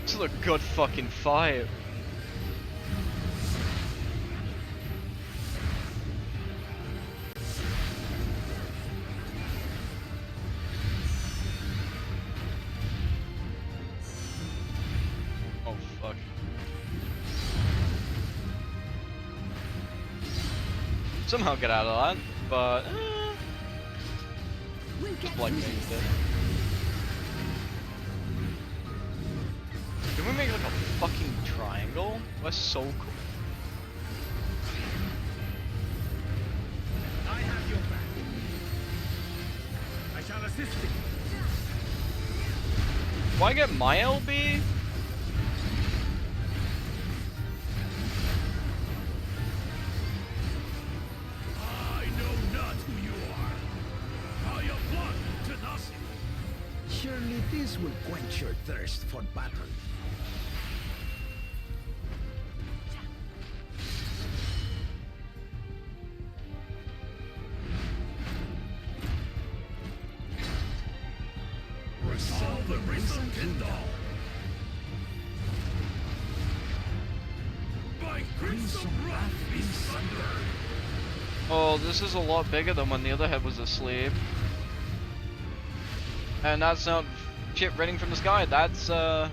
This is a good fucking fight. Oh fuck. Somehow get out of that, but We'll get like through things this. did. Can we make like a fucking triangle? That's so cool. I have your back. I shall assist you. Do I get my LB? I know not who you are. I am one to nothing. Surely this will quench your thirst for battle. Resolve the risen Kindle. By crimson wrath be sundered. Oh, this is a lot bigger than when the other head was asleep. And that's not shit raining from the sky. That's a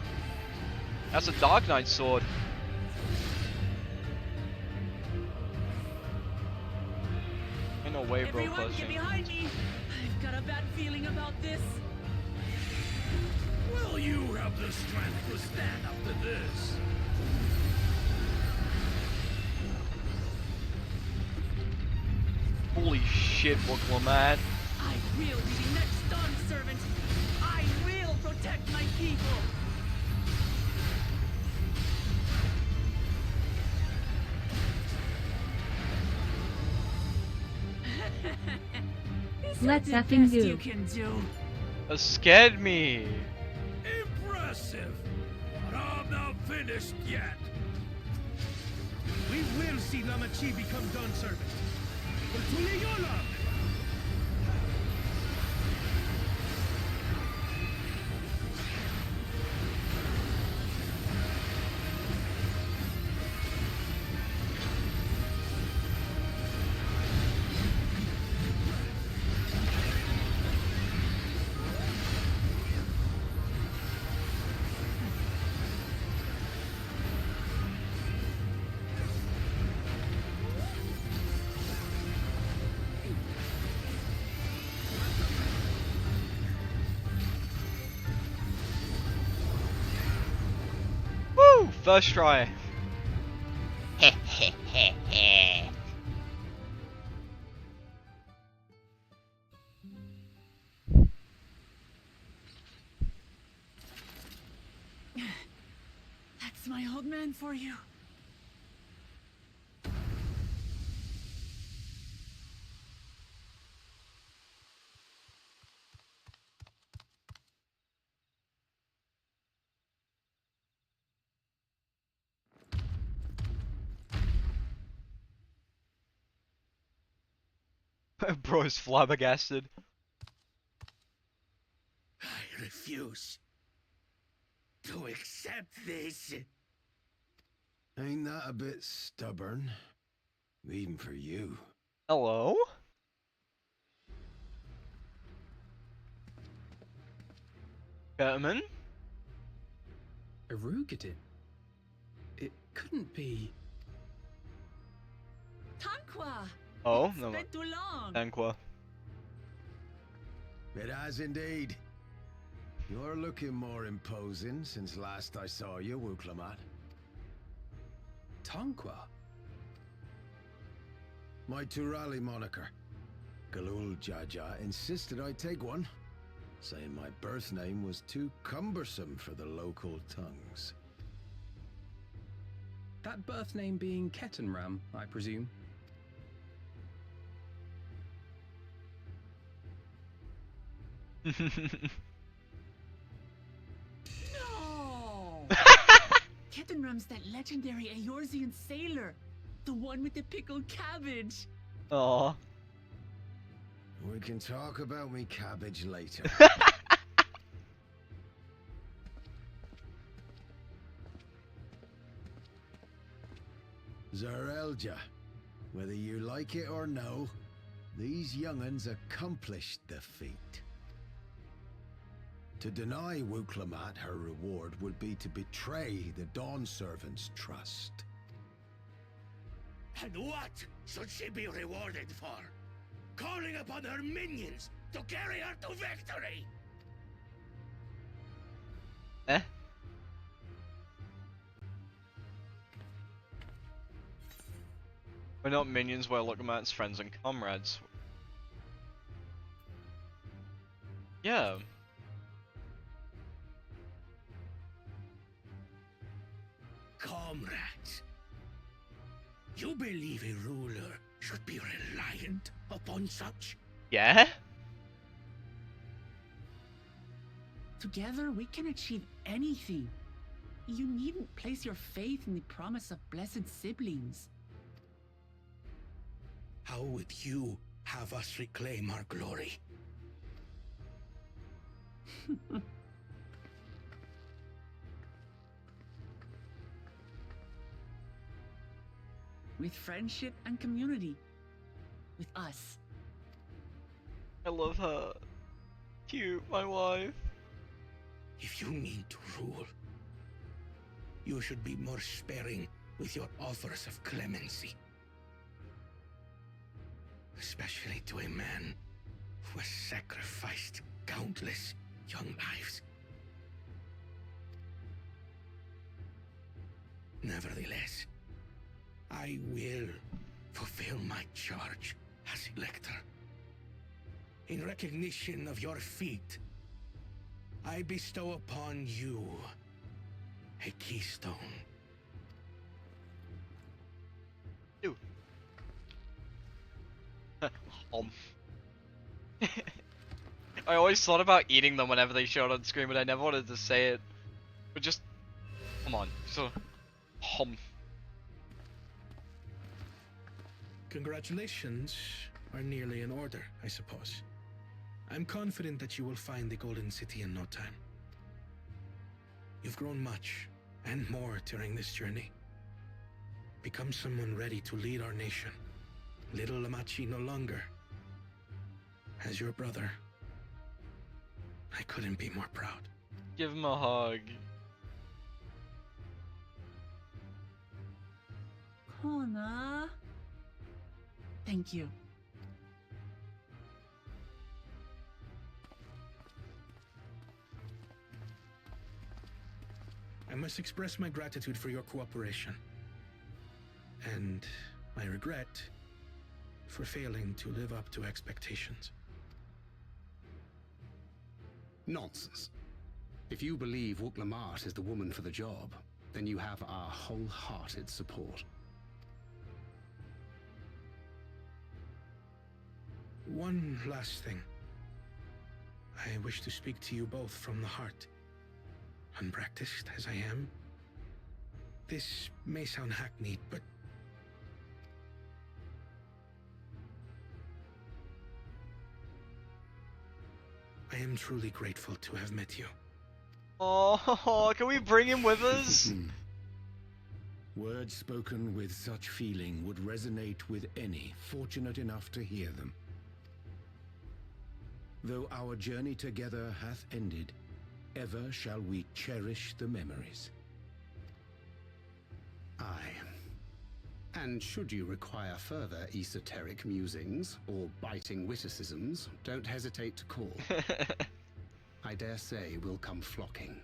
Dark Knight sword. Ain't no way, bro. Everyone, get behind me! I've got a bad feeling about this. Will you have the strength to stand up to this? Holy shit, look, Lamat. I will be the next Dawn servant. I will protect my people. Let's the effing best do. you can do. That scared me. Impressive! But I'm not finished yet. We will see Lamat become Dawn servant. Ultuli Yola! Woo! First try. That's my old man for you. Bro is flabbergasted. I refuse to accept this. Ain't that a bit stubborn? Even for you. Hello? Gentlemen? Erugated? It couldn't be. Tanqua! Oh, It's no. been too long. Tanqua. It has indeed. You're looking more imposing since last I saw you, Wuklamat. Tanqua? My Turali moniker. Galul Jaja insisted I take one, saying my birth name was too cumbersome for the local tongues. That birth name being Ketenram, I presume. No! Ketenram's that legendary Eorzean sailor. The one with the pickled cabbage. Aww. We can talk about me cabbage later. Zarelja, whether you like it or no, these young'uns accomplished the feat. To deny Wuklamat her reward would be to betray the Dawn Servant's trust. And what should she be rewarded for? Calling upon her minions to carry her to victory! Eh? We're not minions, we're Lamat's friends and comrades. Yeah. comrades. You believe a ruler should be reliant upon such? Yeah? Together we can achieve anything. You needn't place your faith in the promise of blessed siblings. How would you have us reclaim our glory? With friendship and community. With us. I love her. Cute, my wife. If you mean to rule, you should be more sparing with your offers of clemency. Especially to a man who has sacrificed countless young lives. Nevertheless, I will fulfill my charge as Elector. In recognition of your feat, I bestow upon you a keystone. Ew. I always thought about eating them whenever they showed on screen, but I never wanted to say it. But just, come on, so, Congratulations are nearly in order, I suppose. I'm confident that you will find the Golden City in no time. You've grown much, and more during this journey. Become someone ready to lead our nation. Little Lamat no longer. As your brother, I couldn't be more proud. Give him a hug. Kona. Thank you. I must express my gratitude for your cooperation. And my regret for failing to live up to expectations. Nonsense. If you believe Wook Lamat is the woman for the job, then you have our wholehearted support. One last thing. I wish to speak to you both from the heart. Unpracticed as I am, this may sound hackneyed, but I am truly grateful to have met you. Oh, can we bring him with us? Words spoken with such feeling would resonate with any fortunate enough to hear them. Though our journey together hath ended, ever shall we cherish the memories. Aye. And should you require further esoteric musings or biting witticisms, don't hesitate to call. I dare say we'll come flocking.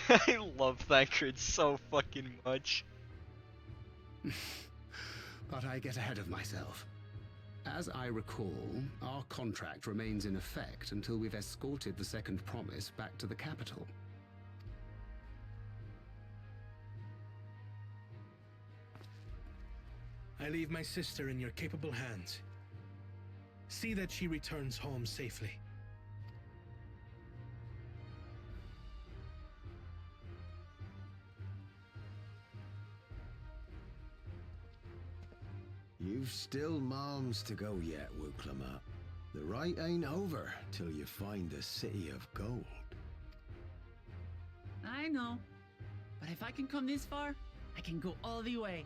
I love Thancred so fucking much. But I get ahead of myself. As I recall, our contract remains in effect until we've escorted the second promise back to the capital. I leave my sister in your capable hands. See that she returns home safely. You've still miles to go yet, Wook Lamat. The ride ain't over till you find the City of Gold. I know. But if I can come this far, I can go all the way.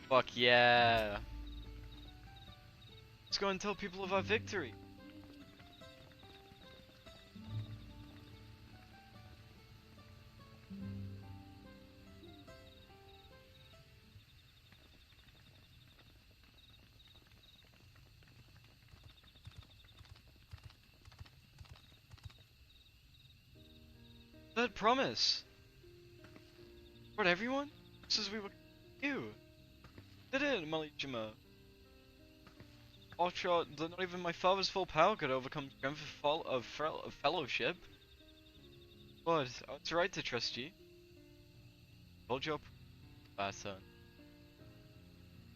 Fuck yeah. Let's go and tell people of our victory. That promise. What, everyone? Says we would do. did it, Malichima. Oshot, not even my father's full power could overcome strength of fellowship. But it's right to trust you. Hold your pattern.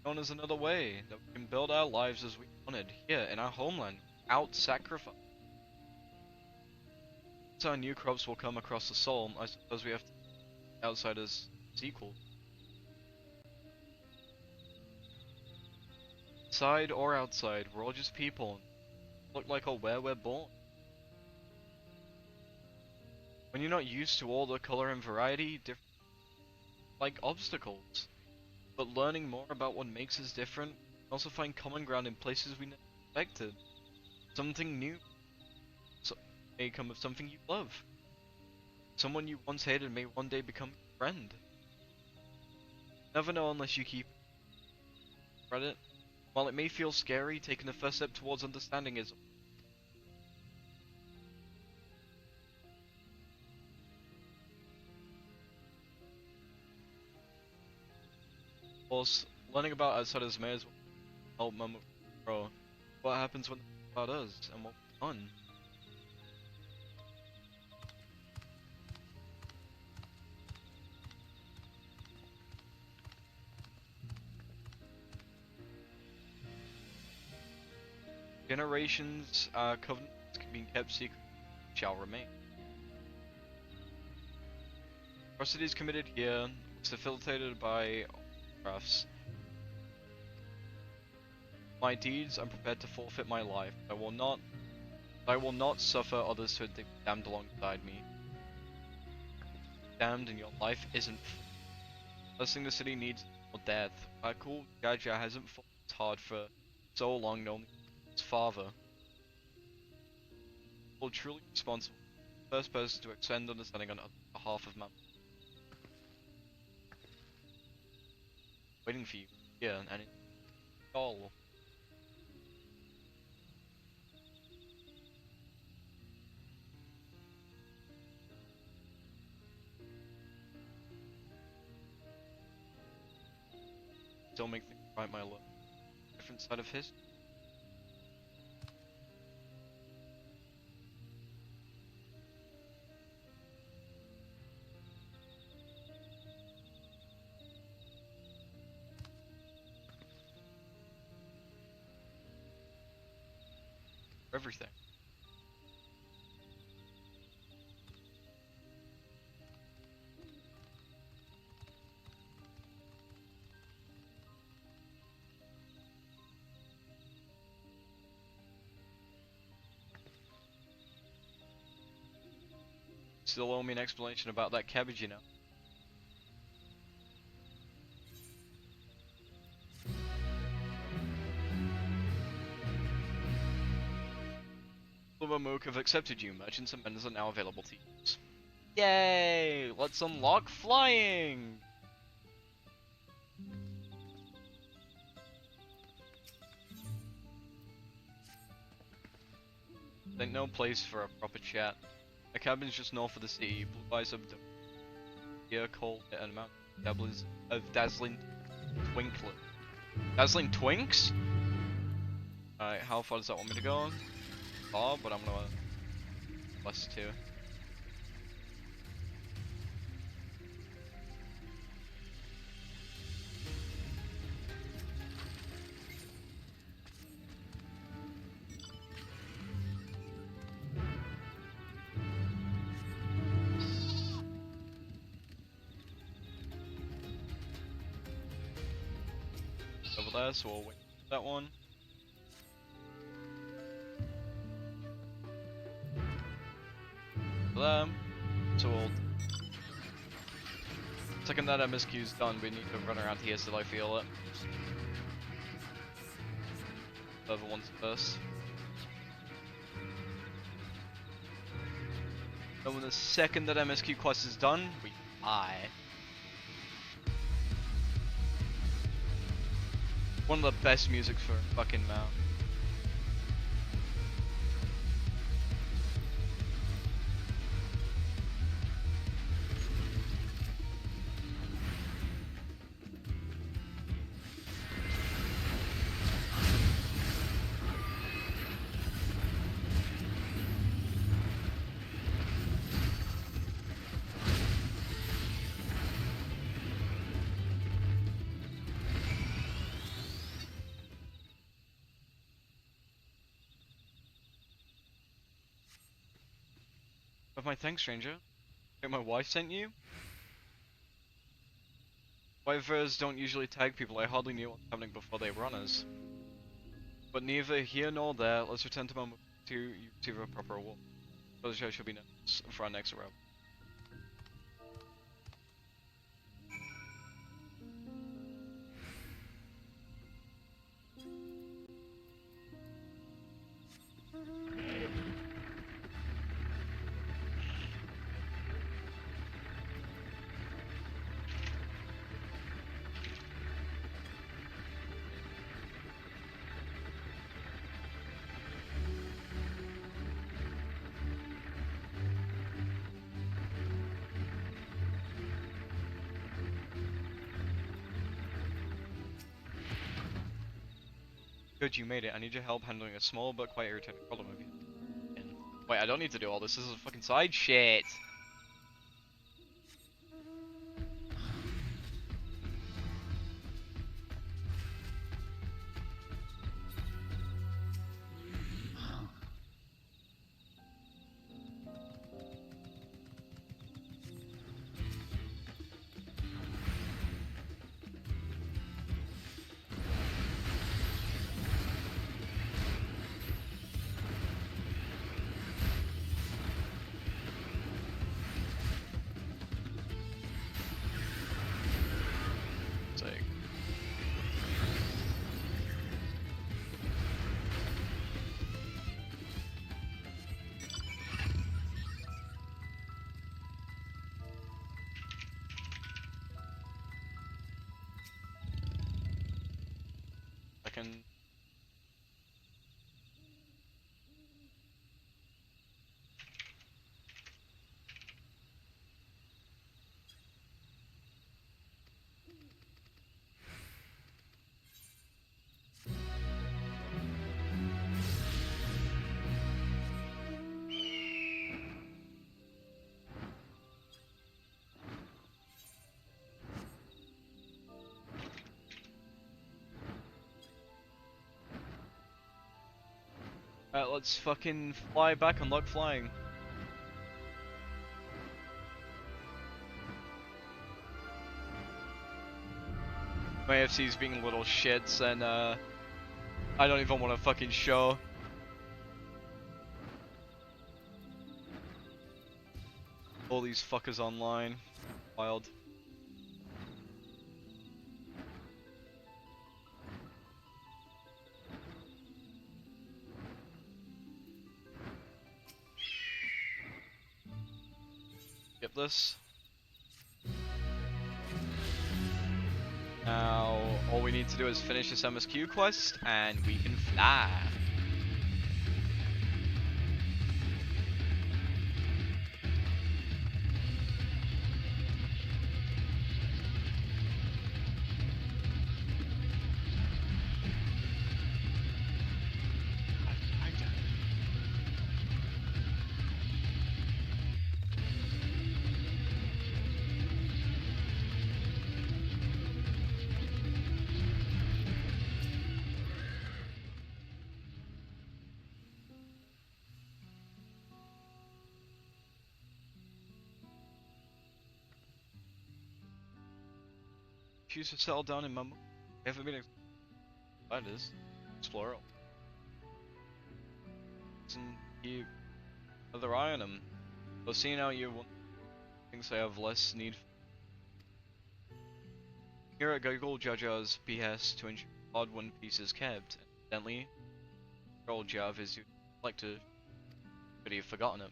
Known as another way that we can build our lives as we wanted here in our homeland, without sacrifice. As our new crops will come across the soul, I suppose we have to outsiders equal. Inside or outside, we're all just people. Look like or where we're born. When you're not used to all the color and variety, different like obstacles. But learning more about what makes us different, we also find common ground in places we never expected. Something new may come of something you love. Someone you once hated may one day become your friend. Never know unless you keep credit. While it may feel scary, taking the first step towards understanding is. Of course, learning about outsiders may as well help Mama grow. What happens when about us and what we've done? Generations, covenants can be kept secret, shall remain. Atrocities committed here, facilitated by crafts. My deeds, I'm prepared to forfeit my life. I will not suffer others to be damned alongside me. Damned and your life isn't. Last thing the city needs is more death. Cool Jaja hasn't fought hard for so long, only his father. Well, truly responsible. First person to extend understanding on behalf of man. Waiting for you here, and it's all. Don't make things right, my love. Different side of history. Everything. Still owe me an explanation about that cabbage, you know. Mook have accepted you. Merchants and vendors are now available to use. Yay! Let's unlock flying! Ain't no place for a proper chat. A cabin's just north of the city. Blue eyes of here, cold, and amount of dazzling twinkler. Dazzling twinks? Alright, how far does that want me to go? Far, but I'm gonna less too. Over there, so we'll wait for that one. So we'll second that MSQ's done, we need to run around here till I feel it. Other ones first. And when the second that MSQ quest is done, we fly. One of the best musics for a fucking map. Of my thanks, stranger. Think my wife sent you? Wifers don't usually tag people. I hardly knew what was happening before they were on us. But neither here nor there. Let's return to my to receive a proper reward. Those should be next for our next round. Good, you made it. I need your help handling a small but quite irritating problem of yours. Wait, I don't need to do all this. This is fucking side shit. Second. Alright, let's fucking fly back, unlock flying. My AFC's being little shits and I don't even want to fucking show. All these fuckers online. Wild. Skip this. Now, all we need to do is finish this MSQ quest, and we can fly. Choose to settle down in Mum. Haven't been spiders. Explore it. And keep another eye on them. So seeing how you want things I have less need for. Here at Gogol Jaja's behest to ensure odd one piece is kept. Evidently, old Jav is you like to, but you've forgotten it.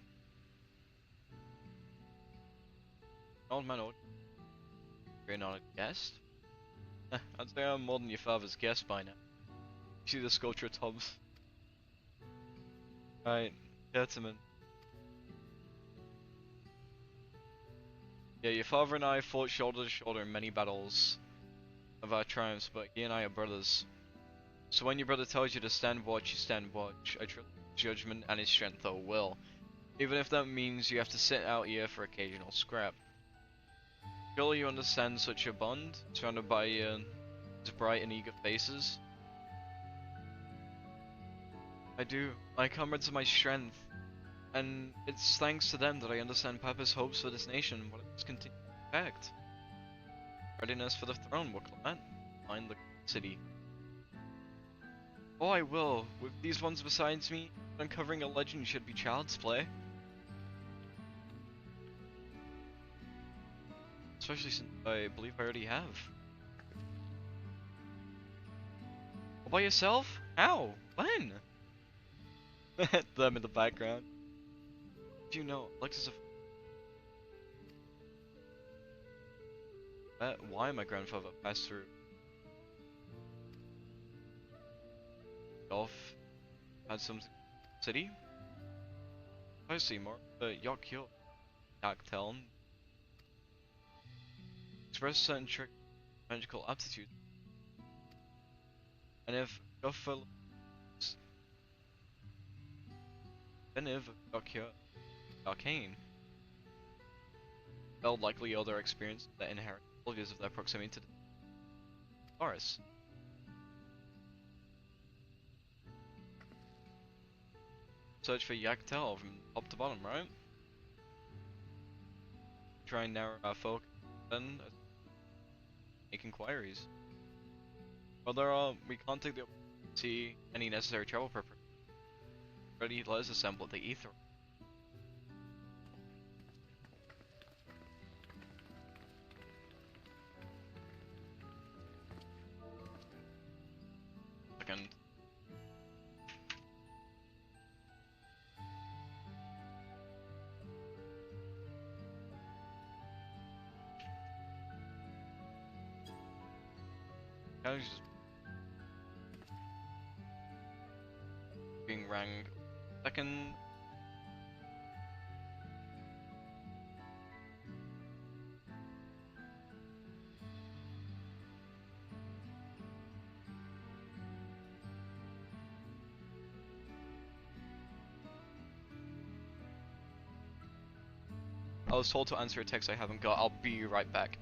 Old man, you're not a guest? I'd say I'm more than your father's guest by now. You see the sculpture tubs? Right, gentlemen. Yeah, your father and I fought shoulder to shoulder in many battles of our triumphs, but he and I are brothers. So when your brother tells you to stand watch, you stand watch. I trust his judgment and his strength or will. Even if that means you have to sit out here for occasional scrap. Surely you understand such a bond, surrounded by bright and eager faces? I do. My comrades are my strength. And it's thanks to them that I understand Papa's hopes for this nation and what its continued effect. Readiness for the throne, what Lamat? Find the city. Oh, I will. With these ones besides me, uncovering a legend should be child's play. Especially since I believe I already have. All by yourself? How? When? Them in the background. Do you know, Alexis? Why my grandfather passed through Golf had some city? I see more. Dawntrail express certain trick magical aptitude. And if Goffel Beniv Arcane, they'll likely owe their experience the inherent qualities of their proximity to the forest. Search for Yaktel from top to bottom, right? Try and narrow our focus, then make inquiries. Well, we can't take the see any necessary travel purpose. Ready, let us assemble the ether. Second. Just being ranked second. I was told to answer a text I haven't got. I'll be right back.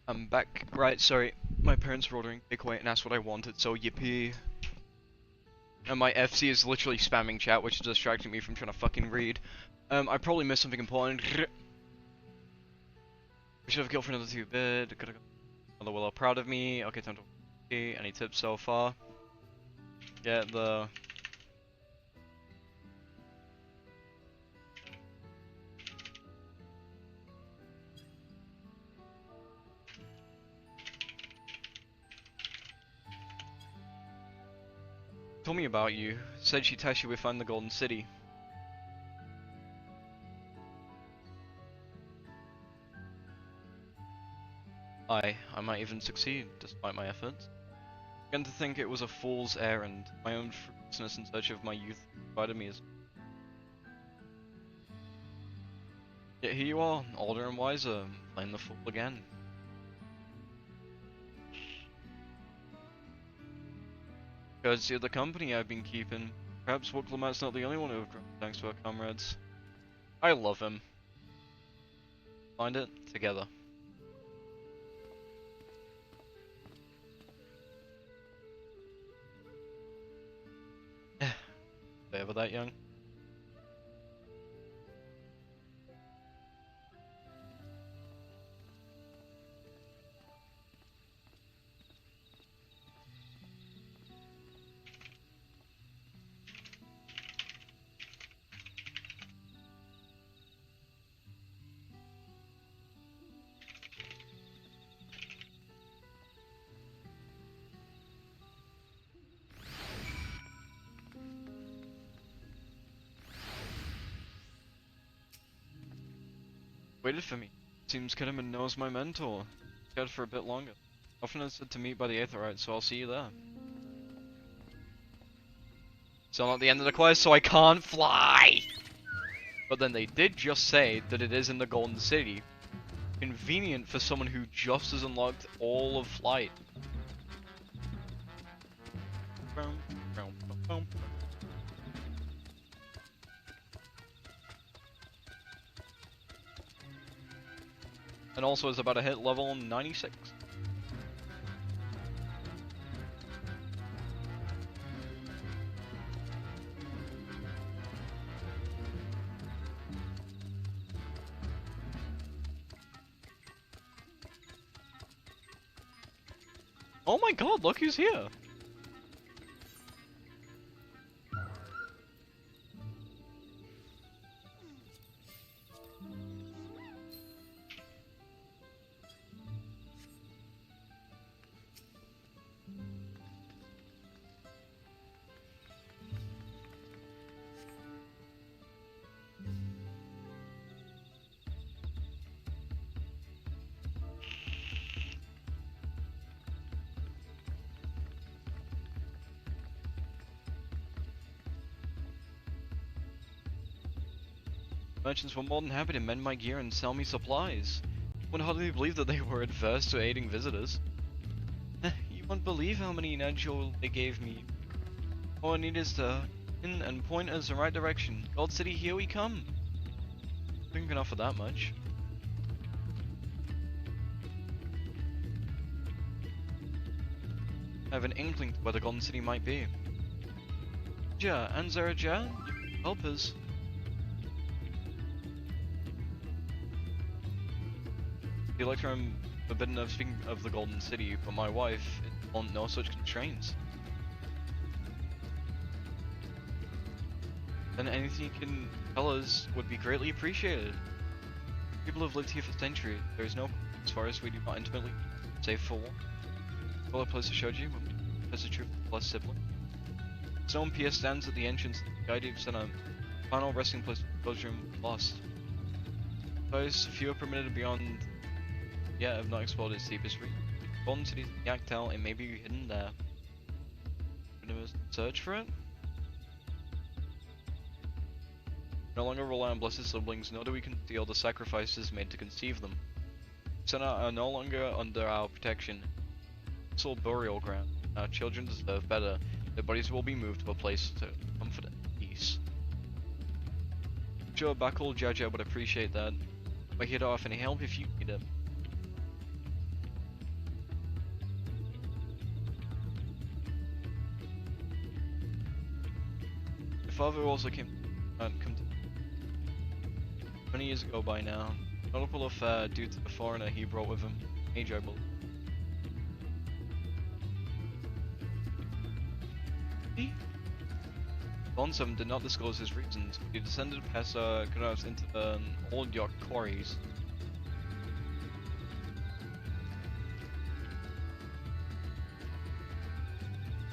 I'm back. Right, sorry. My parents were ordering takeaway and asked what I wanted, so yippee. And my FC is literally spamming chat, which is distracting me from trying to fucking read. I probably missed something important. We should have killed for another 2-bit. Another Willow proud of me. Okay, time to... Any tips so far? Get the... Told me about you. Said she'd test you if we find the Golden City. I might even succeed, despite my efforts. I began to think it was a fool's errand. My own fruitlessness in search of my youth provided me as... Yet here you are, older and wiser, playing the fool again. Courtesy of the company I've been keeping. Perhaps Lamat's not the only one who have grown thanks to our comrades. I love him. Find it together. They ever that young? Waited for me. Seems Kinnaman knows my mentor. Scared for a bit longer. Often it's said to meet by the Aetherite, so I'll see you there. Still not the end of the quest, so I can't fly! But then they did just say that it is in the Golden City. Convenient for someone who just has unlocked all of flight. And also is about to hit level 96. Oh my god, look who's here! Merchants were more than happy to mend my gear and sell me supplies. One hardly believe that they were adverse to aiding visitors. You won't believe how many Nigel they gave me. All I need is to in and point us in the right direction. Gold City, here we come. I think we can offer that much. I have an inkling to where the Golden City might be. Ja, and Zaraja, you can help us. The Electrum forbidden of speaking of the Golden City, but my wife is on no such constraints. Then anything you can tell us would be greatly appreciated. People have lived here for centuries. There is no as far as we do not intimately, save for one. All the place I showed you, as a true plus sibling. Stone pier stands at the entrance to the Guide Center, final resting place of the room lost. Those few are permitted beyond yet have not explored its deepest reach. Golden City's Yaktel, it may be hidden there. Search for it? No longer rely on blessed siblings, nor do we conceal the sacrifices made to conceive them. Center are no longer under our protection. It's all burial ground. Our children deserve better. Their bodies will be moved to a place to comfort and peace. Sure, Bakul Jaja would appreciate that. We're here to offer any help if you need it. My father also come to 20 years ago by now. Notable affair due to the foreigner he brought with him, age I believe. Bonsum did not disclose his reasons. He descended past canals into the old yacht quarries.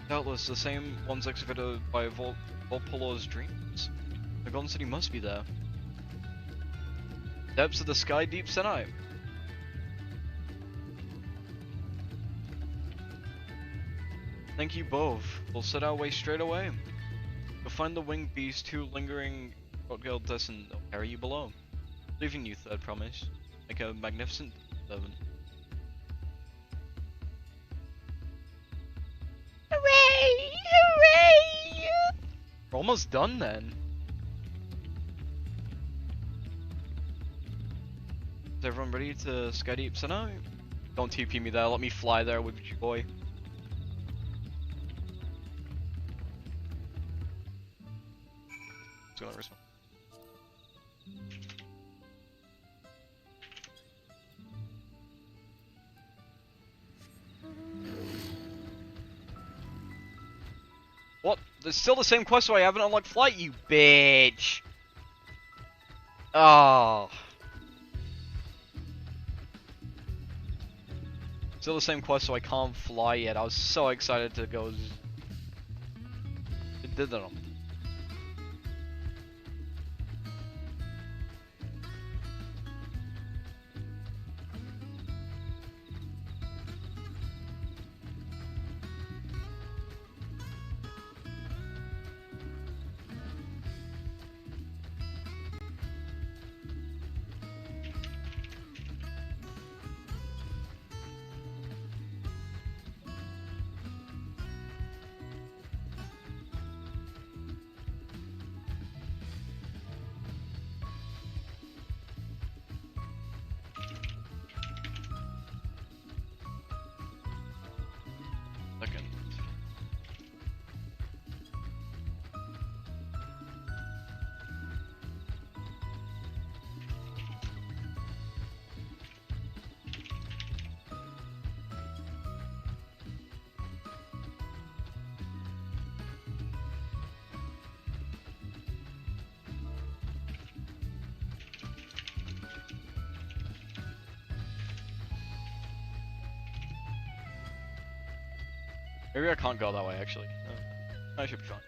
Doubtless the same ones excavated by Volpolo's dreams. The Golden City must be there. Depths of the sky deep Senai. Thank you both. We'll set our way straight away. You'll find the winged beast who lingering girl destined will carry you below. Leaving you, third promise. Make a magnificent servant. Hooray! Hooray! We're almost done then. Is everyone ready to Skydeep Senai? Don't TP me there, let me fly there with joy. It's gonna respond. What? There's still the same quest, so I haven't unlocked flight, you bitch! Oh. Still the same quest, so I can't fly yet. I was so excited to go. It did that. Maybe I can't go that way, actually. No. I should be fine.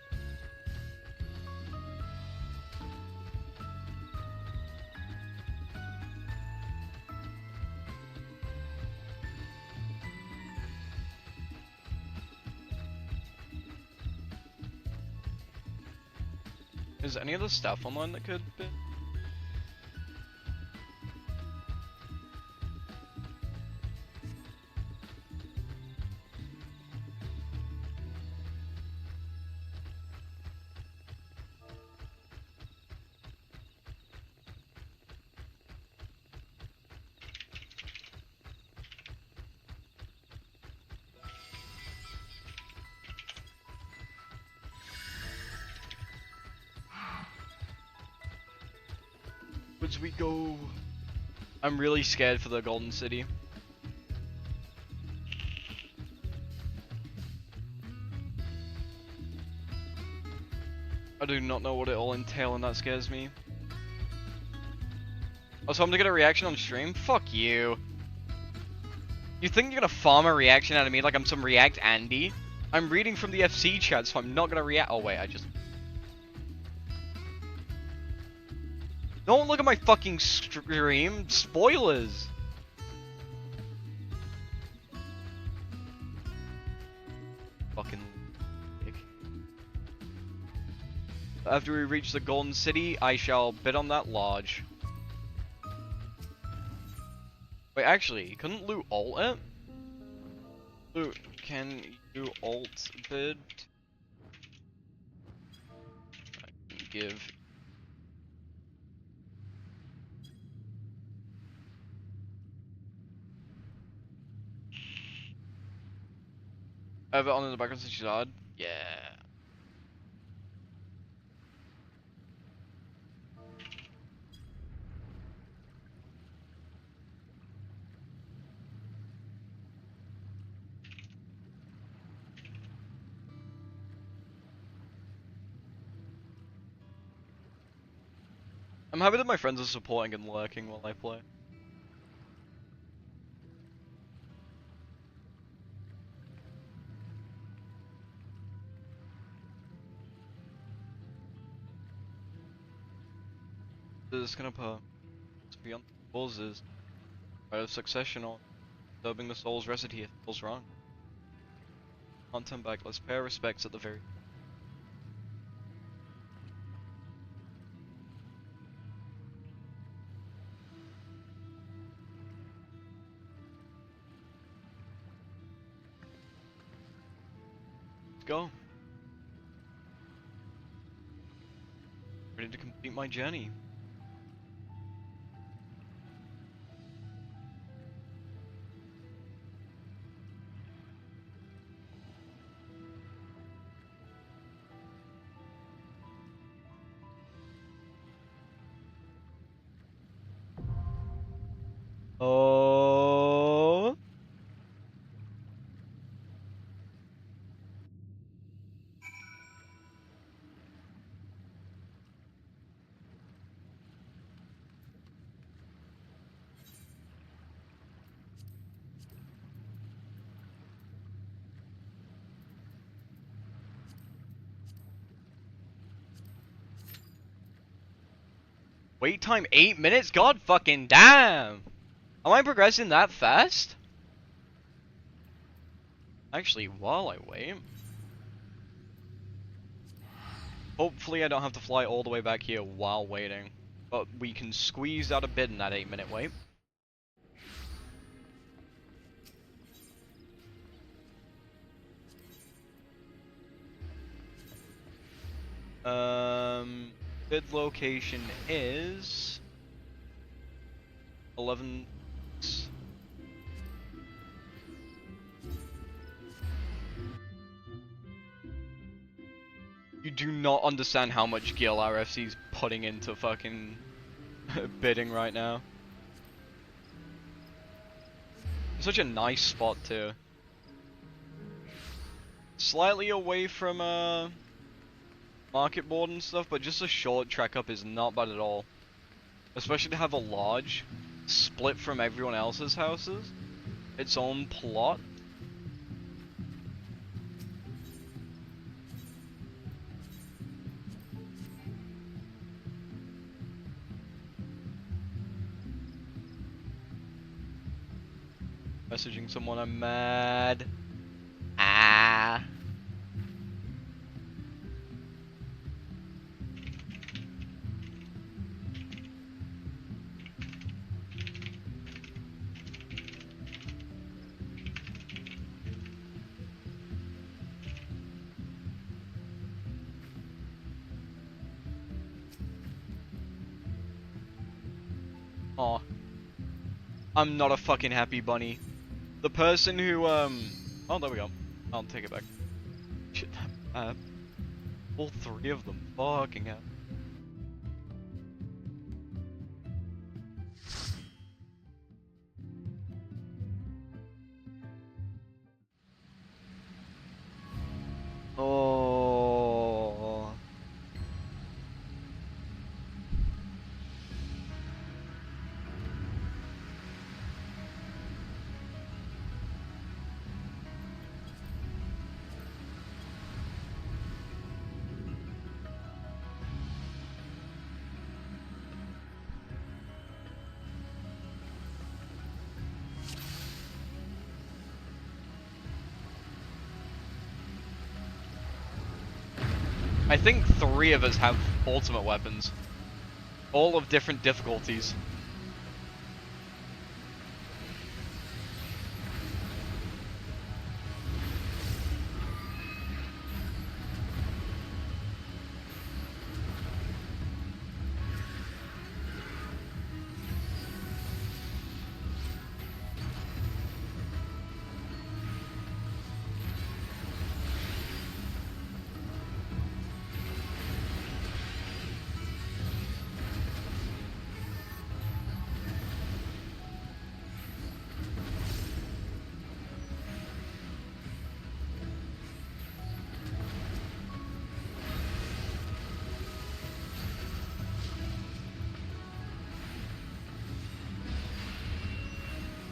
Is any of the stuff online that could be? Where'd we go? I'm really scared for the Golden City. I do not know what it all entails, and that scares me. Oh, so I'm gonna get a reaction on stream? Fuck you. You think you're gonna farm a reaction out of me like I'm some React Andy? I'm reading from the FC chat, so I'm not gonna react. Oh wait, I just... Don't look at my fucking stream. Spoilers. Fucking dick. After we reach the Golden City, I shall bid on that lodge. Wait, actually, couldn't Lou alt it? Lou, can you alt bid? I can give... I have it on in the background since she's odd. Yeah. I'm happy that my friends are supporting and lurking while I play. This gonna put beyond the walls is right of succession or disturbing the soul's rest here feels wrong. Can't turn back, let's pay our respects at the very... Let's go. Ready to complete my journey. Oh. Wait time 8 minutes? God fucking damn! Am I progressing that fast? Actually, while I wait... Hopefully I don't have to fly all the way back here while waiting. But we can squeeze out a bit in that 8-minute wait. Bid location is... 11... You do not understand how much Gil RFC's putting into fucking bidding right now. Such a nice spot too. Slightly away from market board and stuff, but just a short trek up is not bad at all. Especially to have a lodge split from everyone else's houses, its own plot. messaging someone. I'm mad. Ah. Aw. I'm not a fucking happy bunny. The person who, oh, there we go. I'll take it back. Shit, all three of them. Fucking hell. Oh. I think 3 of us have ultimate weapons. All of different difficulties.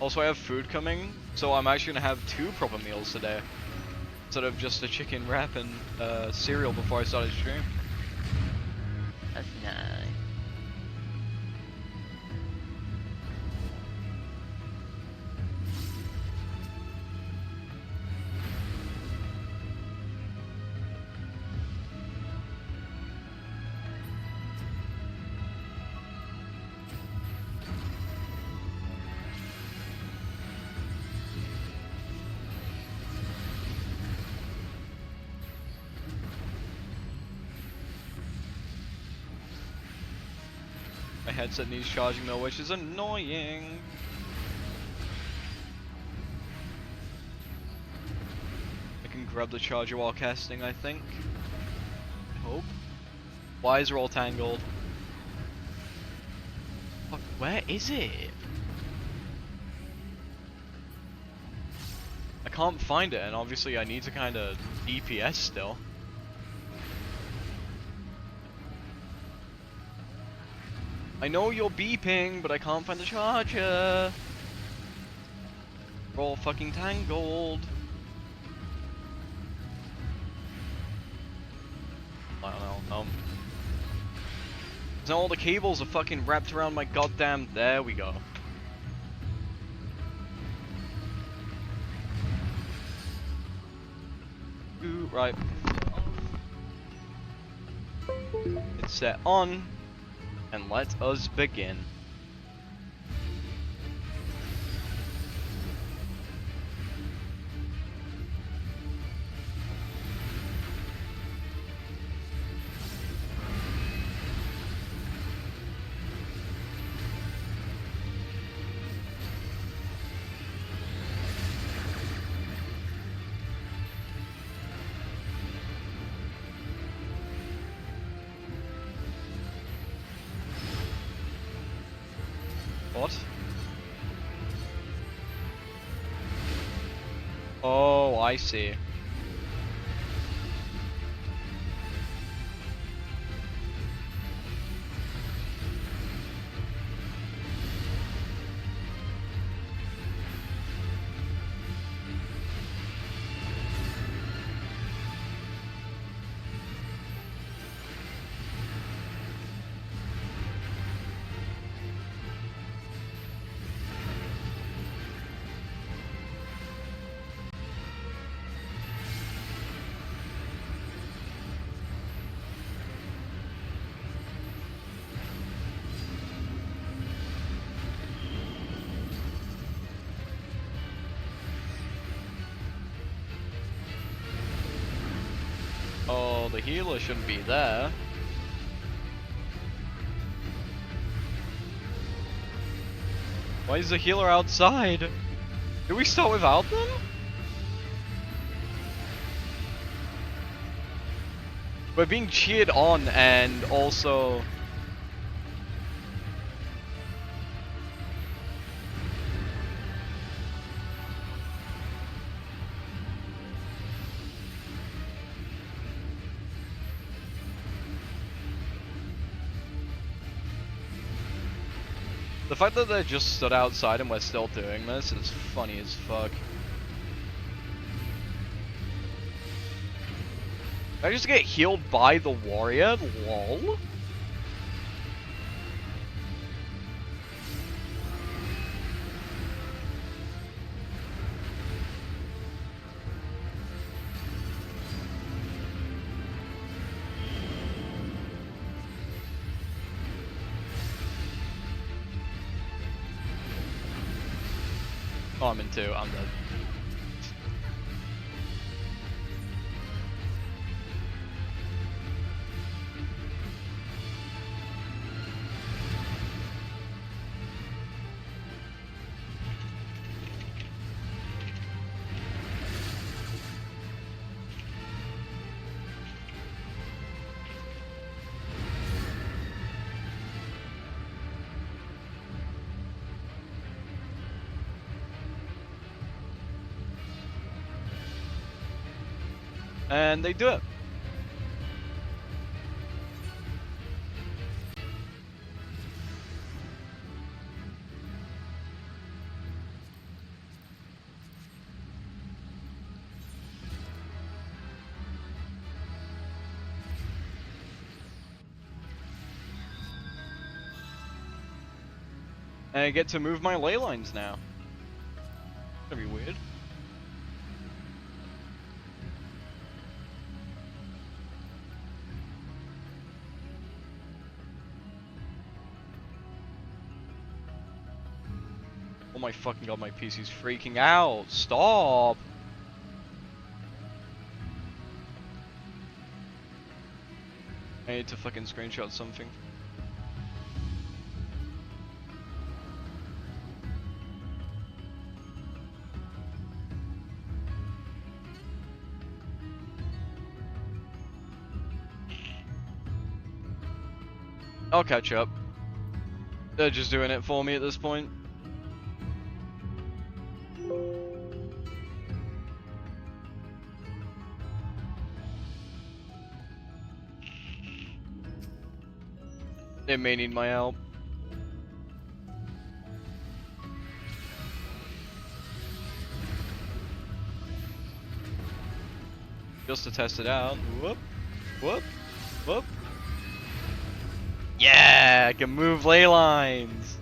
Also, I have food coming, so I'm actually gonna have 2 proper meals today, instead of just a chicken wrap and cereal before I started stream. That's nice. My headset needs charging though, which is annoying. I can grab the charger while casting, I think. I hope. Wires are all tangled. Fuck, where is it? I can't find it, and obviously I need to kind of DPS still. I know you're beeping, but I can't find the charger. We're all fucking tangled. I don't know. Now all the cables are fucking wrapped around my goddamn. There we go. Ooh, right. It's set on. And let us begin. What? Oh, I see. Oh, the healer shouldn't be there. Why is the healer outside? Did we start without them? We're being cheered on and also... The fact that they just stood outside and we're still doing this is funny as fuck. Did I just get healed by the warrior? Lol. Oh, I'm in 2. I'm dead. And they do it. And I get to move my ley lines now. That'd be weird. Oh my fucking god, my PC's freaking out. Stop! I need to fucking screenshot something. I'll catch up. They're just doing it for me at this point. They may need my help. Just to test it out. Whoop, whoop, whoop. Yeah, I can move ley lines.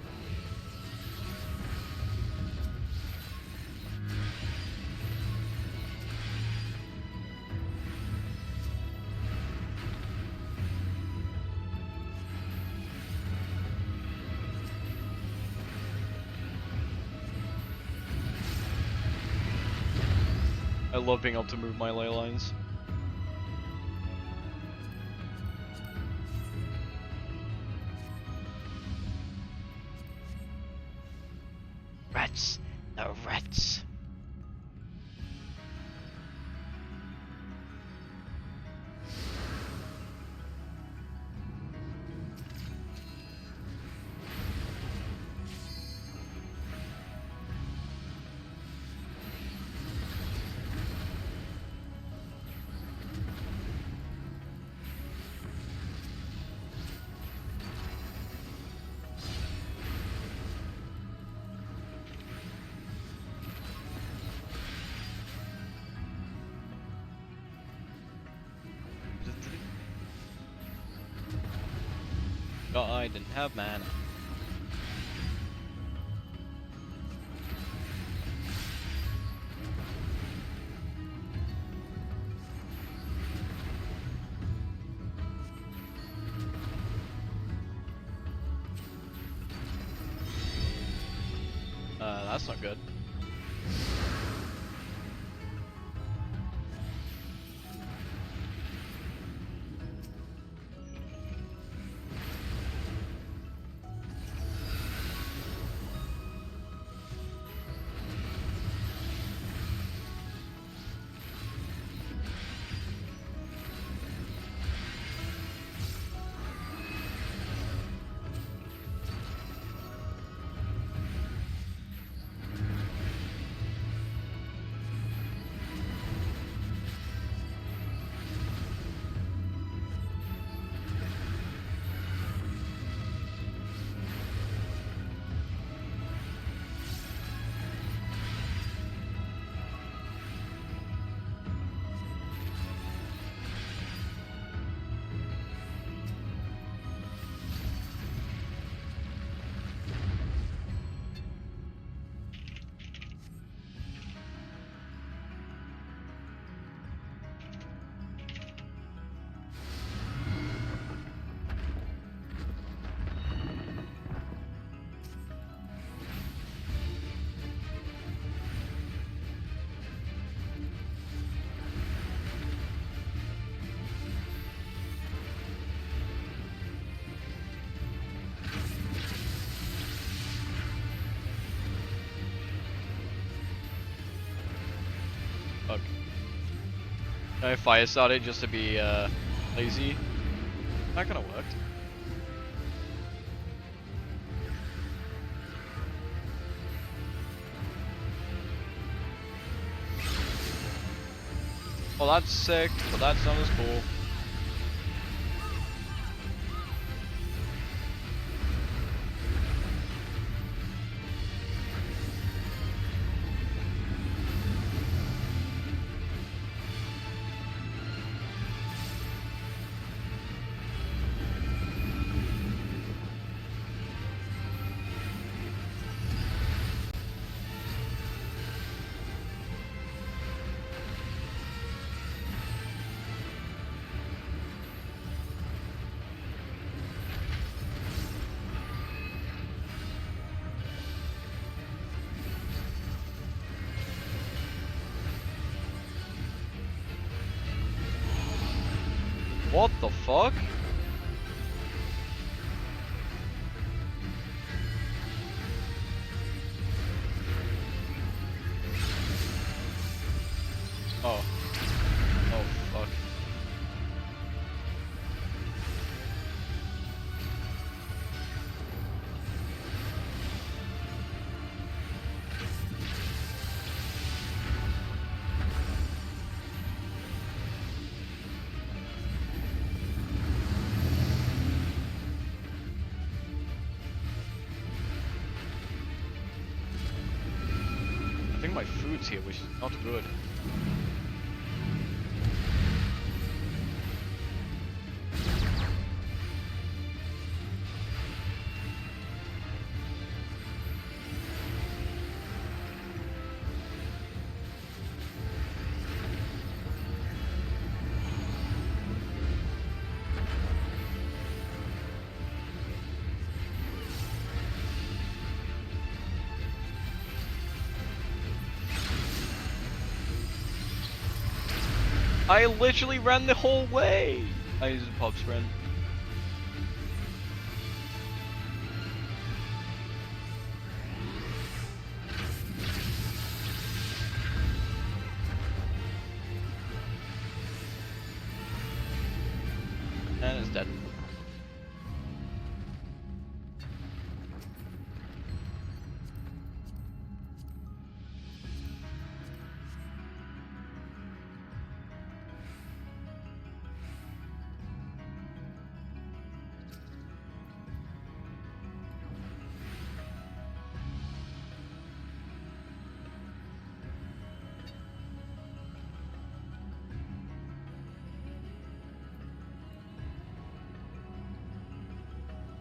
I love being able to move my ley lines. Rats, the rats. I didn't have mana. That's not good. fuck. Can I fire start it just to be lazy? That kinda worked. Well, that's sick, but that's not as cool. What the fuck? Oh. Oh fuck. I think my food's here, which is not good. I literally ran the whole way! I used a pop sprint. And it's dead.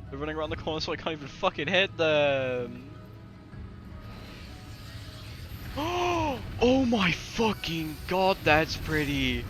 They're running around the corner so I can't even fucking hit them. Oh my fucking god, that's pretty.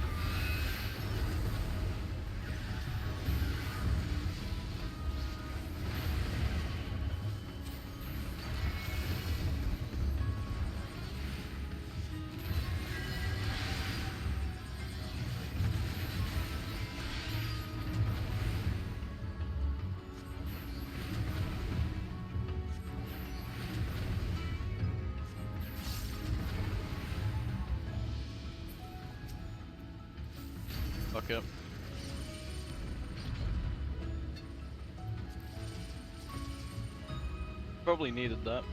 Fuck up. Probably needed that.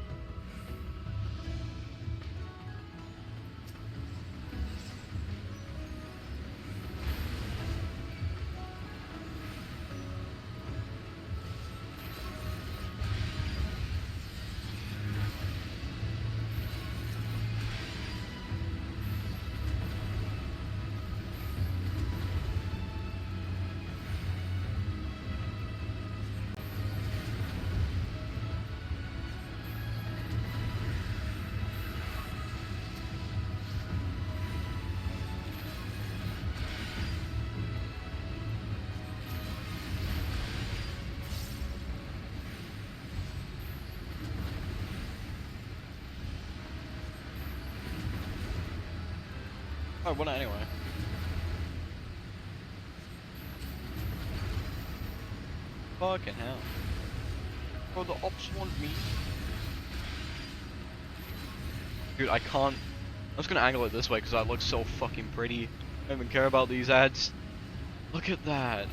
I won it anyway. Fucking hell. Bro, the ops want me. Dude, I can't I'm just gonna angle it this way because that looks so fucking pretty. I don't even care about these ads. Look at that.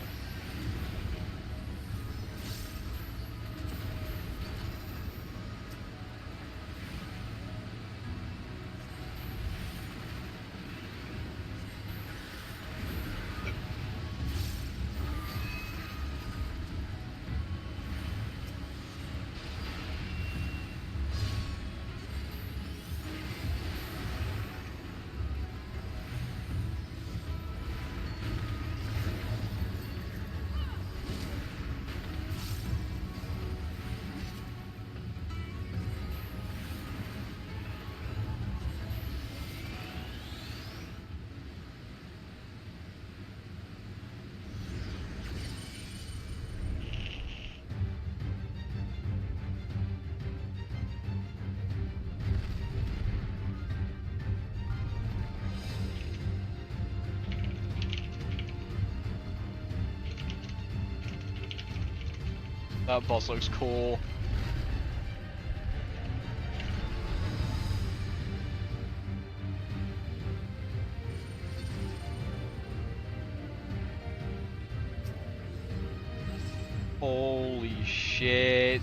That boss looks cool. Holy shit.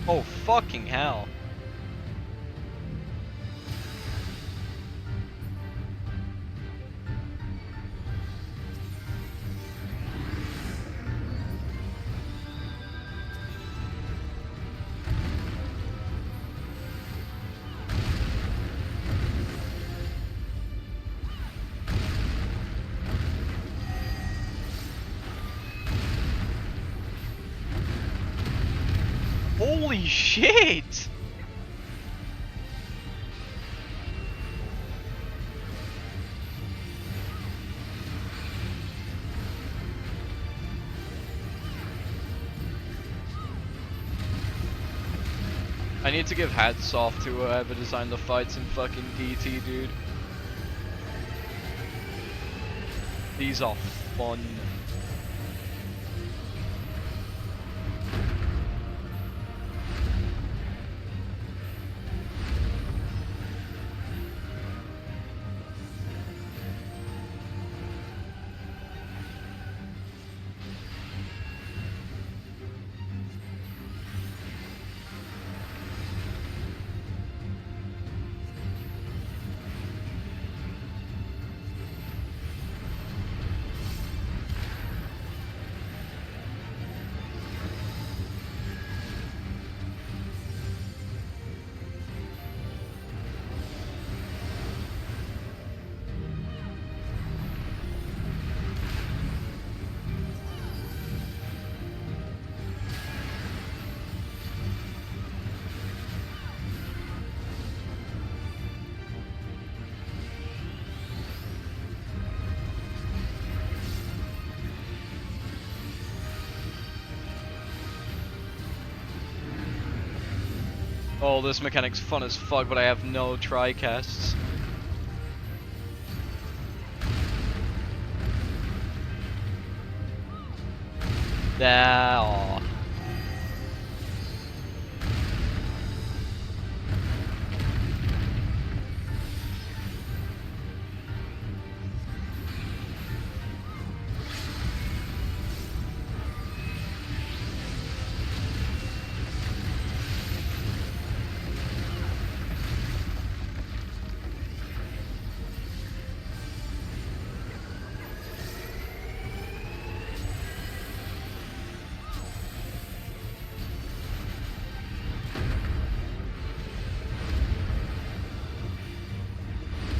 Oh, fucking hell. Holy shit! I need to give hats off to whoever designed the fights in fucking DT, dude. These are fun. Oh, this mechanic's fun as fuck, but I have no tri-casts. Aw.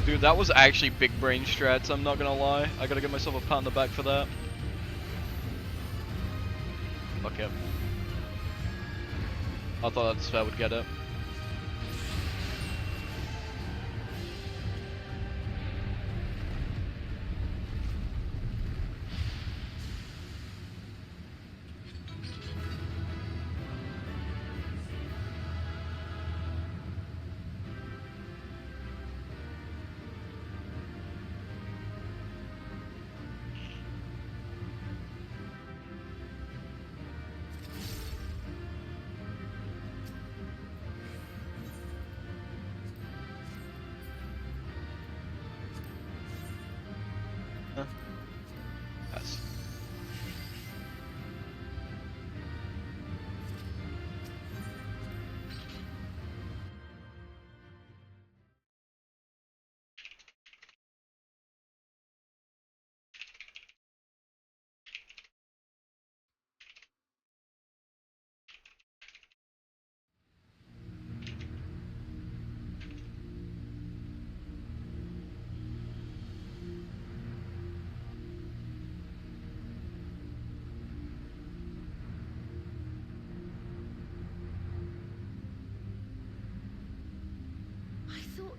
Dude, that was actually big brain strats, I'm not gonna lie. I gotta give myself a pat on the back for that. Fuck it. I thought that spell would get it.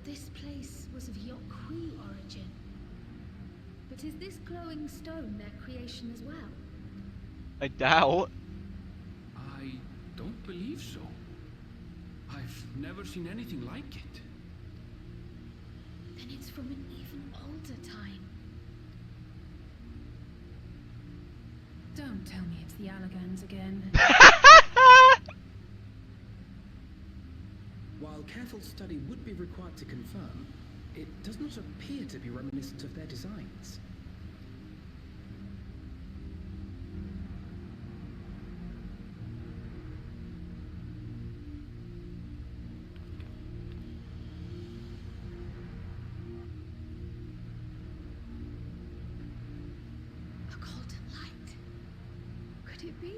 this place was of Yokhui origin. But is this glowing stone their creation as well? I doubt. I don't believe so. I've never seen anything like it. Then it's from an even older time. Don't tell me it's the Allagans again. While careful study would be required to confirm, it does not appear to be reminiscent of their designs. A golden light. Could it be?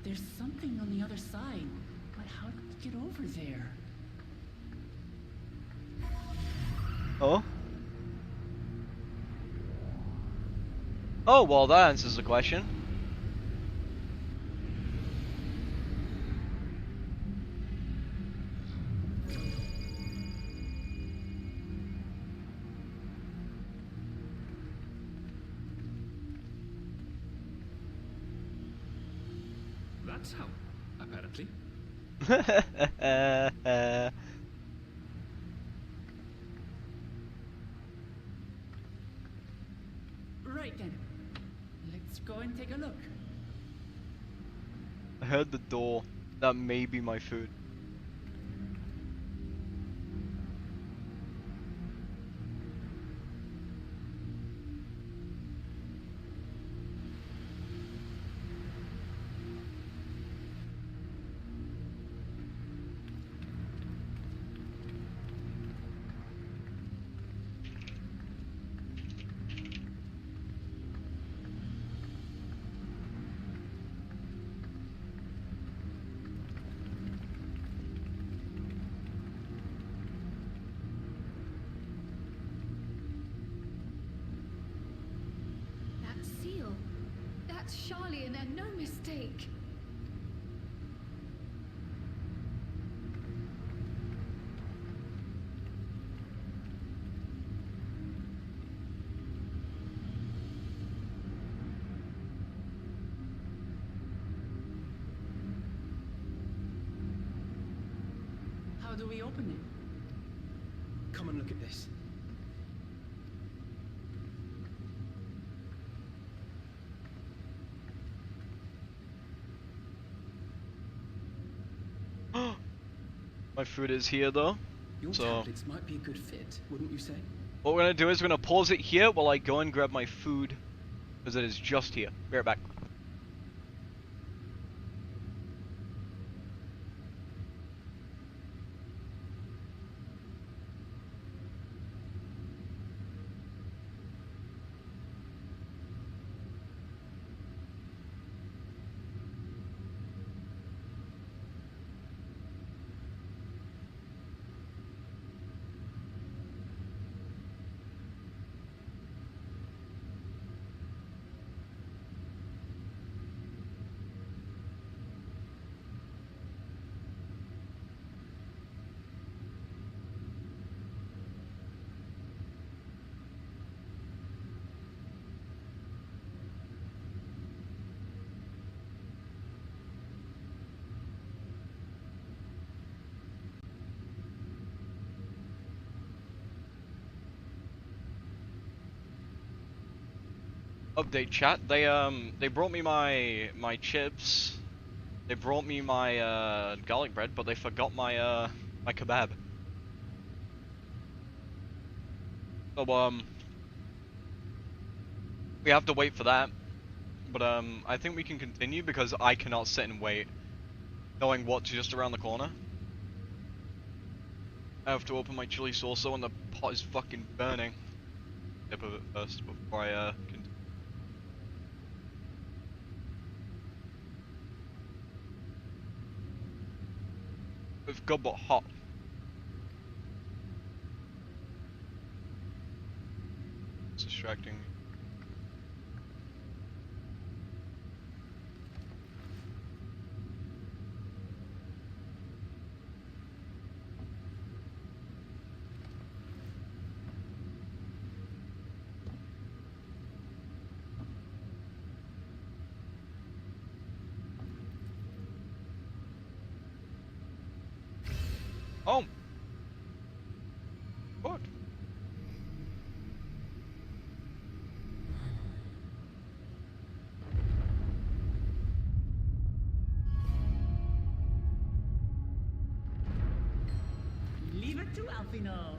There's something on the other side, but how did we get over there? Oh? Oh, well, that answers the question. That's how, apparently. Right then. Let's go and take a look. I heard the door. That may be my food. That seal. That's Charlian and no mistake. How do we open it? Come and look at this. My food is here though. Your So tablets might be a good fit, wouldn't you say? what we're gonna do is we're gonna pause it here while I go and grab my food, because it is just here. Be right back. Update chat. They brought me my chips. They brought me my garlic bread, but they forgot my my kebab. So we have to wait for that. But I think we can continue because I cannot sit and wait, knowing what's just around the corner. I have to open my chili saucer and the pot is fucking burning. Tip of it first before I continue. difficult but hot. It's distracting me. Oh. Good. Leave it to Alfino.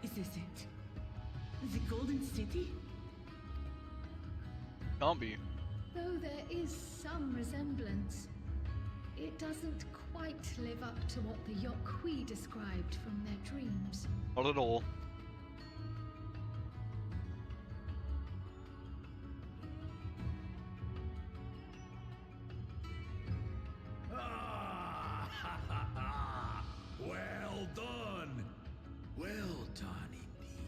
Is this it? The Golden City? Can't be. Though there is some resemblance, it doesn't quite live up to what the Yokwi described from their dreams. Not at all. Well done! Well done indeed.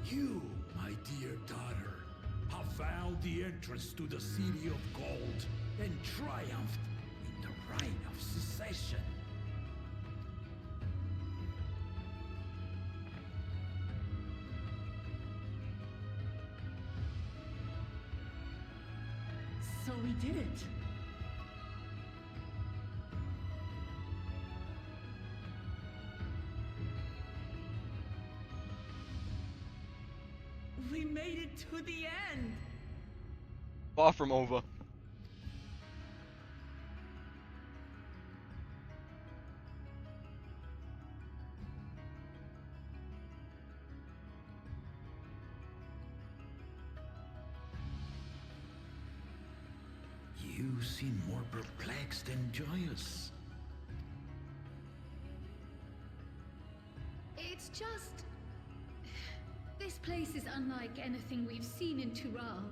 You, my dear daughter, have found the entrance to the City of Gold and triumphed in the right of secession. So we did it. We made it to the end. Far from over. You seem more perplexed than joyous. It's just... This place is unlike anything we've seen in Tural.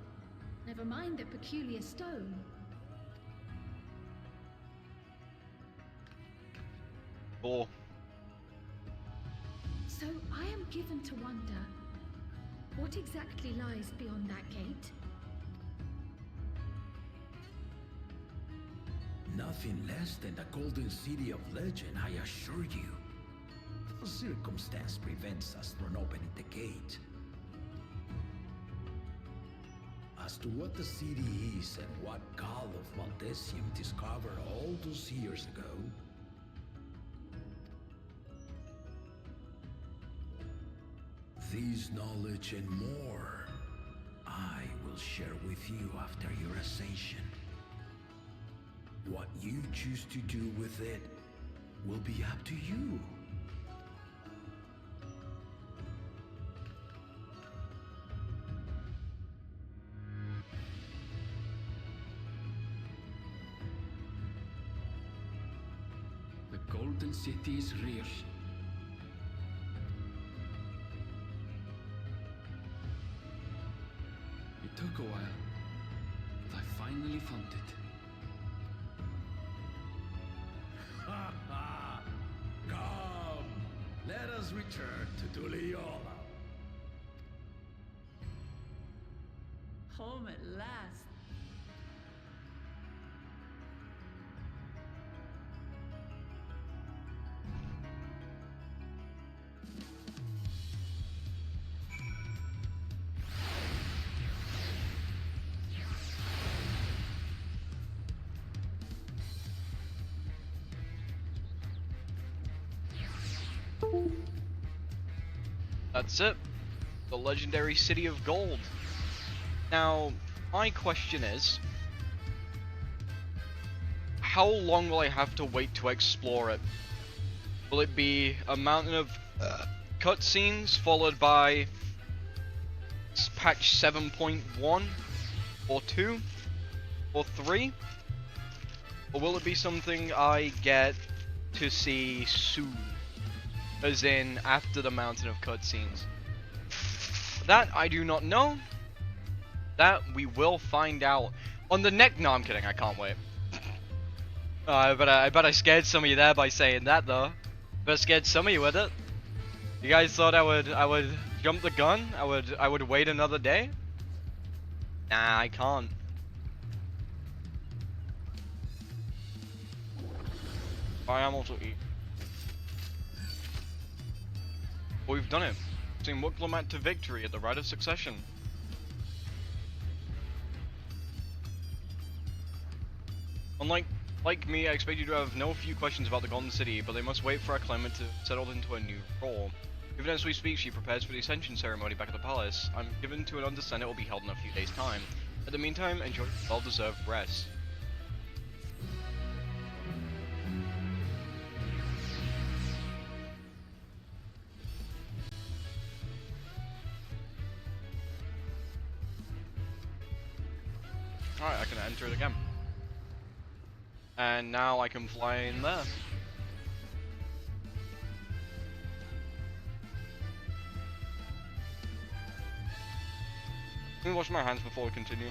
Never mind the peculiar stone. Oh. So I am given to wonder, what exactly lies beyond that gate? Nothing less than the Golden City of Legend, I assure you. The circumstance prevents us from opening the gate. As to what the city is and what Gall of Valdesium discovered all those years ago, this knowledge and more, I will share with you after your ascension. What you choose to do with it will be up to you. The Golden City is real. It took a while, but I finally found it. Come, let us return to Duliola. Home at last. That's it. The legendary City of Gold. Now, my question is, how long will I have to wait to explore it? Will it be a mountain of cutscenes followed by patch 7.1 or 2 or 3? Or will it be something I get to see soon? As in, after the mountain of cutscenes? That I do not know. That we will find out on the next. No, I'm kidding. I can't wait. I bet I scared some of you there by saying that though. But I scared some of you with it. You guys thought I would jump the gun? I would wait another day? Nah, I can't. I am also eat. We've done it. Seen Lamat to victory at the Rite of Succession. Unlike me, I expect you to have no few questions about the Golden City, but they must wait for our claimant to settle into a new role. Even as we speak, she prepares for the Ascension ceremony back at the palace. I'm given to understand it will be held in a few days' time. In the meantime, enjoy well-deserved rest. Alright, I can enter it again. And now I can fly in there. Let me wash my hands before we continue.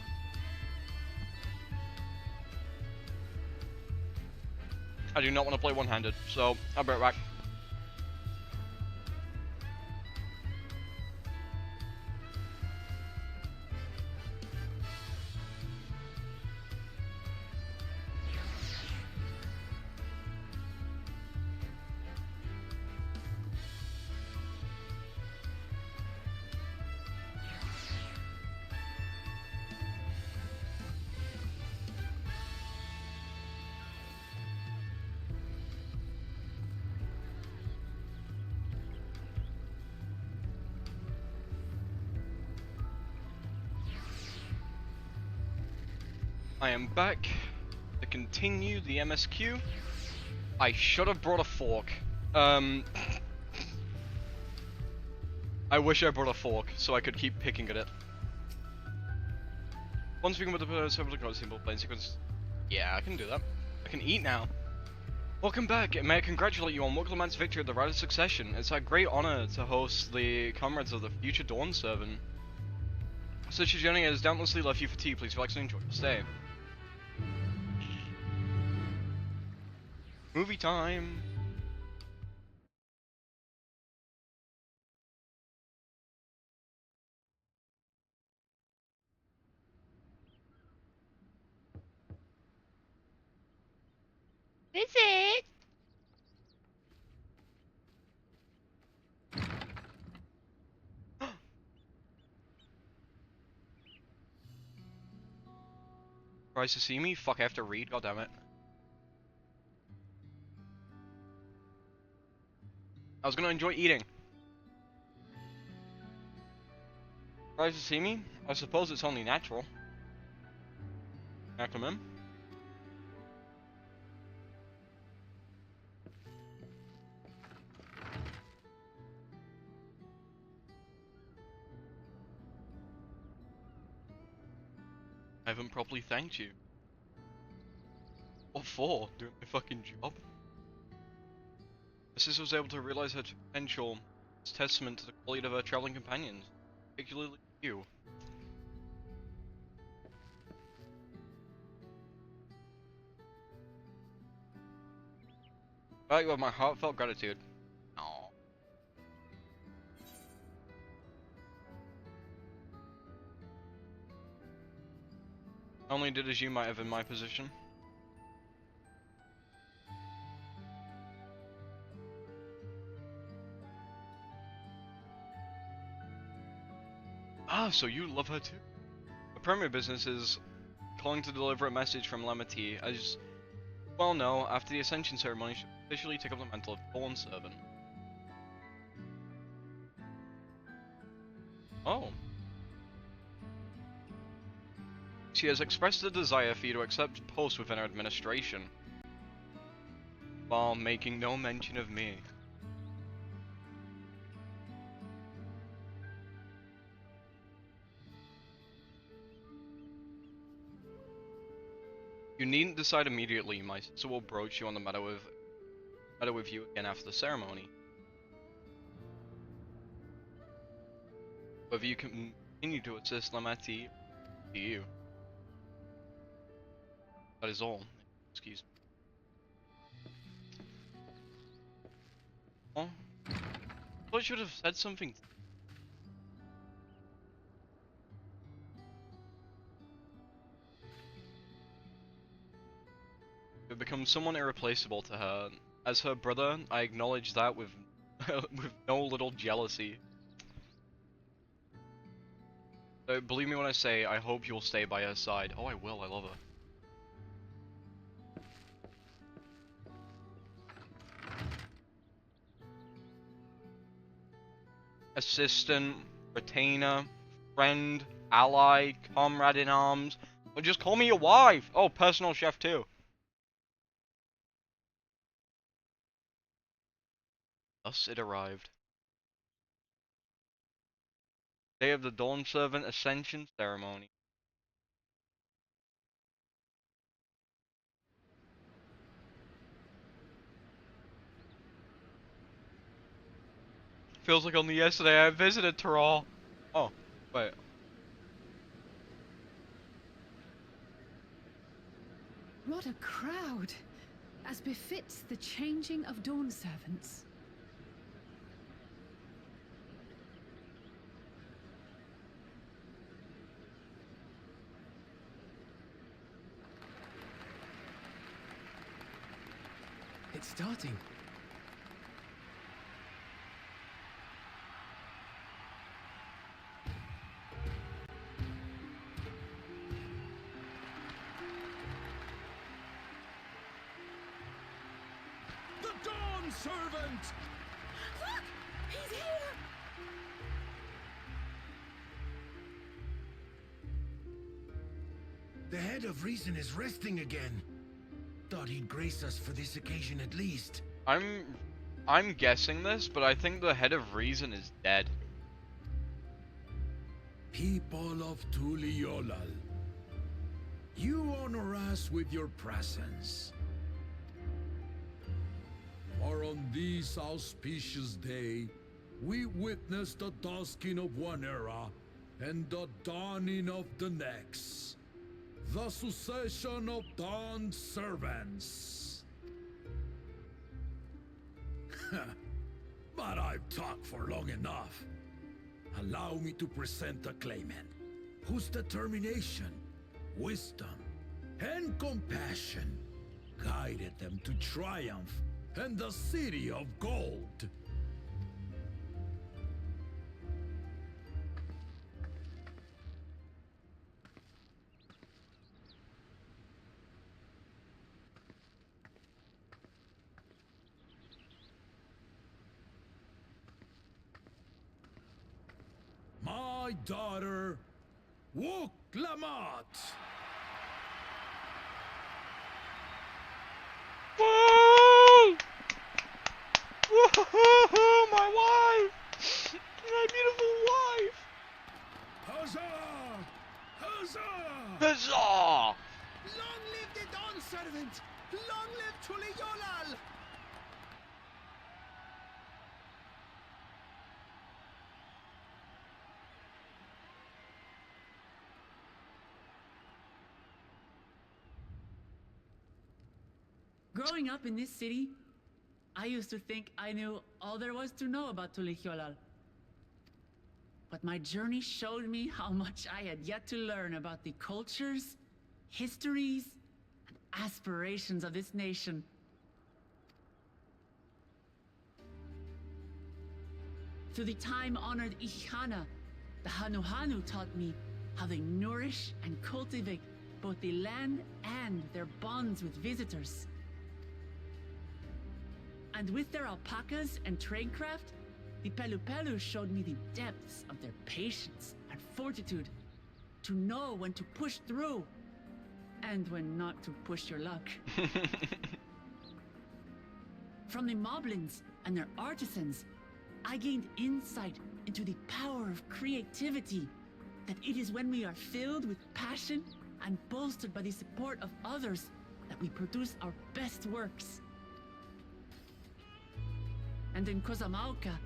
I do not want to play one-handed, so I'll be right back. I am back to continue the MSQ. I should have brought a fork. I wish I brought a fork so I could keep picking at it. Once we can with the several simple plane sequence. Yeah, I can do that. I can eat now. Welcome back, and may I congratulate you on Lamat's victory at the Rite of Succession. It's a great honor to host the comrades of the future Dawn Servant. Such a journey has doubtlessly left you fatigued. Please relax and enjoy your stay. Movie time! Visit! Tries to see me? Fuck, I have to read, god damn it. I was gonna enjoy eating. Tries to see me? I suppose it's only natural. Can I come in? I haven't properly thanked you. What for? Doing my fucking job? My sister was able to realize her potential. It's testament to the quality of her traveling companions, particularly you. Right, you have my heartfelt gratitude. Aww. Only did as you might have in my position. Ah, so you love her too? The primary business is calling to deliver a message from Lamat. As you well know, after the Ascension ceremony, she officially take up the mantle of Dawn Servant. Oh. She has expressed a desire for you to accept posts within her administration, while making no mention of me. You needn't decide immediately. My sister will broach you on the matter with you again after the ceremony. Whether you can continue to assist Lamat to you. That is all. Excuse me. Oh, I thought you should have said something. You've become someone irreplaceable to her. As her brother, I acknowledge that with with no little jealousy. So believe me when I say, I hope you'll stay by her side. Oh, I will. I love her. Assistant, retainer, friend, ally, comrade in arms, or just call me your wife. Oh, personal chef too. Thus it arrived. Day of the Dawn Servant Ascension Ceremony. Feels like only yesterday I visited Tyrrell. Oh, wait. What a crowd! As befits the changing of Dawn Servants. It's starting. The Dawn Servant! Look! He's here! The head of reason is resting again. Thought he'd grace us for this occasion at least. I'm guessing this, but I think the head of reason is dead. People of Tuliolal, you honor us with your presence. For on this auspicious day, we witness the dusking of one era and the dawning of the next. The succession of Dawn Servants. But I've talked for long enough. Allow me to present a claimant whose determination, wisdom, and compassion guided them to triumph in the City of Gold. My daughter, Wook Lamat. Woo! Woo-hoo-hoo, my wife! My beautiful wife! Huzzah! Huzzah! Huzzah! Long live the Dawn Servant! Long live Tuliolal! Growing up in this city, I used to think I knew all there was to know about Tuliolal. But my journey showed me how much I had yet to learn about the cultures, histories, and aspirations of this nation. Through the time-honored Ihana, the Hanuhanu taught me how they nourish and cultivate both the land and their bonds with visitors. And with their alpacas and tradecraft, the Pelu Pelu showed me the depths of their patience and fortitude to know when to push through and when not to push your luck. From the moblins and their artisans, I gained insight into the power of creativity, that it is when we are filled with passion and bolstered by the support of others that we produce our best works. And in Kozamauka,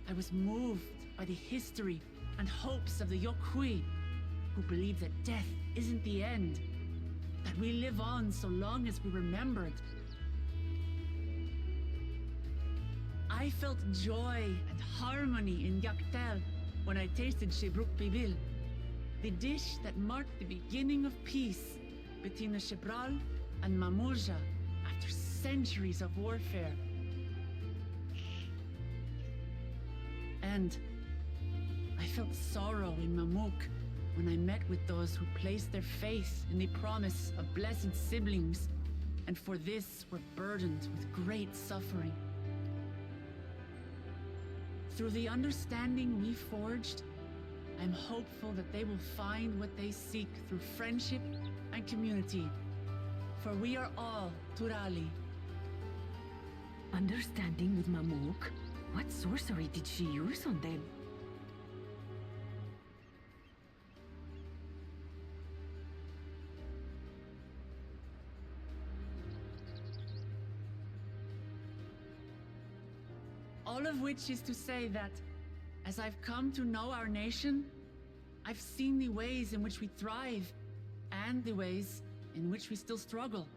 I was moved by the history and hopes of the Yokhui, who believe that death isn't the end, that we live on so long as we remembered. I felt joy and harmony in Yaktel when I tasted Shebruk Bibil, the dish that marked the beginning of peace between the Shebral and Mamulja after centuries of warfare. And I felt sorrow in Mamuk when I met with those who placed their faith in the promise of blessed siblings, and for this were burdened with great suffering. Through the understanding we forged, I'm hopeful that they will find what they seek through friendship and community, for we are all Turali. Understanding with Mamuk? What sorcery did she use on them? All of which is to say that, as I've come to know our nation, I've seen the ways in which we thrive, and the ways in which we still struggle.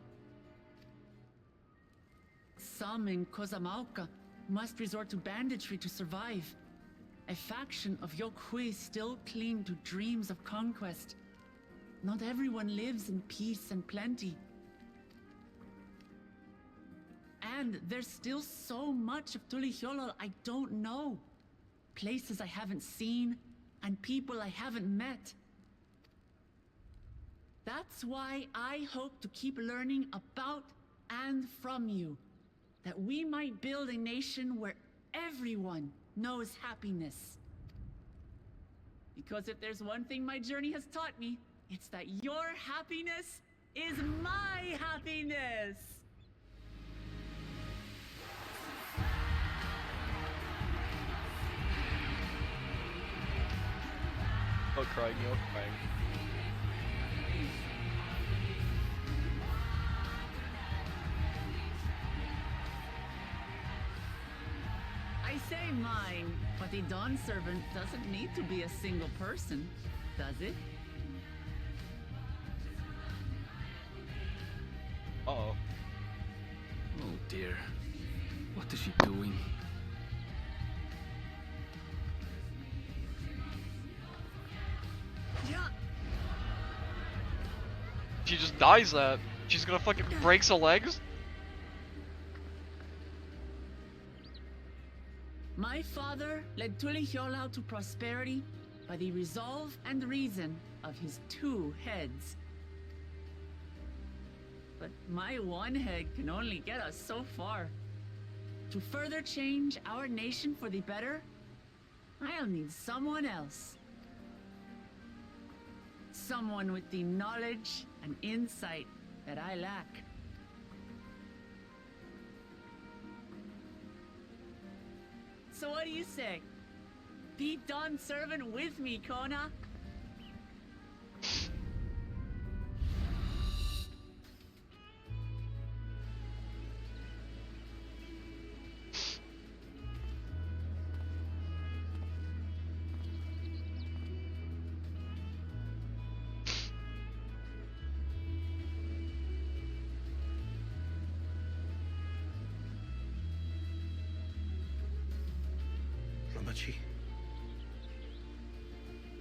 Some in Kozamauka must resort to banditry to survive. A faction of Yokhui still cling to dreams of conquest. Not everyone lives in peace and plenty. And there's still so much of Tulihyolol I don't know. Places I haven't seen, and people I haven't met. That's why I hope to keep learning about and from you, that we might build a nation where everyone knows happiness. Because if there's one thing my journey has taught me, it's that your happiness is my happiness! Oh, crying, you're crying. I say mine, but the Dawn Servant doesn't need to be a single person, does it? Uh-oh. Oh dear. What is she doing? She just dies that. She's gonna fucking break her legs? My father led Tulihyolol to prosperity by the resolve and reason of his 2 heads. But my one head can only get us so far. To further change our nation for the better, I'll need someone else. Someone with the knowledge and insight that I lack. So what do you say? Be Dawn Servant with me, Kona?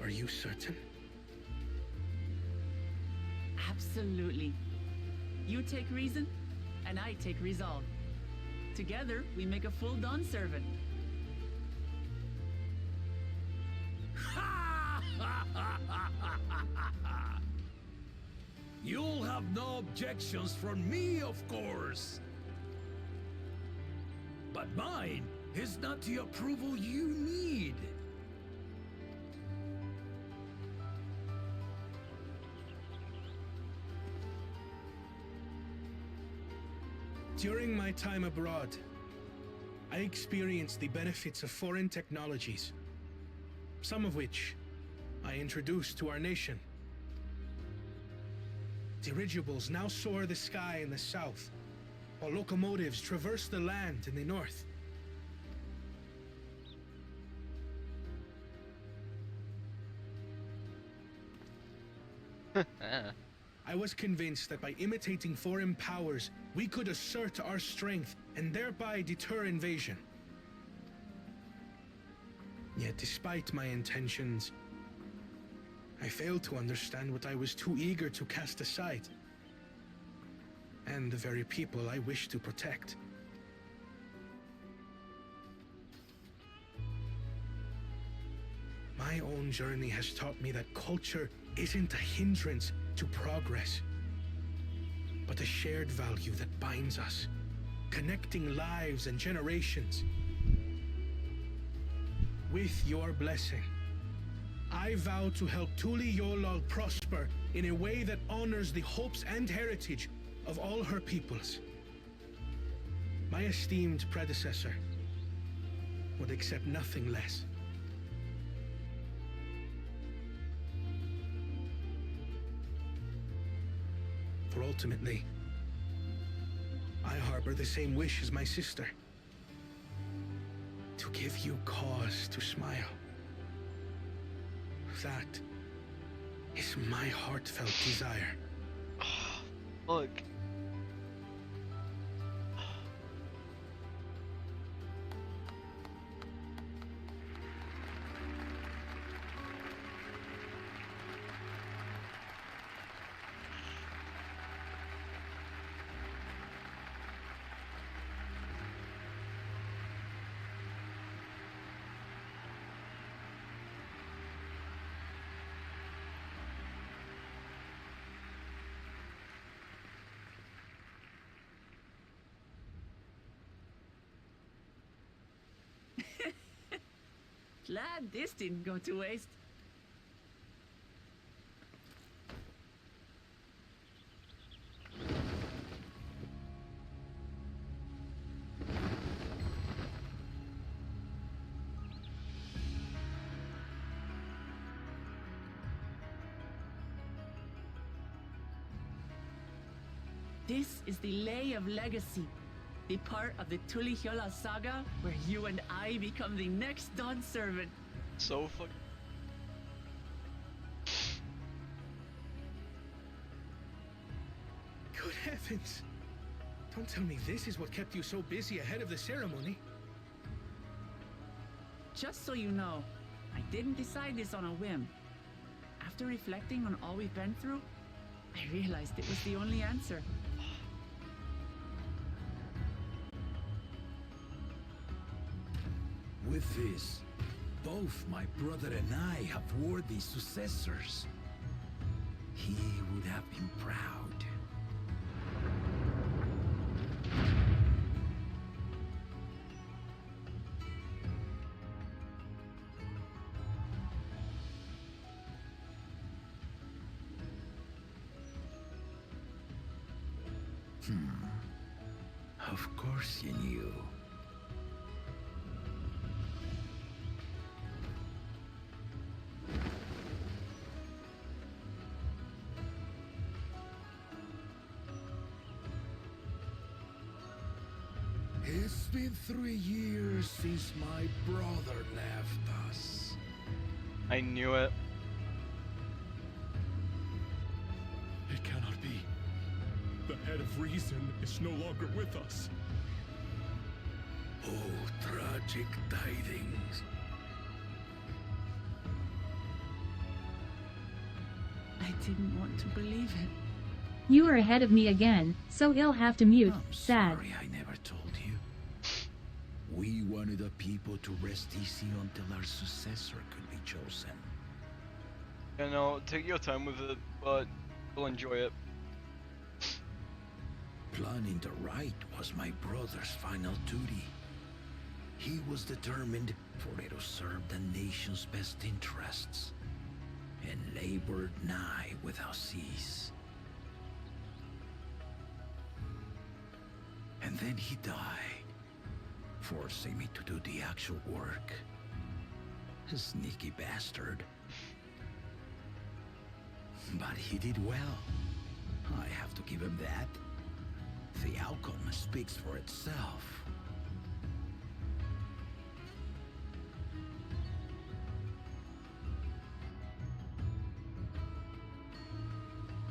Are you certain? Absolutely. You take reason, and I take resolve. Together, we make a full Dawn Servant. You'll have no objections from me, of course. But mine is not the approval you need. During my time abroad, I experienced the benefits of foreign technologies, some of which I introduced to our nation. Dirigibles now soar the sky in the south, while locomotives traverse the land in the north. I was convinced that by imitating foreign powers, we could assert our strength and thereby deter invasion. Yet despite my intentions, I failed to understand what I was too eager to cast aside, and the very people I wish to protect. My own journey has taught me that culture isn't a hindrance to progress, but a shared value that binds us, connecting lives and generations. With your blessing, I vow to help Tuli Yolal prosper in a way that honors the hopes and heritage of all her peoples. My esteemed predecessor would accept nothing less. For ultimately, I harbor the same wish as my sister, to give you cause to smile. That is my heartfelt desire. Look. Glad this didn't go to waste. This is the Lay of Legacy, the part of the Tulihyola saga where you and I become the next Dawn servant. So fuck. Good heavens! Don't tell me this is what kept you so busy ahead of the ceremony. Just so you know, I didn't decide this on a whim. After reflecting on all we've been through, I realized it was the only answer. With this, both my brother and I have worthy successors. He would have been proud. Of course you knew. It's been 3 years since my brother left us. I knew it. It cannot be. The head of reason is no longer with us. Oh, tragic tidings. I didn't want to believe it. You are ahead of me again, so he'll have to mute. Sad. Sorry I never told you. We wanted the people to rest easy until our successor could be chosen. You know, take your time with it, but we'll enjoy it. Planning the rite was my brother's final duty. He was determined for it to serve the nation's best interests, and labored nigh without cease. And then he died, forcing me to do the actual work. A sneaky bastard. But he did well. I have to give him that. The outcome speaks for itself.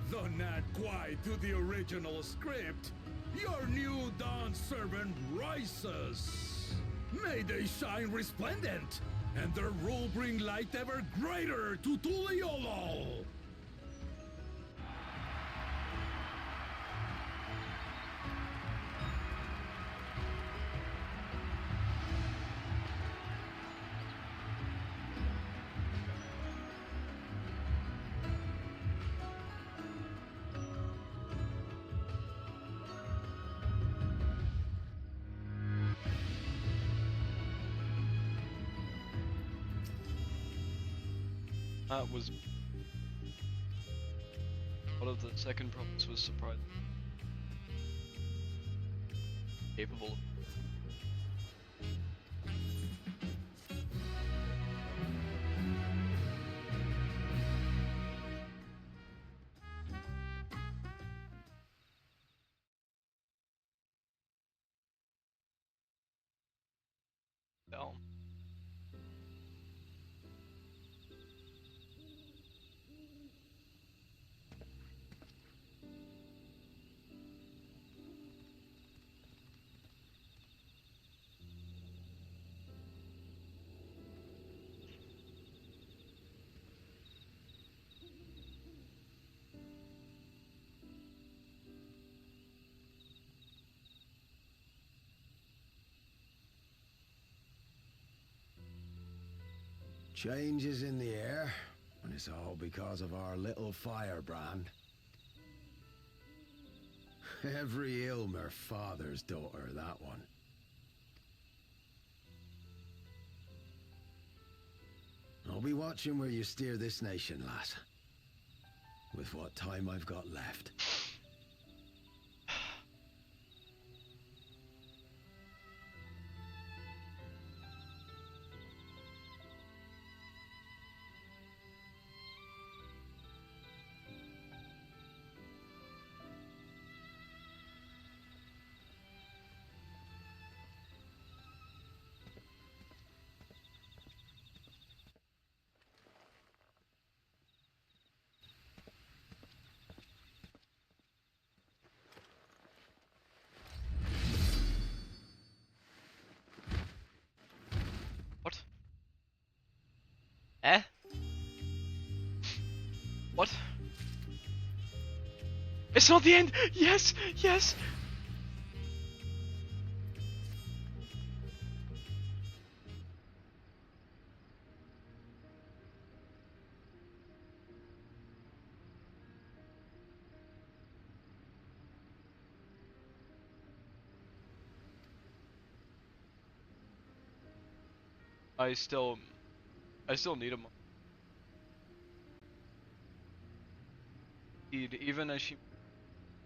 Though not quite to the original script, your new Dawn servant rises. May they shine resplendent, and their rule bring light ever greater to Tuliolo. That was one of the second problems was surprising. Capable. Down. Changes in the air, and it's all because of our little firebrand. Every Ilmer father's daughter, that one. I'll be watching where you steer this nation, lass. With what time I've got left. What? Eh? What? It's not the end! Yes! Yes! I still need him. Even as she,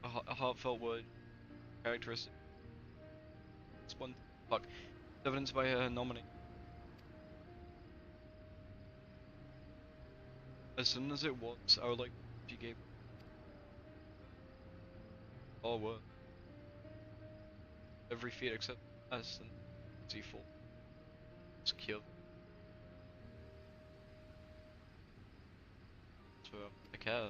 a heartfelt word, characteristic. It's one fuck. Evidenced by her nominee. As soon as it was, I would like she gave. All were. Every feat except us and Z4. It's killed. So I care.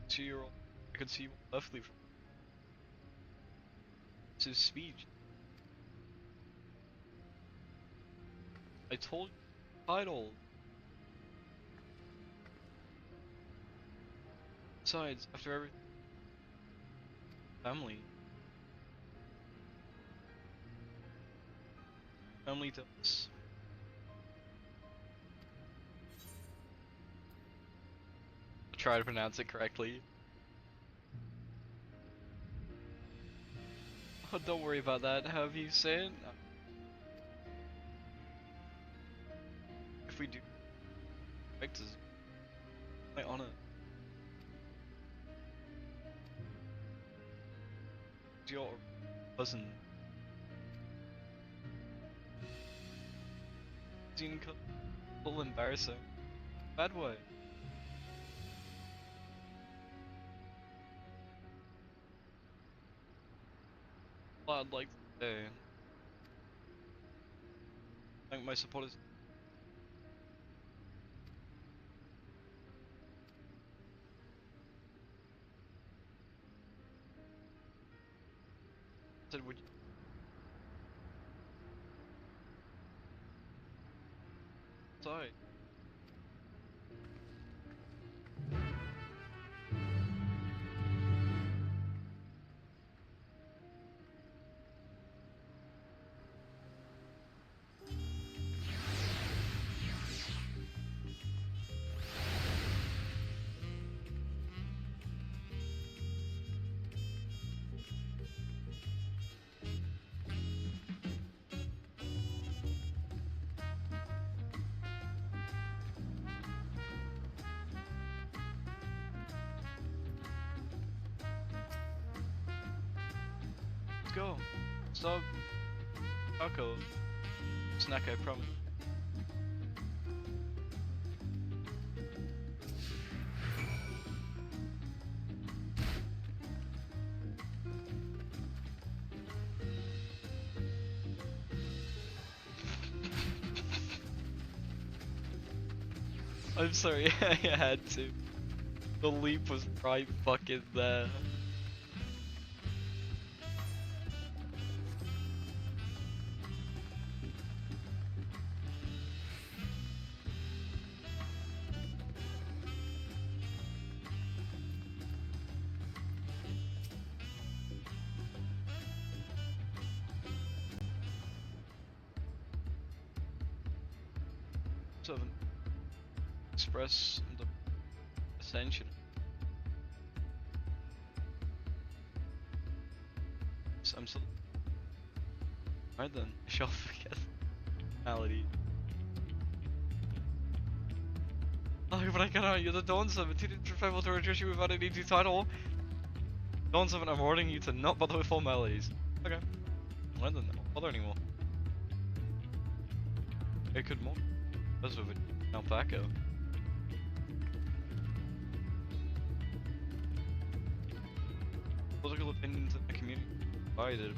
Two-year-old. I can see leftly from. It's his speech. I told you, title. Besides, after everything, family. Family does. Try to pronounce it correctly. Oh, don't worry about that. However you say it. If we do, Victor's my honor. Your cousin. A little embarrassing. Bad way. Well, I'd like to say, thank my supporters. Said, would you? Sorry. Let's go. Stop. Taco. Snack, I promise. I'm sorry, I had to. The leap was right fucking there. Express the ascension. So I'm still. Right then, I shall forget reality. Oh, but I cannot. You're the Dawn 17 faithful to address you without any due title. Dawn 7, I'm warning you to not bother with formalities. Okay. Well then, don't bother anymore. It could more. That's with an alpaca. Political opinions in the community divided.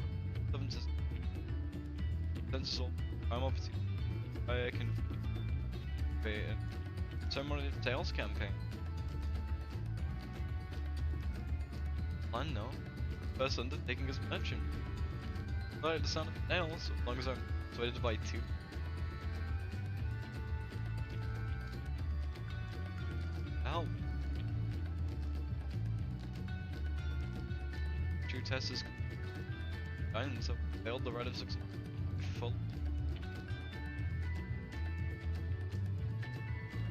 Consensus all time opportunity. I can create a summative sales campaign. Plan no. First undertaking is mentioned. I like the sound of the nails, as long as I'm persuaded to buy 2. Help. Test is guidance have failed the right of success. Full.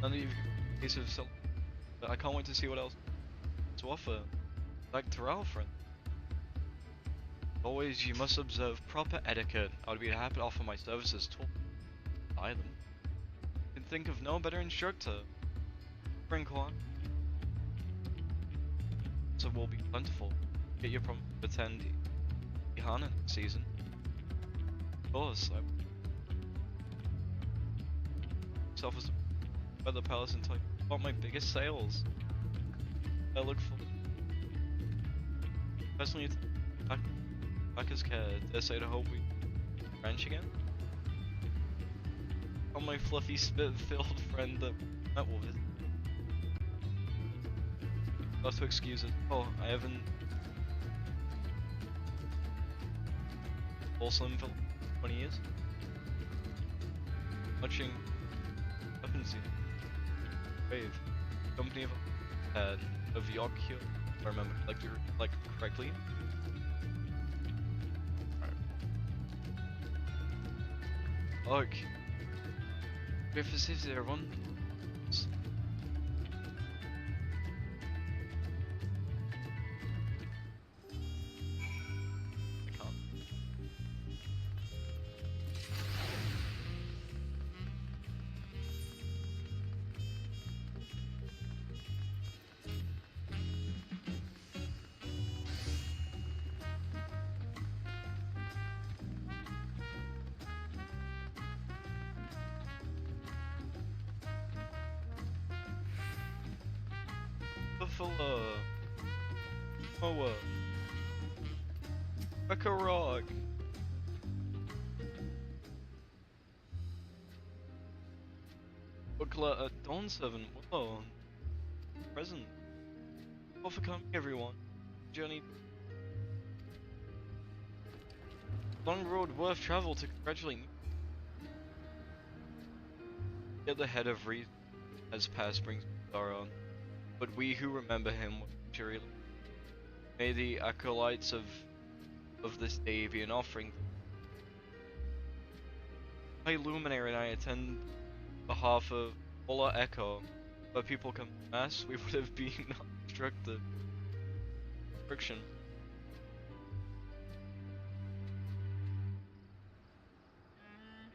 Now that you've a piece of self, I can't wait to see what else to offer. Like Dawntrail, friend. Always, you must observe proper etiquette. I would be happy to offer my services to buy them. You can think of no better instructor. Inquire. So will be plentiful. Get your prom to attend Ihana season. Of course, I myself as by the palace and tell you about my biggest sales. I look forward. Personally, back as care. Dare say to hope we ranch again. On my fluffy spit-filled friend that met will visit. Got to excuse it. Oh, I haven't. Slim for 20 years. Watching weapons wave. Company of York here, if I remember correctly. Right. Fuck. Wait for safety, everyone. I can't. Buffalo. Moa. Rock. Buckler at Dawn Servant. Whoa. Present. Well for coming, everyone. Journey. Long road worth travel to congratulate you. At the head of reason as past brings sorrow, but we who remember him will surely. May the acolytes of this day be an offering. My luminary and I attend on behalf of Ola Echo. Where people come to mass, we would have been obstructed. Friction.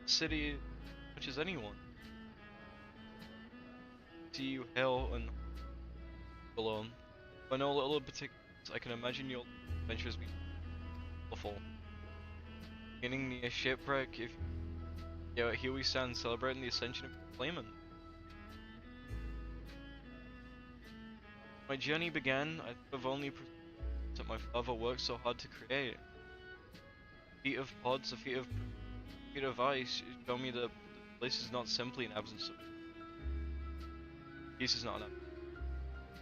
City, much as anyone. See you, hail, and alone. I know little particulars. I can imagine your adventures being awful. Beginning near shipwreck, if yeah, here we stand celebrating the ascension of Flamen. My journey began, I could have only that my father worked so hard to create. Feet of pods, a feet of ice, show me that the place is not simply an absence of peace is not enough.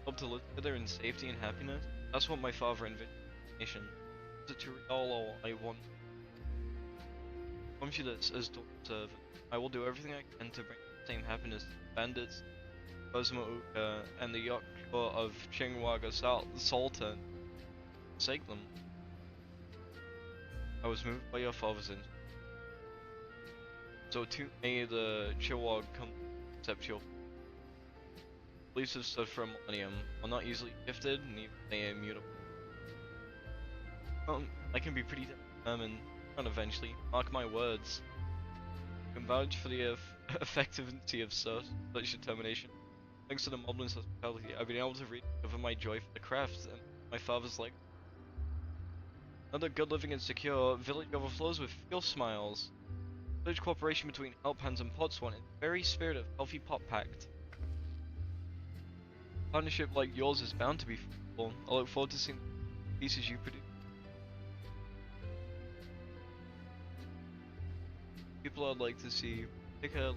Help to live together in safety and happiness. That's what my father envisioned. Nation. To all I want. I promise you this as Dawn Servant. I will do everything I can to bring the same happiness to the bandits, Cosmouka, and the yacht crew of Chingwaga Sultan. Forsake them. I was moved by your father's instinct. So too may the Chihuahua come accept your beliefs have stood for a millennium, are not easily shifted, neither they immutable. I can be pretty determined, not eventually, mark my words. I can vouch for the effectiveness of such determination. Thanks to the Moblin's hospitality, I've been able to rediscover my joy for the craft and my father's like. Another good living and secure, village overflows with real smiles. Village cooperation between Help Hands and Potswan in the very spirit of healthy Pot Pact. Partnership like yours is bound to be fruitful. I look forward to seeing the pieces you produce. People I'd like to see. Take a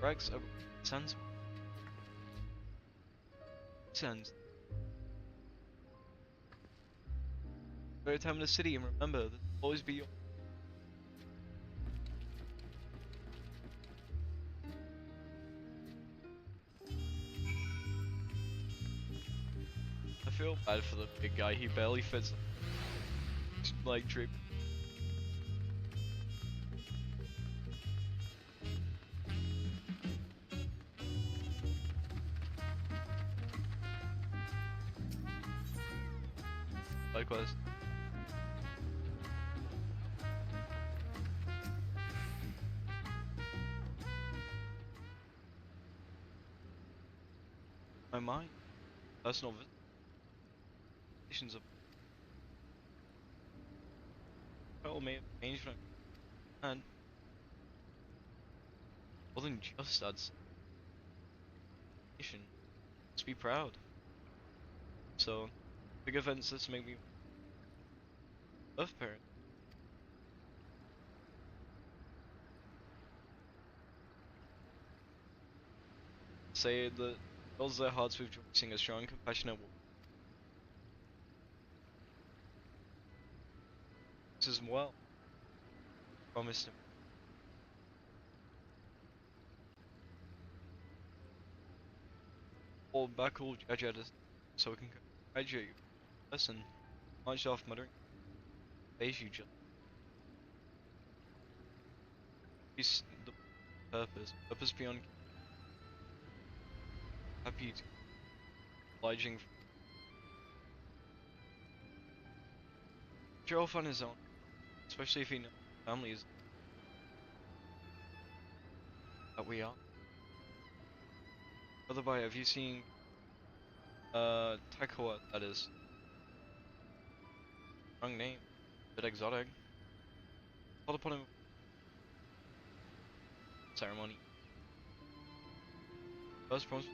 Rex sends. Very time in the city, and remember, this will always be your. I feel bad for the big guy. He barely fits. Like drip. Likewise. My mind. Personal visions of well may have changed and more than just that's let's be proud. So big events that make me birth parent. Say that fills their hearts with rejoicing a strong, compassionate woman. This is well. Promised him. Or back all judge at us so we can congratulate you. Listen. Launched off muttering. Face you just. Peace the purpose. Purpose beyond. Happy to. Obliging. You're off on his own. Especially if he knows families. That we are. Otherwise, have you seen Taikoa, that is. Wrong name. Bit exotic. Called upon him. Ceremony. First promise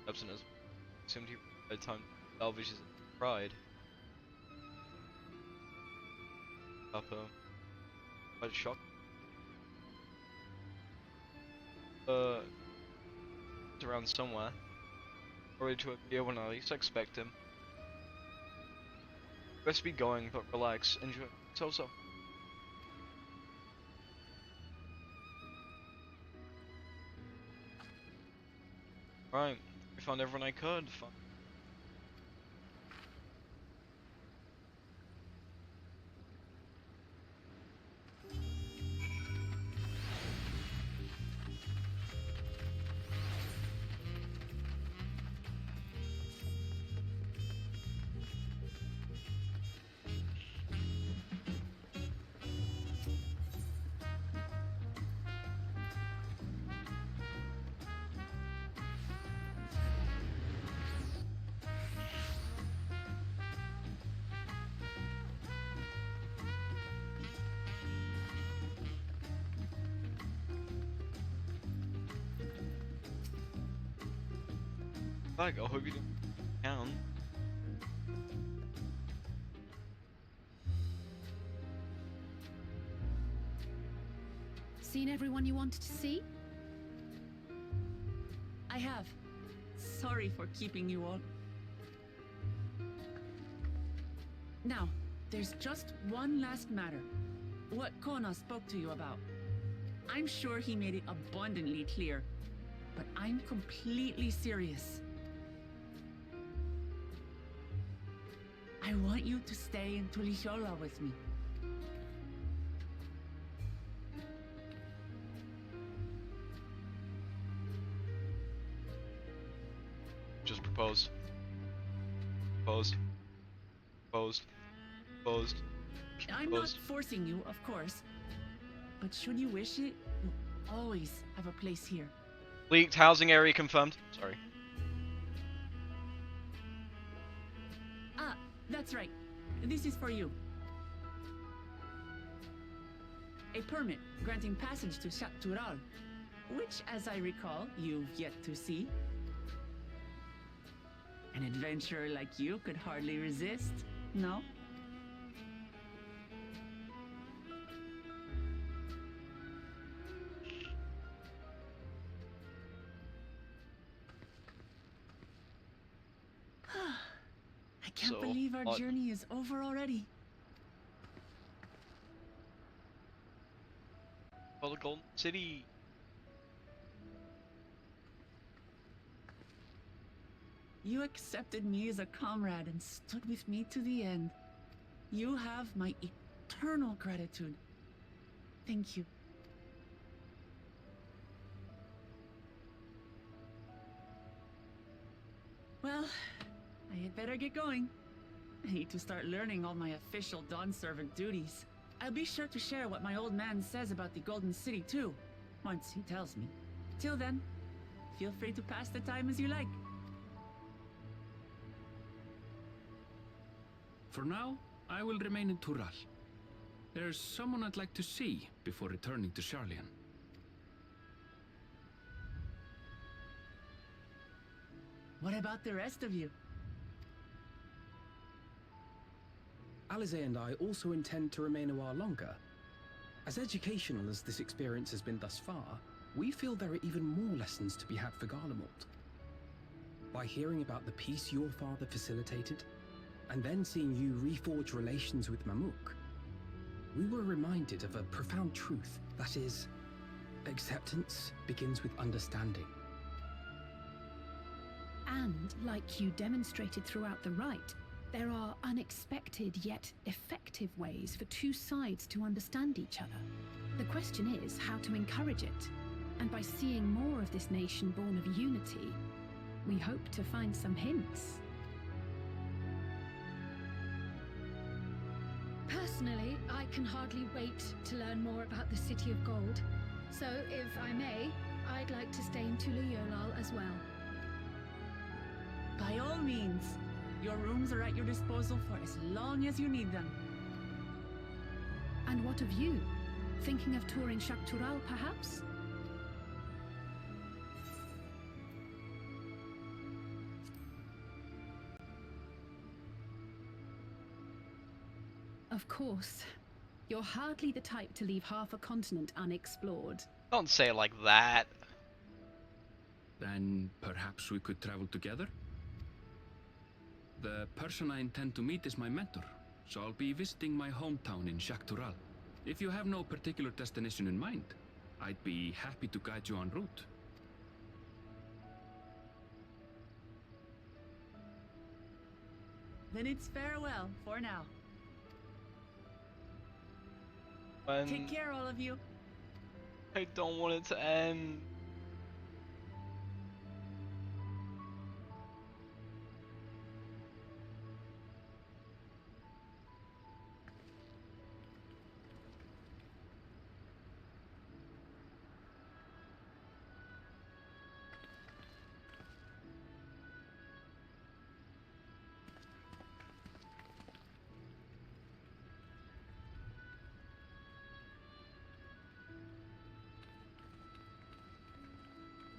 abstinence. Assumed he had time to salvage his pride. Upper. Quite shocked. It's around somewhere. Ready to appear when I least expect him. Best be going, but relax, enjoy. So. Right, we found everyone I could. Fun. I hope you didn't count. Seen everyone you wanted to see? I have. Sorry for keeping you all. Now, there's just one last matter. What Kona spoke to you about. I'm sure he made it abundantly clear, but I'm completely serious. I want you to stay in Tulishola with me. Just proposed. Proposed. Proposed. Proposed. I'm not forcing you, of course. But should you wish it, you'll always have a place here. Leaked housing area confirmed. Sorry. Ah, that's right. This is for you. A permit granting passage to Tural, which, as I recall, you've yet to see. An adventurer like you could hardly resist, no? I can't believe our journey is over already. For the Golden City. You accepted me as a comrade and stood with me to the end. You have my eternal gratitude. Thank you. Well, I had better get going. I need to start learning all my official Dawn servant duties. I'll be sure to share what my old man says about the Golden City too, once he tells me. Till then, feel free to pass the time as you like. For now, I will remain in Tural. There's someone I'd like to see before returning to Sharlayan. What about the rest of you? Alize and I also intend to remain a while longer. As educational as this experience has been thus far, we feel there are even more lessons to be had for Garlemald. By hearing about the peace your father facilitated, and then seeing you reforge relations with Mamuk, we were reminded of a profound truth, that is, acceptance begins with understanding. And, like you demonstrated throughout the rite, There are unexpected yet effective ways for two sides to understand each other. The question is how to encourage it. And by seeing more of this nation born of unity, we hope to find some hints. Personally, I can hardly wait to learn more about the City of Gold. So, if I may, I'd like to stay in Tulu-Yolal as well. By all means. Your rooms are at your disposal for as long as you need them. And what of you? Thinking of touring Shaktural, perhaps? Of course. You're hardly the type to leave half a continent unexplored. Don't say it like that. Then perhaps we could travel together? The person I intend to meet is my mentor, so I'll be visiting my hometown in Shaktural. If you have no particular destination in mind, I'd be happy to guide you en route. Then it's farewell for now. Take care, all of you. I don't want it to end.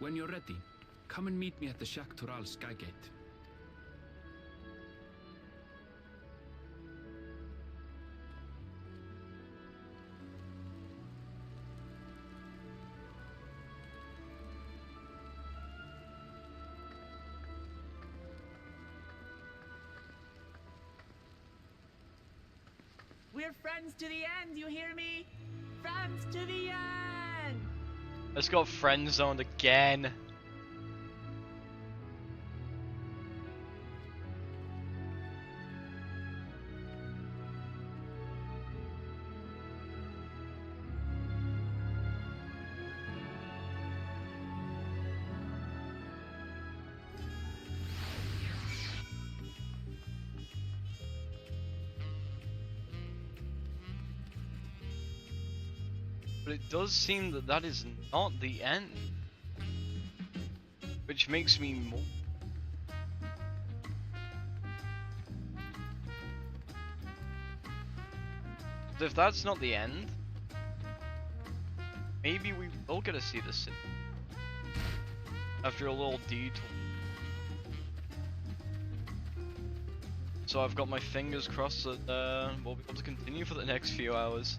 When you're ready, come and meet me at the Shaktural Skygate. We're friends to the end, you hear me? Friends to the end! Let's go friend zoned again. But it does seem that that is not the end, which makes me more. But if that's not the end, maybe we will get to see the city after a little detour. So I've got my fingers crossed that we'll be able to continue for the next few hours.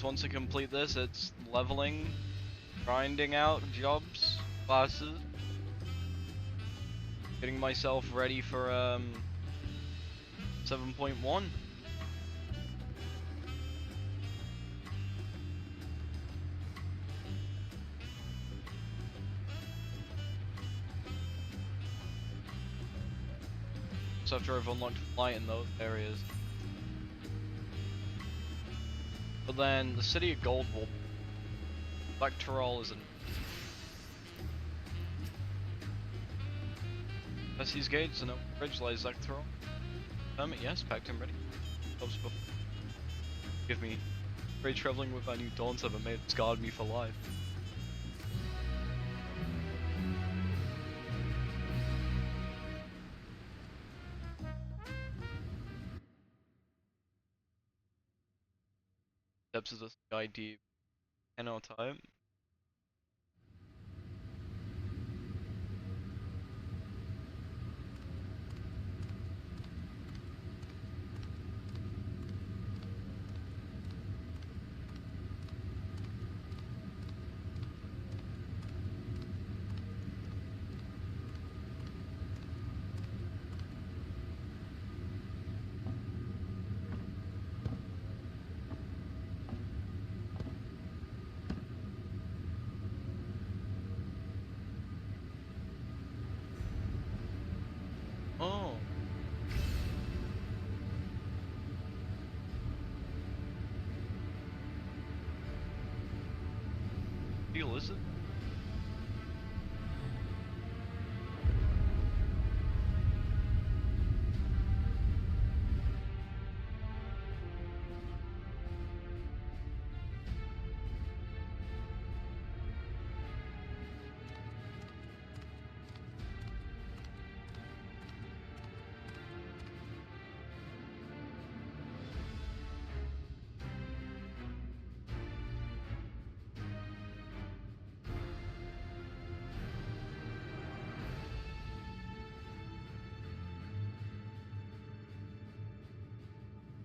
Once I complete this, it's leveling, grinding out jobs, classes, getting myself ready for 7.1. So after I've unlocked flight in those areas. But then the City of Gold will... Electoral isn't... That's these gates and bridge lies Electoral. Permit, yes, packed and ready. Give me. Great traveling with my new Dawntrail, but it's guarded me for life. Steps of the sky deep. NO type. potential, is it?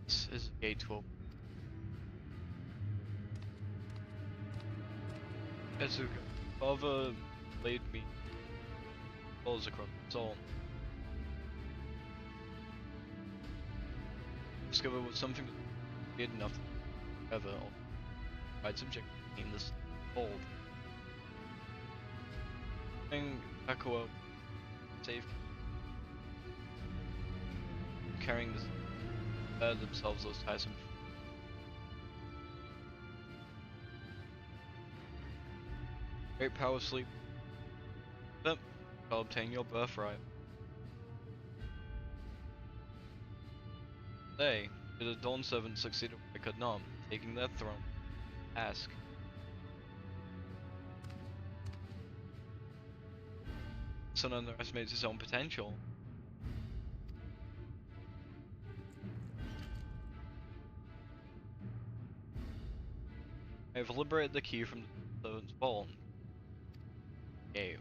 This is a gate 12. As a father laid me balls across the soul. Discover was something weird enough to ever provide subject in this fold. Saying Aqua safe carrying this themselves those ties. Great power sleep. But shall obtain your birthright. They, did a Dawn servant succeed I could not, taking their throne? Ask. Son underestimates his own potential. I have liberated the key from the servant's vault. Okay.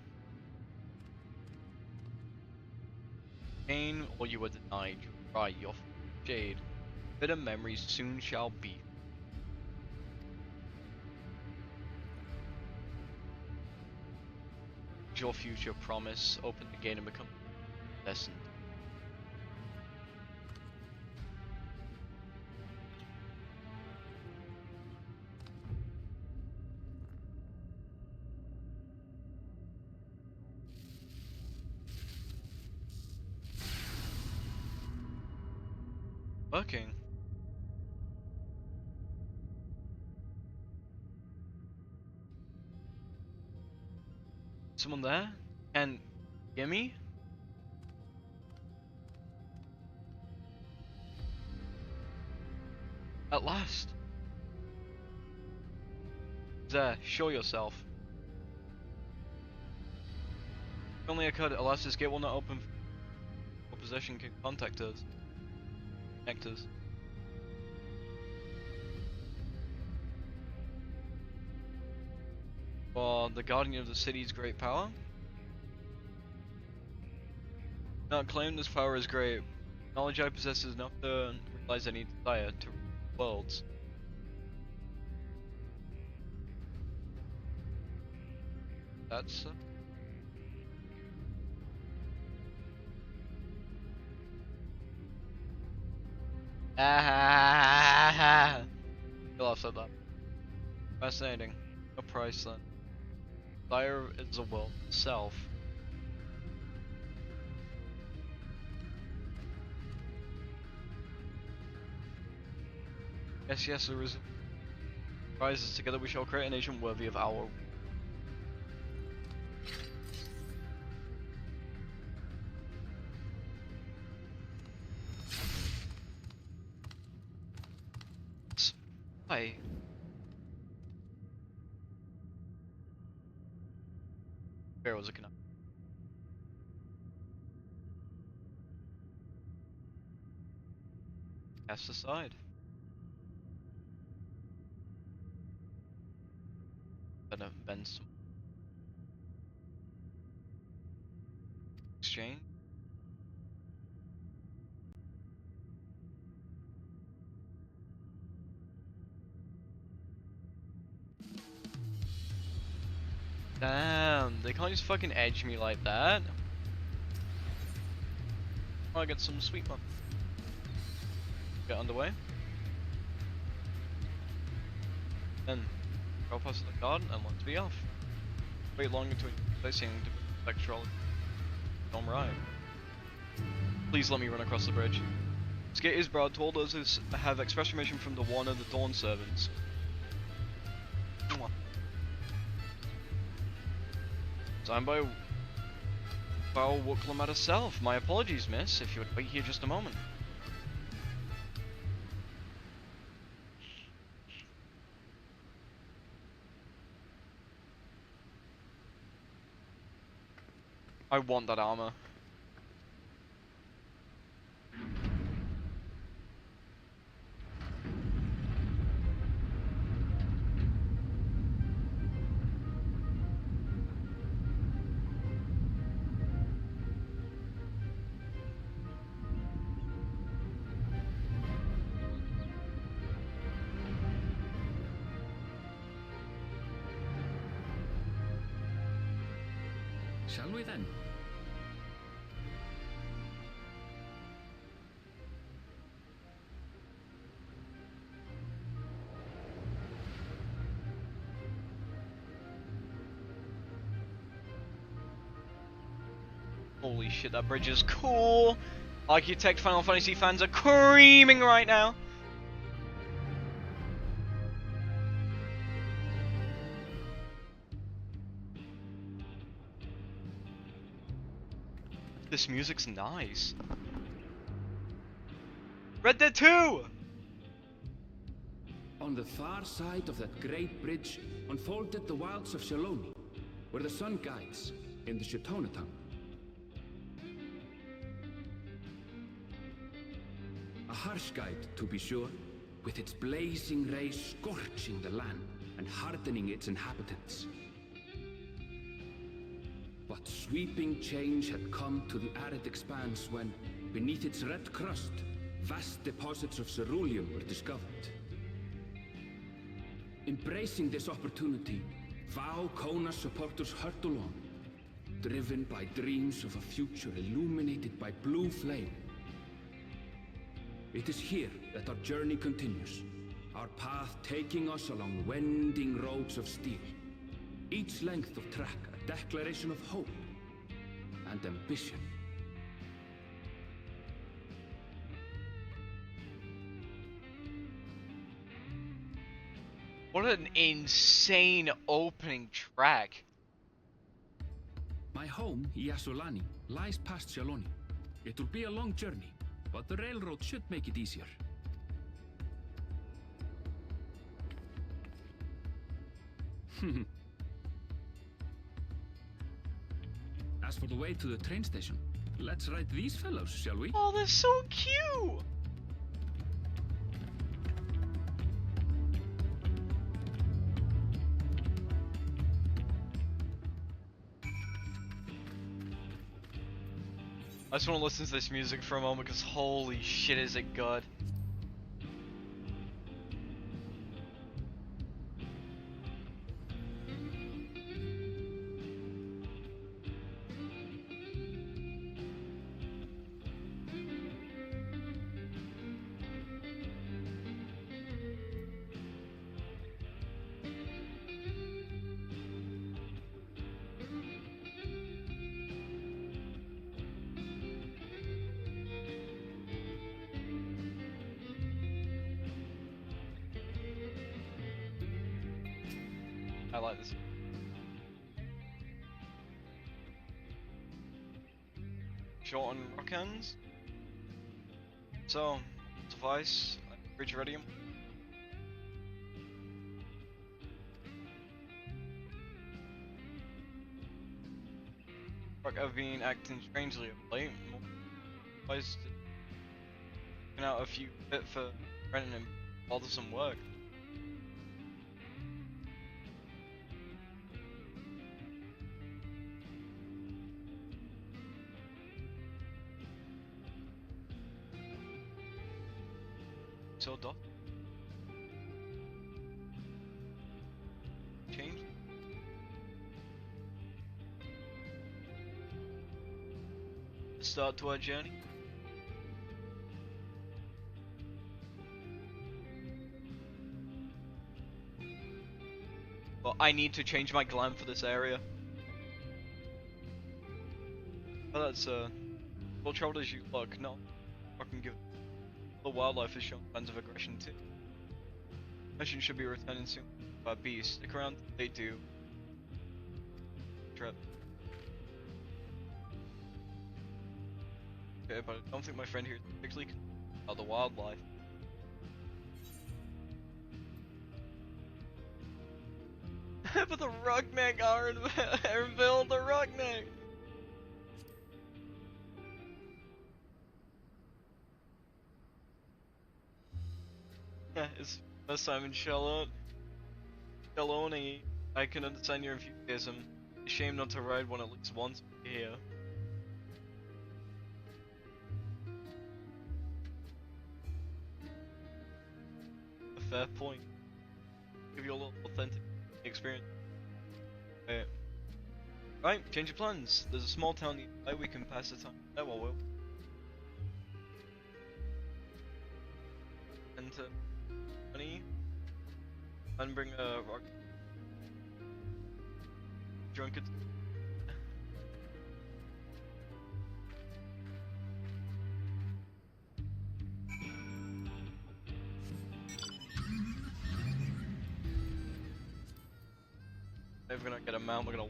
Gain or you are denied. Right, your shade. Bitter memories soon shall be. Your future promise. Open the gate and become destined. Working. Someone there? Can hear me? At last. There, show yourself. If only I could, alas this gate will not open. Opposition can contact us. Actors. For the guardian of the city's great power? Not claim this power is great. Knowledge I possess is enough to realize any desire to rule worlds. That's You'll have said that. Fascinating. No price then. Desire is a world itself. Yes, there is prizes. Together we shall create a nation worthy of our. Why? Where was it gonna? Cast aside. Gonna bend some exchange. Damn, they can't just fucking edge me like that. Oh, I get some sweet one. Get underway. Then, go past the garden and let's be off. Wait long until placing the spectral Dome Ride. Please let me run across the bridge. Skate Isbrad told us to have express permission from the one of the Dawn servants. Signed by Lamat herself. My apologies, miss, if you would wait here just a moment. I want that armor. Shall we then? Holy shit, that bridge is cool! Architect Final Fantasy fans are creaming right now! This music's nice. Red Dead 2! On the far side of that great bridge unfolded the wilds of Shaloni, where the sun guides in the Shatona tongue. A harsh guide, to be sure, with its blazing rays scorching the land and hardening its inhabitants. But sweeping change had come to the arid expanse when, beneath its red crust, vast deposits of ceruleum were discovered. Embracing this opportunity, Vau Kona's supporters hurtled on, driven by dreams of a future illuminated by blue flame. It is here that our journey continues, our path taking us along winding roads of steel. Each length of track a declaration of hope and ambition. What an insane opening track. My home, Yasulani, lies past Shaloni. It will be a long journey, but the railroad should make it easier. As for the way to the train station, let's ride these fellows, shall we? Oh, they're so cute! I just want to listen to this music for a moment because holy shit is it good. I like this. Short on rock ends. So, device, bridge ready. Rock have been acting strangely of late. Advised to out a few bit for Brennan and bothersome work. So doc. Change. Start to our journey. Well, I need to change my glam for this area. Oh, that's well traveled as you look. No, I can give. The wildlife has shown signs of aggression too. Mission should be returning soon. Beast, stick around. They do. Trip. Okay, but I don't think my friend here is particularly about the wildlife. But the Rugneck are in Aaronville, the Rugneck! Yeah, it's first time in Charlotte. Shaloni, I can understand your enthusiasm. It's a shame not to ride one at least once here. A fair point. Give you a little authentic experience. Right, change of plans. There's a small town nearby we can pass the time there while we're... Enter... Money. And bring a rock... Drunkard... If we're gonna get a mount, we're gonna...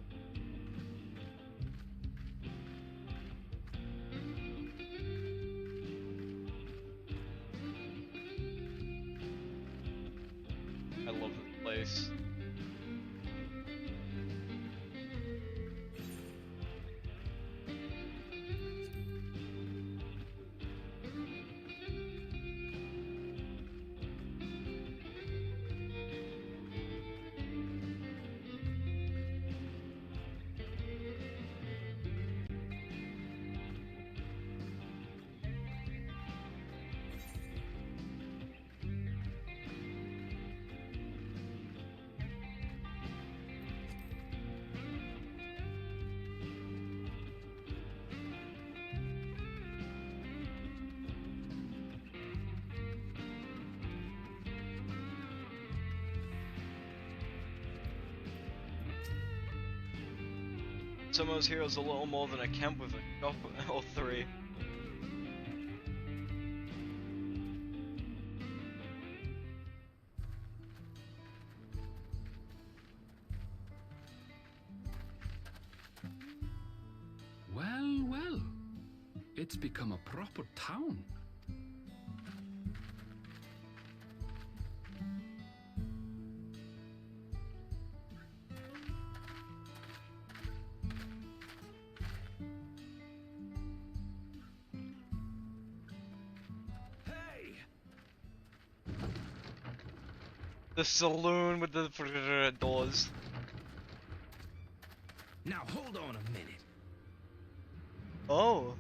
I love this place. Some of those heroes a little more than a camp with a shop or three. Well, well. It's become a proper town. The saloon with the doors. Now hold on a minute. Oh.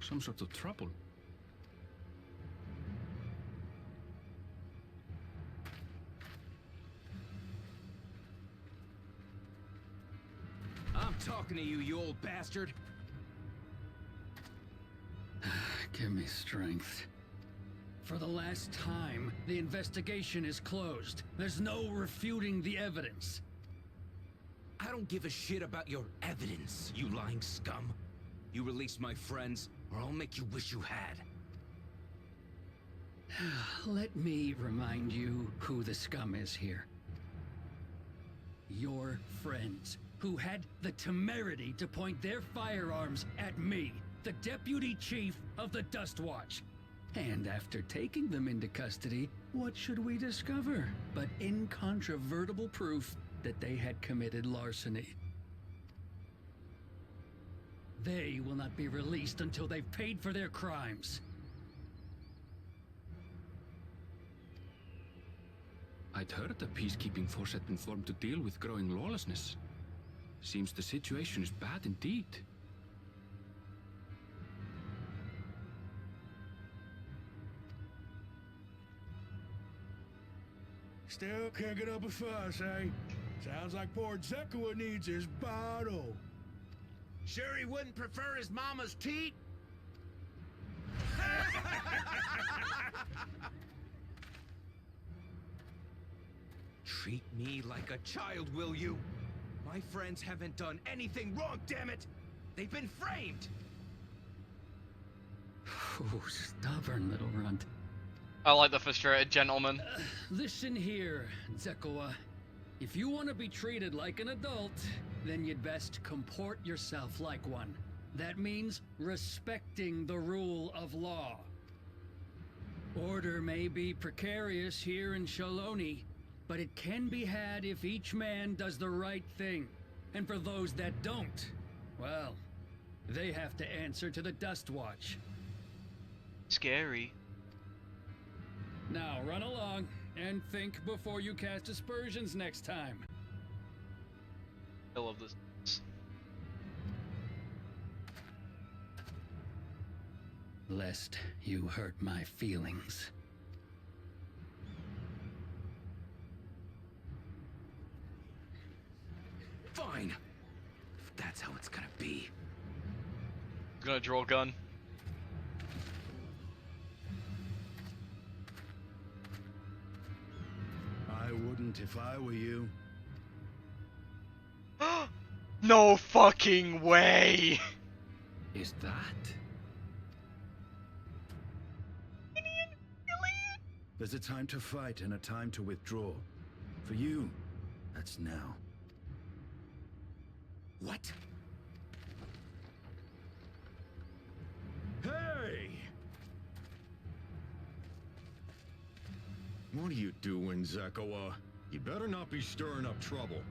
Some sort of trouble. I'm talking to you, you old bastard. Give me strength. For the last time, the investigation is closed. There's no refuting the evidence. I don't give a shit about your evidence, you lying scum. You release my friends, or I'll make you wish you had. Let me remind you who the scum is here. Your friends, who had the temerity to point their firearms at me, the deputy chief of the Dust Watch. And after taking them into custody, what should we discover but incontrovertible proof that they had committed larceny? They will not be released until they've paid for their crimes. I'd heard the peacekeeping force had been formed to deal with growing lawlessness. Seems the situation is bad indeed. Still can't get up a fuss, eh? Sounds like poor Zekua needs his bottle. Sure he wouldn't prefer his mama's teat? Treat me like a child, will you? My friends haven't done anything wrong, damn it! They've been framed! Oh, stubborn little runt. I like the frustrated gentleman. Listen here, Zekua. If you want to be treated like an adult, then you'd best comport yourself like one. That means respecting the rule of law. Order may be precarious here in Shaloni, but it can be had if each man does the right thing. And for those that don't, well, they have to answer to the Dustwatch. Scary. Now run along and think before you cast aspersions next time. I love this. Lest you hurt my feelings. Fine. If that's how it's gonna be. Gonna draw a gun. I wouldn't if I were you. No fucking way! Is that? There's a time to fight and a time to withdraw. For you, that's now. What? Hey! What are you doing, Zekawa? You better not be stirring up trouble.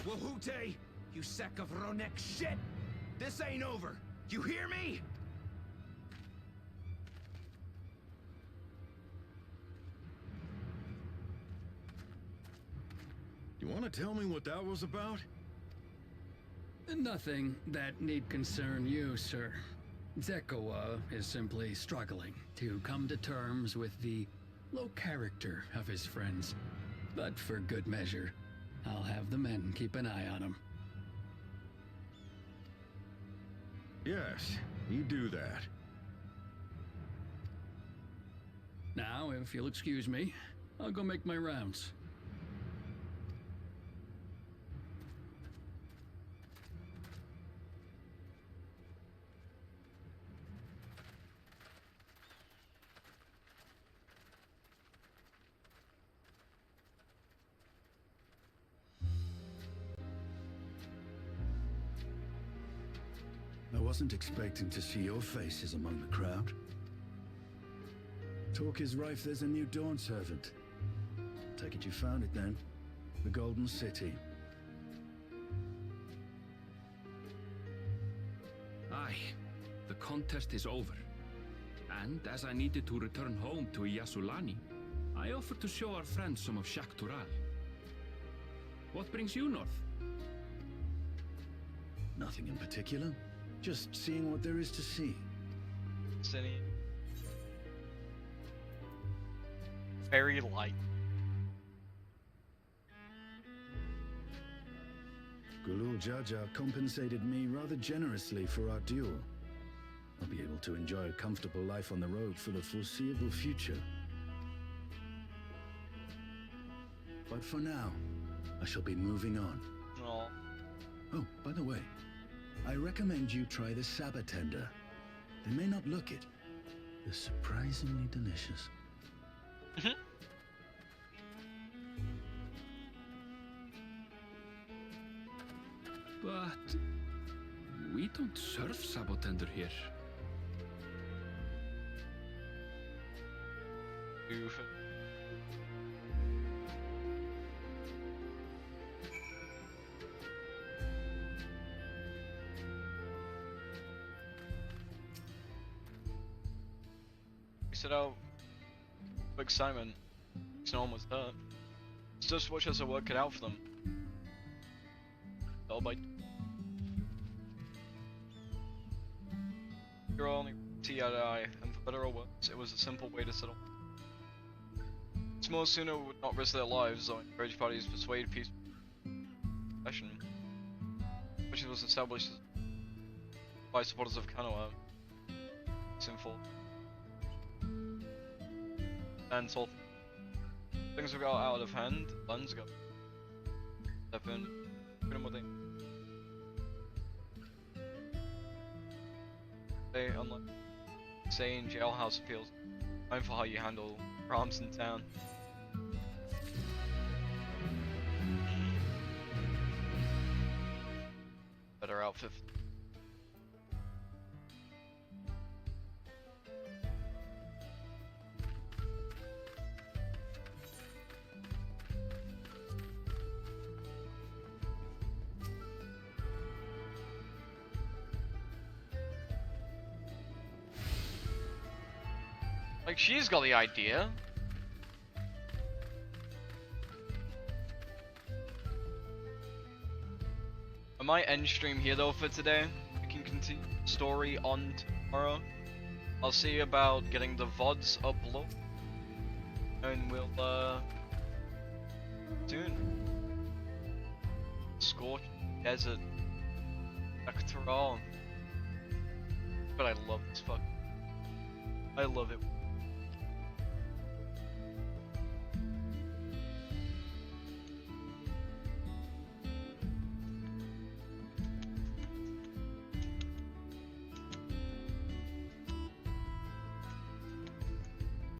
Wahute, you sack of Ronek shit! This ain't over! You hear me? You want to tell me what that was about? Nothing that need concern you, sir. Zekawa is simply struggling to come to terms with the low character of his friends. But for good measure, I'll have the men keep an eye on him. Yes, you do that. Now, if you'll excuse me, I'll go make my rounds. I wasn't expecting to see your faces among the crowd. Talk is rife there's a new Dawn servant. Take it you found it then. The Golden City. Aye, the contest is over. And as I needed to return home to Yasulani, I offered to show our friends some of Shaktural. What brings you north? Nothing in particular. Just seeing what there is to see. City. Very light. Gulul Jaja compensated me rather generously for our duel. I'll be able to enjoy a comfortable life on the road for the foreseeable future. But for now, I shall be moving on. Aww. Oh, by the way, I recommend you try the Sabatender. They may not look it. They're surprisingly delicious. But we don't serve Sabotender here. Oof. Set out Big Simon. No one was hurt. It's just watch as I work it out for them. All by you're only see eye to eye, and for better or worse, it was a simple way to settle. Small sooner would not risk their lives, though encourage parties to persuade peace session, which was established by supporters of Kanoa. Sinful. And so things will go out of hand, guns go. Step in, put in what they unlike say in jailhouse appeals, mindful how you handle problems in town. outfit. Like, she's got the idea. I might end stream here though for today. We can continue the story on tomorrow. I'll see about getting the VODs uploaded. And we'll, soon. Scorched Desert. Dawntrail. But I love this fuck. I love it.